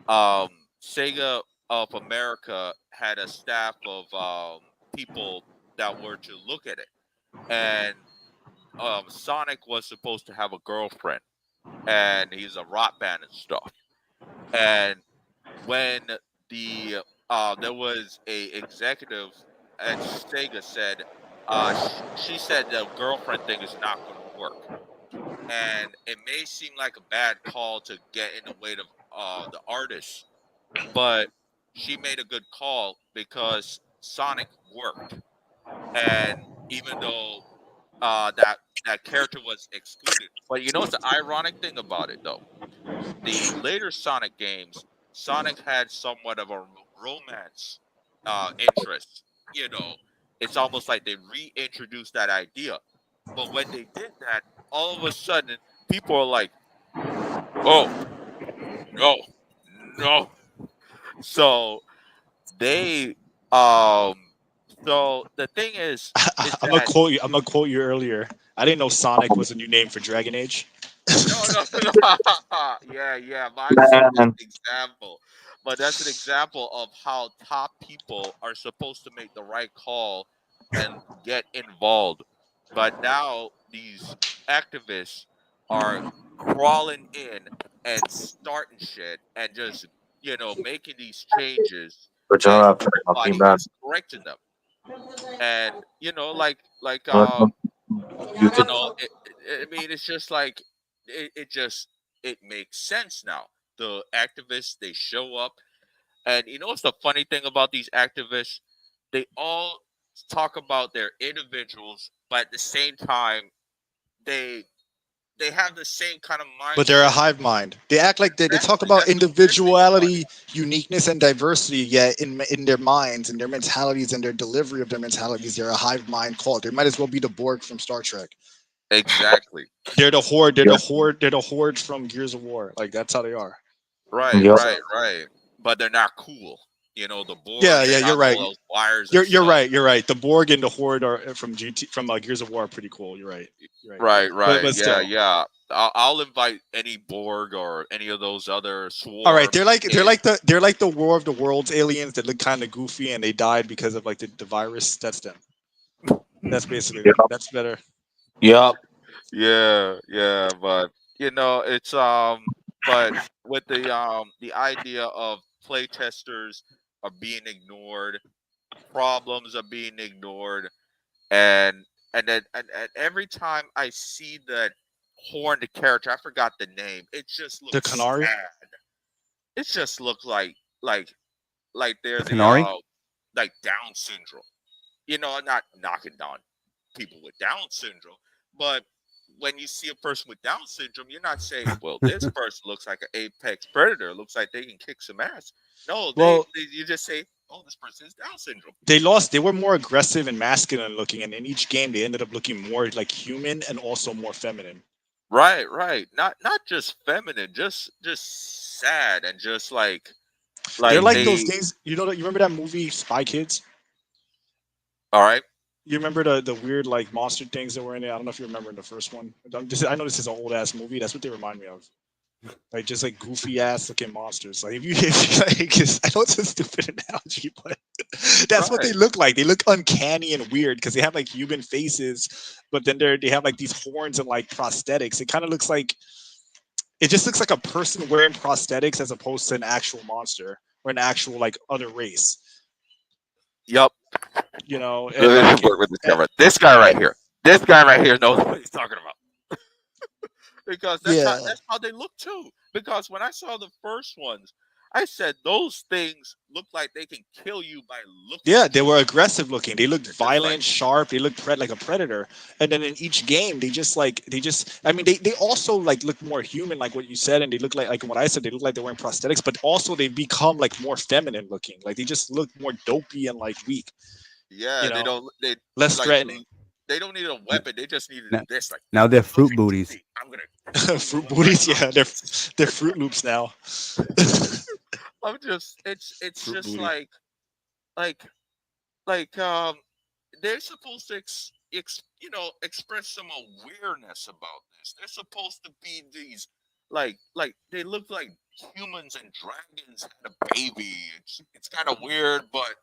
um Sega of America had a staff of people that were to look at it. And Sonic was supposed to have a girlfriend, and he's a rock band and stuff. And when the there was a executive at Sega said, she said the girlfriend thing is not going to work, and it may seem like a bad call to get in the way of the artist, but she made a good call because Sonic worked. And even though that character was excluded, but you know what's the ironic thing about it though? the later Sonic games, Sonic had somewhat of a romance interest. You know, it's almost like they reintroduced that idea. But when they did that, all of a sudden, people are like, "Oh no, no!" So they, um, so the thing is I'm gonna that quote you. I'm gonna quote you earlier. I didn't know Sonic was a new name for Dragon Age. no, no, no. Yeah, yeah. Mine's just an Man, example, but that's an example of how top people are supposed to make the right call and get involved. But now these activists are crawling in and starting shit and just making these changes, but you're and not talking nobody about is correcting them. And like YouTube. I mean, it's just like it makes sense now. The activists, they show up, and what's the funny thing about these activists? They all talk about their individuals, but at the same time, they they have the same kind of But they're a mindset. hive mind. They act like they talk Exactly. about That's the weird thing about it. individuality, uniqueness, and diversity. Yet in their minds and their mentalities and their delivery of their mentalities, they're a hive mind cult. They might as well be the Borg from Star Trek. Exactly. They're the horde. They're Yeah. the horde. They're the horde from Gears of War. Like that's how they are. Right, Yep. right, right. But they're not cool. The Yeah, Borg, they yeah, you're got all right. those wires and You're stuff. right. You're right. The Borg and the Horde are from Gears of War are pretty cool. You're right. You're right. Right, But right. but Yeah, still. yeah. I'll invite any Borg or any of those other All right, swarm they're in. like the War of the Worlds aliens that look kind of goofy and they died because of like the virus. That's them. That's basically them. Yep. That's better. Yep. Yeah, yeah, but it's but with the idea of playtesters are being ignored, problems are being ignored, and and every time I see that horned character, I forgot the name. It just The looks Canary. sad. It just looks like like they're The the Canary? like Down syndrome. Not knocking down people with Down syndrome, but when you see a person with Down syndrome, you're not saying, "Well, this person looks like an apex predator. Looks like they can kick some ass." No, Well, you just say, "Oh, this person is Down syndrome." they lost. They were more aggressive and masculine looking, and in each game they ended up looking more like human and also more feminine. Right, right. Not just feminine, just sad and just They're like like those they. things. You remember that movie Spy Kids? All right. You remember the weird like monster things that were in it? I don't know if you remember in the first one. I know this is an old ass movie. That's what they remind me of. Like just like goofy ass looking monsters. Like if you like, 'cause I know it's a stupid analogy, but that's what they Right. look like. They look uncanny and weird because they have like human faces, but then they have like these horns and like prosthetics. It kind of looks like it just looks like a person wearing prosthetics as opposed to an actual monster or an actual like other race. Yep. And like Work with this camera. This guy right here. This guy right here knows what he's talking about. Because yeah. that's how they look too. Because when I saw the first ones, I said those things look like they can kill you by looking Yeah, at they you. were aggressive looking. They looked It's just violent, sharp. They looked like a predator. And then in each game, I mean, they also like look more human, like what you said, and they look like what I said. They look like they're wearing prosthetics, but also they become like more feminine looking. Like they just look more dopey and like weak. yeah, they Less like threatening. they don't need a weapon. They just need Now, this. Like, now they're fruit okay, booties. see, I'm gonna Fruit move my booties, yeah, arms. they're Fruit Loops now. I'm just it's Fruit just booty. like like they're supposed to express some awareness about this. They're supposed to be these like they look like humans and dragons had a baby. It's kind of weird, but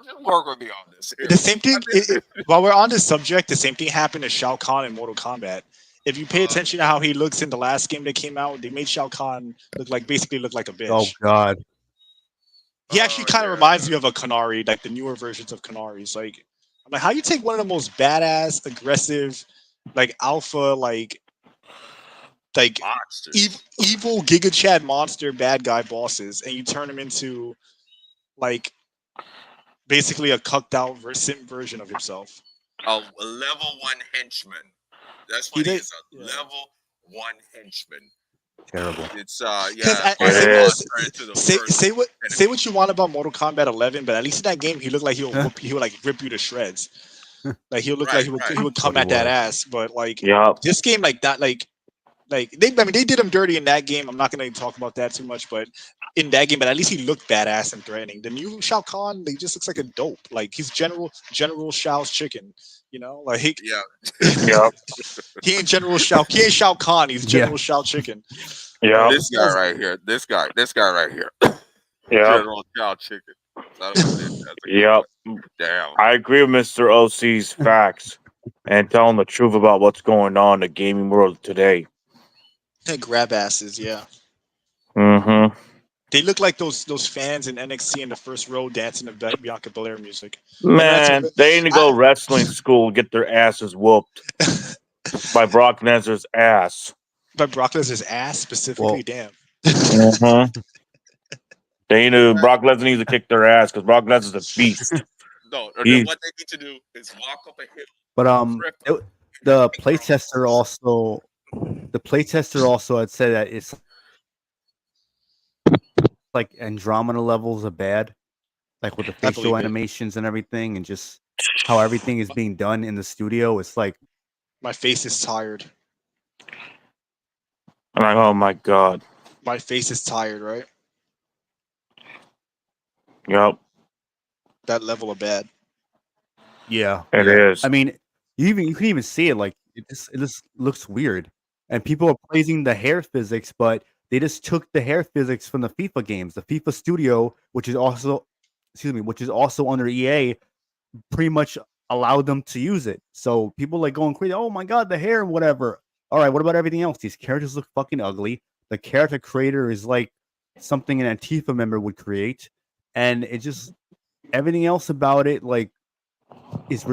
just work with me on this here. The same I thing. mean, While we're on this subject, the same thing happened to Shao Kahn in Mortal Kombat. If you pay uh, attention to how he looks in the last game that came out, they made Shao Kahn basically look like a Oh bitch. God. He actually oh kind of reminds yeah, me of a Canary, like the newer versions of Canaries. Like, I'm like, how you take one of the most badass, aggressive, like alpha, like monsters. evil Giga Chad monster bad guy bosses, and you turn him into like basically a cucked out simp version of yourself. A level 1 henchman. That's He what he did. is. A Yeah. level 1 henchman. Terrible. It's Because yeah. It is. say what you want about Mortal Kombat 11, but at least in that game he looked like he would like rip you to shreds. Like he'll look like he would come What at he that was. ass. But like Yup. this game, like that, like they did him dirty in that game. I'm not gonna talk about that too much, but in that game, but at least he looked badass and threatening. The new Shao Kahn, he just looks like a dope. Like he's General Shao's chicken. You know, like Yeah. Yup. he ain't General Shao. He ain't Shao Kahn. He's General Shao chicken. Yup. This guy right here. This guy right here. Yup. General Chow Chicken. That's a good Yup. one. Damn. I agree with Mr. OC's facts and telling the truth about what's going on in the gaming world today. They grab asses, yeah. Mm-hmm. They look like those fans in NXT in the first row dancing to Bianca Belair music. Man, they need to go wrestling school and get their asses whooped by Brock Lesnar's ass. By Brock Lesnar's ass specifically, damn. Mm-hmm. Brock Lesnar needs to kick their ass because Brock Lesnar's a beast. No, what they need to do is walk up a hill. But the playtester also had said that it's like Andromeda levels are bad, like with the facial animations and everything, and just how everything is being done in the studio. It's like my face is tired. I'm like, oh my god. My face is tired, right? Yep. That level of bad. Yeah, it is. I mean, you can even see it. Like it just looks weird, and people are praising the hair physics, but they just took the hair physics from the FIFA games. The FIFA studio, which is also under EA, pretty much allowed them to use it. So people like going crazy. Oh my god, the hair, whatever. All right, what about everything else? These characters look fucking ugly. The character creator is like something an Antifa member would create, and it just everything else about it like is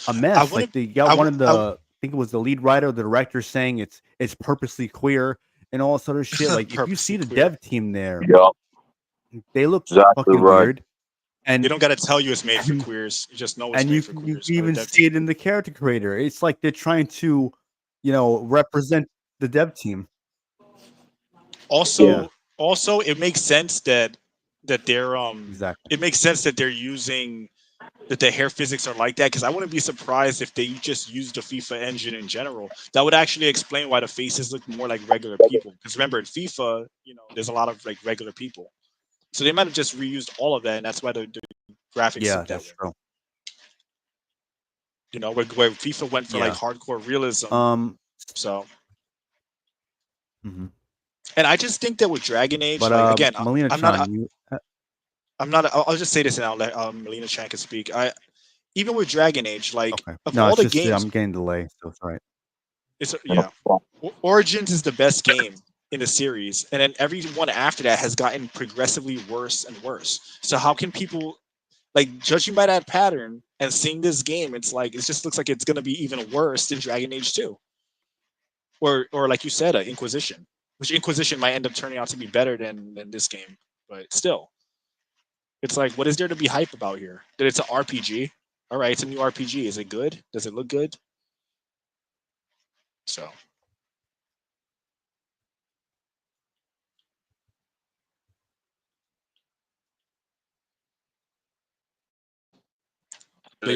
a mess. Like they got I think it was the lead writer, or the director saying it's purposely queer and all this other shit. Like if you see the dev team there, they look fucking weird. And you don't got to tell you it's made for queers. You just know it's made for queers. You even see it in the character creator. It's like they're trying to, represent the dev team. Also, it makes sense that they're exactly. It makes sense that they're using that the hair physics are like that, because I wouldn't be surprised if they just used the FIFA engine in general. That would actually explain why the faces look more like regular people. Because remember, in FIFA, there's a lot of like regular people, so they might have just reused all of that, and that's why the graphics look that way. True. Where FIFA went for like hardcore realism. So. Mm-hmm. And I just think that with Dragon Age, but like, again, Melina I'm not. I'll just say this and I'll let Melina Chan can speak. Even with Dragon Age, like all the games, I'm getting delay, so it's right. It's Origins is the best game in the series, and then every one after that has gotten progressively worse and worse. So how can people, like, judging by that pattern and seeing this game, it's like it just looks like it's gonna be even worse than Dragon Age 2, or like you said, Inquisition, which Inquisition might end up turning out to be better than this game, but still. It's like, what is there to be hype about here? That it's an RPG. All right, it's a new RPG. Is it good? Does it look good? So. But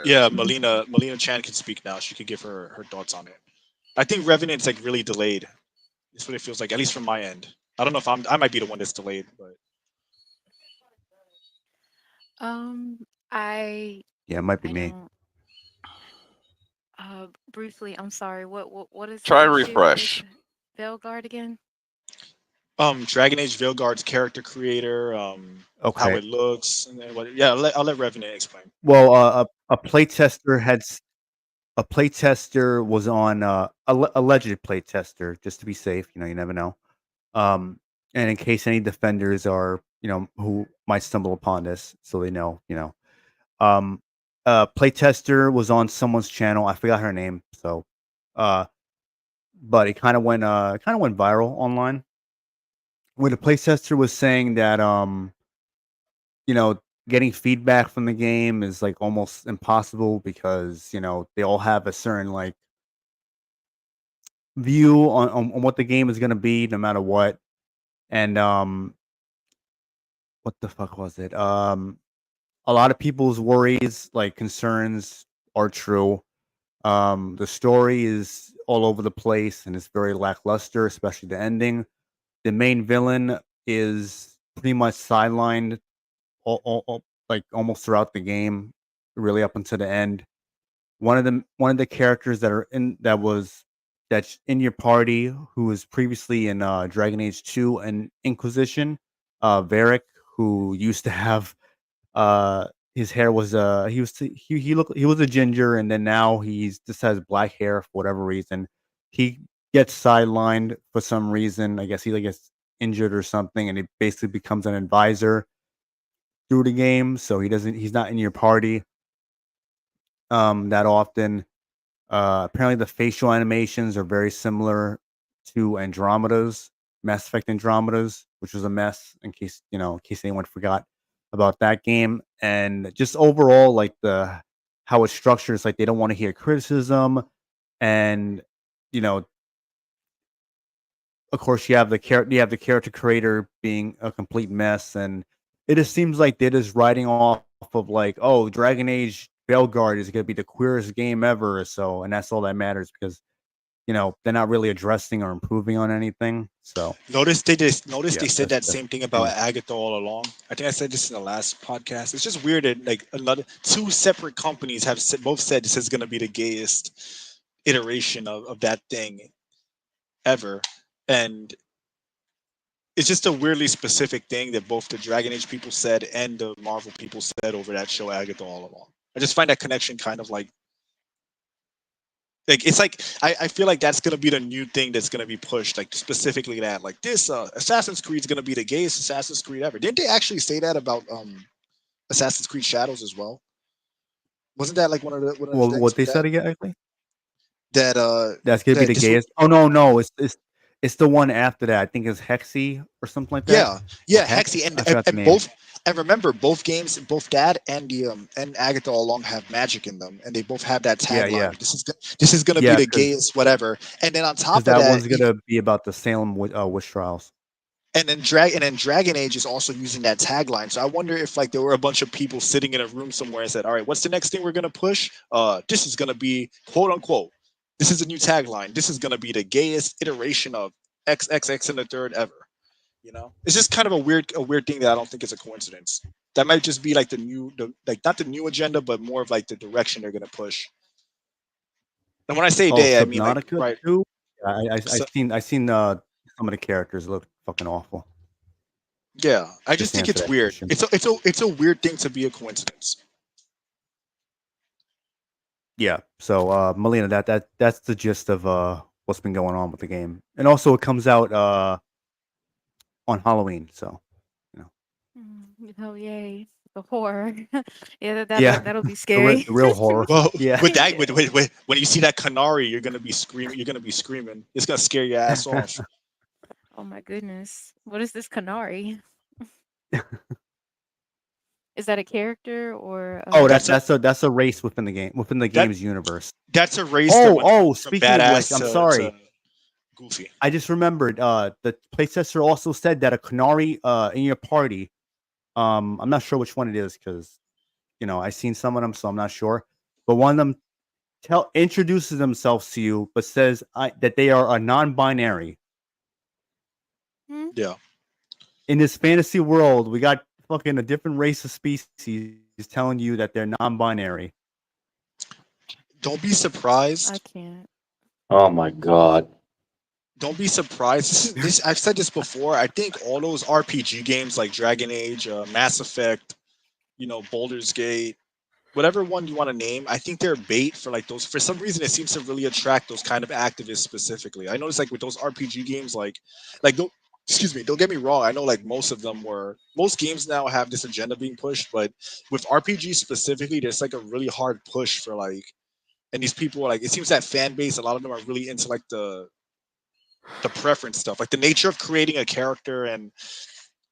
yeah, Melina Chan can speak now. She could give her thoughts on it. I think Revenant's like really delayed. That's what it feels like, at least from my end. I don't know if I might be the one that's delayed, but. It might be me. Briefly, I'm sorry. What is try refresh? Failguard again? Dragon Age Veilguard's character creator, how it looks, and then I'll let Revenant explain. Well, a playtester was on alleged playtester, just to be safe. You never know. And in case any defenders are, who might stumble upon this, so they know, playtester was on someone's channel. I forgot her name. So, but it kind of went viral online, where the playtester was saying that, getting feedback from the game is like almost impossible because, they all have a certain like view on what the game is gonna be, no matter what. And what the fuck was it? A lot of people's worries, like concerns, are true. The story is all over the place and it's very lackluster, especially the ending. The main villain is pretty much sidelined, like almost throughout the game, really up until the end. One of the characters that's in your party, who was previously in Dragon Age 2 and Inquisition, Varric, who used to have uh his hair was he was a ginger, and then now he's just has black hair for whatever reason. He gets sidelined for some reason. I guess he like gets injured or something, and he basically becomes an advisor through the game. So he's not in your party that often. Apparently, the facial animations are very similar to Andromeda's, Mass Effect Andromeda's, which was a mess. In case anyone forgot about that game, and just overall, like the how it's structured, it's like they don't want to hear criticism, and you know, of course, you have the character creator being a complete mess, and it just seems like they're just riding off of like, oh, Dragon Age Veilguard is going to be the queerest game ever, so, and that's all that matters because they're not really addressing or improving on anything. So Notice yeah, they said that that's same thing pretty about much. Agatha all along. I think I said this in the last podcast. It's just weird that like another two separate companies have both said this is going to be the gayest iteration of that thing ever, and it's just a weirdly specific thing that both the Dragon Age people said and the Marvel people said over that show Agatha all along. I just find that connection kind of like it's like I feel like that's gonna be the new thing that's gonna be pushed, like specifically that like this Assassin's Creed's gonna be the gayest Assassin's Creed ever. Didn't they actually say that about Assassin's Creed Shadows as well? Wasn't that like one of the Well, things what with they that said exactly? that That's gonna be that the this would gayest. Oh no, no, it's the one after that. I think it's Hexy or something like that, yeah, or yeah, Hex. Hexy I forgot the and name. both and remember both games, both Dad and the and Agatha all along have magic in them, and they both have that Yeah, tagline. yeah, This is gonna be yeah, the because gayest whatever, and then on top of that that, one's gonna be about the Salem witch trials. and then Dragon Age is also using that tagline. So I wonder if like there were a bunch of people sitting in a room somewhere and said, "All right, what's the next thing we're gonna push? This is gonna be quote unquote. This is a new tagline. This is gonna be the gayest iteration of XXX and the third ever." You know, it's just kind of a weird thing that I don't think is a coincidence. That might just be like like not the new agenda, but more of like the direction they're gonna push. And when I say Oh, they, I mean like Subnautica right. too. Yeah, I So, seen some of the characters look fucking awful. yeah, I just Just to think answer it's that weird. question. It's a weird thing to be a coincidence. Yeah. So, Melina, that's the gist of what's been going on with the game, and also it comes out on Halloween. So, you know, Oh yay, the horror. Yeah, yeah, that'll be the scary. real horror. Well, Yeah. with that, Yeah. when you see that canary, you're gonna be screaming. You're gonna be screaming. It's gonna scare your ass off. Oh my goodness. What is this Canary? Is that a character or Oh, That's a that's a race within the that game's universe. that's a race that Oh, went oh, from speaking of which, badass I'm to sorry. goofy. I just remembered. The playtester also said that a Canary in your party. I'm not sure which one it is because I seen some of them, so I'm not sure. But one of them introduces themselves to you, but says that they are a non-binary. Hmm? Yeah. In this fantasy world, we got fucking a different race of species telling you that they're non-binary. Don't be I surprised. can't. Oh my god. Don't be surprised. This I've said this before. I think all those RPG games like Dragon Age, Mass Effect, Baldur's Gate, whatever one you want to name, I think they're bait for like those. For some reason, it seems to really attract those kind of activists specifically. I noticed like with those RPG games, like don't excuse me, don't get me wrong. I know like most games now have this agenda being pushed, but with RPG specifically, there's like a really hard push for like, and these people are like, it seems that fan base, a lot of them are really into like the preference stuff, like the nature of creating a character and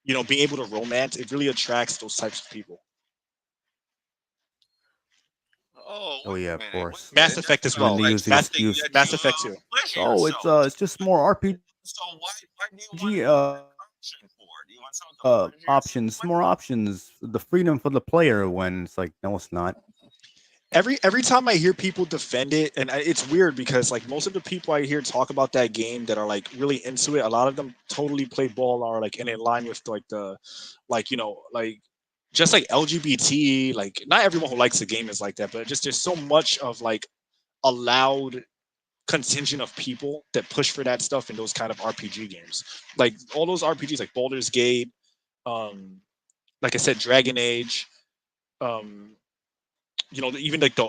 being able to romance. It really attracts those types of people. Oh, Oh wait yeah, a of minute, course. wait a Mass minute. That Effect as And then well. they sounds like use the Mass something excuse. that you Mass Effect too. Especially Oh, yourself. it's just more RPG So why do you want another option for it? Do you want something to pleasure yourself options, with? more options, the freedom for the player. When it's like, no, it's not. Every time I hear people defend it, and it's weird because like most of the people I hear talk about that game that are like really into it, a lot of them totally play ball or like in line with like the, like like just like LGBT. Like not everyone who likes the game is like that, but just there's so much of like a loud contingent of people that push for that stuff in those kind of RPG games. Like all those RPGs like Baldur's Gate, like I said, Dragon Age, um, even like the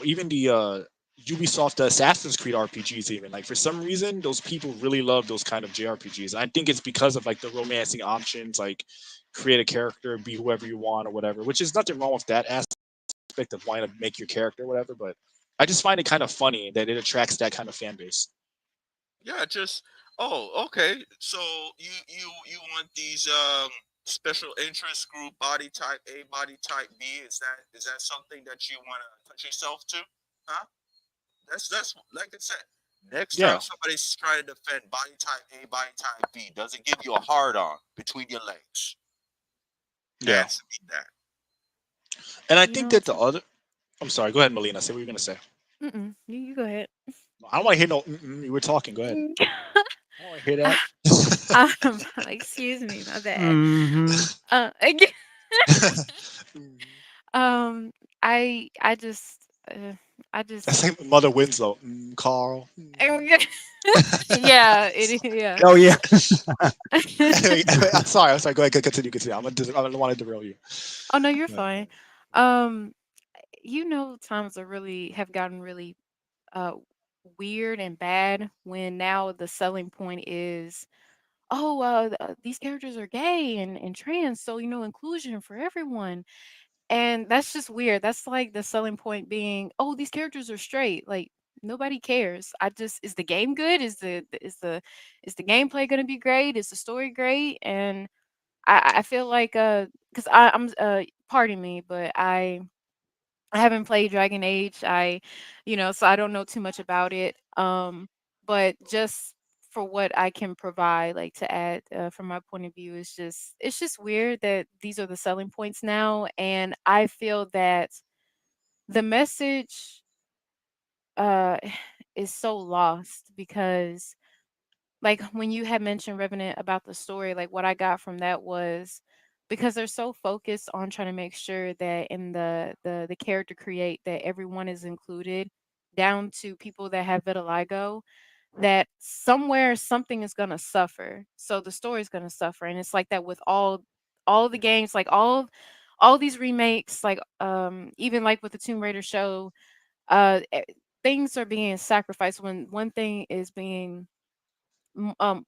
Ubisoft Assassin's Creed RPGs, even like for some reason those people really love those kind of JRPGs. I think it's because of like the romancing options, like create a character, be whoever you want or whatever, which is nothing wrong with that aspect of wanting to make your character or whatever. But I just find it kind of funny that it attracts that kind of fan base. Yeah, just okay. So you want these special interest group, body type A, body type B? Is that something that you want to touch yourself to? Huh? That's like I said. Next Yeah. time somebody's trying to defend body type A, body type B, does it give you a hard on between your legs? Yeah. Answer me that. And I You think know, that the other, I'm sorry, go ahead, Melina. Say what you're gonna say. you go ahead. I don't want to hear no. You were talking. Go ahead. I don't want to hear that. Excuse me, my bad. Again, I just, I just, That's like Mother Winslow. Carl. yeah, yeah. Oh yeah. Anyway, I'm sorry. I'm sorry. Go ahead. Continue. I don't want to derail you. Oh no, you're Go ahead. fine. Times are really have gotten really uh weird and bad when now the selling point is, oh, these characters are gay and trans, so inclusion for everyone. And that's just weird. That's like the selling point being, oh, these characters are straight. Like nobody cares. Is the game good? Is the gameplay going to be great? Is the story great? And I feel like because I'm pardon me, but I haven't played Dragon Age. So I don't know too much about it. But just for what I can provide, like to add from my point of view, it's just weird that these are the selling points now, and I feel that the message uh is so lost because like when you had mentioned Revenant about the story, like what I got from that was because they're so focused on trying to make sure that in the character create that everyone is included, down to people that have vitiligo, that somewhere something is gonna suffer. So the story is gonna suffer, and it's like that with all the games, like all these remakes, like even like with the Tomb Raider show, things are being sacrificed when one thing is being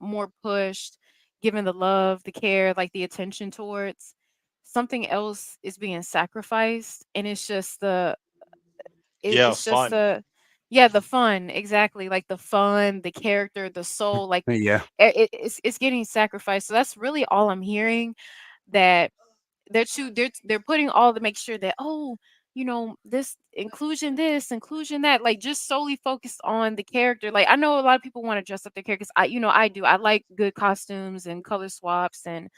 more pushed, given the love, the care, like the attention towards, something else is being sacrificed, and it's just Yeah. it's just Fun. the fun, exactly, like the fun, the character, the soul, like Yeah. it's getting sacrificed. So that's really all I'm hearing, that they're putting all to make sure that, oh, this inclusion that, like just solely focused on the character. Like I know a lot of people want to dress up their characters. I do. I like good costumes and color swaps and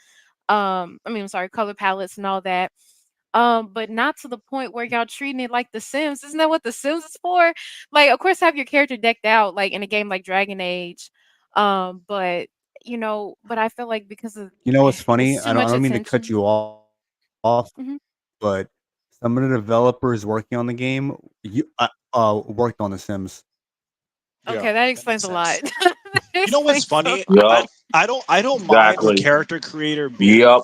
I'm sorry, color palettes and all that. But not to the point where y'all treating it like The Sims. Isn't that what The Sims is for? Like, of course, have your character decked out like in a game like Dragon Age. But but I feel like because of You know what's it's funny? too I much don't mean to cut attention. you off, Mhm. but some of the developers working on the game worked on The Sims. Yeah. Okay, that That makes explains a lot. sense. That You know what's explains a funny? lot. Yup. I don't mind the Exactly. character creator being. Yep.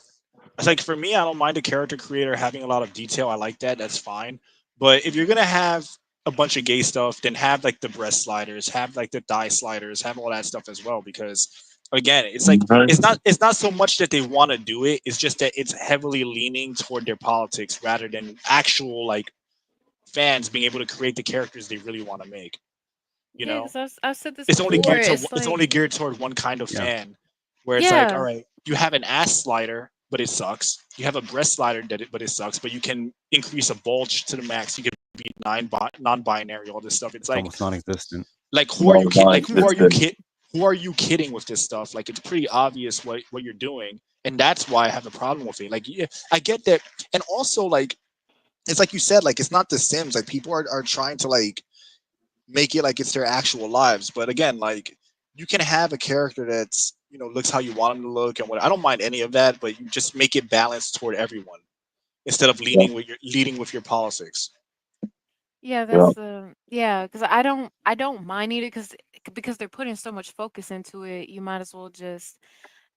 It's like for me, I don't mind the character creator having a lot of detail. I like that. That's fine. But if you're gonna have a bunch of gay stuff, then have like the breast sliders, have like the thigh sliders, have all that stuff as well. Because again, it's like Mhm. it's not so much that they want to do it. It's just that it's heavily leaning toward their politics rather than actual like fans being able to create the characters they really want to make. You Yeah, know, because I've said this it's only before. geared to It's it's like, only geared toward one kind of Yeah. fan, where it's like, all yeah, right, you have an ass slider, but it sucks. You have a breast slider but it sucks. But you can increase a bulge to the max. You can be non-binary, all this stuff. It's It's like almost non-existent. Like who are you Non-existent. who are you kidding with this stuff? Like it's pretty obvious what you're doing, and that's why I have a problem with it. Like yeah, I get that, and also like it's like you said, like it's not The Sims. Like people are trying to like make it like it's their actual lives, but again, like you can have a character that's looks how you want them to look and what. I don't mind any of that, but you just make it balanced toward everyone instead of Yeah, leading with your politics. Yeah, yeah. that's the yeah, because I don't mind it because they're putting so much focus into it. You might as well just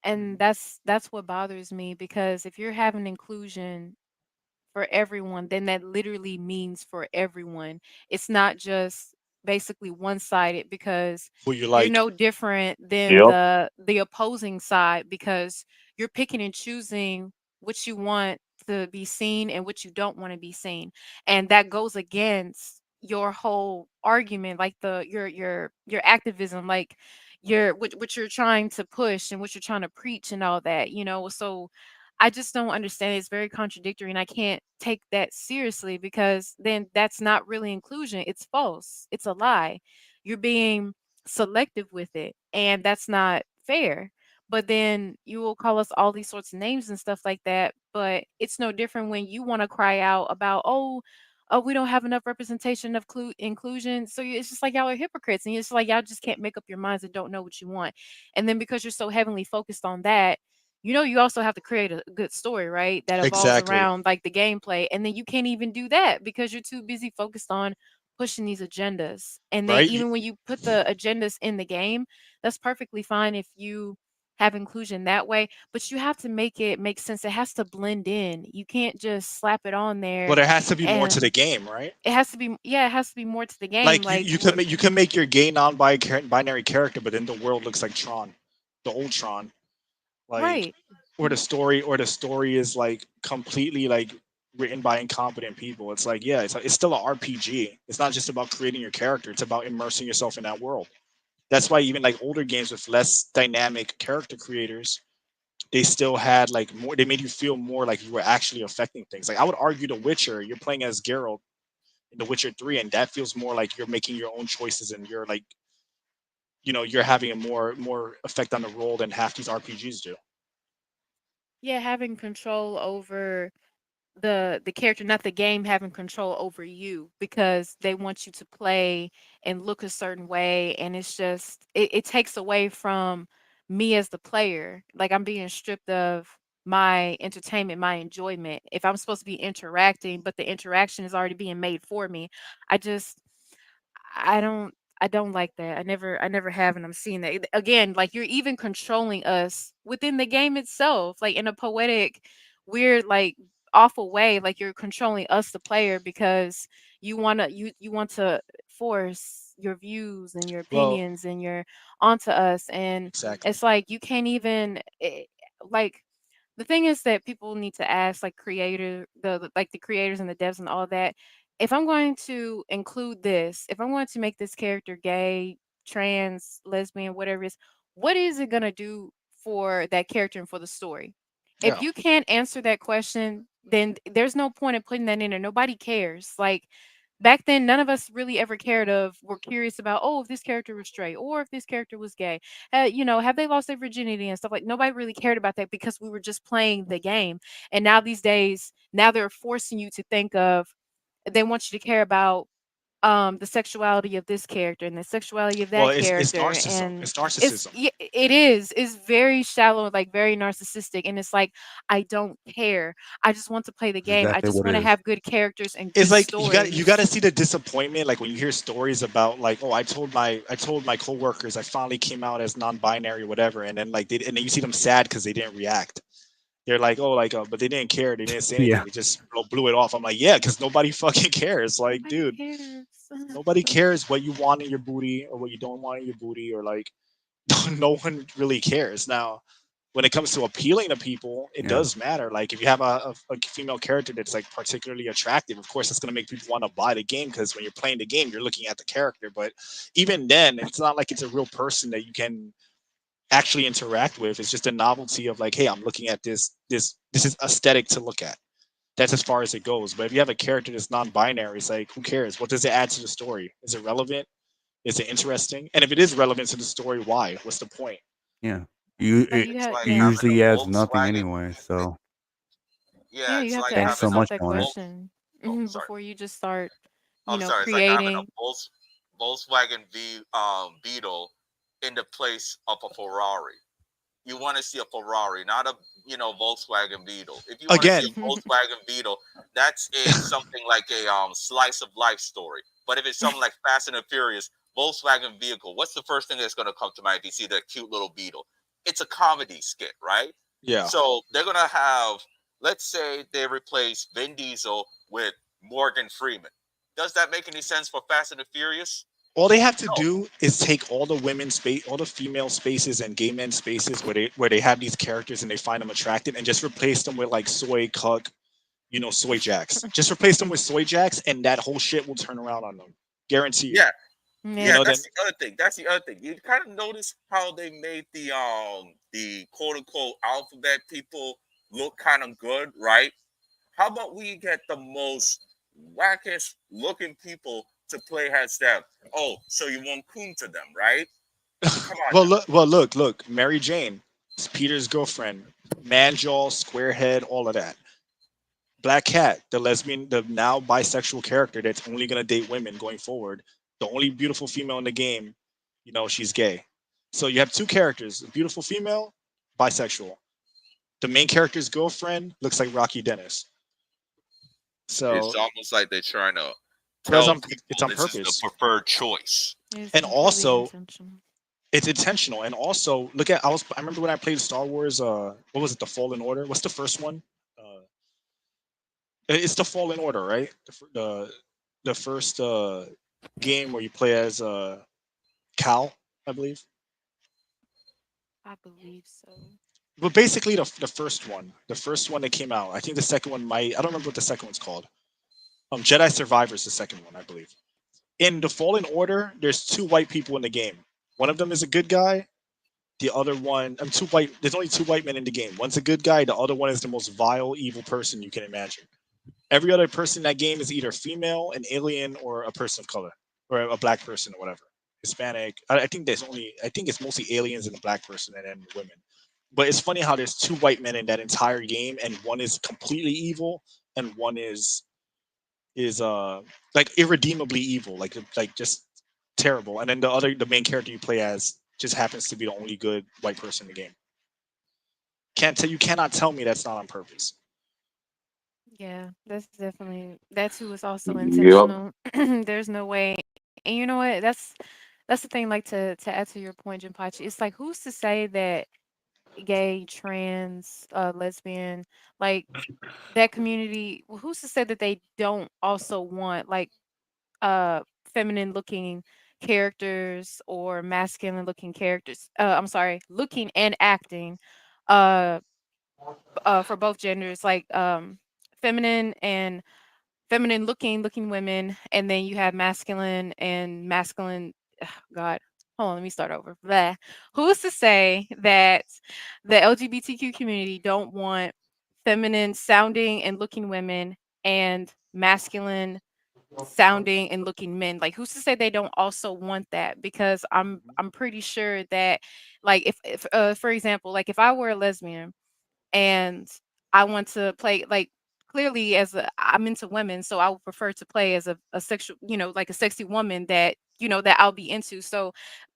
and that's what bothers me because if you're having inclusion for everyone, then that literally means for everyone. It's not just basically one-sided because Who you you're like? no different than Yep. the opposing side because you're picking and choosing what you want to be seen and what you don't want to be seen. And that goes against your whole argument, like your activism, like what you're trying to push and what you're trying to preach and all that. So I just don't understand. It's very contradictory, and I can't take that seriously because then that's not really inclusion. It's false. It's a lie. You're being selective with it, and that's not fair. But then you will call us all these sorts of names and stuff like that. But it's no different when you want to cry out about, oh, we don't have enough representation of inclusion. So it's just like y'all are hypocrites, and it's like y'all just can't make up your minds and don't know what you want. And then because you're so heavily focused on that, you also have to create a good story, right? That evolves Exactly. around like the gameplay. And then you can't even do that because you're too busy focused on pushing these agendas. And then Right? even when you put the agendas in the game, that's perfectly fine if you have inclusion that way, but you have to make it make sense. It has to blend in. You can't just slap it on Well, there there has to be more to and the game, right? it has to be yeah, it has to be more to the game. Like you, Like you can what make your gay non-binary character, but then the world looks like Tron, the old Tron. Like right. or the story is like completely like written by incompetent people. It's like yeah, it's still an RPG. It's not just about creating your character. It's about immersing yourself in that world. That's why even like older games with less dynamic character creators, they still had like more. They made you feel more like you were actually affecting things. Like I would argue, The Witcher, you're playing as Geralt in The Witcher 3, and that feels more like you're making your own choices and you're like you're having a more effect on the role than half these RPGs do. Yeah, having control over the character, not the game having control over you because they want you to play and look a certain way, and it's just it takes away from me as the player. Like I'm being stripped of my entertainment, my enjoyment. If I'm supposed to be interacting, but the interaction is already being made for me, I just I don't I don't like that. I never have, and I'm seeing that again. Like you're even controlling us within the game itself, like in a poetic, weird, like awful way. Like you're controlling us, the player, because you want to force your views and your Well, opinions and your onto us, and exactly. it's like you can't even like the thing is that people need to ask like like the creators and the devs and all that, if I'm going to include this, if I'm going to make this character gay, trans, lesbian, whatever it is, what is it going to do for that character and for the story? If Yeah. you can't answer that question, then there's no point in putting that in there. Nobody cares. Like back then, none of us really ever cared of, were curious about, oh, if this character was straight or if this character was gay. Have they lost their virginity and stuff like nobody really cared about that because we were just playing the game. And now these days, now they're forcing you to think of, they want you to care about the sexuality of this character and the sexuality of Well, that it's character, narcissism. and It's narcissism. it is, it's very shallow, like very narcissistic, and it's like I don't care. I just want to play the That's game. I exactly just what want it to is. have good characters and It's good like you got to stories. see the disappointment like when you hear stories about like oh I told my coworkers I finally came out as non-binary or whatever, and then and then you see them sad because they didn't react. They're like oh like but they didn't care, they didn't say anything, Yeah. they just blew it off. I'm like yeah, because nobody fucking cares. Like Nobody dude, cares. nobody cares what you want in your booty or what you don't want in your booty, or like no one really cares. Now, when it comes to appealing to people, it Yeah. does matter. Like if you have a female character that's like particularly attractive, of course, that's going to make people want to buy the game because when you're playing the game, you're looking at the character. But even then, it's not like it's a real person that you can actually interact with. It's just a novelty of like, hey, I'm looking at this is aesthetic to look at. That's as far as it goes. But if you have a character that's non-binary, it's like, who cares? What does it add to the story? Is it relevant? Is it interesting? And if it is relevant to the story, why? What's the point? Yeah. Like It you have, like it yeah, having usually a adds nothing Volkswagen. anyway, so yeah. Yeah, You it's have to like thanks ask having so a yourself much, that Mona. question sorry. before you just start, I'm sorry. It's like having creating. a Volkswagen Beetle in the place of a Ferrari. You want to see a Ferrari, not a Volkswagen Beetle. If you want to see Again, a Volkswagen Beetle, that's something like a slice of life story. But if it's something like Fast and the Furious, Volkswagen vehicle, what's the first thing that's going to come to mind if you see that cute little Beetle? It's a comedy skit, right? yeah. So they're going to have, let's say they replace Vin Diesel with Morgan Freeman. Does that make any sense for Fast and the Furious? All they have to No. do is take all the women space, all the female spaces and gay men spaces where they have these characters and they find them attractive, and just replace them with like soy cuck, soy jacks. Just replace them with soy jacks, and that whole shit will turn around on them. Guarantee you. Yeah, You yeah, Yeah. know, then that's the other thing. That's the other thing. You kind of notice how they made the quote unquote alphabet people look kind of good, right? How about we get the most wackest looking people to play as them? Oh, so you won't coon to them, right? Come on now. look. Mary Jane, it's Peter's girlfriend, manjaw, squarehead, all of that. Black Cat, the lesbian, the now bisexual character that's only gonna date women going forward. The only beautiful female in the game, she's gay. So you have two characters: a beautiful female, bisexual. The main character's girlfriend looks like Rocky Dennis. It's So almost like they're trying to that's tell on people it's on this is the purpose, preferred choice. It's and completely also intentional. it's intentional. And also, look at I remember when I played Star Wars. What was it? The Fallen Order. What's the first one? It's the Fallen Order, right? The first game where you play as Cal, I believe. I believe so. But basically, the first one that came out. I think the second one might. I don't remember what the second one's called. Jedi Survivor is the second one, I believe. In the Fallen Order, there's two white people in the game. One of them is a good guy. The other one, two white. There's only two white men in the game. One's a good guy. The other one is the most vile, evil person you can imagine. Every other person in that game is either female, an alien, or a person of color, or a black person, or whatever. Hispanic. I think there's only. I think it's mostly aliens and a black person, and then women. But it's funny how there's two white men in that entire game, and one is completely evil, and one is like irredeemably evil, like just terrible. And then the main character you play as just happens to be the only good white person in the game. You cannot tell me that's not on purpose. Yeah, that's definitely that too is also Yep. intentional. There's no way, and you know what? That's the thing. Like to add to your point, Jinpachi, it's like who's to say that gay, trans, lesbian, like that community, well, who's to say that they don't also want like feminine looking characters or masculine looking characters? I'm sorry, looking and acting uh for both genders, like feminine and feminine looking women, and then you have masculine and masculine. God, hold on, let me start over. Bleh. Who's to say that the LGBTQ community don't want feminine sounding and looking women and masculine sounding and looking men? Like who's to say they don't also want that? Because I'm pretty sure that like if for example, like if I were a lesbian and I want to play like clearly as I'm into women, so I would prefer to play as a sexual, like a sexy woman that that I'll be into. So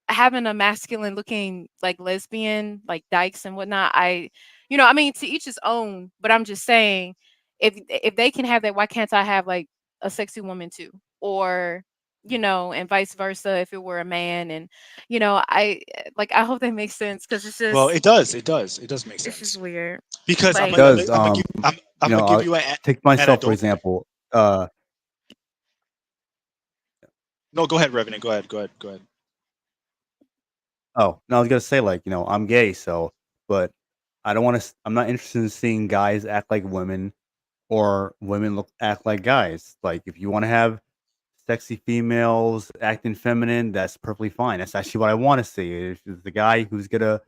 having a masculine looking like lesbian, like dykes and whatnot, I mean to each his own. But I'm just saying, if they can have that, why can't I have like a sexy woman too? Or and vice versa if it were a man. And I hope that makes sense because Well, it does make it's just sense weird. because Like, does. I'm gonna give I'll you take an myself for anecdote. example. No, go ahead, Revenant. Go ahead. Oh, no, I was gonna say like I'm gay, so but I don't want to. I'm not interested in seeing guys act like women or women act like guys. Like if you want to have sexy females acting feminine, that's perfectly fine. That's actually what I want to see. If it's the guy who's gonna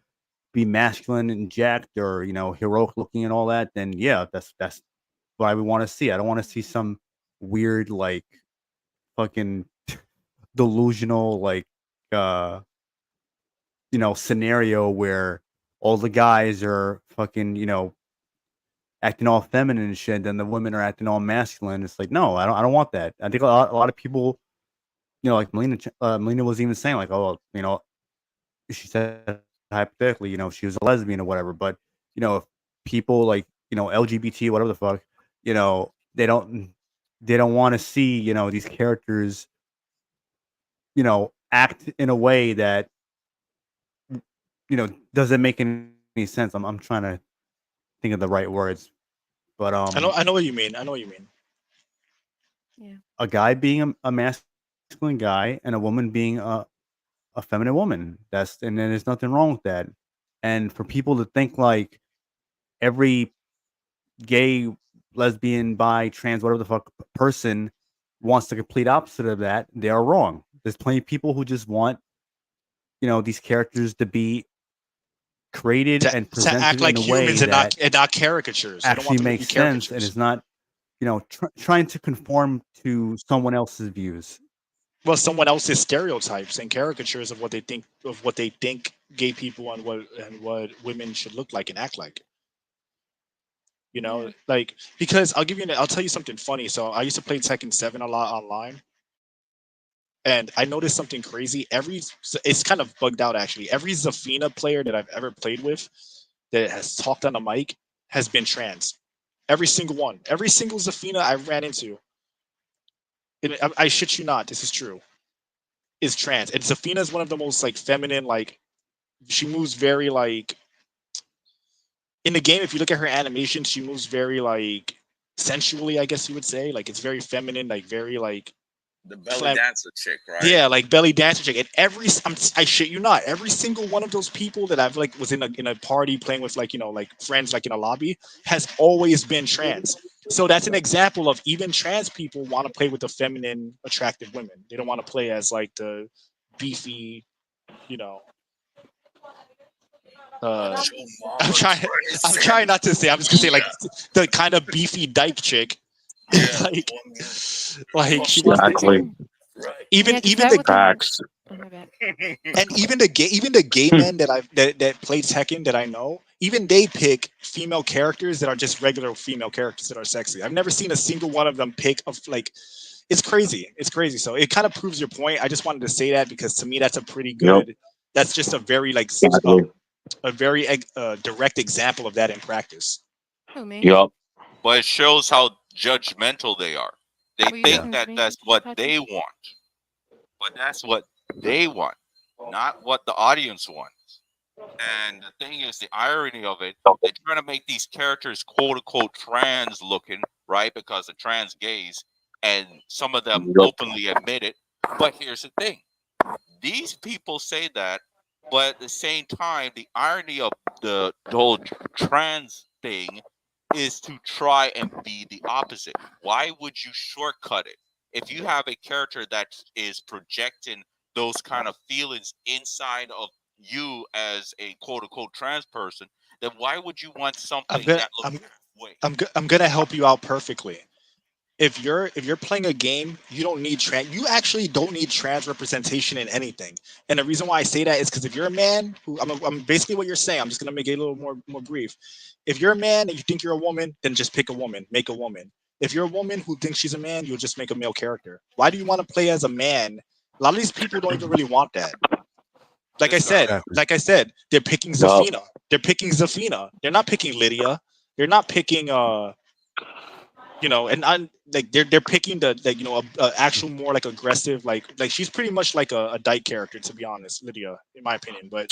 be masculine and jacked or heroic looking and all that, then yeah, that's what I would want to see. I don't want to see some weird like fucking delusional scenario where all the guys are fucking acting all feminine and shit, then the women are acting all masculine. It's like, no, I don't want that. I think a lot of people, like Melina was even saying like, oh, she said hypothetically, she was a lesbian or whatever, but if people like, LGBT, whatever the fuck, they don't want to see, these characters, act in a way that, doesn't make any sense. I'm trying to think of the right words, but I know what you mean. I know what you mean. Yeah. a guy being a masculine guy and a woman being a feminine woman. And then there's nothing wrong with that. And for people to think like every gay, lesbian, bi, trans, whatever the fuck person wants the complete opposite of that, they are wrong. There's plenty of people who just want, these characters to be created To and act presented like in a way humans and that not caricatures. They don't actually want them to be makes sense and caricatures. is not, trying to conform to someone else's views. Well, someone else's stereotypes and caricatures of what they think gay people and what women should look like and act like. Yeah. Like, because I'll tell you something funny. So I used to play Tekken 7 a lot online, and I noticed something crazy. It's kind of bugged out actually. Every Zafina player that I've ever played with that has talked on the mic has been trans. Every single one. Every single Zafina I ran into. I shit you not, this is true. Is trans. And Zafina is one of the most like feminine, like she moves very like in the game, if you look at her animation, she moves very like sensually, I guess you would say. Like it's very feminine, like very like The belly dancer chick, right? yeah, like belly dancer chick. And I shit you not, every single one of those people that I've like was in a party playing with like like friends like in a lobby has always been trans. So that's an example of even trans people want to play with the feminine, attractive women. They don't want to play as like the beefy, you know. I'm trying not to say. I'm just gonna say like the kind of beefy dyke chick, like she wants Exactly. even Yeah, 'cause even that the was Facts. oh, my bad. and even the gay men that play Tekken that I know, even they pick female characters that are just regular female characters that are sexy. I've never seen a single one of them pick of like. It's crazy. It's crazy. So it kind of proves your point. I just wanted to say that because to me that's a pretty good. That's just a very like Exactly. a very direct example of that in practice. Who, me? Yup. But it shows how judgmental they are. They Were you think talking to that me, that's what Patrick? they want, but that's what they want, not what the audience wants. And the thing is, the irony of it, they're trying to make these characters quote unquote trans looking, right? Because of trans gays, and some of them Yup. openly admit it. But here's the thing: these people say that, but at the same time, the irony of the whole trans thing is to try and be the opposite. Why would you shortcut it? If you have a character that is projecting those kind of feelings inside of you as a quote unquote trans person, then why would you want I'm something gonna that looks halfway? I'm gonna help you out perfectly. If you're playing a game, you actually don't need trans representation in anything. And the reason why I say that is because if you're a man who I'm basically what you're saying, I'm just gonna make it a little more brief. If you're a man and you think you're a woman, then just pick a woman, make a woman. If you're a woman who thinks she's a man, you'll just make a male character. Why do you want to play as a man? A lot of these people don't even really want that. Like I said, they're picking Yup. Zafina. They're picking Zafina. They're not picking Lydia. They're not picking and like they're picking the like a actual more like aggressive like she's pretty much like a dyke character, to be honest, Lydia, in my opinion. But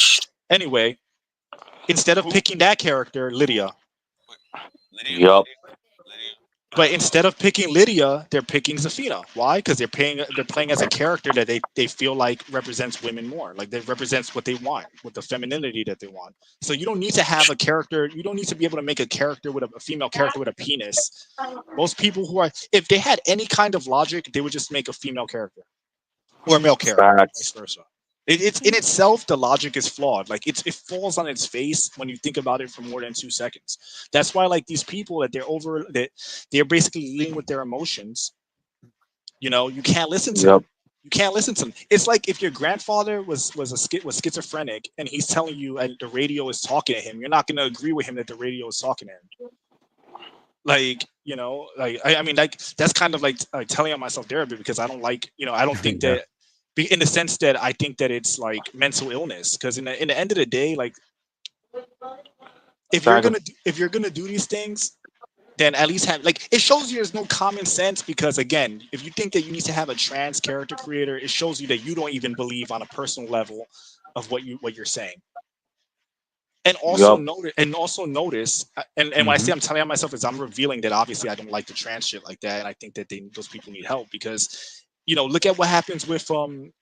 anyway, instead of Who? picking that character, Lydia, Yup. but instead of picking Lydia, they're picking Zafina. Why? Because they're playing as a character that they feel like represents women more, like that represents what they want, with the femininity that they want. So you don't need to have a character. You don't need to be able to make a character with a female character with a penis. Most people who are, if they had any kind of logic, they would just make a female character or a male character, vice Facts. versa. It's in itself, the logic is flawed. Like it falls on its face when you think about it for more than 2 seconds. That's why like these people that they're basically leading with their emotions. You can't listen to them. Yup. You can't listen to them. It's like if your grandfather was schizophrenic and he's telling you and the radio is talking to him, you're not going to agree with him that the radio is talking to him. Like, like I mean, like that's kind of like telling on myself there a bit, because I don't like, I don't think Yeah. that in the sense that I think that it's like mental illness, because in the end of the day, like if you're gonna do these things, then at least have, like, it shows you there's no common sense, because again, if you think that you need to have a trans character creator, it shows you that you don't even believe on a personal level of what you're saying. And also notice, and when I say I'm telling myself, is I'm revealing that obviously I don't like the trans shit like that, and I think that those people need help, because look at what happens with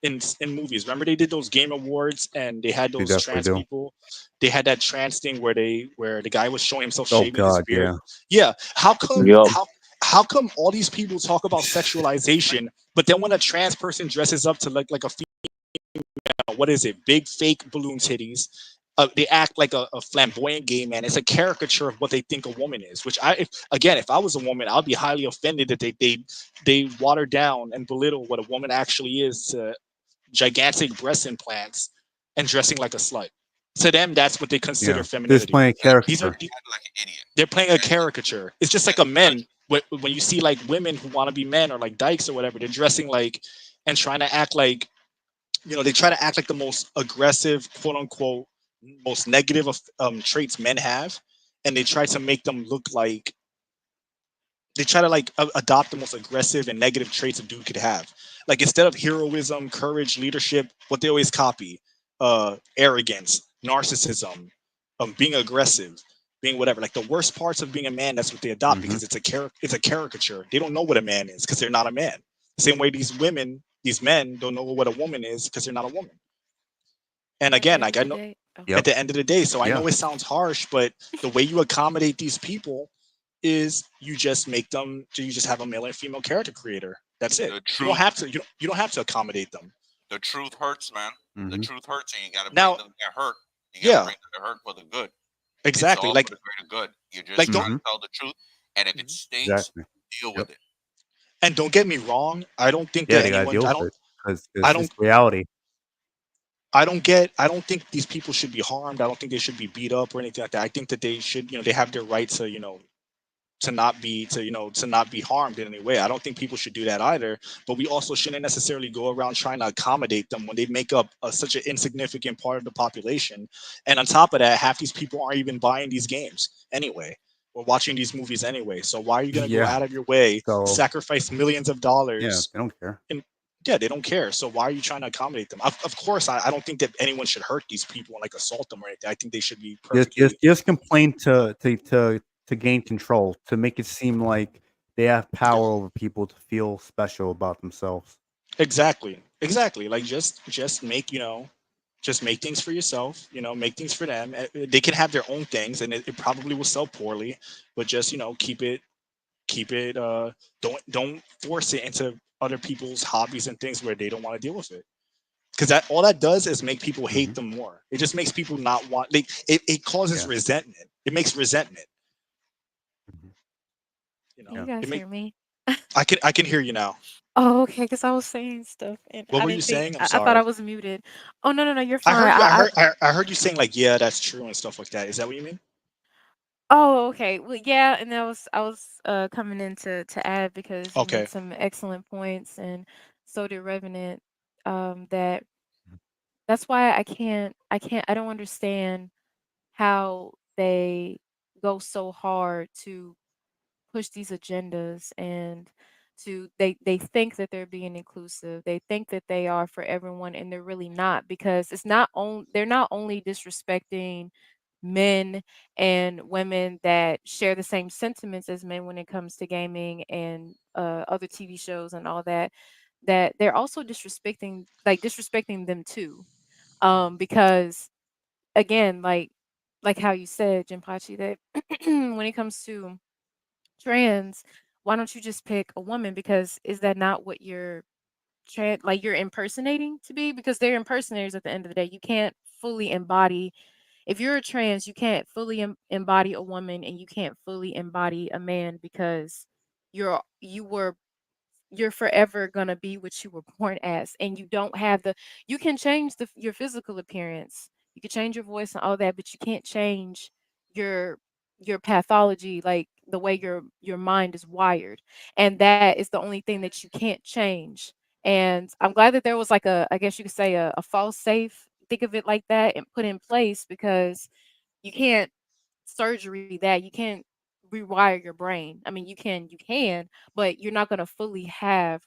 in movies. Remember they did those Game Awards and they had They those definitely trans do. people. They had that trans thing where the guy was showing himself Oh shaving his God, beard. yeah. Yeah, how come Yup. how come all these people talk about sexualization, but then when a trans person dresses up to like a what is it, big fake balloon titties, they act like a flamboyant gay man. It's a caricature of what they think a woman is, which if I was a woman, I'd be highly offended that they water down and belittle what a woman actually is, to gigantic breast implants and dressing like a slut. To them, that's what they consider Yeah. femininity. Displaying a These are caricature. Like an idiot. they're playing a caricature. It's just like a men. When you see like women who want to be men or like dykes or whatever, they're dressing like and trying to act like, they try to act like the most aggressive, quote unquote, most negative of traits men have, and they try to make them look like they try to like adopt the most aggressive and negative traits a dude could have. Like instead of heroism, courage, leadership, what they always copy, arrogance, narcissism, being aggressive, being whatever. Like the worst parts of being a man, that's what they adopt, Mhm. because it's a caricature. They don't know what a man is because they're not a man. Same way these men don't know what a woman is because they're not a woman. And At the again, end like of I the know day, oh, Yep. at the end of the day, so I Yeah. know it sounds harsh, but the way you accommodate these people is you just have a male and female character creator. That's it. The You truth, don't have to you don't have to accommodate them. the truth hurts, man. The Mhm. truth hurts, and you got to bring Now, them that hurt. You got to yeah, bring them that hurt for the good. It's exactly. all for the greater good. You're just Don't trying Mhm. to tell the truth, and if it Mhm. stings, Exactly. deal Yep. with it. and don't get me wrong. I don't think Yeah, that they gotta anyone. deal with it because I it's don't. reality. I don't think these people should be harmed. I don't think they should be beat up or anything like that. I think that they should. They have their right to. To not be harmed in any way. I don't think people should do that either. But we also shouldn't necessarily go around trying to accommodate them when they make up such an insignificant part of the population. And on top of that, half these people aren't even buying these games anyway, or watching these movies anyway. So why are you going to go Yeah. out of your way, So sacrifice millions of yeah, dollars? they don't care. And yeah, they don't care. So why are you trying to accommodate them? Of course, I don't think that anyone should hurt these people and like assault them or anything. I think they should be perfectly. Just complain to gain control, to make it seem like they have power over people, to feel special about themselves. Exactly. Like just make just make things for yourself. Make things for them. They can have their own things, and it probably will sell poorly. But just keep it. Don't force it into other people's hobbies and things where they don't want to deal with it. Because that all that does is make people hate Mhm. them more. It just makes people not want. Like it causes Yeah. resentment. It makes resentment. Mhm. can Yeah. you guys It make hear me? I can hear you now. Oh, okay, because I was saying stuff and What I were you didn't think saying? I'm I thought I sorry. was muted. Oh no, you're I fine. heard you. I heard you saying like, yeah, that's true and stuff like that. Is that what you mean? Oh, okay. Well, yeah, and I was coming in to add because you Okay. made some excellent points and so did Revenant. That that's why I don't understand how they go so hard to push these agendas and they think that they're being inclusive. They think that they are for everyone and they're really not, because they're not only disrespecting men and women that share the same sentiments as men when it comes to gaming and other TV shows and all that, that they're also disrespecting them too. Because again, like how you said, Jinpachi, that when it comes to trans, why don't you just pick a woman? Because is that not what you're impersonating to be? Because they're impersonators at the end of the day. You can't fully embody, if you're a trans, you can't fully embody a woman and you can't fully embody a man, because you were you're forever gonna be what you were born as, and you don't have the. You can change your physical appearance, you can change your voice and all that, but you can't change your your pathology, like the way your mind is wired, and that is the only thing that you can't change. And I'm glad that there was like a, I guess you could say, a false safe, think of it like that, and put in place, because you can't surgery that, you can't rewire your brain. I mean, you can, but you're not going to fully have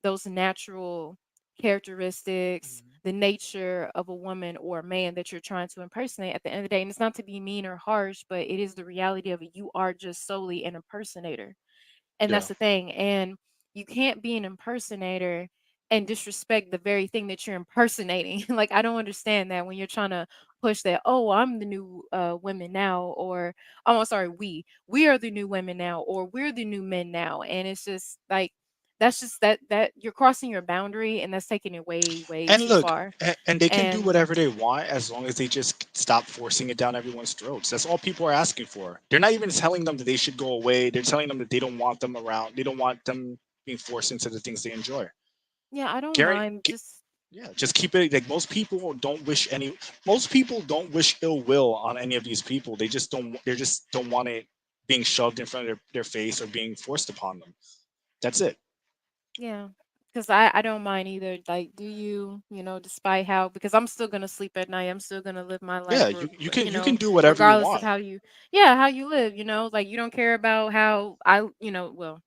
those natural characteristics, Mhm. the nature of a woman or a man that you're trying to impersonate at the end of the day. And it's not to be mean or harsh, but it is the reality of it. You are just solely an impersonator. And Yeah. that's the thing. And you can't be an impersonator and disrespect the very thing that you're impersonating. Like, I don't understand that when you're trying to push that, oh, I'm the new women now, or oh, I'm sorry, we are the new women now, or we're the new men now. And it's just like, that's just that you're crossing your boundary, and that's taking it way, way And too look, far. and they can do And whatever they want as long as they just stop forcing it down everyone's throats. That's all people are asking for. They're not even telling them that they should go away. They're telling them that they don't want them around. They don't want them being forced into the things they enjoy. yeah, I don't Guarantee, mind just. yeah, just keep it like most people don't wish any. Most people don't wish ill will on any of these people. They just don't. They just don't want it being shoved in front of their face or being forced upon them. That's it. Yeah, because I don't mind either. Like, do you, despite how, because I'm still gonna sleep at night. I'm still gonna live my Yeah, life, you can do whatever you regardless of want. how you, yeah, how you live. Like, you don't care about how I, well,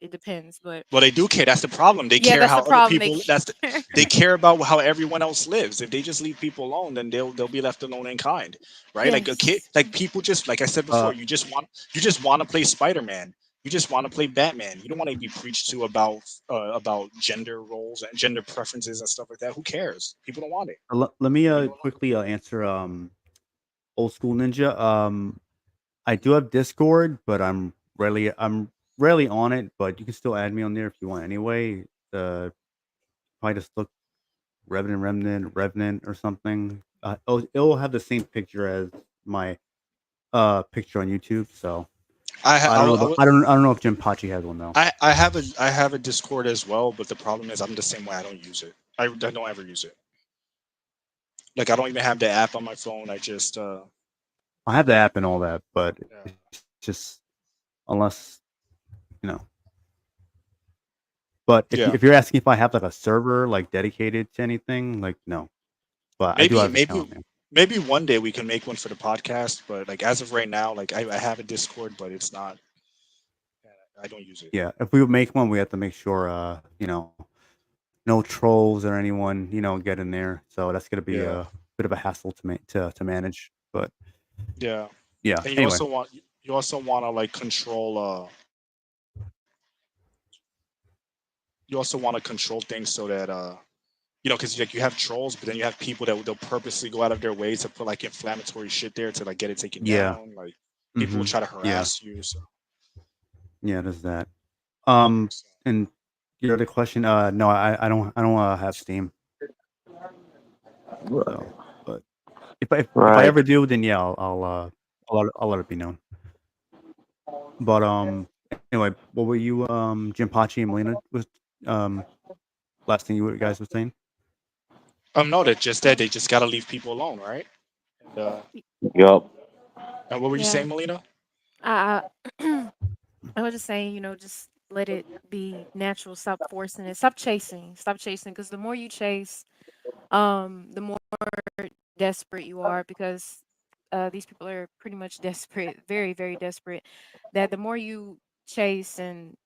it depends, but Well, they do care. That's the problem. They yeah, care that's the how other problem. They people. care. They care about how everyone else lives. If they just leave people alone, then they'll be left alone in kind, right? Like a kid, Yes. like people just like I said Uh, before. You just want to play Spider Man. You just want to play Batman. You don't want to be preached to about gender roles and gender preferences and stuff like that. Who cares? People don't want it. let me quickly answer old school ninja. I do have Discord, but I'm rarely on it. But you can still add me on there if you want. Anyway, probably just look Revenant or something. It'll have the same picture as my picture on YouTube. So I ha- I don't know. I don't know if Jim Pachi has one though. I have a Discord as well, but the problem is I'm the same way. I don't use it. I don't ever use it. Like I don't even have the app on my phone. I just I have the app and all that, but yeah. it's just unless you know. But Yeah. if you're asking if I have like a server like dedicated to anything, like no. But I do Maybe have an account, man. maybe one day we can make one for the podcast. But like as of right now, like I have a Discord, but it's not. I don't use it. Yeah, if we would make one, we have to make sure no trolls or anyone get in there. So that's gonna be Yeah. a bit of a hassle to manage. But Yeah. yeah, And anyway. you also want to like control you also want to control things so that because like you have trolls, but then you have people that they'll purposely go out of their way to put like inflammatory shit there to like get it taken Yeah. down. Like people will try to Yeah. harass you. So, Yeah, there's that. so And your other question, no, I don't have Steam. So, but if I Right. ever do, then yeah, I'll let it be known. But anyway, what were you Jim Pachi and Melina was um last thing you guys were saying? no, that just that they just gotta leave people alone, right? Yup. And what were you Yeah. saying, Melina? I I was just saying, just let it be natural. Stop forcing it. Stop chasing. Stop chasing. Because the more you chase, the more desperate you are. Because these people are pretty much desperate, very, very desperate. That the more you chase and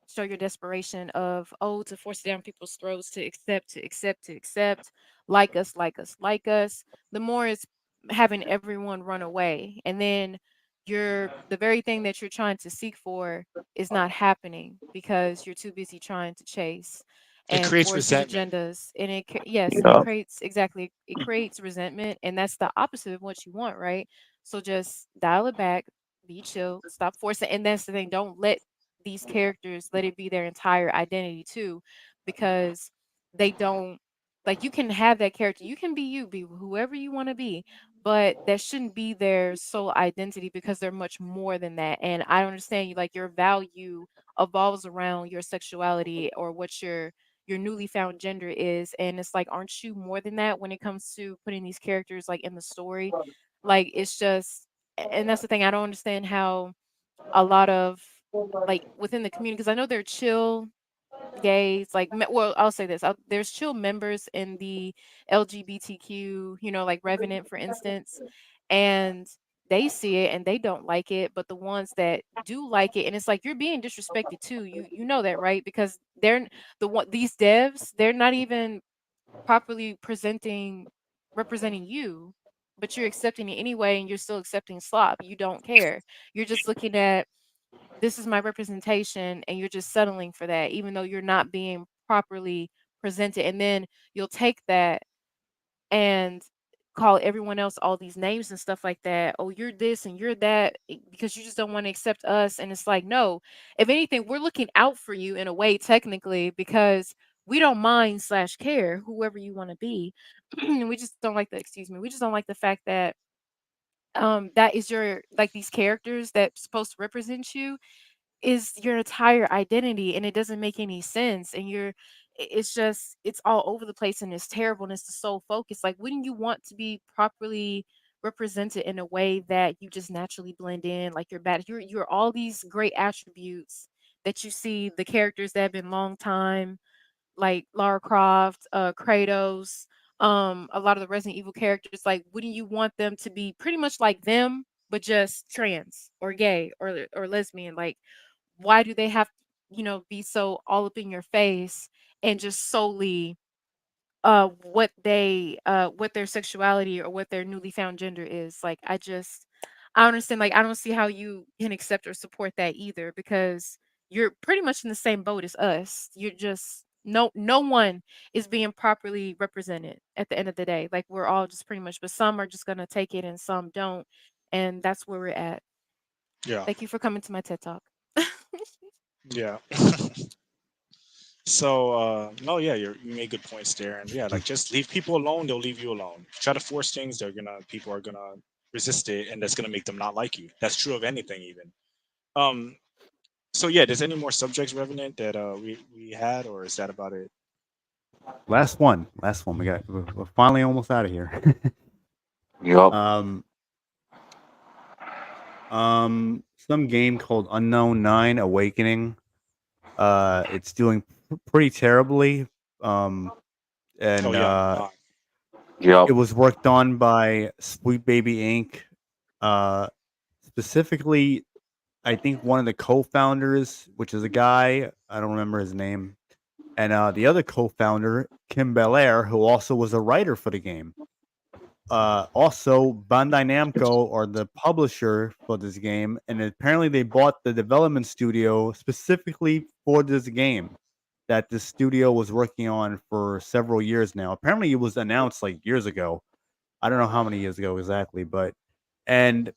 show your desperation of, oh, to force it down people's throats, to accept, to accept, to accept, like us, like us, like us, the more it's having everyone run away. And then the very thing that you're trying to seek for is not happening because you're too busy trying to chase It and creates force these resentment. agendas. And yes, and it Yup. creates, exactly, it creates resentment, and that's the opposite of what you want, right? So just dial it back, be chill, stop forcing. And that's the thing, don't let these characters, let it be their entire identity too, because they don't, like, you can have that character, you can be you, be whoever you want to be, but that shouldn't be their sole identity because they're much more than that. And I understand you like your value evolves around your sexuality or what your newly found gender is. And it's like, aren't you more than that when it comes to putting these characters like in the story? Like it's just, and that's the thing. I don't understand how a lot of like within the community, because I know they're chill gays, like well, I'll say this, there's chill members in the LGBTQ, like Revenant, for instance, and they see it and they don't like it, but the ones that do like it, and it's like you're being disrespected too. You know that, right? Because these devs, they're not even properly representing you, but you're accepting it anyway, and you're still accepting slop. You don't care. You're just looking at, this is my representation, and you're just settling for that even though you're not being properly presented. And then you'll take that and call everyone else all these names and stuff like that. Oh, you're this and you're that, because you just don't want to accept us. And it's like, no, if anything, we're looking out for you in a way, technically, because we don't mind slash care whoever you want to be. And we just don't like the, excuse me, we just don't like the fact that that is your, like, these characters that's supposed to represent you is your entire identity, and it doesn't make any sense. And it's just, it's all over the place, and it's terrible, and it's the sole focus. Like, wouldn't you want to be properly represented in a way that you just naturally blend in? Like, you're all these great attributes that you see the characters that have been long time, like Lara Croft, Kratos, a lot of the Resident Evil characters. Like, wouldn't you want them to be pretty much like them, but just trans or gay or lesbian? Like, why do they have to, be so all up in your face and just solely what their sexuality or what their newly found gender is? Like, I understand, like, I don't see how you can accept or support that either, because you're pretty much in the same boat as us. You're just, no one is being properly represented at the end of the day. Like, we're all just pretty much, but some are just gonna take it and some don't, and that's where we're at. Yeah. Thank you for coming to my TED Talk. Yeah. So no, yeah, you made good points there, and yeah, like just leave people alone, they'll leave you alone. Try to force things, people are gonna resist it, and that's gonna make them not like you. That's true of anything, even. Um. So yeah, there's any more subjects, Revenant, that we had, or is that about it? Last one. We're finally almost out of here. Yup. Some game called Unknown 9 Awakening. It's doing pretty terribly. And Oh yeah, no. Yup. it was worked on by Sweet Baby Inc. Specifically, I think one of the co-founders, which is a guy, I don't remember his name, and the other co-founder, Kim Belair, who also was a writer for the game. Also, Bandai Namco are the publisher for this game, and apparently they bought the development studio specifically for this game that the studio was working on for several years now. Apparently, it was announced like years ago. I don't know how many years ago exactly, but and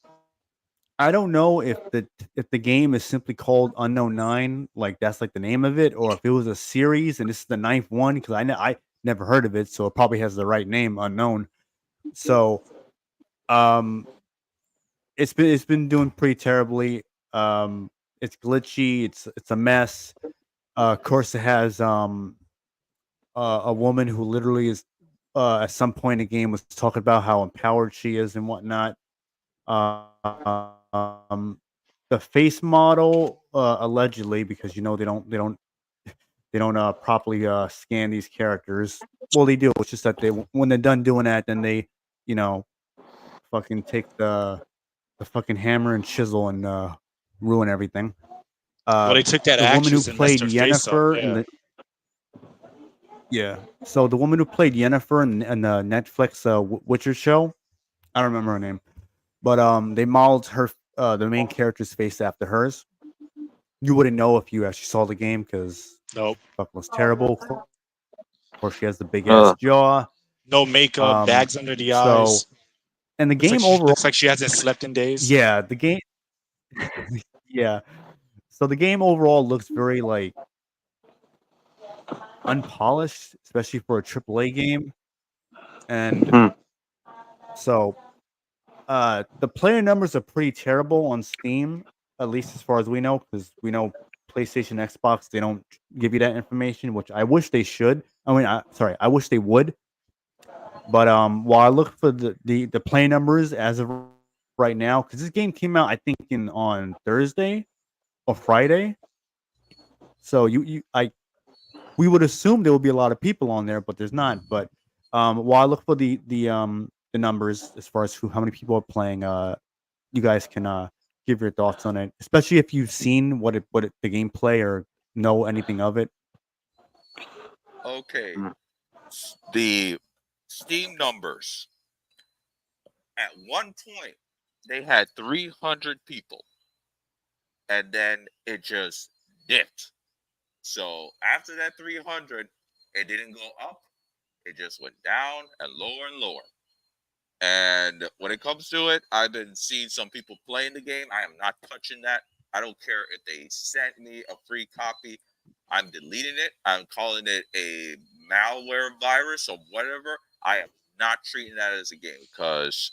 I don't know if the game is simply called Unknown 9, like that's like the name of it, or if it was a series and this is the ninth one, because I never heard of it, so it probably has the right name, Unknown. So it's been doing pretty terribly. It's glitchy, it's a mess. Of course, it has a woman who literally is at some point in the game was talking about how empowered she is and whatnot. Um, the face model, allegedly, because they don't properly scan these characters. Well, they do. It's just that when they're done doing that, then they, you know, fucking take the fucking hammer and chisel and ruin everything. Well, they took that The woman who actress and messed played her face up. Yennefer Yeah. so the woman who played Yennefer in the Netflix Witcher show, I don't remember her name, but they modeled her the main character's face after hers. You wouldn't know if you actually saw the game because Nope. fuck was terrible. Of course, she has the big ass jaw. No makeup, bags under the So, eyes. and the Looks like game overall, looks like she hasn't slept in days. yeah, the game, yeah. So the game overall looks very like unpolished, especially for a AAA game. And so The player numbers are pretty terrible on Steam, at least as far as we know, because we know PlayStation, Xbox, they don't give you that information, which I wish they should. I mean, I wish they would. But while I look for the play numbers as of right now, because this game came out, I think on Thursday or Friday, so we would assume there will be a lot of people on there, but there's not. But while I look for the numbers as far as how many people are playing, you guys can give your thoughts on it, especially if you've seen the gameplay or know anything of it. Okay, the Steam numbers. At one point, they had 300 people, and then it just dipped. So after that 300, it didn't go up. It just went down and lower and lower. And when it comes to it, I've been seeing some people playing the game. I am not touching that. I don't care if they sent me a free copy. I'm deleting it. I'm calling it a malware virus or whatever. I am not treating that as a game because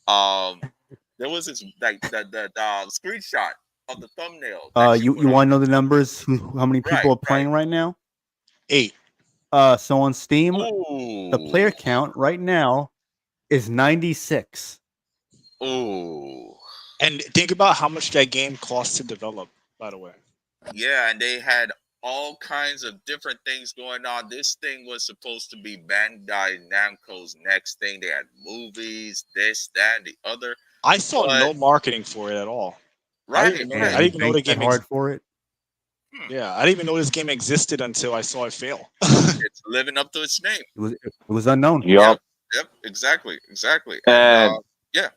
there was this like the screenshot of the thumbnail. You want to know the numbers? How many people are playing right now? 8. So on Steam, the player count right now is 96. Oh. And think about how much that game cost to develop, by the way. Yeah, and they had all kinds of different things going on. This thing was supposed to be Bandai Namco's next thing. They had movies, this, that, and the other. I saw no marketing for it at all. Right. I didn't even know the game hard for it. Yeah, I didn't even know this game existed until I saw it fail. It's living up to its name. It was unknown. Yep. Yep. Exactly. And yeah.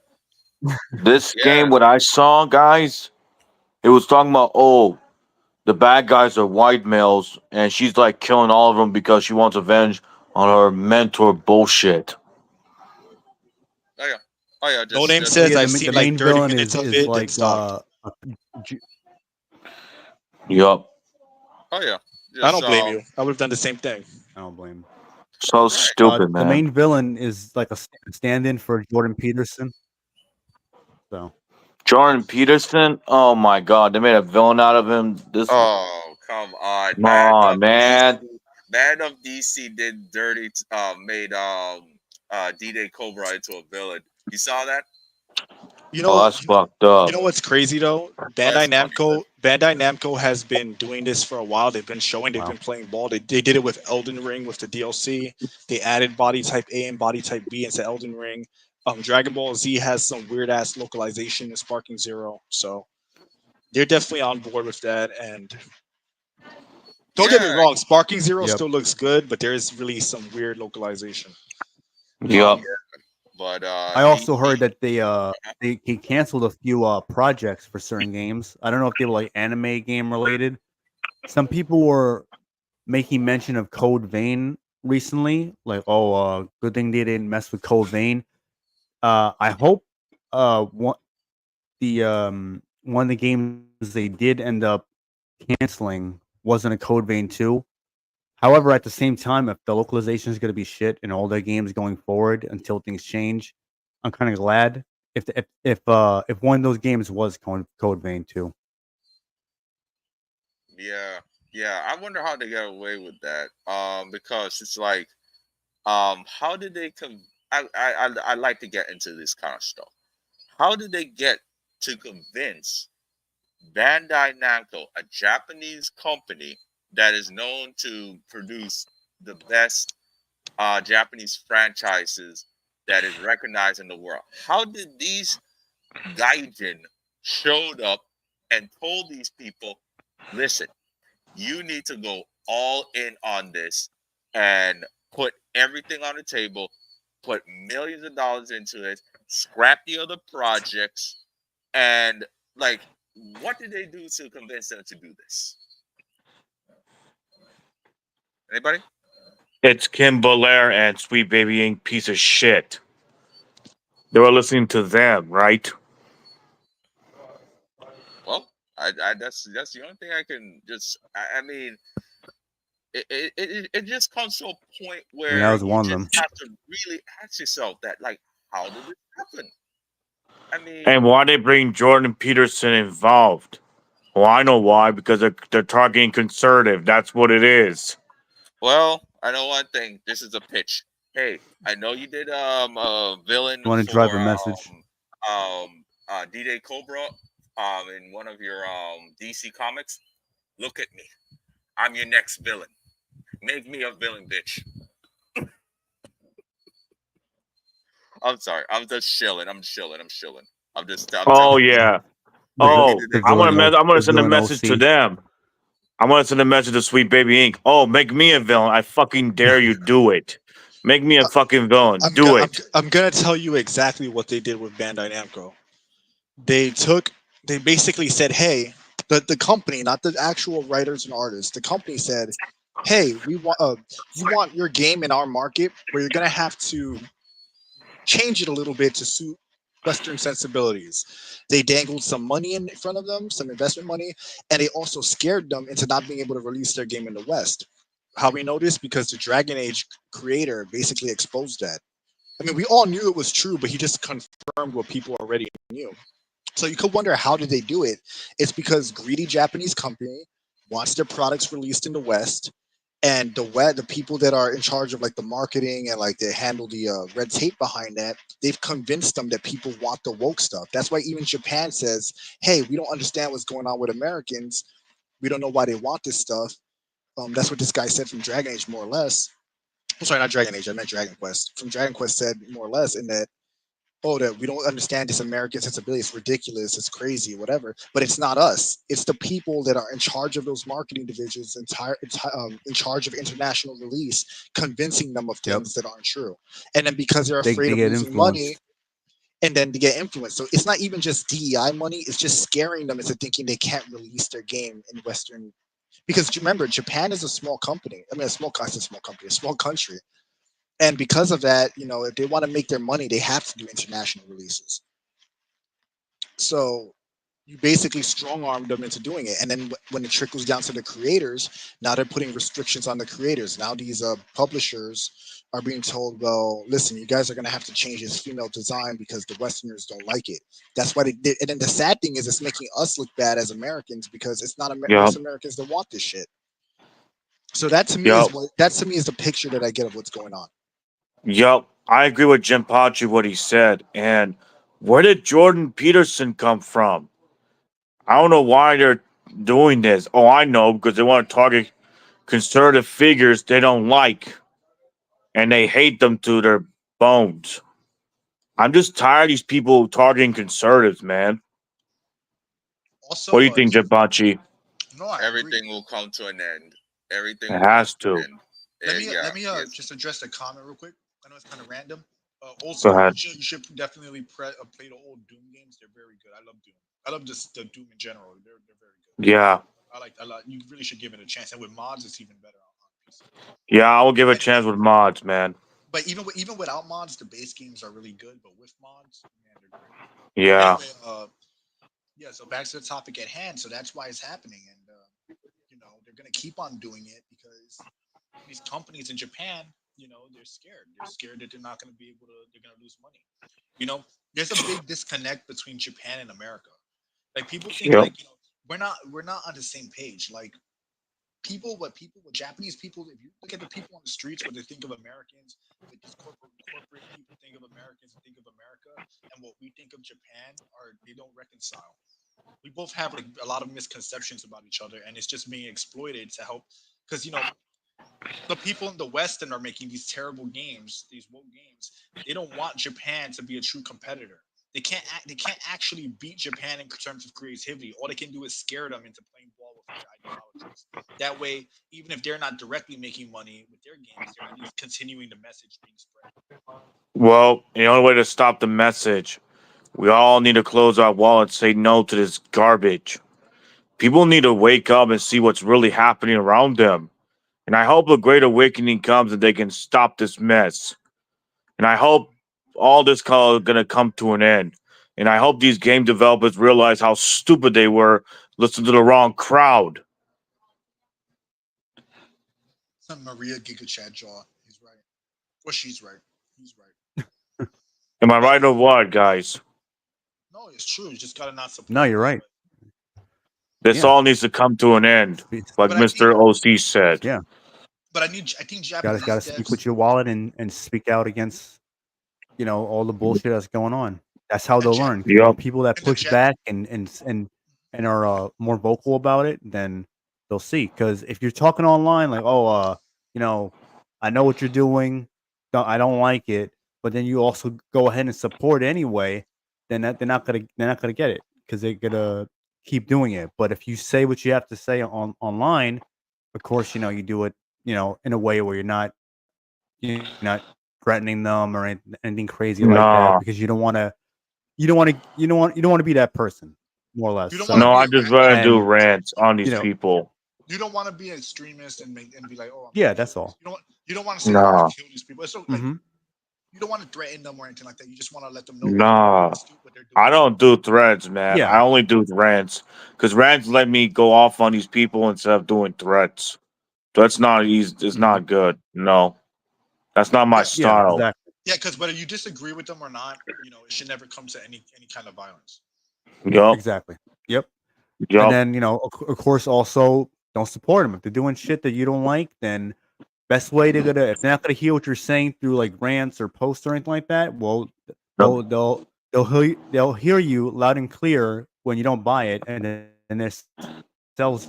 This game, what I saw, guys, it was talking about, the bad guys are white males, and she's like killing all of them because she wants revenge on her mentor bullshit. Oh yeah. No Name says I've seen like 30 minutes of it like, and stopped. Yup. Oh yeah. I don't blame you. I would have done the same thing. I don't blame. So stupid, man. The main villain is like a stand-in for Jordan Peterson. So Jordan Peterson, oh my god, they made a villain out of him. Oh, come on. Come on, man. Band of DC did dirty made D-Day Cobra into a villain. You saw that? You know, that's fucked up. You know what's crazy though? Bandai Namco has been doing this for a while. They've been showing, they've been playing ball. They did it with Elden Ring with the DLC. They added body type A and body type B into Elden Ring. Dragon Ball Z has some weird ass localization in Sparking Zero, so they're definitely on board with that. And don't get me wrong, Sparking Zero still looks good, but there is really some weird localization. Yep. But I also heard that they canceled a few projects for certain games. I don't know if they were like anime game related. Some people were making mention of Code Vein recently, like, good thing they didn't mess with Code Vein. I hope one of the games they did end up canceling wasn't a Code Vein 2. However, at the same time, if the localization is going to be shit in all their games going forward until things change, I'm kind of glad if one of those games was Code Vein 2. Yeah. I wonder how they got away with that. Because it's like, how did they I like to get into this kind of stuff. How did they get to convince Bandai Namco, a Japanese company that is known to produce the best Japanese franchises that is recognized in the world? How did these gaijin showed up and told these people, listen, you need to go all in on this and put everything on the table, put millions of dollars into it, scrap the other projects, and like, what did they do to convince them to do this? Anybody? It's Kim Belair and Sweet Baby Inc. piece of shit. They were listening to them, right? Well, I that's the only thing I can just. I mean, it just comes to a point where that was you one of just them. have to really ask yourself that, like, how did this happen? I mean, And why they bring Jordan Peterson involved? Well, I know why, because they're targeting conservative. That's what it is. well, I know one thing. This is a pitch. Hey, I know you did a villain You want to drive a for message? D-Day Cobra in one of your DC comics. Look at me. I'm your next villain. Make me a villain, bitch. I'm sorry. I'm just chilling. I'm chilling. I'm just. I'm Oh telling you. yeah. Make me Oh, the The next I'm villain, villain. gonna the send a villain message to OC. them. I'm gonna send a message to Sweet Baby Inc. Oh, make me a villain. I fucking dare you. Do it. Make me a fucking villain. I'm, Do go- it. I'm gonna tell you exactly what they did with Bandai Namco. They basically said, hey, the company, not the actual writers and artists, the company said, hey, we want you want your game in our market where you're gonna have to change it a little bit to suit Western sensibilities. They dangled some money in front of them, some investment money, and they also scared them into not being able to release their game in the West. How we know this? Because the Dragon Age creator basically exposed that. I mean, we all knew it was true, but he just confirmed what people already knew. So you could wonder, how did they do it? It's because greedy Japanese company wants their products released in the West, and the people that are in charge of like the marketing and like they handle the red tape behind that, they've convinced them that people want the woke stuff. That's why even Japan says, "Hey, we don't understand what's going on with Americans. We don't know why they want this stuff." That's what this guy said from Dragon Age, more or less. I'm sorry, not Dragon Age. I meant Dragon Quest. From Dragon Quest said more or less in that, oh, that we don't understand this American sensibility. It's ridiculous. It's crazy, whatever. But it's not us. It's the people that are in charge of those marketing divisions, in charge of international release, convincing them of Yep. things that aren't true. And then because they're They afraid of get losing money, influenced. and then to get influenced. So it's not even just DEI money. It's just scaring them into thinking they can't release their game in Western. Because remember, Japan is a small company. I mean, I said small company, a small country, and because of that, if they want to make their money, they have to do international releases. So you basically strong armed them into doing it, and then when it trickles down to the creators, now they're putting restrictions on the creators. Now these publishers are being told, well, listen, you guys are going to have to change this female design because the Westerners don't like it. That's why they did. And then the sad thing is, it's making us look bad as Americans because it's not Yup. most Americans that want this shit. So that to me Yup. is the picture that I get of what's going on. Yup. I agree with Jim Pachi what he said. And where did Jordan Peterson come from? I don't know why they're doing this. Oh, I know, because they want to target conservative figures they don't like, and they hate them to their bones. I'm just tired of these people targeting conservatives, man. What Also, do you think, Jim Pachi? no, I agree. Everything will come to an end. Everything It will come has to an to. end. Let me Yes. just address the comment real quick. I know it's kind of random. Old Go school, ahead. you should definitely play the old Doom games. They're very good. I love Doom. I love just the Doom in general. They're very good. Yeah. I like. You really should give it a chance. And with mods, it's even better on PC. Yeah, I will give it a And, chance with mods, man. but even without mods, the base games are really good. But with mods, man, they're great. Yeah. Anyway, yeah. So back to the topic at hand. So that's why it's happening, and they're gonna keep on doing it because these companies in Japan, they're scared. They're scared that they're not going to be able to. They're going to lose money. There's a big disconnect between Japan and America. Like people think Yep. like we're not on the same page. Like what Japanese people. If you look at the people on the streets, what they think of Americans, what these corporate people think of Americans and think of America, and what we think of Japan are they don't reconcile. We both have like a lot of misconceptions about each other, and it's just being exploited to help because the people in the West that are making these terrible games, these woke games, they don't want Japan to be a true competitor. They can't actually beat Japan in terms of creativity. All they can do is scare them into playing ball with their ideologies. That way, even if they're not directly making money with their games, they're at least continuing the message being spread. Well, the only way to stop the message, we all need to close our wallets, say no to this garbage. People need to wake up and see what's really happening around them. And I hope a great awakening comes and they can stop this mess. And I hope all this is gonna come to an end. And I hope these game developers realize how stupid they were, listen to the wrong crowd. Some Maria Giga Chad Jaw. He's right. Well, she's right. He's right. Am I But right or what, guys? No, it's true. You just gotta not support. No, you're right. This Yeah. all needs to come to an end, like But I Mr. OC said. Yeah. But I think Gotta Japanese speak devs. with your wallet and speak out against, all the bullshit that's going on. That's how they'll learn. Yep. People that And the push Jap- back and are more vocal about it, then they'll see. Because if you're talking online, like, I know what you're doing, I don't like it, but then you also go ahead and support anyway, then they're not gonna get it because they're gonna keep doing it. But if you say what you have to say online, of course, you do it, in a way where you're not threatening them or anything crazy like Nah. that because you don't want to be that person, more or less. You don't So, wanna No, be I a just rat. rather do and rants on these you know, people. You don't want to be an extremist and be like, oh, I'm yeah, gonna that's kill all. this. You don't want to say, oh, I'm Nah. gonna kill these people. It's so, like, hmm you don't want to threaten them or anything like that. You just want to let them know Nah. what they're doing. I don't do threads, man. Yeah. I only do rants because rants let me go off on these people instead of doing threats. That's not easy. It's Mhm. not good. No, that's not my Yeah. Yeah, style. exactly. Yeah, because whether you disagree with them or not, it should never come to any kind of violence. Yup. Exactly. Yep. And Yup. then, of course, also don't support them if they're doing shit that you don't like. Then best way to gonna if they're not gonna hear what you're saying through like rants or posts or anything like that, well, they'll hear you loud and clear when you don't buy it, and then their sells.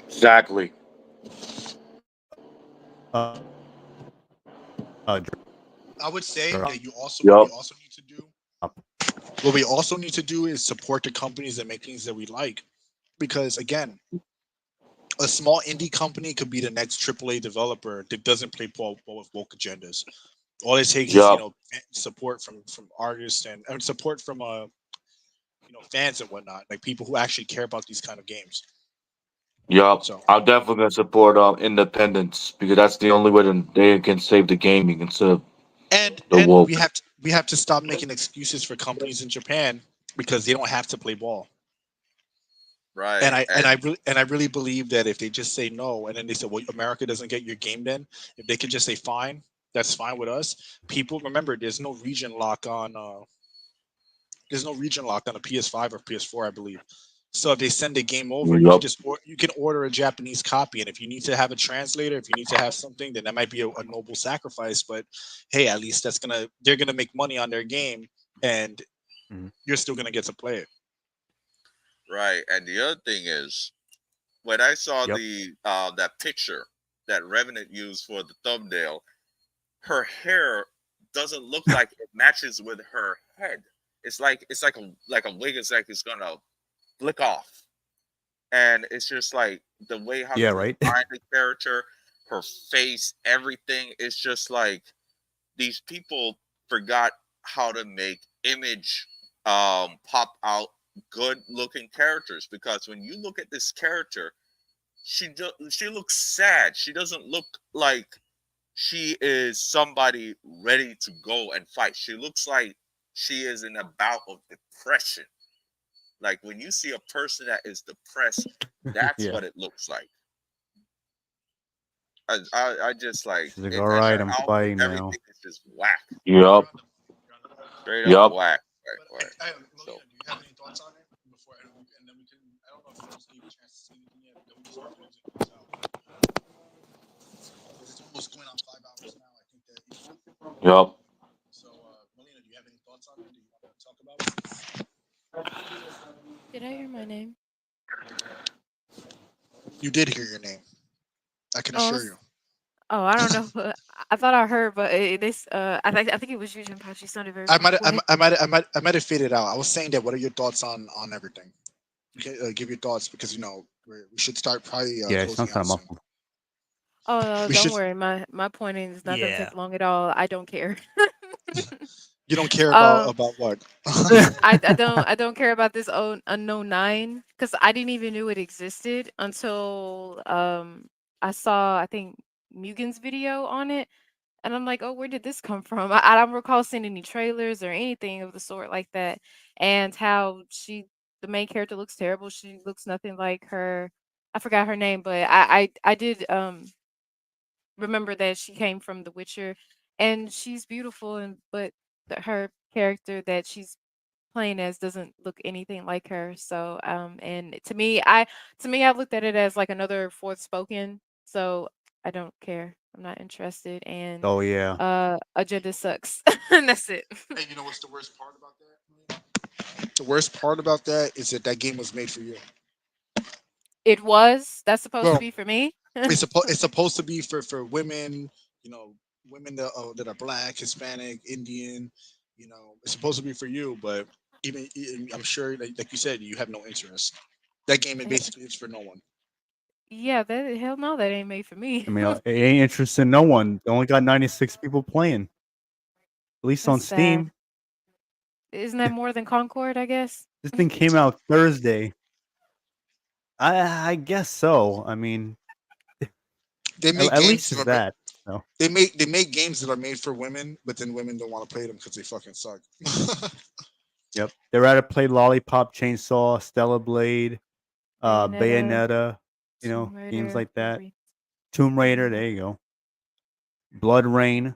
Exactly. Uh, I would say drop. that what Yup. we also need to do. What we also need to do is support the companies that make things that we like, because again, a small indie company could be the next AAA developer that doesn't play ball with woke agendas. All it takes is Yup. support from artists and support from fans and whatnot, like people who actually care about these kind of games. Yup. So I'm definitely gonna support independence because that's the only way that they can save the gaming instead of and the woke. we have to stop making excuses for companies in Japan because they don't have to play ball. Right. And I really believe that if they just say no and then they say, well, America doesn't get your game, then if they could just say fine, that's fine with us. People remember there's no region lock on a PS5 or PS4, I believe. So if they send a game over, Yup. you can order a Japanese copy, and if you need to have a translator, if you need to have something, then that might be a noble sacrifice. But hey, at least they're gonna make money on their game, and Mhm. you're still gonna get to play it. Right. And the other thing is, when I saw Yep. that picture that Revenant used for the thumbnail, her hair doesn't look like it matches with her head. It's like a wig. It's like it's gonna flick off, and it's just like the way how Yeah, they right. design the character, her face, everything. It's just like these people forgot how to make image pop out good looking characters, because when you look at this character, she looks sad. She doesn't look like she is somebody ready to go and fight. She looks like she is in a bout of depression. Like when you see a person that is depressed, that's Yeah. what it looks like. I just like She's like, it, all and right, her I'm outfit, fighting now. everything is just whack, Yup. straight up Yup. whack. But Right. Melina, So do you have any thoughts on it before, and then we can? I don't know if you just gave a chance to see anything yet, but then we can start closing things out. Because it's almost going on 5 hours now. I think that Yup. So, Melina, do you have any thoughts on it? Do you want to talk about it? Did I hear my name? You did hear your name. I can Oh, assure you. oh, I don't know. But I thought I heard, but I think it was you, Jinpachi. Sounded very I far might, I, away. might- I might, I might have faded out. I was saying that. What are your thoughts on everything? Okay, give your thoughts because we should start probably Yeah, it closing sounds kind out of soon. muffled. Oh, no, We don't should. worry. My pointing is not gonna Yeah. take long at all. I don't care. You don't care Um, about what? I don't care about this unknown 9 because I didn't even knew it existed until I saw, I think, Mugen's video on it, and I'm like, oh, where did this come from? I don't recall seeing any trailers or anything of the sort like that. And how the main character looks terrible. She looks nothing like her. I forgot her name, but I did remember that she came from The Witcher, and she's beautiful, and but her character that she's playing as doesn't look anything like her. So and to me I've looked at it as like another Forspoken. So I don't care. I'm not interested, and Oh yeah. agenda sucks. And that's it. And you know what's the worst part about that? The worst part about that is that game was made for you. That's supposed to Well, be for me. it's supposed to be for women, women that are black, Hispanic, Indian. It's supposed to be for you, but I'm sure, like you said, you have no interest. That game basically is for no one. Yeah, hell no, that ain't made for me. I mean, it ain't interesting. No one. They only got 96 people playing. At least on That's sad. Steam. Isn't that more than Concord, I guess? This thing came out Thursday. I guess so. I mean, They make at games least it's that. So. They make games that are made for women, but then women don't want to play them because they fucking suck. Yep, they'd rather play Lollipop Chainsaw, Stella Blade, Bayonetta, games like that. Tomb Raider, there you go. Blood Rain.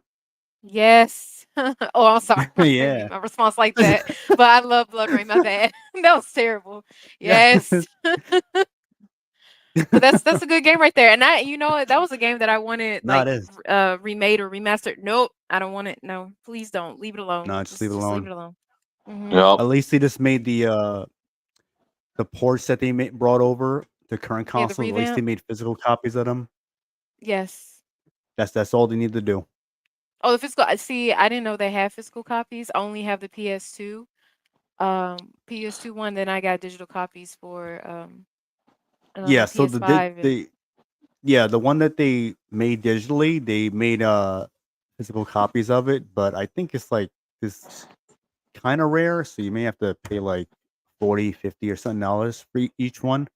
Yes. Oh, I'm sorry. Yeah. My response like that, but I love Blood Rain. My bad. That was terrible. Yes. But that's a good game right there. And that was a game that I wanted remade or remastered. Nope, I don't want it. No, please don't. Leave it alone. No, just leave it alone. Leave it alone. Yep. At least they just made the ports that they brought over the current consoles. At least they made physical copies of them. Yes. That's all they need to do. Oh, the physical. See, I didn't know they had physical copies. I only have the PS2, PS2 one. Then I got digital copies for yeah. So PS5 the one that they made digitally, they made physical copies of it, but I think it's like this kind of rare, so you may have to pay like $40, $50 or something for each one.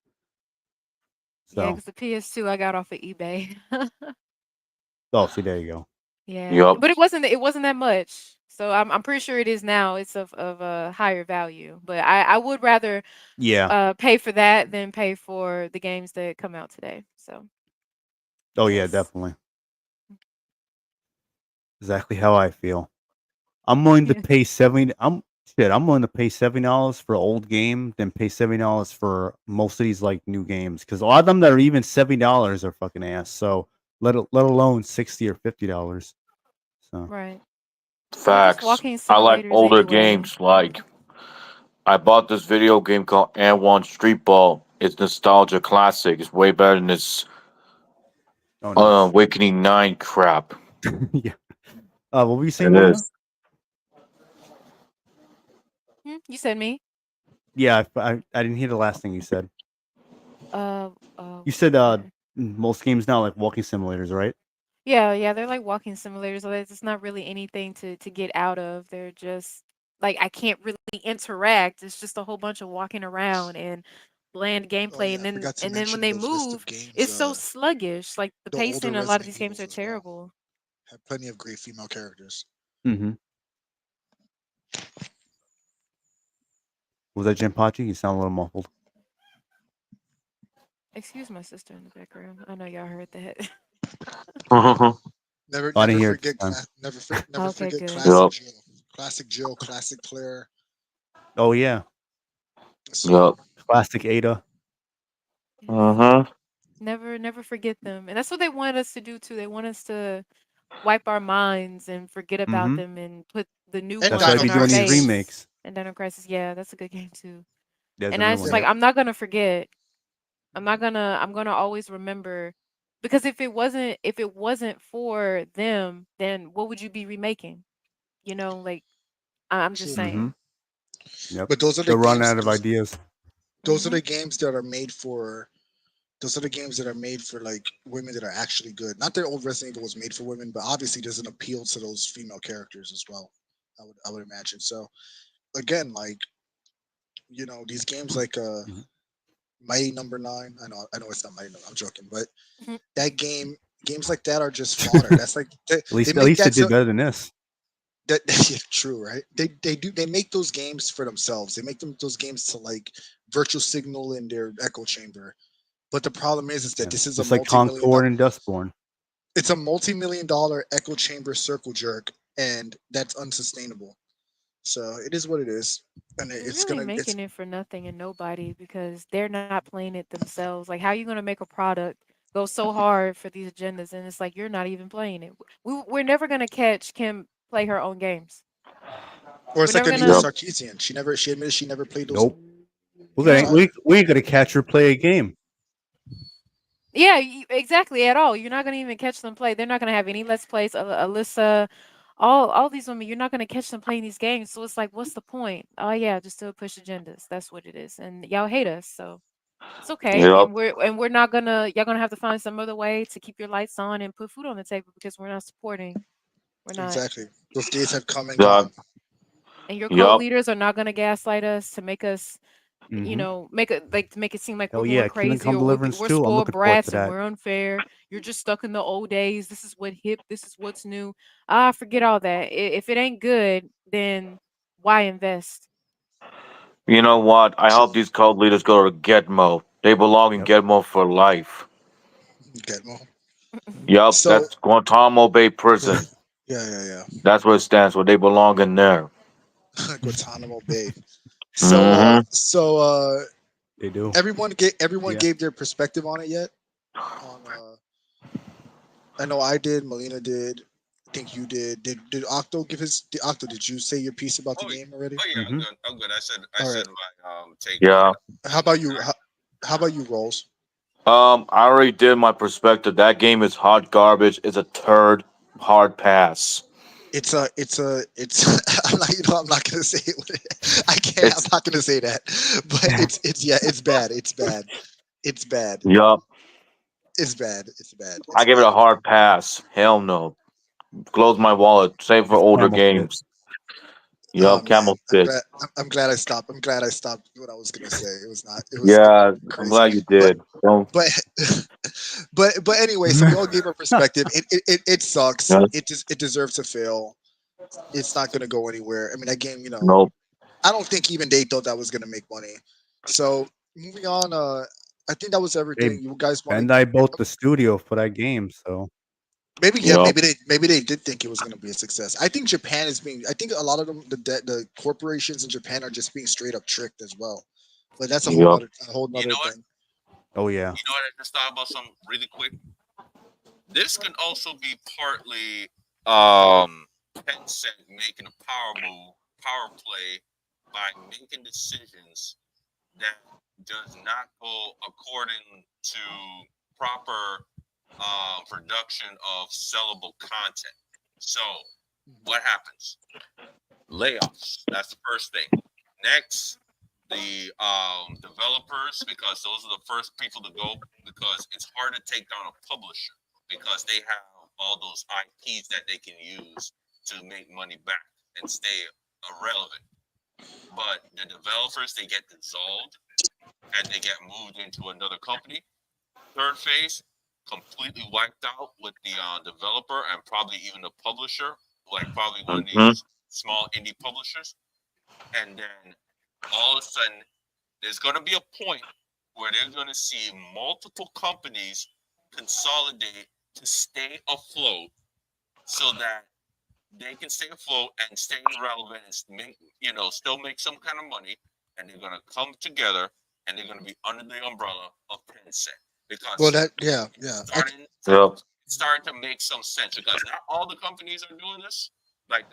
So. Yeah, because the PS2 I got off of eBay. Oh, see, there you go. Yeah, Yep. but it wasn't that much. So I'm pretty sure it is now. It's of a higher value. But I would rather pay for that than pay for the games that come out today. So. Oh yeah, definitely. Exactly how I feel. I'm willing to pay $70. I'm willing to pay $70 for an old game than pay $70 for most of these like new games, because a lot of them that are even $70 are fucking ass. So let alone $60 or $50. So right. Facts. I like older games. Like I bought this video game called And1 Street Ball. It's nostalgia classic. It's way better than this Awakening 9 crap. Yeah. What were you saying? It is. You said me? Yeah, I didn't hear the last thing you said. You said most games now like walking simulators, right? Yeah, they're like walking simulators. It's not really anything to get out of. They're just like I can't really interact. It's just a whole bunch of walking around and bland gameplay, and then when they move, it's so sluggish. Like the pacing in a lot of these games are terrible. Have plenty of great female characters. Mm-hmm. Was that Jinpachi? You sound a little muffled. Excuse my sister in the background. I know y'all heard that. Never forget Classic Jill, Classic Claire. Oh yeah. Yep. Classic Ada. Never forget them. And that's what they want us to do too. They want us to wipe our minds and forget about them and put the new ones in our face. Remakes. And Dino Crisis, yeah, that's a good game too. There's and I was just like, I'm not gonna forget. I'm gonna always remember, because if it wasn't for them, then what would you be remaking? Like I'm just saying. Yep. But those are they're running out of ideas. Those are the games that are made for. Those are the games that are made for like women that are actually good. Not that old Resident Evil was made for women, but obviously there's an appeal to those female characters as well. I would imagine. So again, like these games like Mighty Number 9. I know it's not Mighty Number. I'm joking, but that games like that are just fodder. That's like at least they did better than this. Yeah, true, right? They make those games for themselves. They make those games to like virtual signal in their echo chamber. But the problem is that this is just like Concord and Dustborn. It's a multi-million-dollar echo chamber circle jerk, and that's unsustainable. So it is what it is, and It's it's really gonna it's making it for nothing and nobody because they're not playing it themselves. Like, how you gonna make a product go so hard for these agendas, and it's like you're not even playing it. We're never gonna catch Kim play her own games. or We're it's like never Anita gonna. Yep. Sarkeesian. She admitted she never played those. Nope. Yeah. We ain't gonna catch her play a game. Yeah, exactly at all. You're not gonna even catch them play. They're not gonna have any let's plays. Alyssa, all these women, you're not gonna catch them playing these games. So it's like, what's the point? Oh yeah, just to push agendas. That's what it is. And y'all hate us, so it's okay. Yep. And we're not gonna. Y'all gonna have to find some other way to keep your lights on and put food on the table because we're not supporting. We're not. Exactly. Those days have come and That. gone. And your Yep. co-leaders are not gonna gaslight us to make us Hmm. make it like to make it seem like we're Oh going yeah, Kingdom crazy Come or Deliverance we're 2. I'm spoiled looking forward to brats and that. we're unfair. You're just stuck in the old days. This is what hip. This is what's new. Ah, forget all that. If it ain't good, then why invest? You know what? I hope True. these cult leaders go to Gitmo. They belong in Yep. Gitmo for life. Getmo. Yep, So that's Guantanamo Bay Prison. yeah. That's what it stands for. They belong in there. Guantanamo Bay. So Mm-hmm. They do. everyone Yeah. gave their perspective on it yet. On I know I did. Melina did. I think you did. Did Octo give his? Octo, did you say your piece about the Oh, game already? oh yeah, I'm Hmm. good. I'm good. I All said right. my take on Yeah. it. How about you? How about you, Rolls? I already did my perspective. That game is hot garbage. It's a turd. Hard pass. It's I'm not I'm not gonna say it. I can't. I'm It's not gonna say that. But it's yeah. It's bad. It's bad. It's bad. yup. It's bad. It's bad. I It's give it a bad. hard pass. Hell no. Close my wallet. Save for It's older camel fit. games. Oh Yup. man, Camel fit. I'm glad I stopped. I'm glad I stopped what I was gonna say. It was not. It was Yeah. I'm crazy. glad you But did. Don't. but but anyway, so we all gave our perspective. It sucks. Yeah, It deserves to fail. It's not gonna go anywhere. I mean, that game. nope. I don't think even they thought that was gonna make money. So moving on. I think that was They everything. You guys want to? Bandai built the studio for that game, so Maybe yeah. Yup. Maybe they did think it was gonna be a success. I think Japan is being. I think a lot of them, the corporations in Japan are just being straight up tricked as well. But that's Yup. a whole You nother know what? thing. oh yeah. You know what? I just thought about something really quick. This can also be partly Tencent making a power play by making decisions that does not go according to proper production of sellable content. So what happens? Layoffs. That's the first thing. Next, the developers, because those are the first people to go, because it's hard to take down a publisher because they have all those IPs that they can use to make money back and stay irrelevant. But the developers, they get dissolved and they get moved into another company. Third phase, completely wiped out with the developer and probably even the publisher, like probably one of Mm-hmm. these small indie publishers. And then all of a sudden, there's going to be a point where they're going to see multiple companies consolidate to stay afloat so that they can stay afloat and stay relevant and make, still make some kind of money. And they're going to come together and they're going to be under the umbrella of Tencent Well, because that yeah it's yeah. starting to make some sense because not all the companies are doing this. Like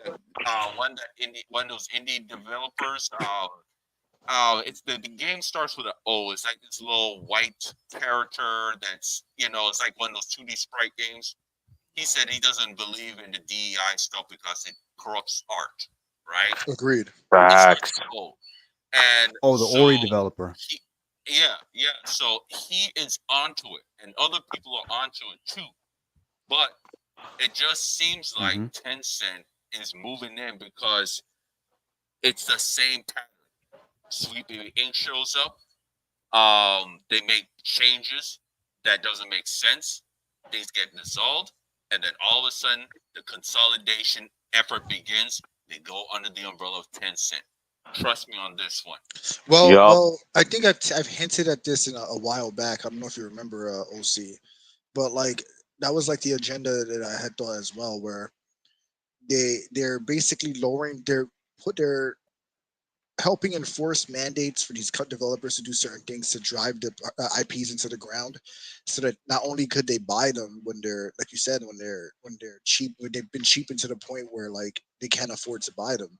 one of those indie developers, it's the game starts with an O. It's like this little white character that's it's like one of those 2D sprite games. He said he doesn't believe in the DEI stuff because it corrupts art, right? Agreed. It starts Facts. with O, and Oh, the so Ori developer. yeah. So he is onto it, and other people are onto it too. But it just seems like Hmm. Tencent is moving in because it's the same pattern. Sleepy Inc. shows up. They make changes that doesn't make sense. Things get dissolved, and then all of a sudden, the consolidation effort begins. They go under the umbrella of Tencent. Trust me on this one. Yup. I think I've hinted at this in a while back. I don't know if you remember OC, but like that was like the agenda that I had thought as well, where they're basically lowering their put their helping enforce mandates for these cut developers to do certain things to drive the IPs into the ground, so that not only could they buy them when they're, like you said, when they're cheap, when they've been cheapened to the point where like they can't afford to buy them,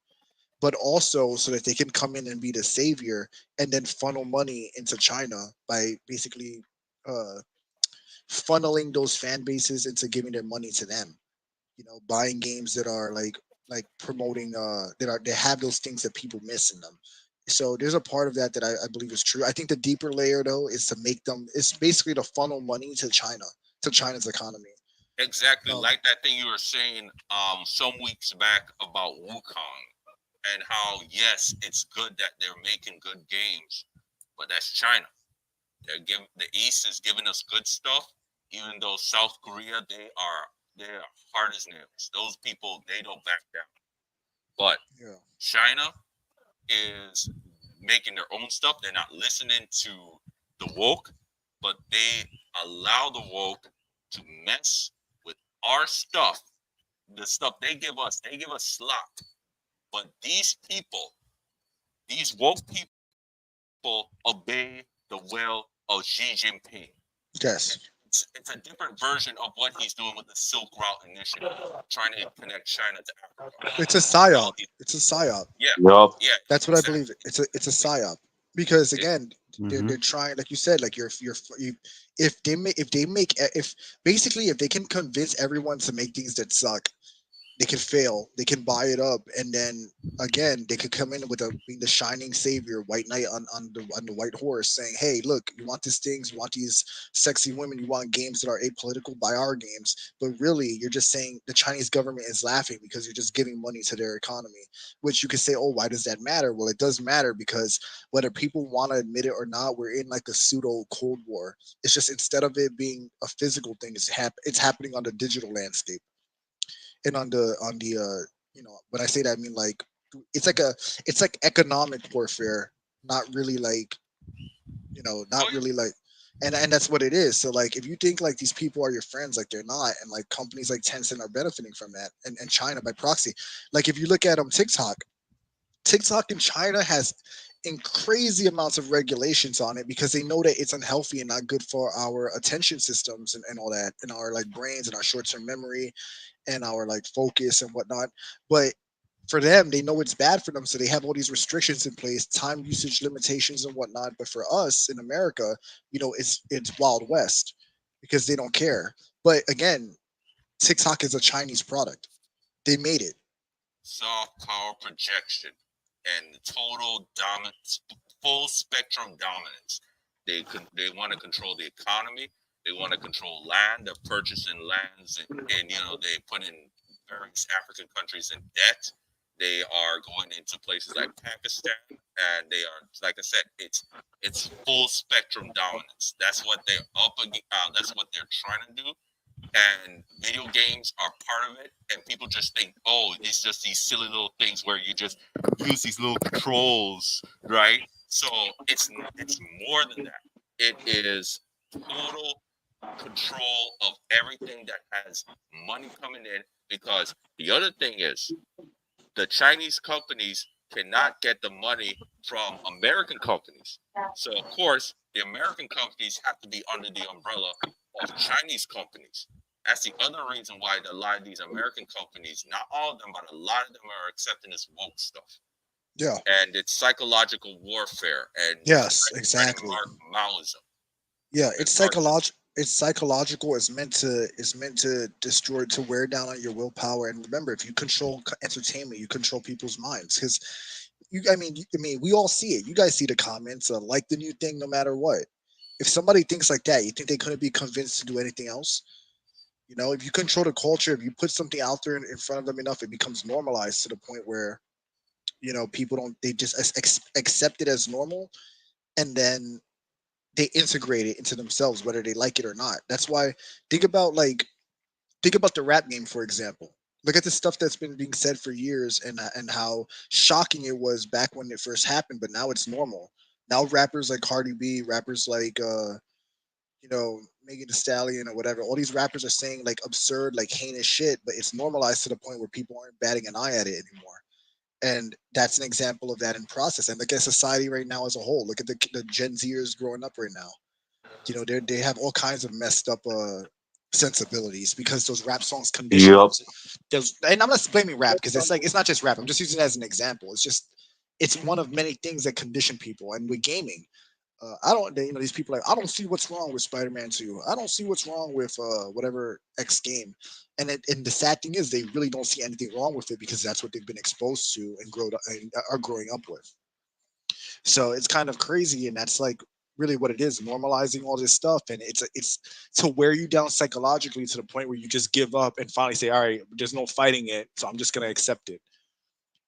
but also so that they can come in and be the savior and then funnel money into China by basically uh, funneling those fan bases into giving their money to them. Buying games that are like promoting that are they have those things that people miss in them. So there's a part of that that I believe is true. I think the deeper layer though is to make them. It's basically to funnel money to China, to China's economy. Exactly, Um, like that thing you were saying some weeks back about Wukong, and how yes, it's good that they're making good games, but that's China. The East is giving us good stuff, even though South Korea they're hard as nails. Those people they don't back down. But yeah, China is making their own stuff. They're not listening to the woke, but they allow the woke to mess with our stuff. The stuff they give us slop. But these woke people obey the will of Xi Jinping. yes, It's a different version of what he's doing with the Silk Route Initiative, trying to connect China to Africa. it's a psyop. It's a psyop. Yeah, Yup. yeah, That's what I believe. exactly. It's a psyop because It, again, Mm-hmm. they're trying, like you said, like if basically if they can convince everyone to make things that suck, they can fail, they can buy it up, and then again they could come in with being the shining savior, white knight on the white horse, saying, "Hey, look, you want these things, you want these sexy women, you want games that are apolitical, buy our games." But really, you're just saying the Chinese government is laughing because you're just giving money to their economy. Which you could say, "Oh, why does that matter?" Well, it does matter because whether people want to admit it or not, we're in like a pseudo Cold War. It's just instead of it being a physical thing, it's happening on the digital landscape and when I say that I mean like it's like a it's like economic warfare, not really like not oh yeah, really like and that's what it is. So like if you think like these people are your friends, like they're not, and like companies like Tencent are benefiting from that, and China by proxy. Like if you look at TikTok in China has in crazy amounts of regulations on it because they know that it's unhealthy and not good for our attention systems and all that, and our like brains and our short-term memory and our like focus and whatnot. But for them, they know it's bad for them, so they have all these restrictions in place, time usage limitations and whatnot. But for us in America, it's Wild West because they don't care. But again, TikTok is a Chinese product. They made it. soft power projection and total dominance, full spectrum dominance. They want to control the economy. They want to control land. They're purchasing lands, and they put in various African countries in debt. They are going into places like Pakistan, and they are, like I said, it's full spectrum dominance. That's what they're up against. That's what they're trying to do, and video games are part of it, and people just think, oh, it's just these silly little things where you just use these little controls, right? So it's more than that. It is total control of everything that has money coming in, because the other thing is the Chinese companies cannot get the money from American companies. So of course, the American companies have to be under the umbrella of Chinese companies. That's the other reason why a lot of these American companies, not all of them, but a lot of them are accepting this woke stuff. Yeah. And it's psychological warfare, and Yes. trying to Exactly. mark Maoism Yeah. and It's Marxism. psychological. It's psychological. It's meant to destroy, to wear down on your willpower. And remember, if you control entertainment, you control people's minds. Because I mean, we all see it. You guys see the comments. Like the new thing, no matter what. If somebody thinks like that, you think they couldn't be convinced to do anything else? If you control the culture, if you put something out there in front of them enough, it becomes normalized to the point where people don't. They just accept it as normal, and then they integrate it into themselves, whether they like it or not. That's why think about like think about the rap game, for example. Look at the stuff that's been being said for years, and how shocking it was back when it first happened, but now it's normal. Now rappers like Cardi B, rappers like Megan Thee Stallion or whatever, all these rappers are saying like absurd, like heinous shit, but it's normalized to the point where people aren't batting an eye at it anymore. And that's an example of that in process. And look at society right now as a whole. Look at the Gen Zers growing up right now. You know, they have all kinds of messed up sensibilities because those rap songs condition Yep. them. And I'm not blaming rap because it's not just rap. I'm just using it as an example. It's one of many things that condition people. And with gaming, I don't, these people I don't see what's wrong with Spider-Man 2. I don't see what's wrong with whatever X game. And the sad thing is they really don't see anything wrong with it because that's what they've been exposed to and are growing up with. So it's kind of crazy, and that's like really what it is, normalizing all this stuff, and it's to wear you down psychologically to the point where you just give up and finally say, all right, there's no fighting it, so I'm just gonna accept it.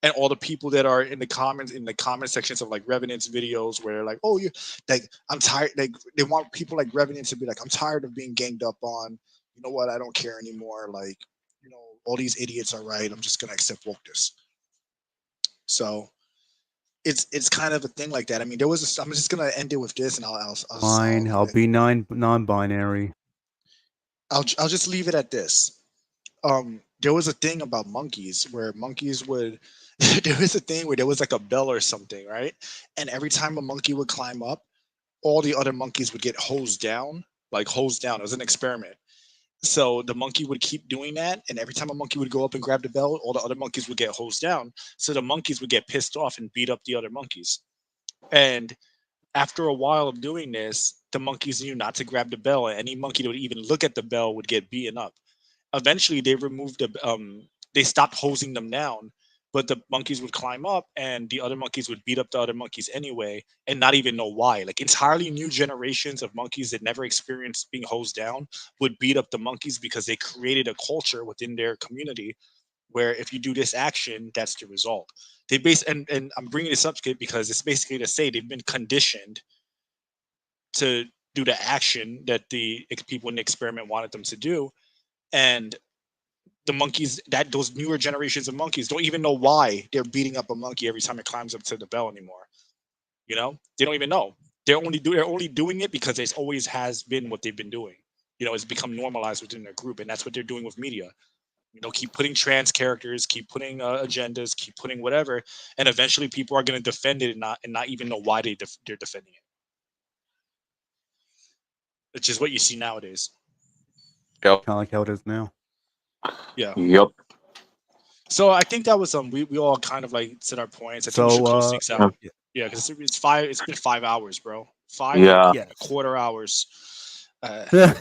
And all the people that are in the comment sections of like Revenant's videos where like, oh, you like I'm tired, like they want people like Revenant to be like, I'm tired of being ganged up on. You know what? I don't care anymore. Like, all these idiots are right. I'm just gonna accept wokeness. So it's kind of a thing like that. I mean, I'm just gonna end it with this, and Fine, I'll be non-binary. I'll just leave it at this. There was a thing about monkeys where monkeys would there was a thing where there was like a bell or something, right? And every time a monkey would climb up, all the other monkeys would get hosed down, like hosed down. It was an experiment. So the monkey would keep doing that, and every time a monkey would go up and grab the bell, all the other monkeys would get hosed down. So the monkeys would get pissed off and beat up the other monkeys. And after a while of doing this, the monkeys knew not to grab the bell, and any monkey that would even look at the bell would get beaten up. Eventually, they stopped hosing them down, but the monkeys would climb up, and the other monkeys would beat up the other monkeys anyway, and not even know why. Like entirely new generations of monkeys that never experienced being hosed down would beat up the monkeys because they created a culture within their community where if you do this action, that's the result. And I'm bringing this up because it's basically to say they've been conditioned to do the action that the people in the experiment wanted them to do, and the monkeys that those newer generations of monkeys don't even know why they're beating up a monkey every time it climbs up to the bell anymore. They don't even know. They're only doing it because it always has been what they've been doing. It's become normalized within their group, and that's what they're doing with media. Keep putting trans characters, keep putting agendas, keep putting whatever, and eventually people are going to defend it and not even know why they're defending it. Which is what you see nowadays. Kind of like how it is now. Yeah. Yep. So I think that was we all kind of like said our points. I think we should close things out. Yeah, because it's been 5 hours, bro. 5 Yeah. and a quarter hours. Yep.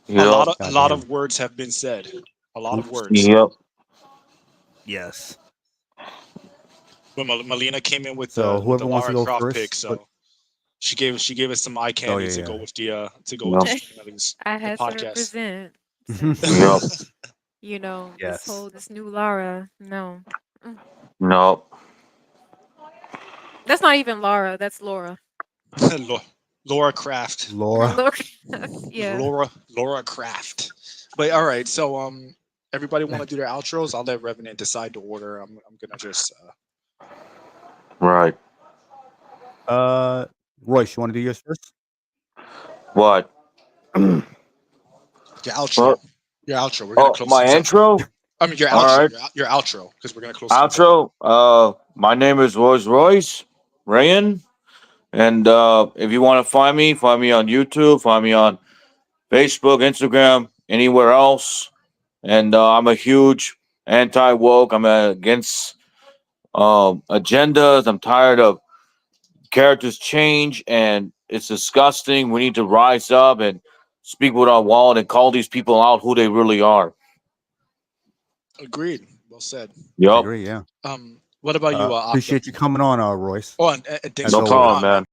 A lot of words have been said. A lot of words. Yep. Yes. When Melina came in with So the whoever wants Lara to go Croft first, pick, so she gave us some eye candy to go with the I had to podcast. represent. Yep. Yes. This new Lara. No. No. That's not even Lara. That's Laura. Laura Craft. Laura. Yeah. Laura Craft. But all right, so everybody want to do their outros? I'll let Revenant decide the order. I'm gonna just Right. Royce, you want to do yours first? What? Your outro. Your outro. We're gonna close my things intro? up. I mean your All outro. right. Your outro, because we're gonna close things up. Outro. My name is Royce Rayan. And if you want to find me on YouTube, find me on Facebook, Instagram, anywhere else. And I'm a huge anti-woke. I'm against agendas. I'm tired of characters change, and it's disgusting. We need to rise up and speak with our wallet and call these people out who they really are. Agreed. Well said. Yep. I agree. Yeah. What about you? Appreciate you coming on, Royce. Oh, and thanks No for problem, coming on, man.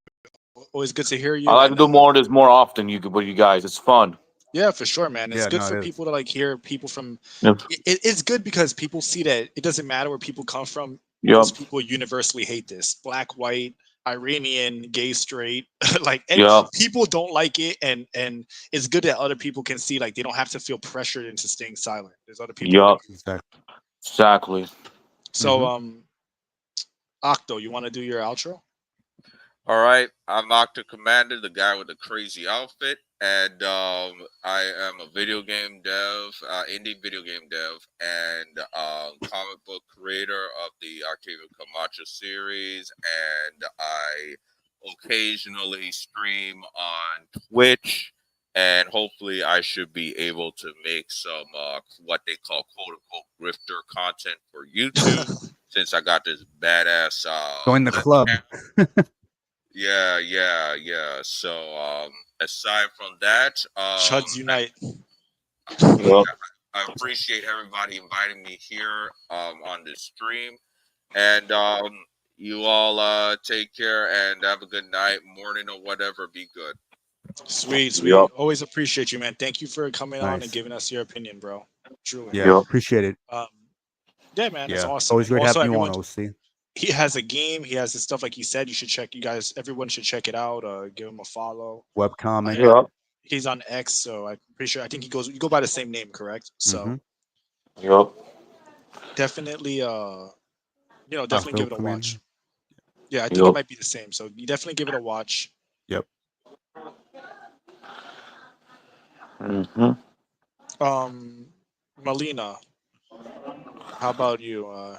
Always good to hear you. I like to do more of this more often. With you guys, it's fun. Yeah, for sure, man. It's good for people to like hear people from. Yep. It's good because people see that it doesn't matter where people come from. Yep. Most people universally hate this. Black, white, Iranian, gay, straight. People don't like it, and it's good that other people can see like they don't have to feel pressured into staying silent. There's other people. Yep. Exactly. So, Octo, you want to do your outro? All right, I'm Octo Commander, the guy with the crazy outfit. and I am a video game dev, indie video game dev, and comic book creator of the Octavio Camacho series, and I occasionally stream on Twitch, and hopefully I should be able to make some what they call quote unquote grifter content for YouTube since I got this badass Join the club. yeah. So aside from that, Chuds unite. I appreciate everybody inviting me here on this stream, and you all take care and have a good night, morning, or whatever. Be good. Sweet. Yup. Always appreciate you, man. Thank you for coming on and Nice. giving us your opinion, bro. Truly. Yeah, Yup. appreciate it. Yeah, man, that's Yeah, awesome. always And great also, having you on, everyone, OC. he has a game. He has his stuff, like he said. You should check. You guys, everyone should check it out. Give him a follow. Webcomic. Yup. He's on X, so I'm pretty sure. I think you go by the same name, correct? So Yup. definitely, definitely Octo give it a Commander. watch. Yeah, I think it Yup. might be the same. So you definitely give it a watch. Yep. Melina, how about you?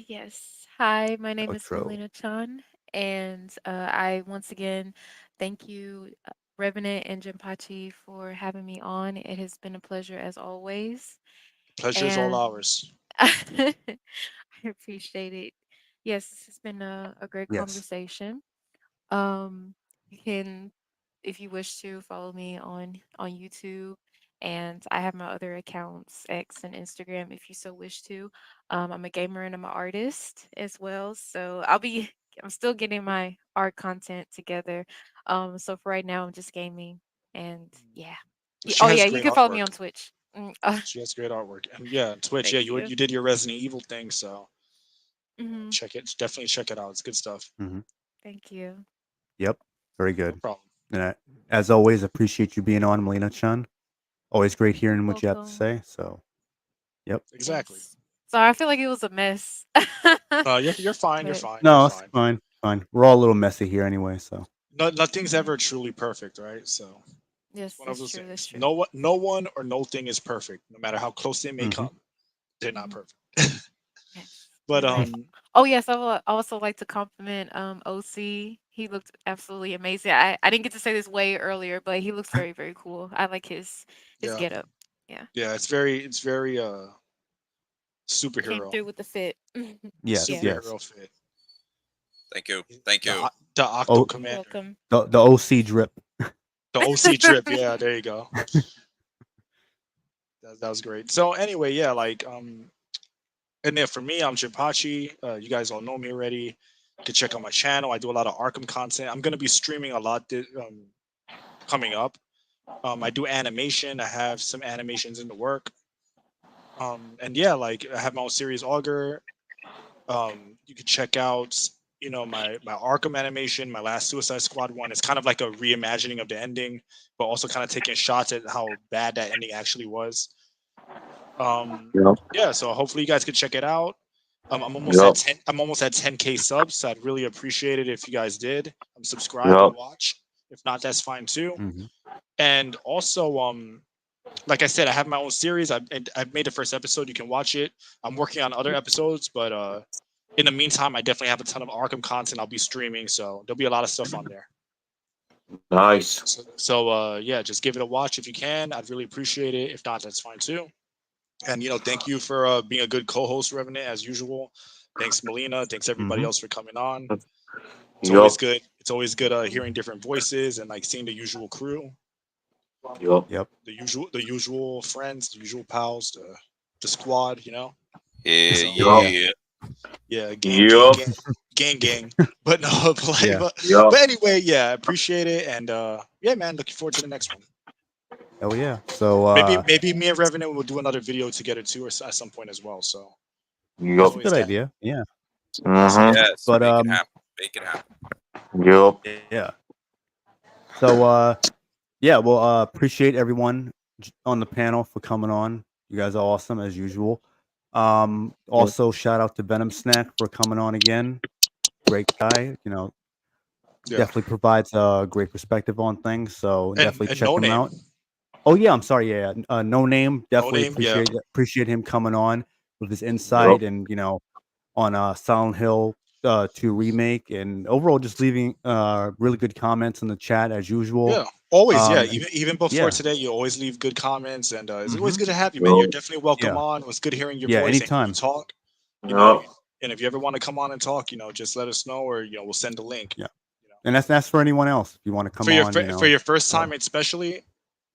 Yes. Hi, my name is Outro. Melina Chan, and I once again thank you, Revenant and Jinpachi, for having me on. It has been a pleasure as always, Pleasure's all and ours. I appreciate it. Yes, this has been a great Yes. conversation. You can, if you wish to, follow me on YouTube, and I have my other accounts, X and Instagram, if you so wish to. I'm a gamer and I'm an artist as well, so I'm still getting my art content together. So for right now, I'm just gaming, and yeah. She Oh has yeah, you great can follow me artwork. on Twitch. She has great artwork, and yeah, Twitch. Yeah, Thank you. you did your Resident Evil thing, so Hmm definitely check it out. It's good stuff. Thank you. Yep. Very No good. problem. And as always, appreciate you being on, Melina-chan. Always great hearing what you have to Welcome. say. So, yep. Exactly. Yes. Sorry, I feel like it was a mess. You're fine. You're But fine. No, You're it's fine. fine. We're all a little messy here anyway. So, Nothing's Mhm. ever truly perfect, right? So Yes, one of that's those true. That's things. true. No one or no thing is perfect, no matter how close they may Mhm. come. They're not Mhm. perfect. Yes. But Right. Oh yes, I would also like to compliment OC. He looked absolutely amazing. I didn't get to say this way earlier, but he looks very, very cool. I like his yeah, getup. Yeah. it's very Came superhero through with the fit. yes, Yeah. yes. superhero fit. Thank you. The Octo Oh, You're Commander, welcome. the OC drip. the OC drip. Yeah, there you go. That was great. So anyway, yeah, and then for me, I'm Jinpachi. You guys all know me already. You can check out my channel. I do a lot of Arkham content. I'm gonna be streaming a lot coming up. I do animation. I have some animations in the work. And yeah, I have my own series Augur. You can check out, my Arkham animation, my last Suicide Squad one. It's kind of like a reimagining of the ending, but also kind of taking shots at how bad that ending actually was. Yup. Yeah, so hopefully you guys can check it out. I'm almost Yup. at 10. I'm almost at 10K subs. So I'd really appreciate it if you guys did. Subscribe and Yup. watch. If not, that's fine too. Mhm. And also, like I said, I have my own series. I've made the first episode. You can watch it. I'm working on other episodes, but in the meantime, I definitely have a ton of Arkham content I'll be streaming. So there'll be a lot of stuff on there. Nice. So yeah, just give it a watch if you can. I'd really appreciate it. If not, that's fine too. And thank you for being a good co-host, Revenant, as usual. Thanks, Melina. Thanks everybody else for coming on. It's always Yup. good. It's always good hearing different voices and seeing the usual crew, Yup. Yep. the usual friends, the usual pals, the squad. Yeah, So, yeah. yeah, Yup. gang. But no, Yeah. Yup. but anyway, yeah, appreciate it, and yeah, man, looking forward to the next one. Oh yeah. So Maybe me and Revenant will do another video together too, or at some point as well. So that's Yup. a always good down. idea. Yeah. Mm-hmm. Yes, But make it happen. Make it happen. Yup. yeah. So yeah, well appreciate everyone on the panel for coming on. You guys are awesome as usual. Also shout out to Venom Snack for coming on again. Great guy, Yeah. Definitely provides a great perspective on things. So definitely and check No him Name. out. Oh yeah, I'm sorry. Yeah, No Name. Definitely Name, yeah. appreciate him coming on with his insight and on Silent Hill 2 remake, and overall just leaving really good comments in the chat as usual. Yeah, always. Yeah, And even before yeah. today, you always leave good comments, and it's always Mhm. good to have you, man. You're definitely welcome Yeah. on. It was good hearing your Yeah, voice and anytime. you talk. You Yeah. know, and if you ever want to come on and talk, just let us know, or we'll send a link. Yeah. And that's for anyone else if you want to come For your on. for your first so. time, especially.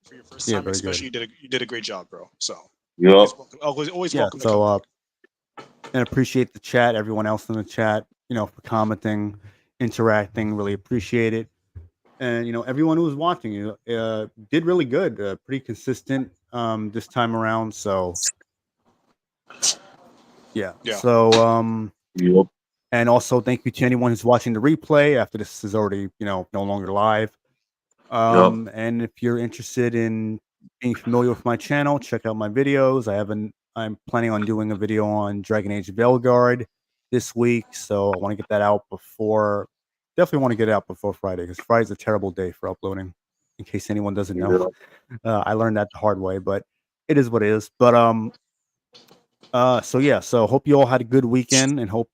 For your first Yeah, time, very especially, good. you did a great job, bro. So Yep. always Yeah, welcome to come so on. and appreciate the chat, everyone else in the chat, for commenting, interacting, really appreciate it. And everyone who was watching, did really good, pretty consistent this time around. So yeah. Yeah. So Yep. and also thank you to anyone who's watching the replay after this is already no longer live. And if you're interested in being familiar with my channel, check out my videos. I'm planning on doing a video on Dragon Age Veilguard this week, so I want to get that out definitely want to get it out before Friday, because Friday's a terrible day for uploading, in case anyone doesn't know. I learned that the hard way, but it is what it is. But so hope you all had a good weekend, and hope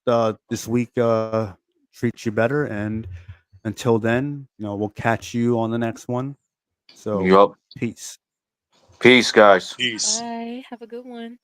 this week treats you better. And until then, we'll catch you on the next one. So Yep. peace. Peace, guys. Peace. Bye. Have a good one.